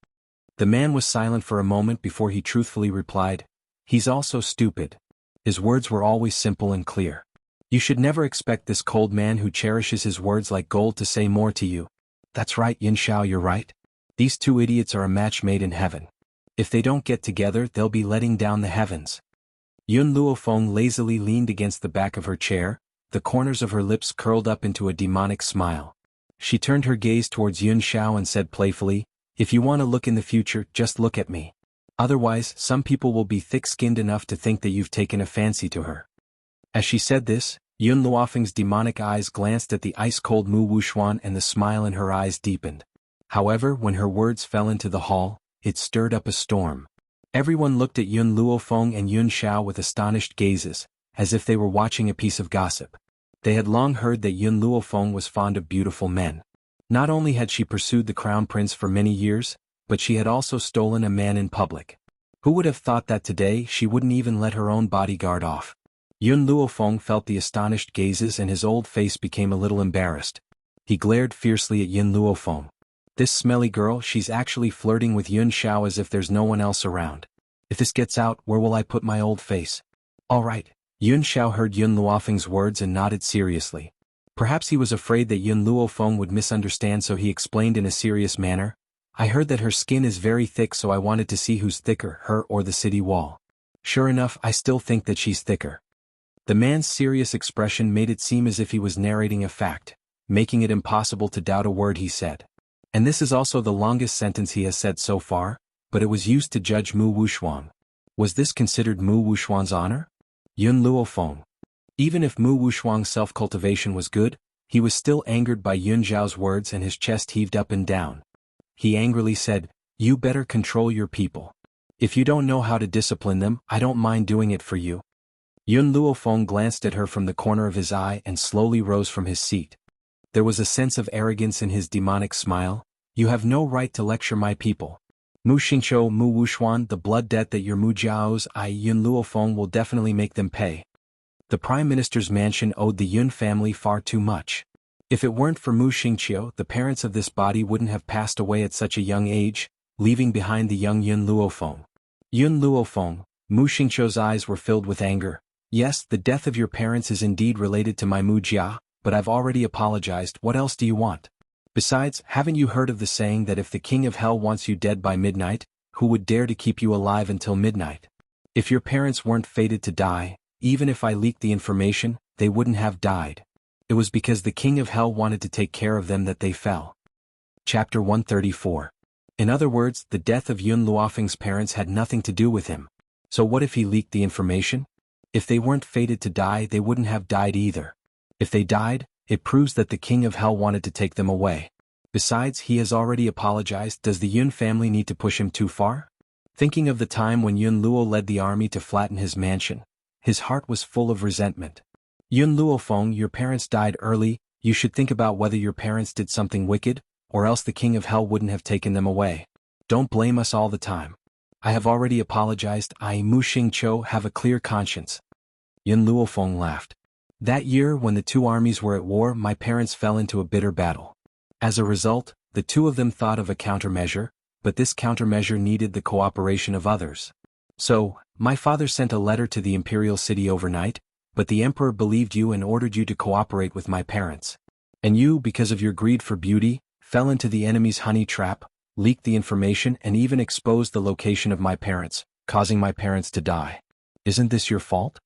[SPEAKER 1] The man was silent for a moment before he truthfully replied. He's also stupid. His words were always simple and clear. You should never expect this cold man who cherishes his words like gold to say more to you. That's right, Yun Xiao, you're right. These two idiots are a match made in heaven. If they don't get together, they'll be letting down the heavens. Yun Luofeng lazily leaned against the back of her chair, the corners of her lips curled up into a demonic smile. She turned her gaze towards Yun Xiao and said playfully, if you want to look in the future, just look at me. Otherwise, some people will be thick-skinned enough to think that you've taken a fancy to her. As she said this, Yun Luofeng's demonic eyes glanced at the ice-cold Mu Wushuang and the smile in her eyes deepened. However, when her words fell into the hall, it stirred up a storm. Everyone looked at Yun Luofeng and Yun Xiao with astonished gazes, as if they were watching a piece of gossip. They had long heard that Yun Luofeng was fond of beautiful men. Not only had she pursued the crown prince for many years, but she had also stolen a man in public. Who would have thought that today she wouldn't even let her own bodyguard off? Yun Luofeng felt the astonished gazes and his old face became a little embarrassed. He glared fiercely at Yun Luofeng. This smelly girl, she's actually flirting with Yun Xiao as if there's no one else around. If this gets out, where will I put my old face? All right. Yun Xiao heard Yun Luofeng's words and nodded seriously. Perhaps he was afraid that Yun Luofeng would misunderstand, so he explained in a serious manner. I heard that her skin is very thick, so I wanted to see who's thicker, her or the city wall. Sure enough, I still think that she's thicker. The man's serious expression made it seem as if he was narrating a fact, making it impossible to doubt a word he said. And this is also the longest sentence he has said so far, but it was used to judge Mu Wushuang. Was this considered Mu Wushuang's honor? Yun Luofeng. Even if Mu Wushuang's self-cultivation was good, he was still angered by Yun Zhao's words and his chest heaved up and down. He angrily said, you better control your people. If you don't know how to discipline them, I don't mind doing it for you. Yun Luofeng glanced at her from the corner of his eye and slowly rose from his seat. There was a sense of arrogance in his demonic smile. You have no right to lecture my people. Mu Xingqiu, Mu Wushuang, the blood debt that your Mu Jiao owes, Yun Luofeng will definitely make them pay. The Prime Minister's mansion owed the Yun family far too much. If it weren't for Mu Xingqiu, the parents of this body wouldn't have passed away at such a young age, leaving behind the young Yun Luofeng. Yun Luofeng, Mu Xingqiu's eyes were filled with anger. Yes, the death of your parents is indeed related to my Mu Jia, but I've already apologized. What else do you want? Besides, haven't you heard of the saying that if the king of hell wants you dead by midnight, who would dare to keep you alive until midnight? If your parents weren't fated to die, even if I leaked the information, they wouldn't have died. It was because the king of hell wanted to take care of them that they fell. Chapter 134. In other words, the death of Yun Luofeng's parents had nothing to do with him. So what if he leaked the information? If they weren't fated to die, they wouldn't have died either. If they died, it proves that the King of Hell wanted to take them away. Besides, he has already apologized. Does the Yun family need to push him too far? Thinking of the time when Yun Luo led the army to flatten his mansion, his heart was full of resentment. Yun Luofeng, your parents died early. You should think about whether your parents did something wicked, or else the King of Hell wouldn't have taken them away. Don't blame us all the time. I have already apologized. I, Mu Xingqiu, have a clear conscience. Yun Luofeng laughed. That year, when the two armies were at war, my parents fell into a bitter battle. As a result, the two of them thought of a countermeasure, but this countermeasure needed the cooperation of others. So, my father sent a letter to the imperial city overnight, but the emperor believed you and ordered you to cooperate with my parents. And you, because of your greed for beauty, fell into the enemy's honey trap, leaked the information, and even exposed the location of my parents, causing my parents to die. Isn't this your fault?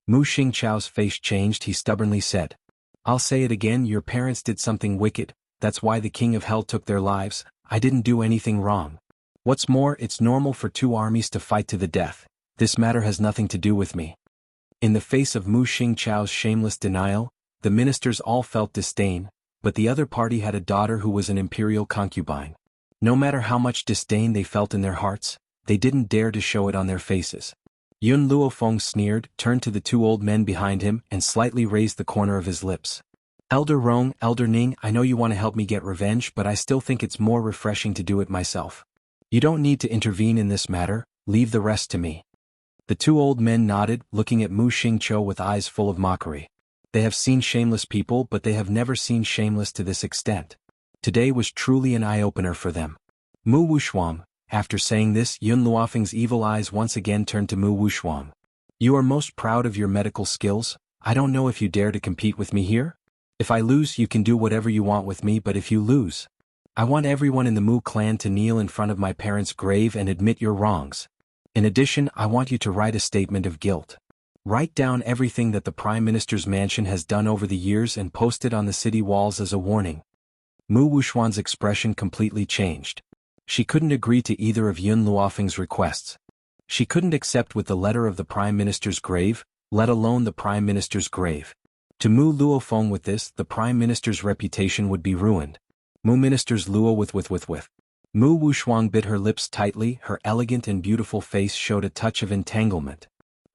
[SPEAKER 1] Mu Xingqiu's face changed. He stubbornly said, I'll say it again, your parents did something wicked, that's why the King of Hell took their lives. I didn't do anything wrong. What's more, it's normal for two armies to fight to the death. This matter has nothing to do with me. In the face of Mu Xingqiu's shameless denial, the ministers all felt disdain, but the other party had a daughter who was an imperial concubine. No matter how much disdain they felt in their hearts, they didn't dare to show it on their faces. Yun Luofeng sneered, turned to the two old men behind him, and slightly raised the corner of his lips. Elder Rong, Elder Ning, I know you want to help me get revenge, but I still think it's more refreshing to do it myself. You don't need to intervene in this matter, leave the rest to me. The two old men nodded, looking at Mu Xingqiu with eyes full of mockery. They have seen shameless people, but they have never seen shameless to this extent. Today was truly an eye-opener for them. Mu Wushuang. After saying this, Yun Luofeng's evil eyes once again turned to Mu Wushuang. You are most proud of your medical skills. I don't know if you dare to compete with me here. If I lose, you can do whatever you want with me, but if you lose, I want everyone in the Mu clan to kneel in front of my parents' grave and admit your wrongs. In addition, I want you to write a statement of guilt. Write down everything that the Prime Minister's mansion has done over the years and post it on the city walls as a warning. Mu Wushuan's expression completely changed. She couldn't agree to either of Yun Luofeng's requests. She couldn't accept with the letter of the Prime Minister's grave, let alone the Prime Minister's grave. To Mu Luofeng with this, the Prime Minister's reputation would be ruined. Mu Minister's Luo with. Mu Wushuang bit her lips tightly, her elegant and beautiful face showed a touch of entanglement.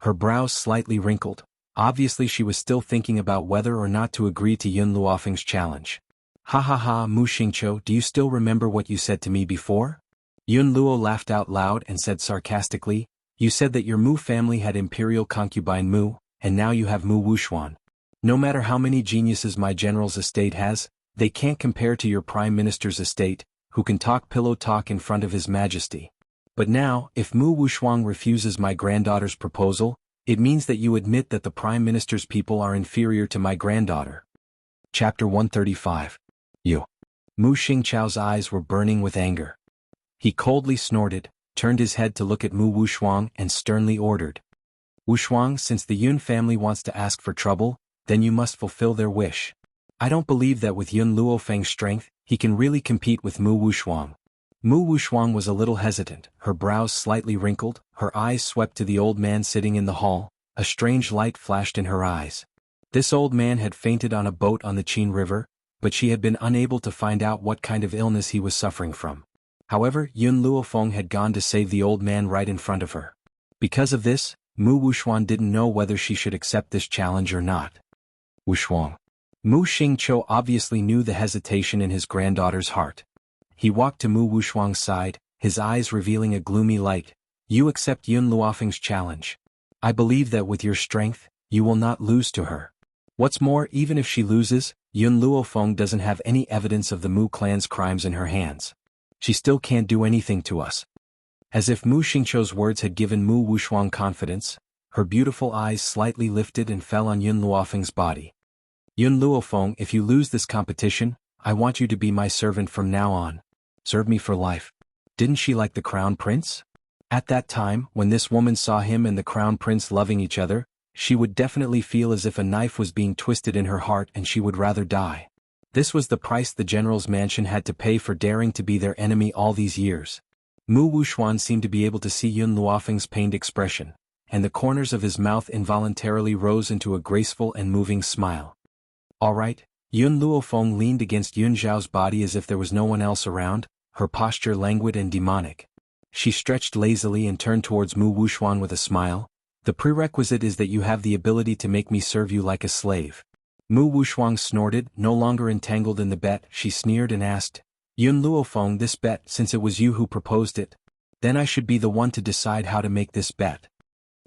[SPEAKER 1] Her brows slightly wrinkled. Obviously she was still thinking about whether or not to agree to Yun Luofeng's challenge. Ha ha ha, Mu Xingqiu, do you still remember what you said to me before? Yun Luo laughed out loud and said sarcastically, you said that your Mu family had imperial concubine Mu, and now you have Mu Wushuan. No matter how many geniuses my general's estate has, they can't compare to your Prime Minister's estate, who can talk pillow talk in front of His Majesty. But now, if Mu Wushuang refuses my granddaughter's proposal, it means that you admit that the Prime Minister's people are inferior to my granddaughter. Chapter 135. You. Mu Xingqiu's eyes were burning with anger. He coldly snorted, turned his head to look at Mu Wushuang and sternly ordered. Wushuang, since the Yun family wants to ask for trouble, then you must fulfill their wish. I don't believe that with Yun Luofeng's strength, he can really compete with Mu Wushuang. Mu Wushuang was a little hesitant, her brows slightly wrinkled, her eyes swept to the old man sitting in the hall. A strange light flashed in her eyes. This old man had fainted on a boat on the Qin River, but she had been unable to find out what kind of illness he was suffering from. However, Yun Luofeng had gone to save the old man right in front of her. Because of this, Mu Wushuang didn't know whether she should accept this challenge or not. Wushuang. Mu Xingqiu obviously knew the hesitation in his granddaughter's heart. He walked to Mu Wushuang's side, his eyes revealing a gloomy light. You accept Yun Luofeng's challenge. I believe that with your strength, you will not lose to her. What's more, even if she loses, Yun Luofeng doesn't have any evidence of the Mu clan's crimes in her hands. She still can't do anything to us. As if Mu Xingqiu's words had given Mu Wushuang confidence, her beautiful eyes slightly lifted and fell on Yun Luofeng's body. Yun Luofeng, if you lose this competition, I want you to be my servant from now on. Serve me for life. Didn't she like the crown prince? At that time, when this woman saw him and the crown prince loving each other, she would definitely feel as if a knife was being twisted in her heart and she would rather die. This was the price the general's mansion had to pay for daring to be their enemy all these years. Mu Wuxuan seemed to be able to see Yun Luofeng's pained expression, and the corners of his mouth involuntarily rose into a graceful and moving smile. All right. Yun Luofeng leaned against Yun Zhao's body as if there was no one else around, her posture languid and demonic. She stretched lazily and turned towards Mu Wuxuan with a smile. The prerequisite is that you have the ability to make me serve you like a slave. Mu Wuxuan snorted, no longer entangled in the bet. She sneered and asked, Yun Luofeng, this bet, since it was you who proposed it, then I should be the one to decide how to make this bet.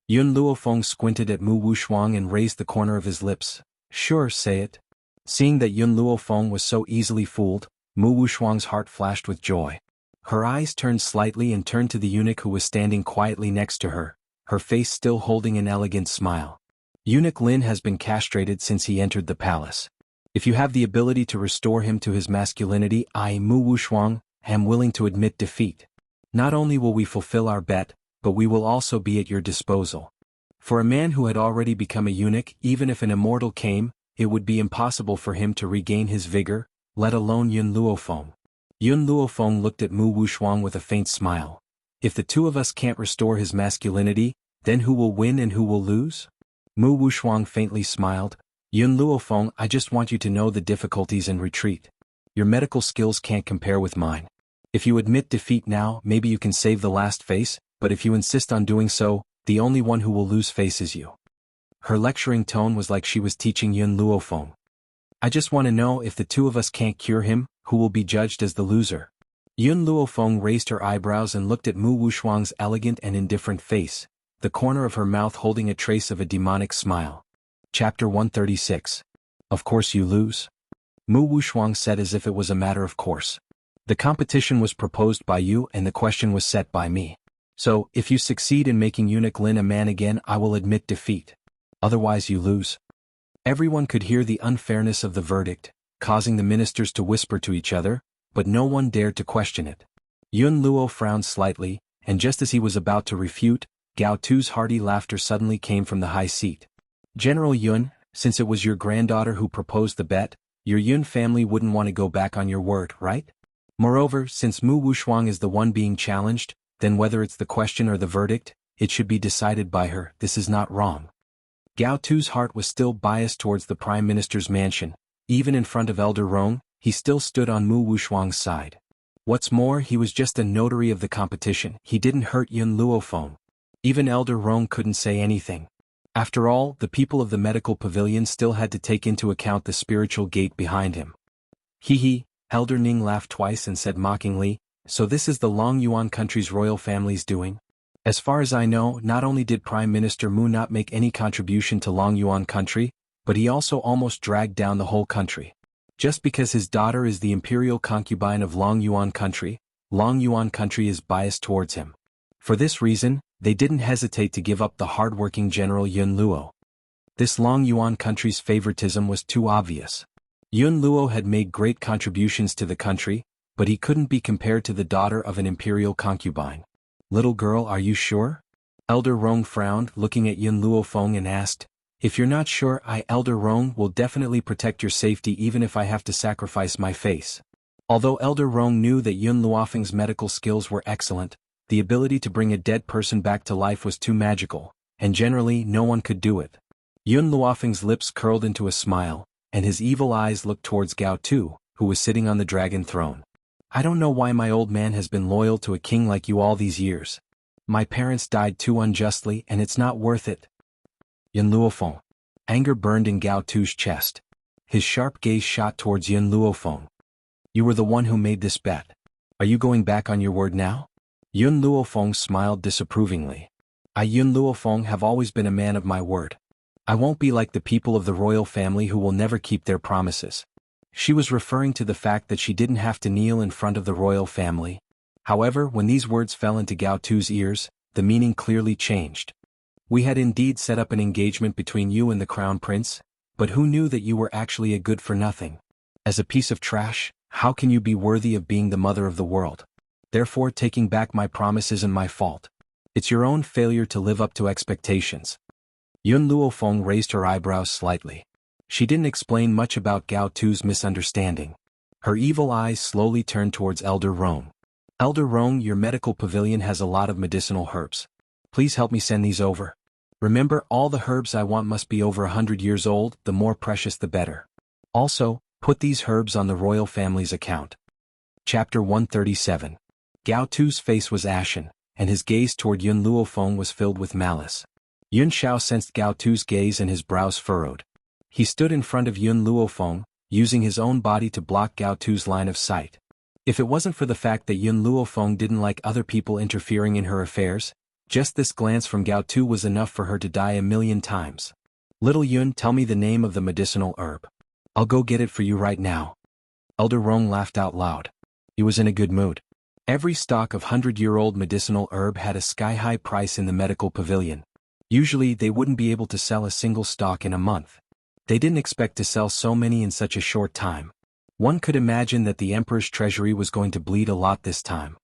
[SPEAKER 1] Yun Luofeng squinted at Mu Wuxuan and raised the corner of his lips. Sure, say it. Seeing that Yun Luofeng was so easily fooled, Mu Wuxuan's heart flashed with joy. Her eyes turned slightly and turned to the eunuch who was standing quietly next to her, her face still holding an elegant smile. Eunuch Lin has been castrated since he entered the palace. If you have the ability to restore him to his masculinity, I, Mu Wuxuan, am willing to admit defeat. Not only will we fulfill our bet, but we will also be at your disposal. For a man who had already become a eunuch, even if an immortal came, it would be impossible for him to regain his vigor, let alone Yun Luofeng. Yun Luofeng looked at Mu Wuxuan with a faint smile. If the two of us can't restore his masculinity, then who will win and who will lose? Mu Wuxuan faintly smiled. Yun Luofeng, I just want you to know the difficulties and retreat. Your medical skills can't compare with mine. If you admit defeat now, maybe you can save the last face, but if you insist on doing so, the only one who will lose face is you. Her lecturing tone was like she was teaching Yun Luofeng. I just want to know if the two of us can't cure him, who will be judged as the loser. Yun Luofeng raised her eyebrows and looked at Mu Wuxuan's elegant and indifferent face, the corner of her mouth holding a trace of a demonic smile. Chapter 136. Of course you lose? Mu Wuxuan said as if it was a matter of course. The competition was proposed by you and the question was set by me. So, if you succeed in making Eunuch Lin a man again, I will admit defeat. Otherwise you lose. Everyone could hear the unfairness of the verdict, causing the ministers to whisper to each other, but no one dared to question it. Yun Luo frowned slightly, and just as he was about to refute, Gao Tu's hearty laughter suddenly came from the high seat. General Yun, since it was your granddaughter who proposed the bet, your Yun family wouldn't want to go back on your word, right? Moreover, since Mu Wuxuan is the one being challenged, then whether it's the question or the verdict, it should be decided by her. This is not wrong. Gao Tu's heart was still biased towards the Prime Minister's mansion. Even in front of Elder Rong, he still stood on Mu Wuxuan's side. What's more, he was just a notary of the competition. He didn't hurt Yun Luofeng. Even Elder Rong couldn't say anything. After all, the people of the medical pavilion still had to take into account the spiritual gate behind him. Hee. Elder Ning laughed twice and said mockingly, so this is the Long Yuan country's royal family's doing? As far as I know, not only did Prime Minister Mu not make any contribution to Long Yuan country, but he also almost dragged down the whole country. Just because his daughter is the imperial concubine of Long Yuan country is biased towards him. For this reason, they didn't hesitate to give up the hard-working General Yun Luo. This Long Yuan country's favoritism was too obvious. Yun Luo had made great contributions to the country, but he couldn't be compared to the daughter of an imperial concubine. Little girl, are you sure? Elder Rong frowned, looking at Yun Luofeng and asked, if you're not sure, Elder Rong, will definitely protect your safety even if I have to sacrifice my face. Although Elder Rong knew that Yun Luofeng's medical skills were excellent, the ability to bring a dead person back to life was too magical, and generally no one could do it. Yun Luofeng's lips curled into a smile, and his evil eyes looked towards Gao Tu, who was sitting on the dragon throne. I don't know why my old man has been loyal to a king like you all these years. My parents died too unjustly and it's not worth it. Yun Luofeng. Anger burned in Gao Tu's chest. His sharp gaze shot towards Yun Luofeng. You were the one who made this bet. Are you going back on your word now? Yun Luofeng smiled disapprovingly. I, Yun Luofeng, have always been a man of my word. I won't be like the people of the royal family who will never keep their promises. She was referring to the fact that she didn't have to kneel in front of the royal family. However, when these words fell into Gao Tu's ears, the meaning clearly changed. We had indeed set up an engagement between you and the crown prince, but who knew that you were actually a good-for-nothing? As a piece of trash, how can you be worthy of being the mother of the world? Therefore, taking back my promise isn't my fault. It's your own failure to live up to expectations. Yun Luofeng raised her eyebrows slightly. She didn't explain much about Gao Tu's misunderstanding. Her evil eyes slowly turned towards Elder Rong. Elder Rong, your medical pavilion has a lot of medicinal herbs. Please help me send these over. Remember, all the herbs I want must be over 100 years old, the more precious the better. Also, put these herbs on the royal family's account. Chapter 137. Gao Tu's face was ashen, and his gaze toward Yun Luofeng was filled with malice. Yun Xiao sensed Gao Tu's gaze and his brows furrowed. He stood in front of Yun Luofeng, using his own body to block Gao Tu's line of sight. If it wasn't for the fact that Yun Luofeng didn't like other people interfering in her affairs, just this glance from Gao Tu was enough for her to die 1,000,000 times. Little Yun, tell me the name of the medicinal herb. I'll go get it for you right now. Elder Rong laughed out loud. He was in a good mood. Every stalk of 100-year-old medicinal herb had a sky-high price in the medical pavilion. Usually they wouldn't be able to sell a single stalk in a month. They didn't expect to sell so many in such a short time. One could imagine that the emperor's treasury was going to bleed a lot this time.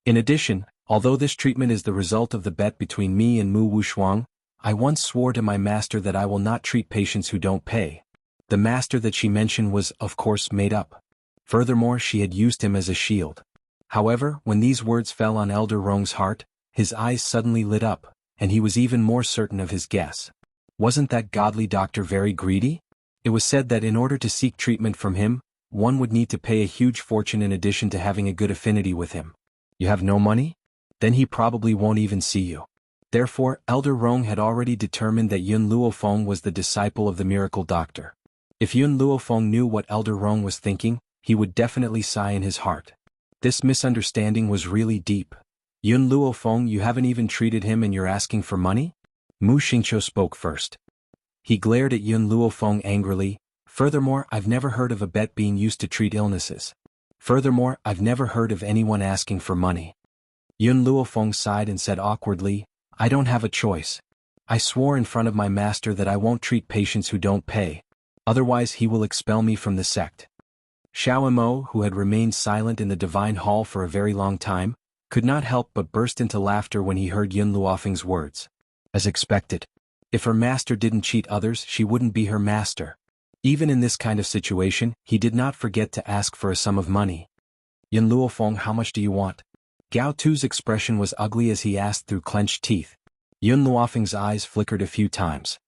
[SPEAKER 1] In addition, although this treatment is the result of the bet between me and Mu Wushuang, I once swore to my master that I will not treat patients who don't pay. The master that she mentioned was, of course, made up. Furthermore, she had used him as a shield. However, when these words fell on Elder Rong's heart, his eyes suddenly lit up, and he was even more certain of his guess. Wasn't that godly doctor very greedy? It was said that in order to seek treatment from him, one would need to pay a huge fortune in addition to having a good affinity with him. You have no money? Then he probably won't even see you. Therefore, Elder Rong had already determined that Yun Luofeng was the disciple of the miracle doctor. If Yun Luofeng knew what Elder Rong was thinking, he would definitely sigh in his heart. This misunderstanding was really deep. Yun Luofeng, you haven't even treated him and you're asking for money? Mu Xingqiu spoke first. He glared at Yun Luofeng angrily. Furthermore, I've never heard of a bet being used to treat illnesses. Furthermore, I've never heard of anyone asking for money. Yun Luofeng sighed and said awkwardly, I don't have a choice. I swore in front of my master that I won't treat patients who don't pay. Otherwise he will expel me from the sect. Xiao Mo, who had remained silent in the divine hall for a very long time, could not help but burst into laughter when he heard Yun Luofeng's words. As expected. If her master didn't cheat others, she wouldn't be her master. Even in this kind of situation, he did not forget to ask for a sum of money. Yun Luofeng, how much do you want? Gao Tu's expression was ugly as he asked through clenched teeth. Yun Luofeng's eyes flickered a few times.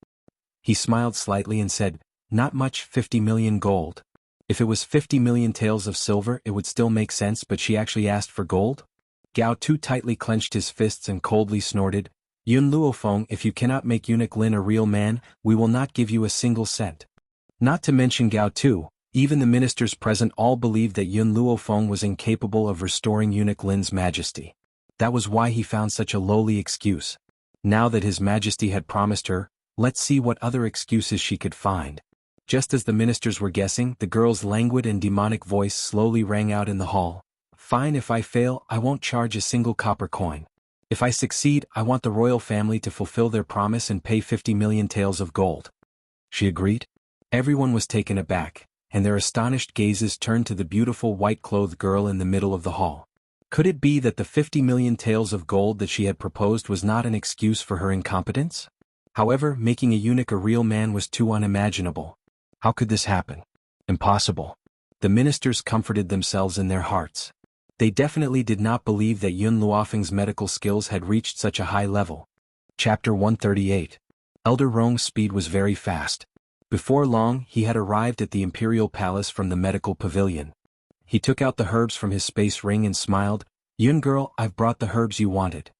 [SPEAKER 1] He smiled slightly and said, not much, 50 million gold. If it was 50 million taels of silver it would still make sense, but she actually asked for gold? Gao Tu tightly clenched his fists and coldly snorted, Yun Luofeng, if you cannot make Eunuch Lin a real man, we will not give you a single cent. Not to mention Gao Tu, even the ministers present all believed that Yun Luofeng was incapable of restoring Eunuch Lin's majesty. That was why he found such a lowly excuse. Now that his majesty had promised her, let's see what other excuses she could find. Just as the ministers were guessing, the girl's languid and demonic voice slowly rang out in the hall. Fine, if I fail, I won't charge a single copper coin. If I succeed, I want the royal family to fulfill their promise and pay 50 million taels of gold. She agreed. Everyone was taken aback, and their astonished gazes turned to the beautiful white-clothed girl in the middle of the hall. Could it be that the 50 million taels of gold that she had proposed was not an excuse for her incompetence? However, making a eunuch a real man was too unimaginable. How could this happen? Impossible. The ministers comforted themselves in their hearts. They definitely did not believe that Yun Luofeng's medical skills had reached such a high level. Chapter 138. Elder Rong's speed was very fast. Before long, he had arrived at the imperial palace from the medical pavilion. He took out the herbs from his space ring and smiled, Yun girl, I've brought the herbs you wanted.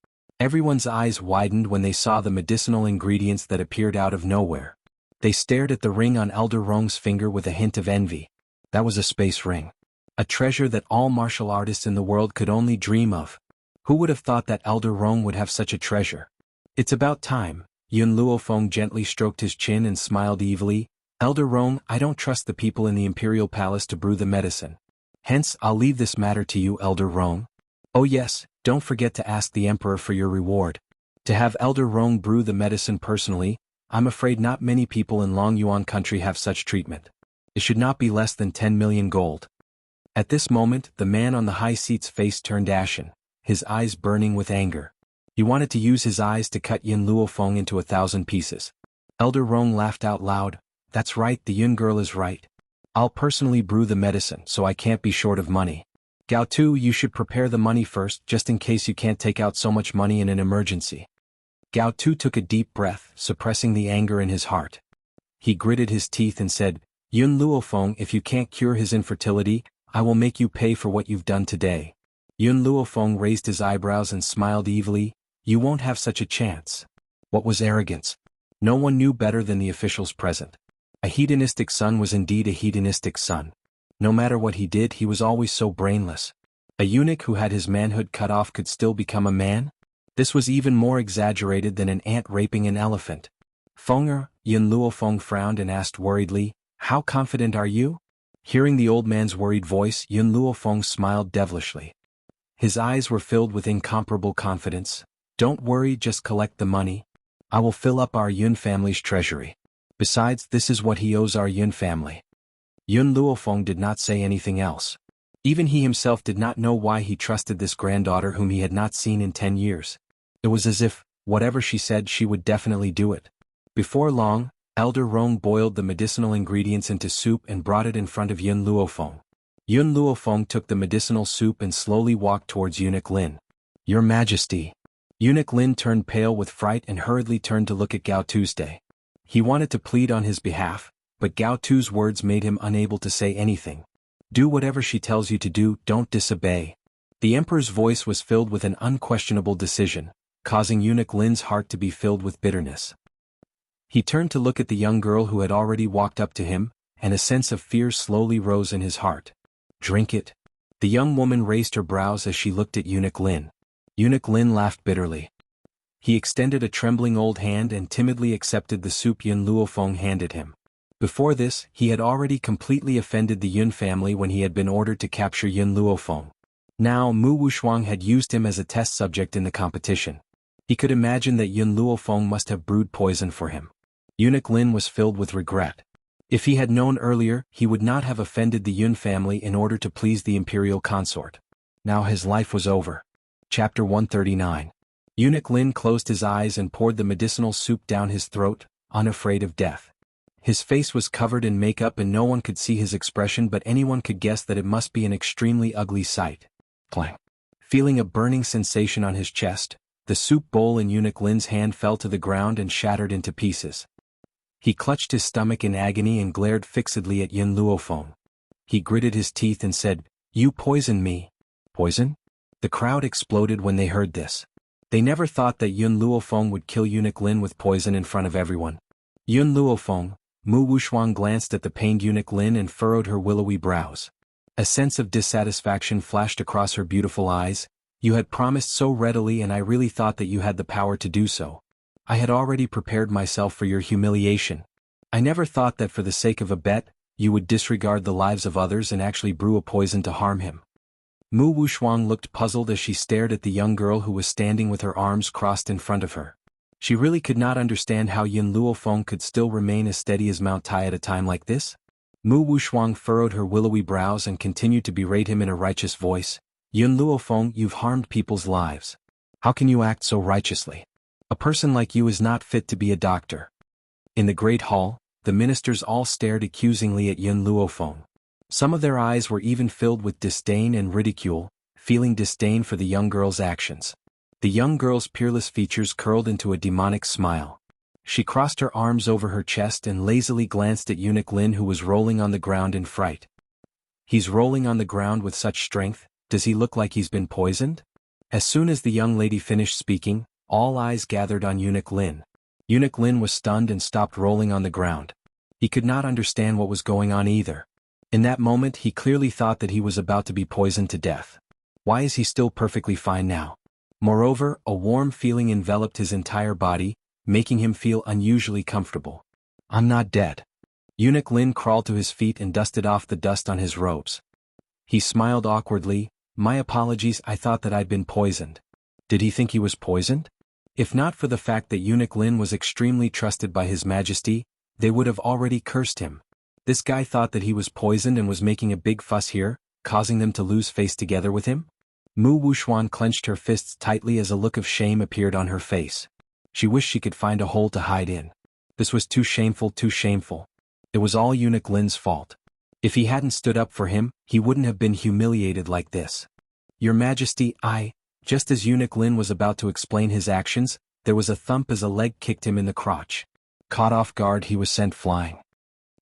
[SPEAKER 1] Everyone's eyes widened when they saw the medicinal ingredients that appeared out of nowhere. They stared at the ring on Elder Rong's finger with a hint of envy. That was a space ring. A treasure that all martial artists in the world could only dream of. Who would have thought that Elder Rong would have such a treasure? It's about time. Yun Luofeng gently stroked his chin and smiled evilly. Elder Rong, I don't trust the people in the imperial palace to brew the medicine. Hence, I'll leave this matter to you, Elder Rong. Oh yes, don't forget to ask the emperor for your reward. To have Elder Rong brew the medicine personally, I'm afraid not many people in Long Yuan country have such treatment. It should not be less than 10 million gold. At this moment, the man on the high seat's face turned ashen, his eyes burning with anger. He wanted to use his eyes to cut Yun Luofeng into 1,000 pieces. Elder Rong laughed out loud. That's right, the Yun girl is right. I'll personally brew the medicine, so I can't be short of money. Gao Tu, you should prepare the money first, just in case you can't take out so much money in an emergency. Gao Tu took a deep breath, suppressing the anger in his heart. He gritted his teeth and said, Yun Luofeng, if you can't cure his infertility, I will make you pay for what you've done today. Yun Luofeng raised his eyebrows and smiled evilly. You won't have such a chance. What was arrogance? No one knew better than the officials present. A hedonistic son was indeed a hedonistic son. No matter what he did, he was always so brainless. A eunuch who had his manhood cut off could still become a man? This was even more exaggerated than an ant raping an elephant. Fenger, Yun Luofeng frowned and asked worriedly, How confident are you? Hearing the old man's worried voice, Yun Luofeng smiled devilishly. His eyes were filled with incomparable confidence. Don't worry, just collect the money. I will fill up our Yun family's treasury. Besides, this is what he owes our Yun family. Yun Luofeng did not say anything else. Even he himself did not know why he trusted this granddaughter whom he had not seen in 10 years. It was as if, whatever she said, she would definitely do it. Before long, Elder Rong boiled the medicinal ingredients into soup and brought it in front of Yun Luofeng. Yun Luofeng took the medicinal soup and slowly walked towards Eunuch Lin. Your Majesty. Eunuch Lin turned pale with fright and hurriedly turned to look at Gao Tuesday. He wanted to plead on his behalf, but Gao Tu's words made him unable to say anything. Do whatever she tells you to do, don't disobey. The Emperor's voice was filled with an unquestionable decision, causing Eunuch Lin's heart to be filled with bitterness. He turned to look at the young girl who had already walked up to him, and a sense of fear slowly rose in his heart. Drink it. The young woman raised her brows as she looked at Eunuch Lin. Eunuch Lin laughed bitterly. He extended a trembling old hand and timidly accepted the soup Yun Luofeng handed him. Before this, he had already completely offended the Yun family when he had been ordered to capture Yun Luofeng. Now Mu Wushuang had used him as a test subject in the competition. He could imagine that Yun Luofeng must have brewed poison for him. Eunuch Lin was filled with regret. If he had known earlier, he would not have offended the Yun family in order to please the imperial consort. Now his life was over. Chapter 139. Eunuch Lin closed his eyes and poured the medicinal soup down his throat, unafraid of death. His face was covered in makeup and no one could see his expression, but anyone could guess that it must be an extremely ugly sight. Clang. Feeling a burning sensation on his chest, the soup bowl in Eunuch Lin's hand fell to the ground and shattered into pieces. He clutched his stomach in agony and glared fixedly at Yun Luofeng. He gritted his teeth and said, You poisoned me. Poison? The crowd exploded when they heard this. They never thought that Yun Luofeng would kill Eunuch Lin with poison in front of everyone. Yun Luofeng, Mu Wushuang glanced at the pained Eunuch Lin and furrowed her willowy brows. A sense of dissatisfaction flashed across her beautiful eyes. You had promised so readily and I really thought that you had the power to do so. I had already prepared myself for your humiliation. I never thought that for the sake of a bet, you would disregard the lives of others and actually brew a poison to harm him. Mu Wushuang looked puzzled as she stared at the young girl who was standing with her arms crossed in front of her. She really could not understand how Yun Luofeng could still remain as steady as Mount Tai at a time like this. Mu Wushuang furrowed her willowy brows and continued to berate him in a righteous voice. Yun Luofeng, you've harmed people's lives. How can you act so righteously? A person like you is not fit to be a doctor. In the great hall, the ministers all stared accusingly at Yun Luofeng. Some of their eyes were even filled with disdain and ridicule, feeling disdain for the young girl's actions. The young girl's peerless features curled into a demonic smile. She crossed her arms over her chest and lazily glanced at Eunuch Lin, who was rolling on the ground in fright. He's rolling on the ground with such strength, does he look like he's been poisoned? As soon as the young lady finished speaking, all eyes gathered on Eunuch Lin. Eunuch Lin was stunned and stopped rolling on the ground. He could not understand what was going on either. In that moment he clearly thought that he was about to be poisoned to death. Why is he still perfectly fine now? Moreover, a warm feeling enveloped his entire body, making him feel unusually comfortable. I'm not dead. Eunuch Lin crawled to his feet and dusted off the dust on his robes. He smiled awkwardly. My apologies, I thought that I'd been poisoned. Did he think he was poisoned? If not for the fact that Eunuch Lin was extremely trusted by His Majesty, they would have already cursed him. This guy thought that he was poisoned and was making a big fuss here, causing them to lose face together with him? Mu Wushuan clenched her fists tightly as a look of shame appeared on her face. She wished she could find a hole to hide in. This was too shameful, too shameful. It was all Eunuch Lin's fault. If he hadn't stood up for him, he wouldn't have been humiliated like this. Your Majesty, Just as Eunuch Lin was about to explain his actions, there was a thump as a leg kicked him in the crotch. Caught off guard, he was sent flying.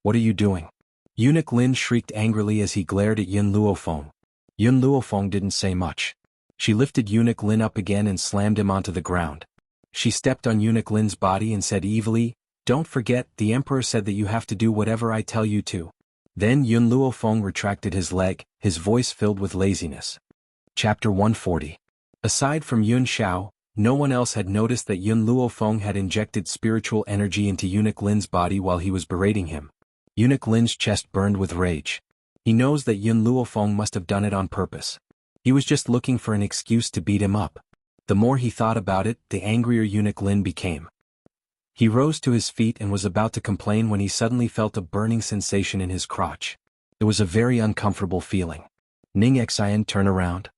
[SPEAKER 1] What are you doing? Eunuch Lin shrieked angrily as he glared at Yun Luofeng. Yun Luofeng didn't say much. She lifted Eunuch Lin up again and slammed him onto the ground. She stepped on Eunuch Lin's body and said evilly, "Don't forget, the Emperor said that you have to do whatever I tell you to." Then Yun Luofeng retracted his leg, his voice filled with laziness. Chapter 140. Aside from Yun Xiao, no one else had noticed that Yun Luofeng had injected spiritual energy into Eunuch Lin's body while he was berating him. Eunuch Lin's chest burned with rage. He knows that Yun Luofeng must have done it on purpose. He was just looking for an excuse to beat him up. The more he thought about it, the angrier Eunuch Lin became. He rose to his feet and was about to complain when he suddenly felt a burning sensation in his crotch. It was a very uncomfortable feeling. Ning Xian, turn around.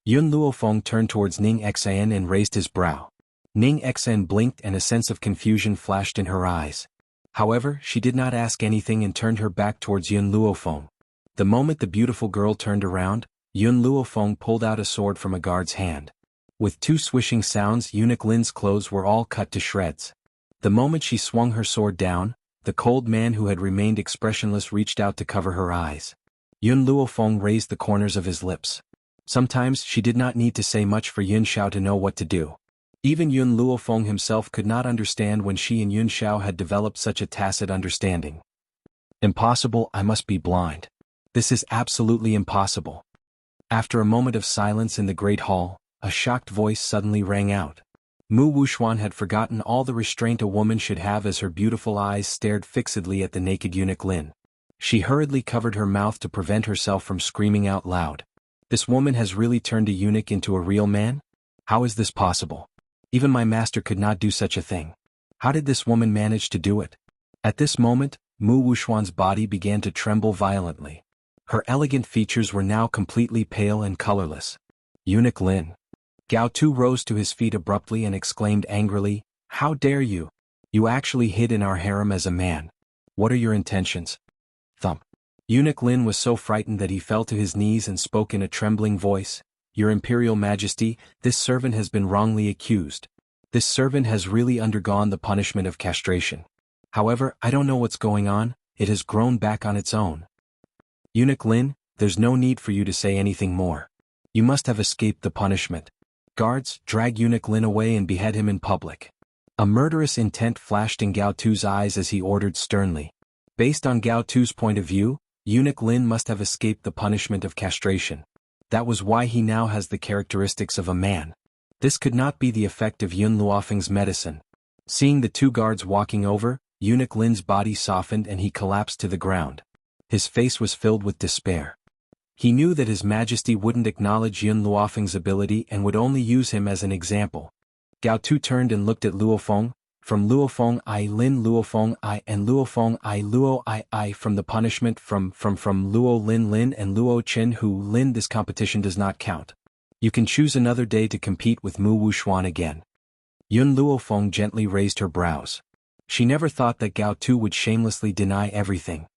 [SPEAKER 1] Yun Luofeng turned towards Ning Xian and raised his brow. Ning Xian blinked and a sense of confusion flashed in her eyes. However, she did not ask anything and turned her back towards Yun Luofeng. The moment the beautiful girl turned around, Yun Luofeng pulled out a sword from a guard's hand. With two swishing sounds, Eunuch Lin's clothes were all cut to shreds. The moment she swung her sword down, the cold man who had remained expressionless reached out to cover her eyes. Yun Luofeng raised the corners of his lips. Sometimes she did not need to say much for Yun Xiao to know what to do. Even Yun Luofeng himself could not understand when she and Yun Xiao had developed such a tacit understanding. Impossible, I must be blind. This is absolutely impossible. After a moment of silence in the great hall, a shocked voice suddenly rang out. Mu Wuxuan had forgotten all the restraint a woman should have as her beautiful eyes stared fixedly at the naked Eunuch Lin. She hurriedly covered her mouth to prevent herself from screaming out loud. This woman has really turned a eunuch into a real man? How is this possible? Even my master could not do such a thing. How did this woman manage to do it? At this moment, Mu Wuxuan's body began to tremble violently. Her elegant features were now completely pale and colorless. Eunuch Lin. Gao Tu rose to his feet abruptly and exclaimed angrily, "How dare you? You actually hid in our harem as a man. What are your intentions?" Thump. Eunuch Lin was so frightened that he fell to his knees and spoke in a trembling voice, "Your Imperial Majesty, this servant has been wrongly accused. This servant has really undergone the punishment of castration. However, I don't know what's going on, it has grown back on its own." Eunuch Lin, there's no need for you to say anything more. You must have escaped the punishment. Guards, drag Eunuch Lin away and behead him in public. A murderous intent flashed in Gao Tu's eyes as he ordered sternly. Based on Gao Tu's point of view, Eunuch Lin must have escaped the punishment of castration. That was why he now has the characteristics of a man. This could not be the effect of Yun Luofeng's medicine. Seeing the two guards walking over, Eunuch Lin's body softened and he collapsed to the ground. His face was filled with despair. He knew that His Majesty wouldn't acknowledge Yun Luofeng's ability and would only use him as an example. Gao Tu turned and looked at Luofeng. From Luofeng I Lin Luofeng I and Luofeng I Luo I from the punishment from Luo Lin Lin and Luo Chen Hu Lin. This competition does not count. You can choose another day to compete with Mu Wuxuan again. Yun Luofeng gently raised her brows. She never thought that Gao Tu would shamelessly deny everything.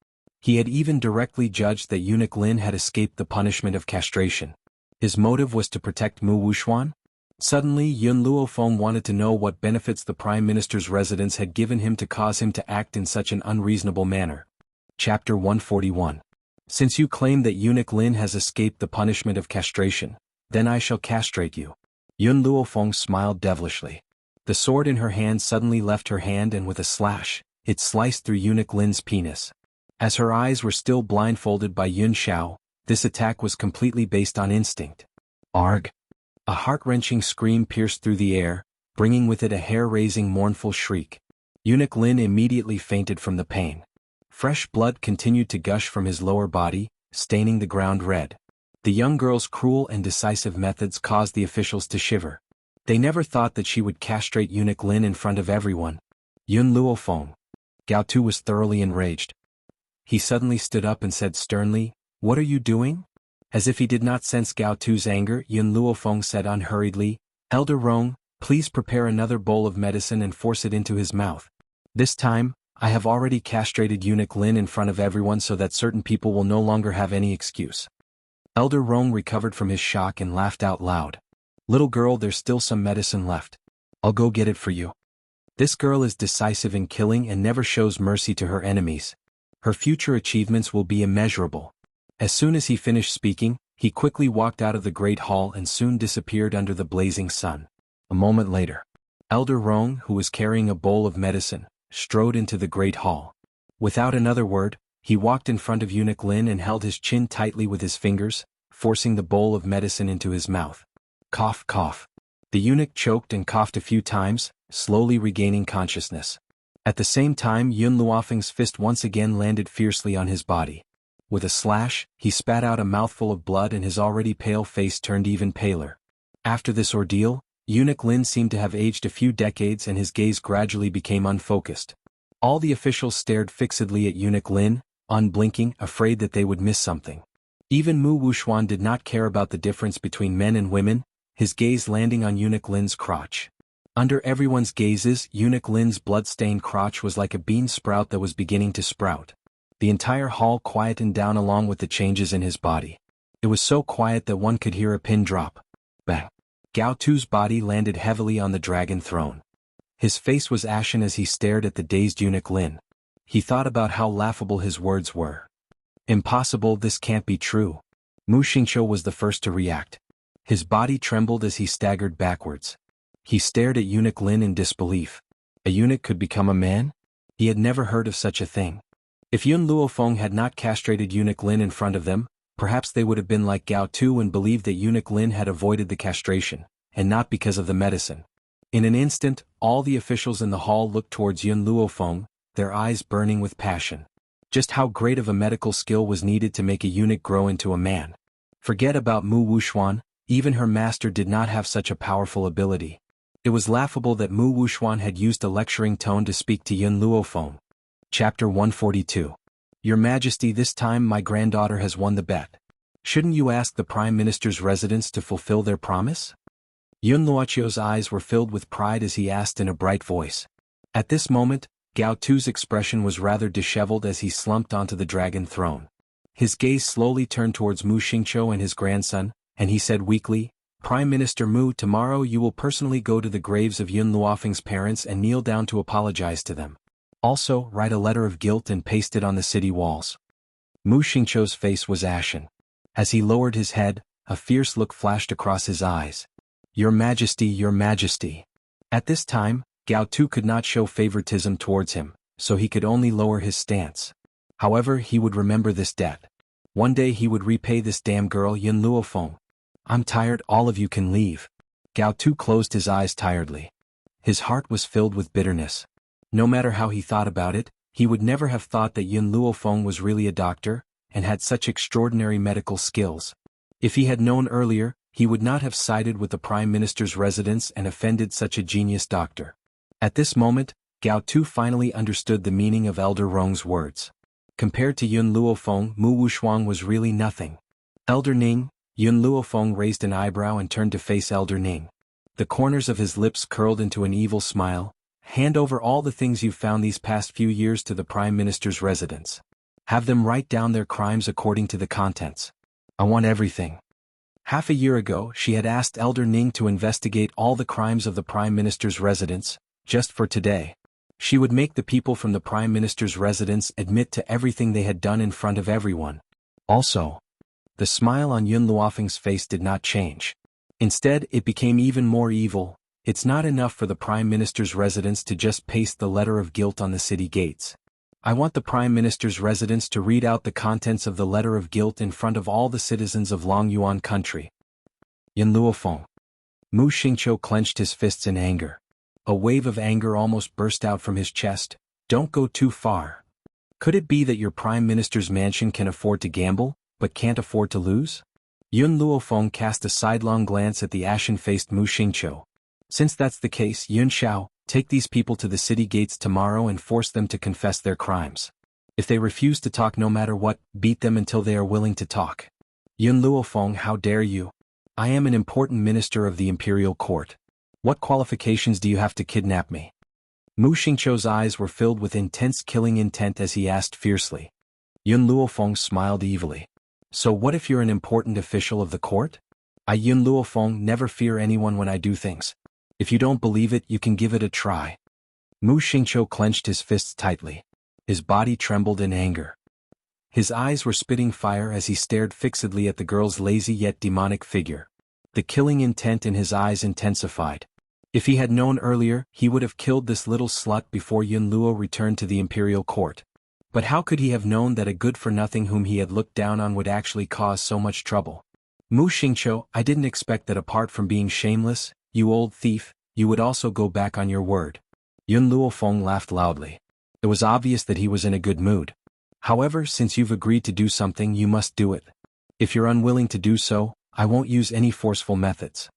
[SPEAKER 1] He had even directly judged that Eunuch Lin had escaped the punishment of castration. His motive was to protect Mu Wuxuan? Suddenly Yun Luofeng wanted to know what benefits the Prime Minister's residence had given him to cause him to act in such an unreasonable manner. Chapter 141. Since you claim that Eunuch Lin has escaped the punishment of castration, then I shall castrate you. Yun Luofeng smiled devilishly. The sword in her hand suddenly left her hand and with a slash, it sliced through Eunuch Lin's penis. As her eyes were still blindfolded by Yun Xiao, this attack was completely based on instinct. Arg! A heart-wrenching scream pierced through the air, bringing with it a hair-raising mournful shriek. Eunuch Lin immediately fainted from the pain. Fresh blood continued to gush from his lower body, staining the ground red. The young girl's cruel and decisive methods caused the officials to shiver. They never thought that she would castrate Eunuch Lin in front of everyone. Yun Luofeng. Gao Tu was thoroughly enraged. He suddenly stood up and said sternly, "What are you doing?" As if he did not sense Gao Tu's anger, Yun Luofeng said unhurriedly, "Elder Rong, please prepare another bowl of medicine and force it into his mouth. This time, I have already castrated eunuch Lin in front of everyone so that certain people will no longer have any excuse. Elder Rong recovered from his shock and laughed out loud. Little girl, there's still some medicine left. I'll go get it for you. This girl is decisive in killing and never shows mercy to her enemies. Her future achievements will be immeasurable. As soon as he finished speaking, he quickly walked out of the great hall and soon disappeared under the blazing sun. A moment later, Elder Rong, who was carrying a bowl of medicine, strode into the great hall. Without another word, he walked in front of eunuch Lin and held his chin tightly with his fingers, forcing the bowl of medicine into his mouth. Cough, cough. The eunuch choked and coughed a few times, slowly regaining consciousness. At the same time, Yun Luofeng's fist once again landed fiercely on his body. With a slash, he spat out a mouthful of blood and his already pale face turned even paler. After this ordeal, eunuch Lin seemed to have aged a few decades and his gaze gradually became unfocused. All the officials stared fixedly at eunuch Lin, unblinking, afraid that they would miss something. Even Mu Wuxuan did not care about the difference between men and women, his gaze landing on eunuch Lin's crotch. Under everyone's gazes, eunuch Lin's blood-stained crotch was like a bean sprout that was beginning to sprout. The entire hall quietened down along with the changes in his body. It was so quiet that one could hear a pin drop. Bang! Gao Tu's body landed heavily on the dragon throne. His face was ashen as he stared at the dazed eunuch Lin. He thought about how laughable his words were. Impossible, this can't be true. Mu Xingqiu was the first to react. His body trembled as he staggered backwards. He stared at eunuch Lin in disbelief. A eunuch could become a man? He had never heard of such a thing. If Yun Luofeng had not castrated eunuch Lin in front of them, perhaps they would have been like Gao Tu and believed that eunuch Lin had avoided the castration, and not because of the medicine. In an instant, all the officials in the hall looked towards Yun Luofeng, their eyes burning with passion. Just how great of a medical skill was needed to make a eunuch grow into a man. Forget about Mu Wuxuan, even her master did not have such a powerful ability. It was laughable that Mu Wuxuan had used a lecturing tone to speak to Yun Luofeng. Chapter 142. Your Majesty, this time my granddaughter has won the bet. Shouldn't you ask the Prime Minister's residents to fulfill their promise? Yun Luoqiu's eyes were filled with pride as he asked in a bright voice. At this moment, Gao Tu's expression was rather disheveled as he slumped onto the dragon throne. His gaze slowly turned towards Mu Xingqiu and his grandson, and he said weakly, Prime Minister Mu, tomorrow you will personally go to the graves of Yun Luofeng's parents and kneel down to apologize to them. Also, write a letter of guilt and paste it on the city walls. Mu Xingqiu's face was ashen. As he lowered his head, a fierce look flashed across his eyes. Your Majesty, Your Majesty. At this time, Gao Tu could not show favoritism towards him, so he could only lower his stance. However, he would remember this debt. One day he would repay this damn girl Yun Luofeng. I'm tired, all of you can leave. Gao Tu closed his eyes tiredly. His heart was filled with bitterness. No matter how he thought about it, he would never have thought that Yun Luofeng was really a doctor, and had such extraordinary medical skills. If he had known earlier, he would not have sided with the Prime Minister's residence and offended such a genius doctor. At this moment, Gao Tu finally understood the meaning of Elder Rong's words. Compared to Yun Luofeng, Mu Wuxuan was really nothing. Elder Ning, Yun Luofeng raised an eyebrow and turned to face Elder Ning. The corners of his lips curled into an evil smile. Hand over all the things you've found these past few years to the Prime Minister's residence. Have them write down their crimes according to the contents. I want everything. Half a year ago, she had asked Elder Ning to investigate all the crimes of the Prime Minister's residence, just for today. She would make the people from the Prime Minister's residence admit to everything they had done in front of everyone. Also, the smile on Yun Luofeng's face did not change. Instead, it became even more evil. It's not enough for the Prime Minister's residence to just paste the letter of guilt on the city gates. I want the Prime Minister's residence to read out the contents of the letter of guilt in front of all the citizens of Long Yuan country. Yun Luofeng. Mu Xingqiu clenched his fists in anger. A wave of anger almost burst out from his chest. Don't go too far. Could it be that your Prime Minister's mansion can afford to gamble, but can't afford to lose? Yun Luofeng cast a sidelong glance at the ashen-faced Mu Xingqiu. Since that's the case, Yun Xiao, take these people to the city gates tomorrow and force them to confess their crimes. If they refuse to talk no matter what, beat them until they are willing to talk. Yun Luofeng, how dare you? I am an important minister of the imperial court. What qualifications do you have to kidnap me? Mu Xingqiu's eyes were filled with intense killing intent as he asked fiercely. Yun Luofeng smiled evilly. So what if you're an important official of the court? I Yun Luofeng never fear anyone when I do things. If you don't believe it, you can give it a try. Mu Xingqiu clenched his fists tightly. His body trembled in anger. His eyes were spitting fire as he stared fixedly at the girl's lazy yet demonic figure. The killing intent in his eyes intensified. If he had known earlier, he would have killed this little slut before Yun Luo returned to the imperial court. But how could he have known that a good-for-nothing whom he had looked down on would actually cause so much trouble? Mu Xingqiu, I didn't expect that apart from being shameless, you old thief, you would also go back on your word. Yun Luofeng laughed loudly. It was obvious that he was in a good mood. However, since you've agreed to do something, you must do it. If you're unwilling to do so, I won't use any forceful methods.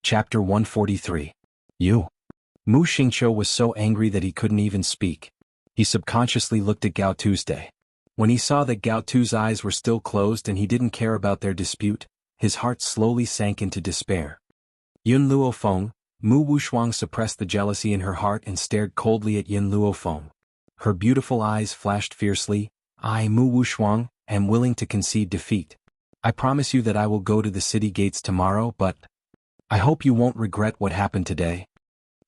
[SPEAKER 1] Chapter 143. You. Mu Xingqiu was so angry that he couldn't even speak. He subconsciously looked at Gao Tuesday. When he saw that Gao Tu's eyes were still closed and he didn't care about their dispute, his heart slowly sank into despair. Yun Luofeng, Mu Wushuang suppressed the jealousy in her heart and stared coldly at Yun Luofeng. Her beautiful eyes flashed fiercely. I, Mu Wushuang, am willing to concede defeat. I promise you that I will go to the city gates tomorrow, but I hope you won't regret what happened today.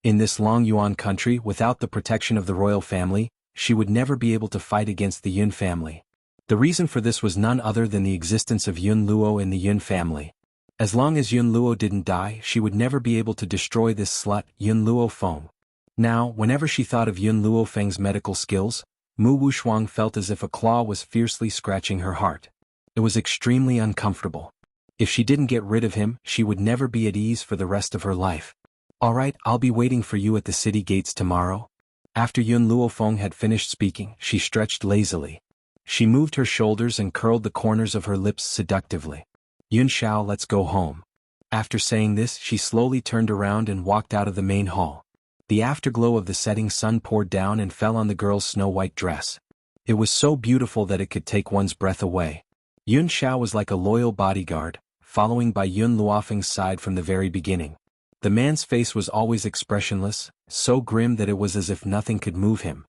[SPEAKER 1] In this Long Yuan country, without the protection of the royal family, she would never be able to fight against the Yun family. The reason for this was none other than the existence of Yun Luo in the Yun family. As long as Yun Luo didn't die, she would never be able to destroy this slut, Yun Luofeng. Now, whenever she thought of Yun Luofeng's medical skills, Mu Wushuang felt as if a claw was fiercely scratching her heart. It was extremely uncomfortable. If she didn't get rid of him, she would never be at ease for the rest of her life. Alright, I'll be waiting for you at the city gates tomorrow. After Yun Luofeng had finished speaking, she stretched lazily. She moved her shoulders and curled the corners of her lips seductively. Yun Xiao, let's go home. After saying this, she slowly turned around and walked out of the main hall. The afterglow of the setting sun poured down and fell on the girl's snow-white dress. It was so beautiful that it could take one's breath away. Yun Xiao was like a loyal bodyguard, following by Yun Luofeng's side from the very beginning. The man's face was always expressionless, so grim that it was as if nothing could move him.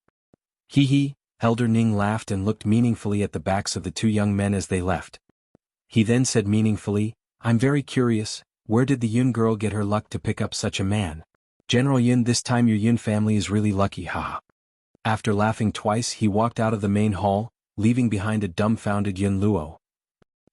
[SPEAKER 1] Hee hee, Elder Ning laughed and looked meaningfully at the backs of the two young men as they left. He then said meaningfully, I'm very curious, where did the Yun girl get her luck to pick up such a man? General Yun, this time your Yun family is really lucky, ha. After laughing twice, he walked out of the main hall, leaving behind a dumbfounded Yun Luo.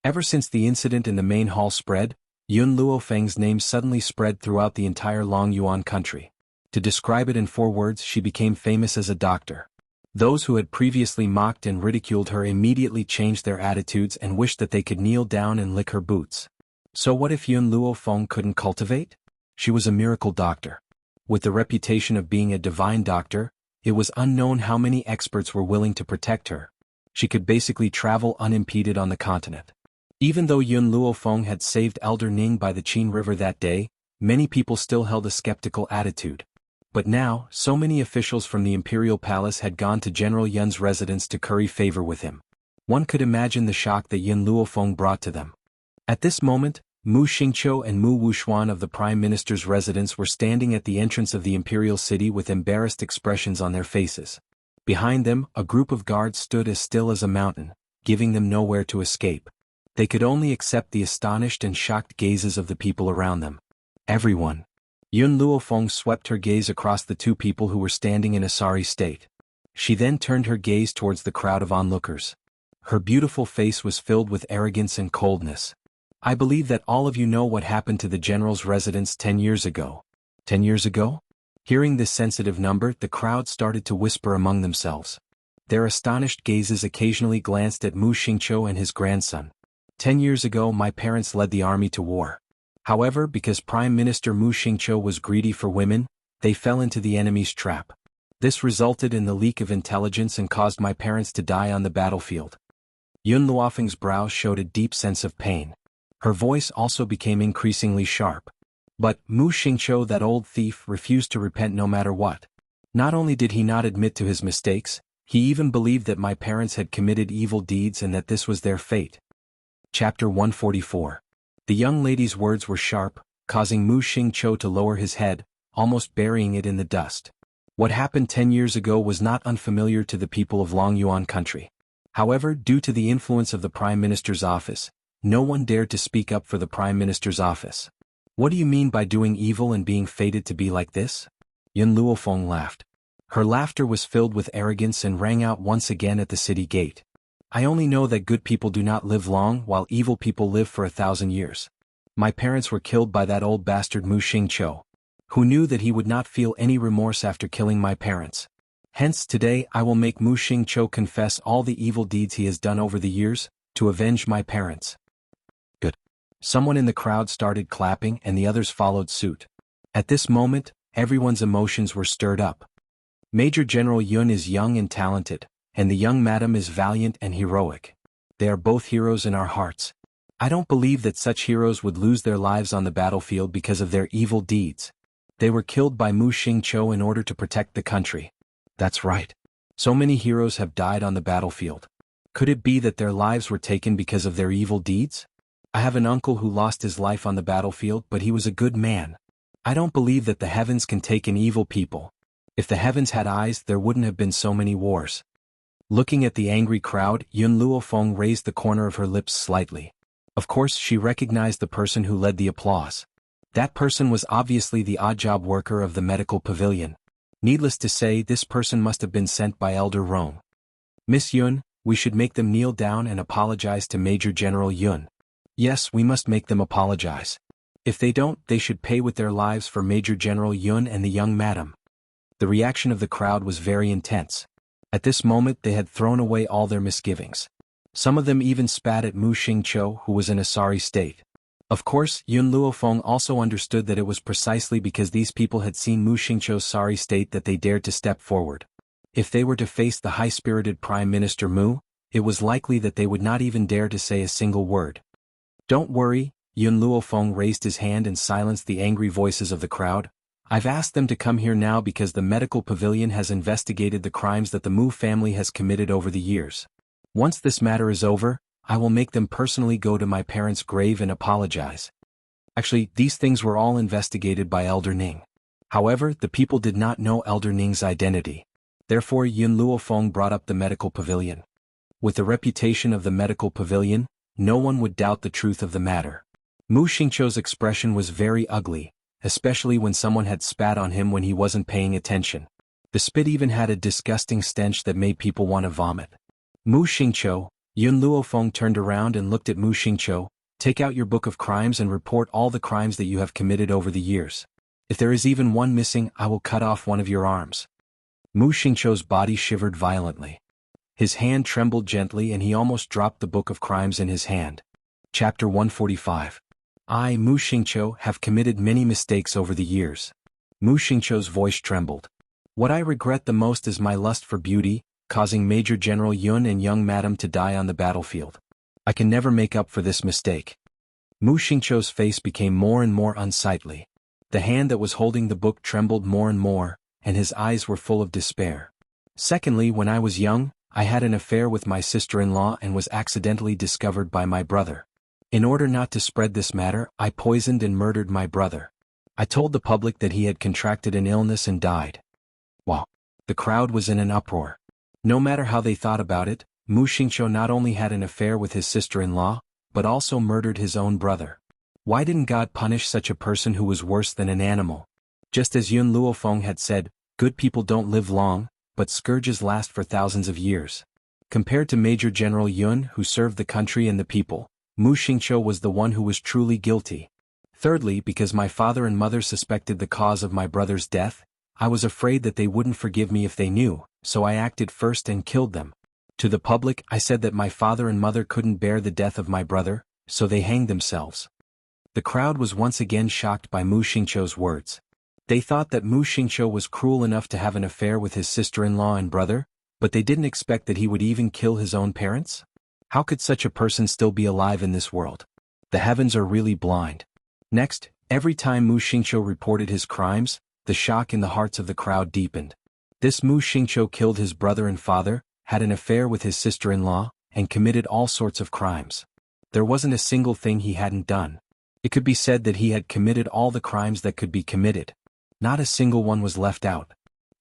[SPEAKER 1] Ever since the incident in the main hall spread, Yun Luofeng's name suddenly spread throughout the entire Long Yuan country. To describe it in 4 words, she became famous as a doctor. Those who had previously mocked and ridiculed her immediately changed their attitudes and wished that they could kneel down and lick her boots. So what if Yun Luofeng couldn't cultivate? She was a miracle doctor. With the reputation of being a divine doctor, it was unknown how many experts were willing to protect her. She could basically travel unimpeded on the continent. Even though Yun Luofeng had saved Elder Ning by the Qin River that day, many people still held a skeptical attitude. But now, so many officials from the imperial palace had gone to General Yun's residence to curry favor with him. One could imagine the shock that Yun Luofeng brought to them. At this moment, Mu Xingqiu and Mu Wushuan of the Prime Minister's residence were standing at the entrance of the imperial city with embarrassed expressions on their faces. Behind them, a group of guards stood as still as a mountain, giving them nowhere to escape. They could only accept the astonished and shocked gazes of the people around them. Everyone. Yun Luofeng swept her gaze across the 2 people who were standing in a sorry state. She then turned her gaze towards the crowd of onlookers. Her beautiful face was filled with arrogance and coldness. I believe that all of you know what happened to the general's residence 10 years ago. 10 years ago? Hearing this sensitive number, the crowd started to whisper among themselves. Their astonished gazes occasionally glanced at Mu Xingqiu and his grandson. 10 years ago, my parents led the army to war. However, because Prime Minister Mu Xingqiu was greedy for women, they fell into the enemy's trap. This resulted in the leak of intelligence and caused my parents to die on the battlefield. Yun Luofeng's brow showed a deep sense of pain. Her voice also became increasingly sharp. But Mu Xingqiu, that old thief, refused to repent no matter what. Not only did he not admit to his mistakes, he even believed that my parents had committed evil deeds and that this was their fate. Chapter 144. The young lady's words were sharp, causing Mu Xingqiu to lower his head, almost burying it in the dust. What happened 10 years ago was not unfamiliar to the people of Longyuan country. However, due to the influence of the Prime Minister's office, no one dared to speak up for the Prime Minister's office. What do you mean by doing evil and being fated to be like this? Yun Luofeng laughed. Her laughter was filled with arrogance and rang out once again at the city gate. I only know that good people do not live long while evil people live for 1,000 years. My parents were killed by that old bastard Mu Xingqiu, who knew that he would not feel any remorse after killing my parents. Hence today I will make Mu Xingqiu confess all the evil deeds he has done over the years, to avenge my parents. Good. Someone in the crowd started clapping and the others followed suit. At this moment, everyone's emotions were stirred up. Major General Yun is young and talented, and the young madam is valiant and heroic. They are both heroes in our hearts. I don't believe that such heroes would lose their lives on the battlefield because of their evil deeds. They were killed by Mu Xingqiu in order to protect the country. That's right. So many heroes have died on the battlefield. Could it be that their lives were taken because of their evil deeds? I have an uncle who lost his life on the battlefield, but he was a good man. I don't believe that the heavens can take an evil people. If the heavens had eyes, there wouldn't have been so many wars. Looking at the angry crowd, Yun Luofeng raised the corner of her lips slightly. Of course, she recognized the person who led the applause. That person was obviously the odd-job worker of the medical pavilion. Needless to say, this person must have been sent by Elder Rome. Miss Yun, we should make them kneel down and apologize to Major General Yun. Yes, we must make them apologize. If they don't, they should pay with their lives for Major General Yun and the young madam. The reaction of the crowd was very intense. At this moment they had thrown away all their misgivings. Some of them even spat at Mu Xingqiu, who was in a sorry state. Of course, Yun Luofeng also understood that it was precisely because these people had seen Mu Xingqiu's sorry state that they dared to step forward. If they were to face the high-spirited Prime Minister Mu, it was likely that they would not even dare to say a single word. Don't worry, Yun Luofeng raised his hand and silenced the angry voices of the crowd. I've asked them to come here now because the medical pavilion has investigated the crimes that the Mu family has committed over the years. Once this matter is over, I will make them personally go to my parents' grave and apologize. Actually, these things were all investigated by Elder Ning. However, the people did not know Elder Ning's identity. Therefore Yun Luofeng brought up the medical pavilion. With the reputation of the medical pavilion, no one would doubt the truth of the matter. Mu Xingqiu's expression was very ugly, especially when someone had spat on him when he wasn't paying attention. The spit even had a disgusting stench that made people want to vomit. Mu Xingqiu, Yun Luofeng turned around and looked at Mu Xingqiu. Take out your book of crimes and report all the crimes that you have committed over the years. If there is even one missing, I will cut off one of your arms. Mu Xingqiu's body shivered violently. His hand trembled gently and he almost dropped the book of crimes in his hand. Chapter 145. I, Mu Xingqiu, have committed many mistakes over the years. Mu Xingqiu's voice trembled. What I regret the most is my lust for beauty, causing Major General Yun and young madam to die on the battlefield. I can never make up for this mistake. Mu Xingqiu's face became more and more unsightly. The hand that was holding the book trembled more and more, and his eyes were full of despair. Secondly, when I was young, I had an affair with my sister-in-law and was accidentally discovered by my brother. In order not to spread this matter, I poisoned and murdered my brother. I told the public that he had contracted an illness and died. Wow! The crowd was in an uproar. No matter how they thought about it, Mu Xingqiu not only had an affair with his sister-in-law, but also murdered his own brother. Why didn't God punish such a person who was worse than an animal? Just as Yun Luofeng had said, good people don't live long, but scourges last for thousands of years. Compared to Major General Yun, who served the country and the people, Mu Xingqiu was the one who was truly guilty. Thirdly, because my father and mother suspected the cause of my brother's death, I was afraid that they wouldn't forgive me if they knew, so I acted first and killed them. To the public, I said that my father and mother couldn't bear the death of my brother, so they hanged themselves. The crowd was once again shocked by Mu Xingqiu's words. They thought that Mu Xingqiu was cruel enough to have an affair with his sister-in-law and brother, but they didn't expect that he would even kill his own parents? How could such a person still be alive in this world? The heavens are really blind. Next, every time Mu Xingqiu reported his crimes, the shock in the hearts of the crowd deepened. This Mu Xingqiu killed his brother and father, had an affair with his sister-in-law, and committed all sorts of crimes. There wasn't a single thing he hadn't done. It could be said that he had committed all the crimes that could be committed. Not a single one was left out.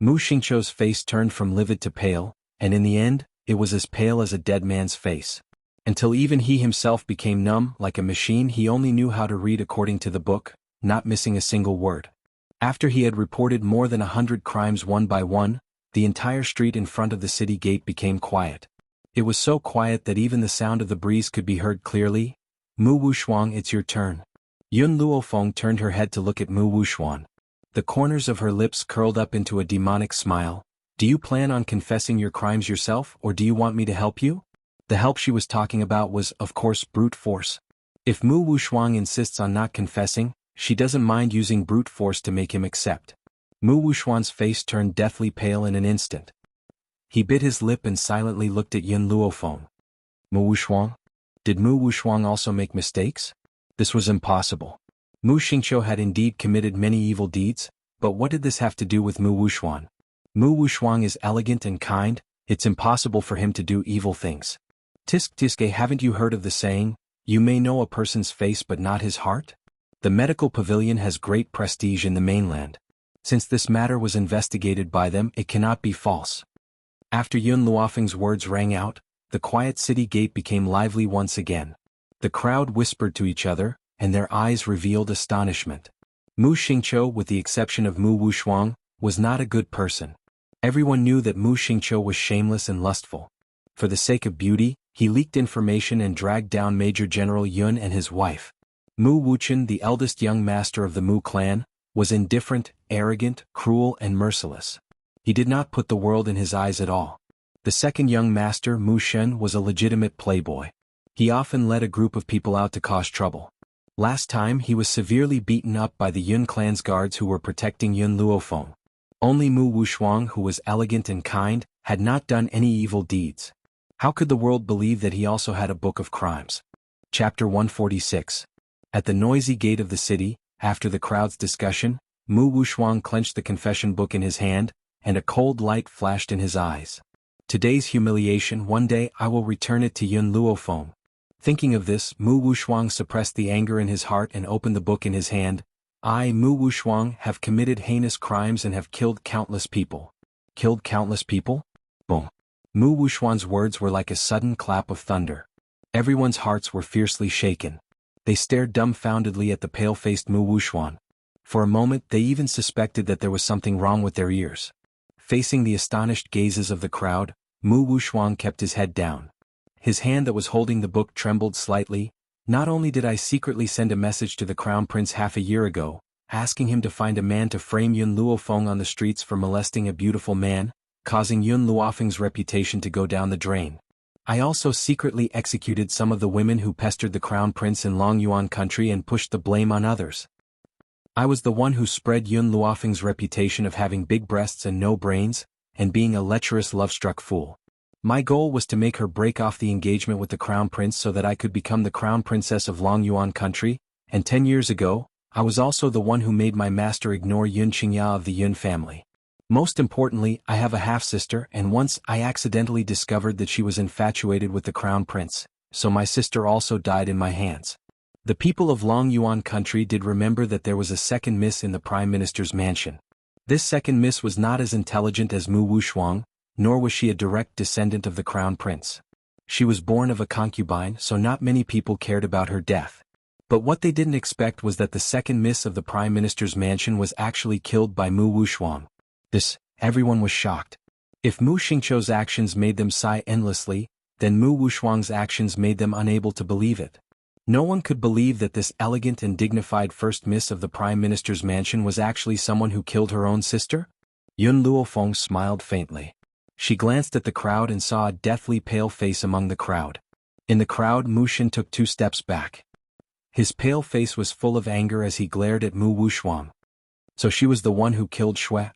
[SPEAKER 1] Mu Xingqiu's face turned from livid to pale, and in the end, it was as pale as a dead man's face. Until even he himself became numb like a machine. He only knew how to read according to the book, not missing a single word. After he had reported more than 100 crimes one by one, the entire street in front of the city gate became quiet. It was so quiet that even the sound of the breeze could be heard clearly. Mu Wushuang, it's your turn. Yun Luofeng turned her head to look at Mu Wushuang. The corners of her lips curled up into a demonic smile. Do you plan on confessing your crimes yourself, or do you want me to help you? The help she was talking about was, of course, brute force. If Mu Wushuang insists on not confessing, she doesn't mind using brute force to make him accept. Mu Wushuang's face turned deathly pale in an instant. He bit his lip and silently looked at Yun Luofeng. Mu Wushuang? Did Mu Wushuang also make mistakes? This was impossible. Mu Xingqiu had indeed committed many evil deeds, but what did this have to do with Mu Wushuang? Mu Wushuang is elegant and kind, it's impossible for him to do evil things. Tisk Tiske, haven't you heard of the saying, you may know a person's face but not his heart? The medical pavilion has great prestige in the mainland. Since this matter was investigated by them, it cannot be false. After Yun Luofeng's words rang out, the quiet city gate became lively once again. The crowd whispered to each other, and their eyes revealed astonishment. Mu Xingqiu, with the exception of Mu Wushuang, was not a good person. Everyone knew that Mu Xingqiu was shameless and lustful. For the sake of beauty, he leaked information and dragged down Major General Yun and his wife. Mu Wuchen, the eldest young master of the Mu clan, was indifferent, arrogant, cruel and merciless. He did not put the world in his eyes at all. The second young master, Mu Shen, was a legitimate playboy. He often led a group of people out to cause trouble. Last time he was severely beaten up by the Yun clan's guards who were protecting Yun Luofeng. Only Mu Wushuang, who was elegant and kind, had not done any evil deeds. How could the world believe that he also had a book of crimes? Chapter 146. At the noisy gate of the city, after the crowd's discussion, Mu Wushuang clenched the confession book in his hand, and a cold light flashed in his eyes. Today's humiliation, one day I will return it to Yun Luofeng. Thinking of this, Mu Wushuang suppressed the anger in his heart and opened the book in his hand. I, Mu Wushuang, have committed heinous crimes and have killed countless people. Killed countless people? Boom. Mu Wushuang's words were like a sudden clap of thunder. Everyone's hearts were fiercely shaken. They stared dumbfoundedly at the pale-faced Mu Wushuang. For a moment they even suspected that there was something wrong with their ears. Facing the astonished gazes of the crowd, Mu Wushuang kept his head down. His hand that was holding the book trembled slightly. Not only did I secretly send a message to the Crown Prince half a year ago, asking him to find a man to frame Yun Luofeng on the streets for molesting a beautiful man, causing Yun Luofeng's reputation to go down the drain. I also secretly executed some of the women who pestered the Crown Prince in Longyuan country and pushed the blame on others. I was the one who spread Yun Luofeng's reputation of having big breasts and no brains, and being a lecherous love-struck fool. My goal was to make her break off the engagement with the Crown Prince so that I could become the Crown Princess of Longyuan country, and 10 years ago, I was also the one who made my master ignore Yun Qingya of the Yun family. Most importantly, I have a half-sister, and once I accidentally discovered that she was infatuated with the Crown Prince, so my sister also died in my hands. The people of Longyuan country did remember that there was a second miss in the Prime Minister's mansion. This second miss was not as intelligent as Mu Wushuang, nor was she a direct descendant of the Crown Prince. She was born of a concubine, so not many people cared about her death. But what they didn't expect was that the second miss of the Prime Minister's mansion was actually killed by Mu Wushuang. Everyone was shocked. If Mu Xingqiu's actions made them sigh endlessly, then Mu Wushuang's actions made them unable to believe it. No one could believe that this elegant and dignified first miss of the Prime Minister's mansion was actually someone who killed her own sister. Yun Luofeng smiled faintly. She glanced at the crowd and saw a deathly pale face among the crowd. In the crowd, Mu Shen took 2 steps back. His pale face was full of anger as he glared at Mu Wushuang. So she was the one who killed Shui.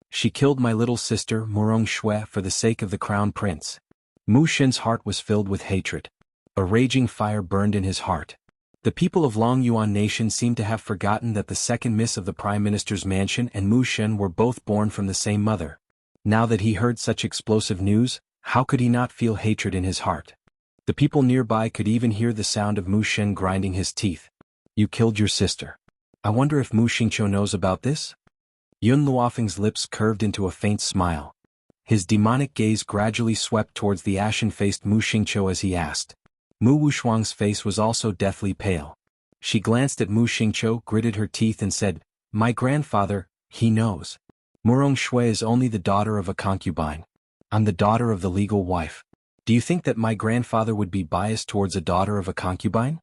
[SPEAKER 1] She killed my little sister, Murong Shui, for the sake of the Crown Prince. Mu Shen's heart was filled with hatred. A raging fire burned in his heart. The people of Longyuan nation seemed to have forgotten that the second miss of the Prime Minister's mansion and Mu Shen were both born from the same mother. Now that he heard such explosive news, how could he not feel hatred in his heart? The people nearby could even hear the sound of Mu Shen grinding his teeth. You killed your sister. I wonder if Mu Xingqiu knows about this? Yun Luofeng's lips curved into a faint smile. His demonic gaze gradually swept towards the ashen-faced Mu Xingqiu as he asked. Mu Wushuang's face was also deathly pale. She glanced at Mu Xingqiu, gritted her teeth and said, "My grandfather, he knows. Murong Shui is only the daughter of a concubine. I'm the daughter of the legal wife. Do you think that my grandfather would be biased towards a daughter of a concubine?"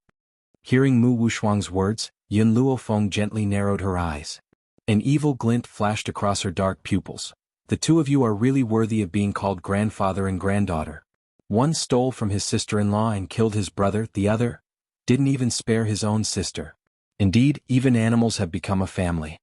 [SPEAKER 1] Hearing Mu Wushuang's words, Yun Luofeng gently narrowed her eyes. An evil glint flashed across her dark pupils. "The two of you are really worthy of being called grandfather and granddaughter. One stole from his sister-in-law and killed his brother, the other didn't even spare his own sister. Indeed, even animals have become a family."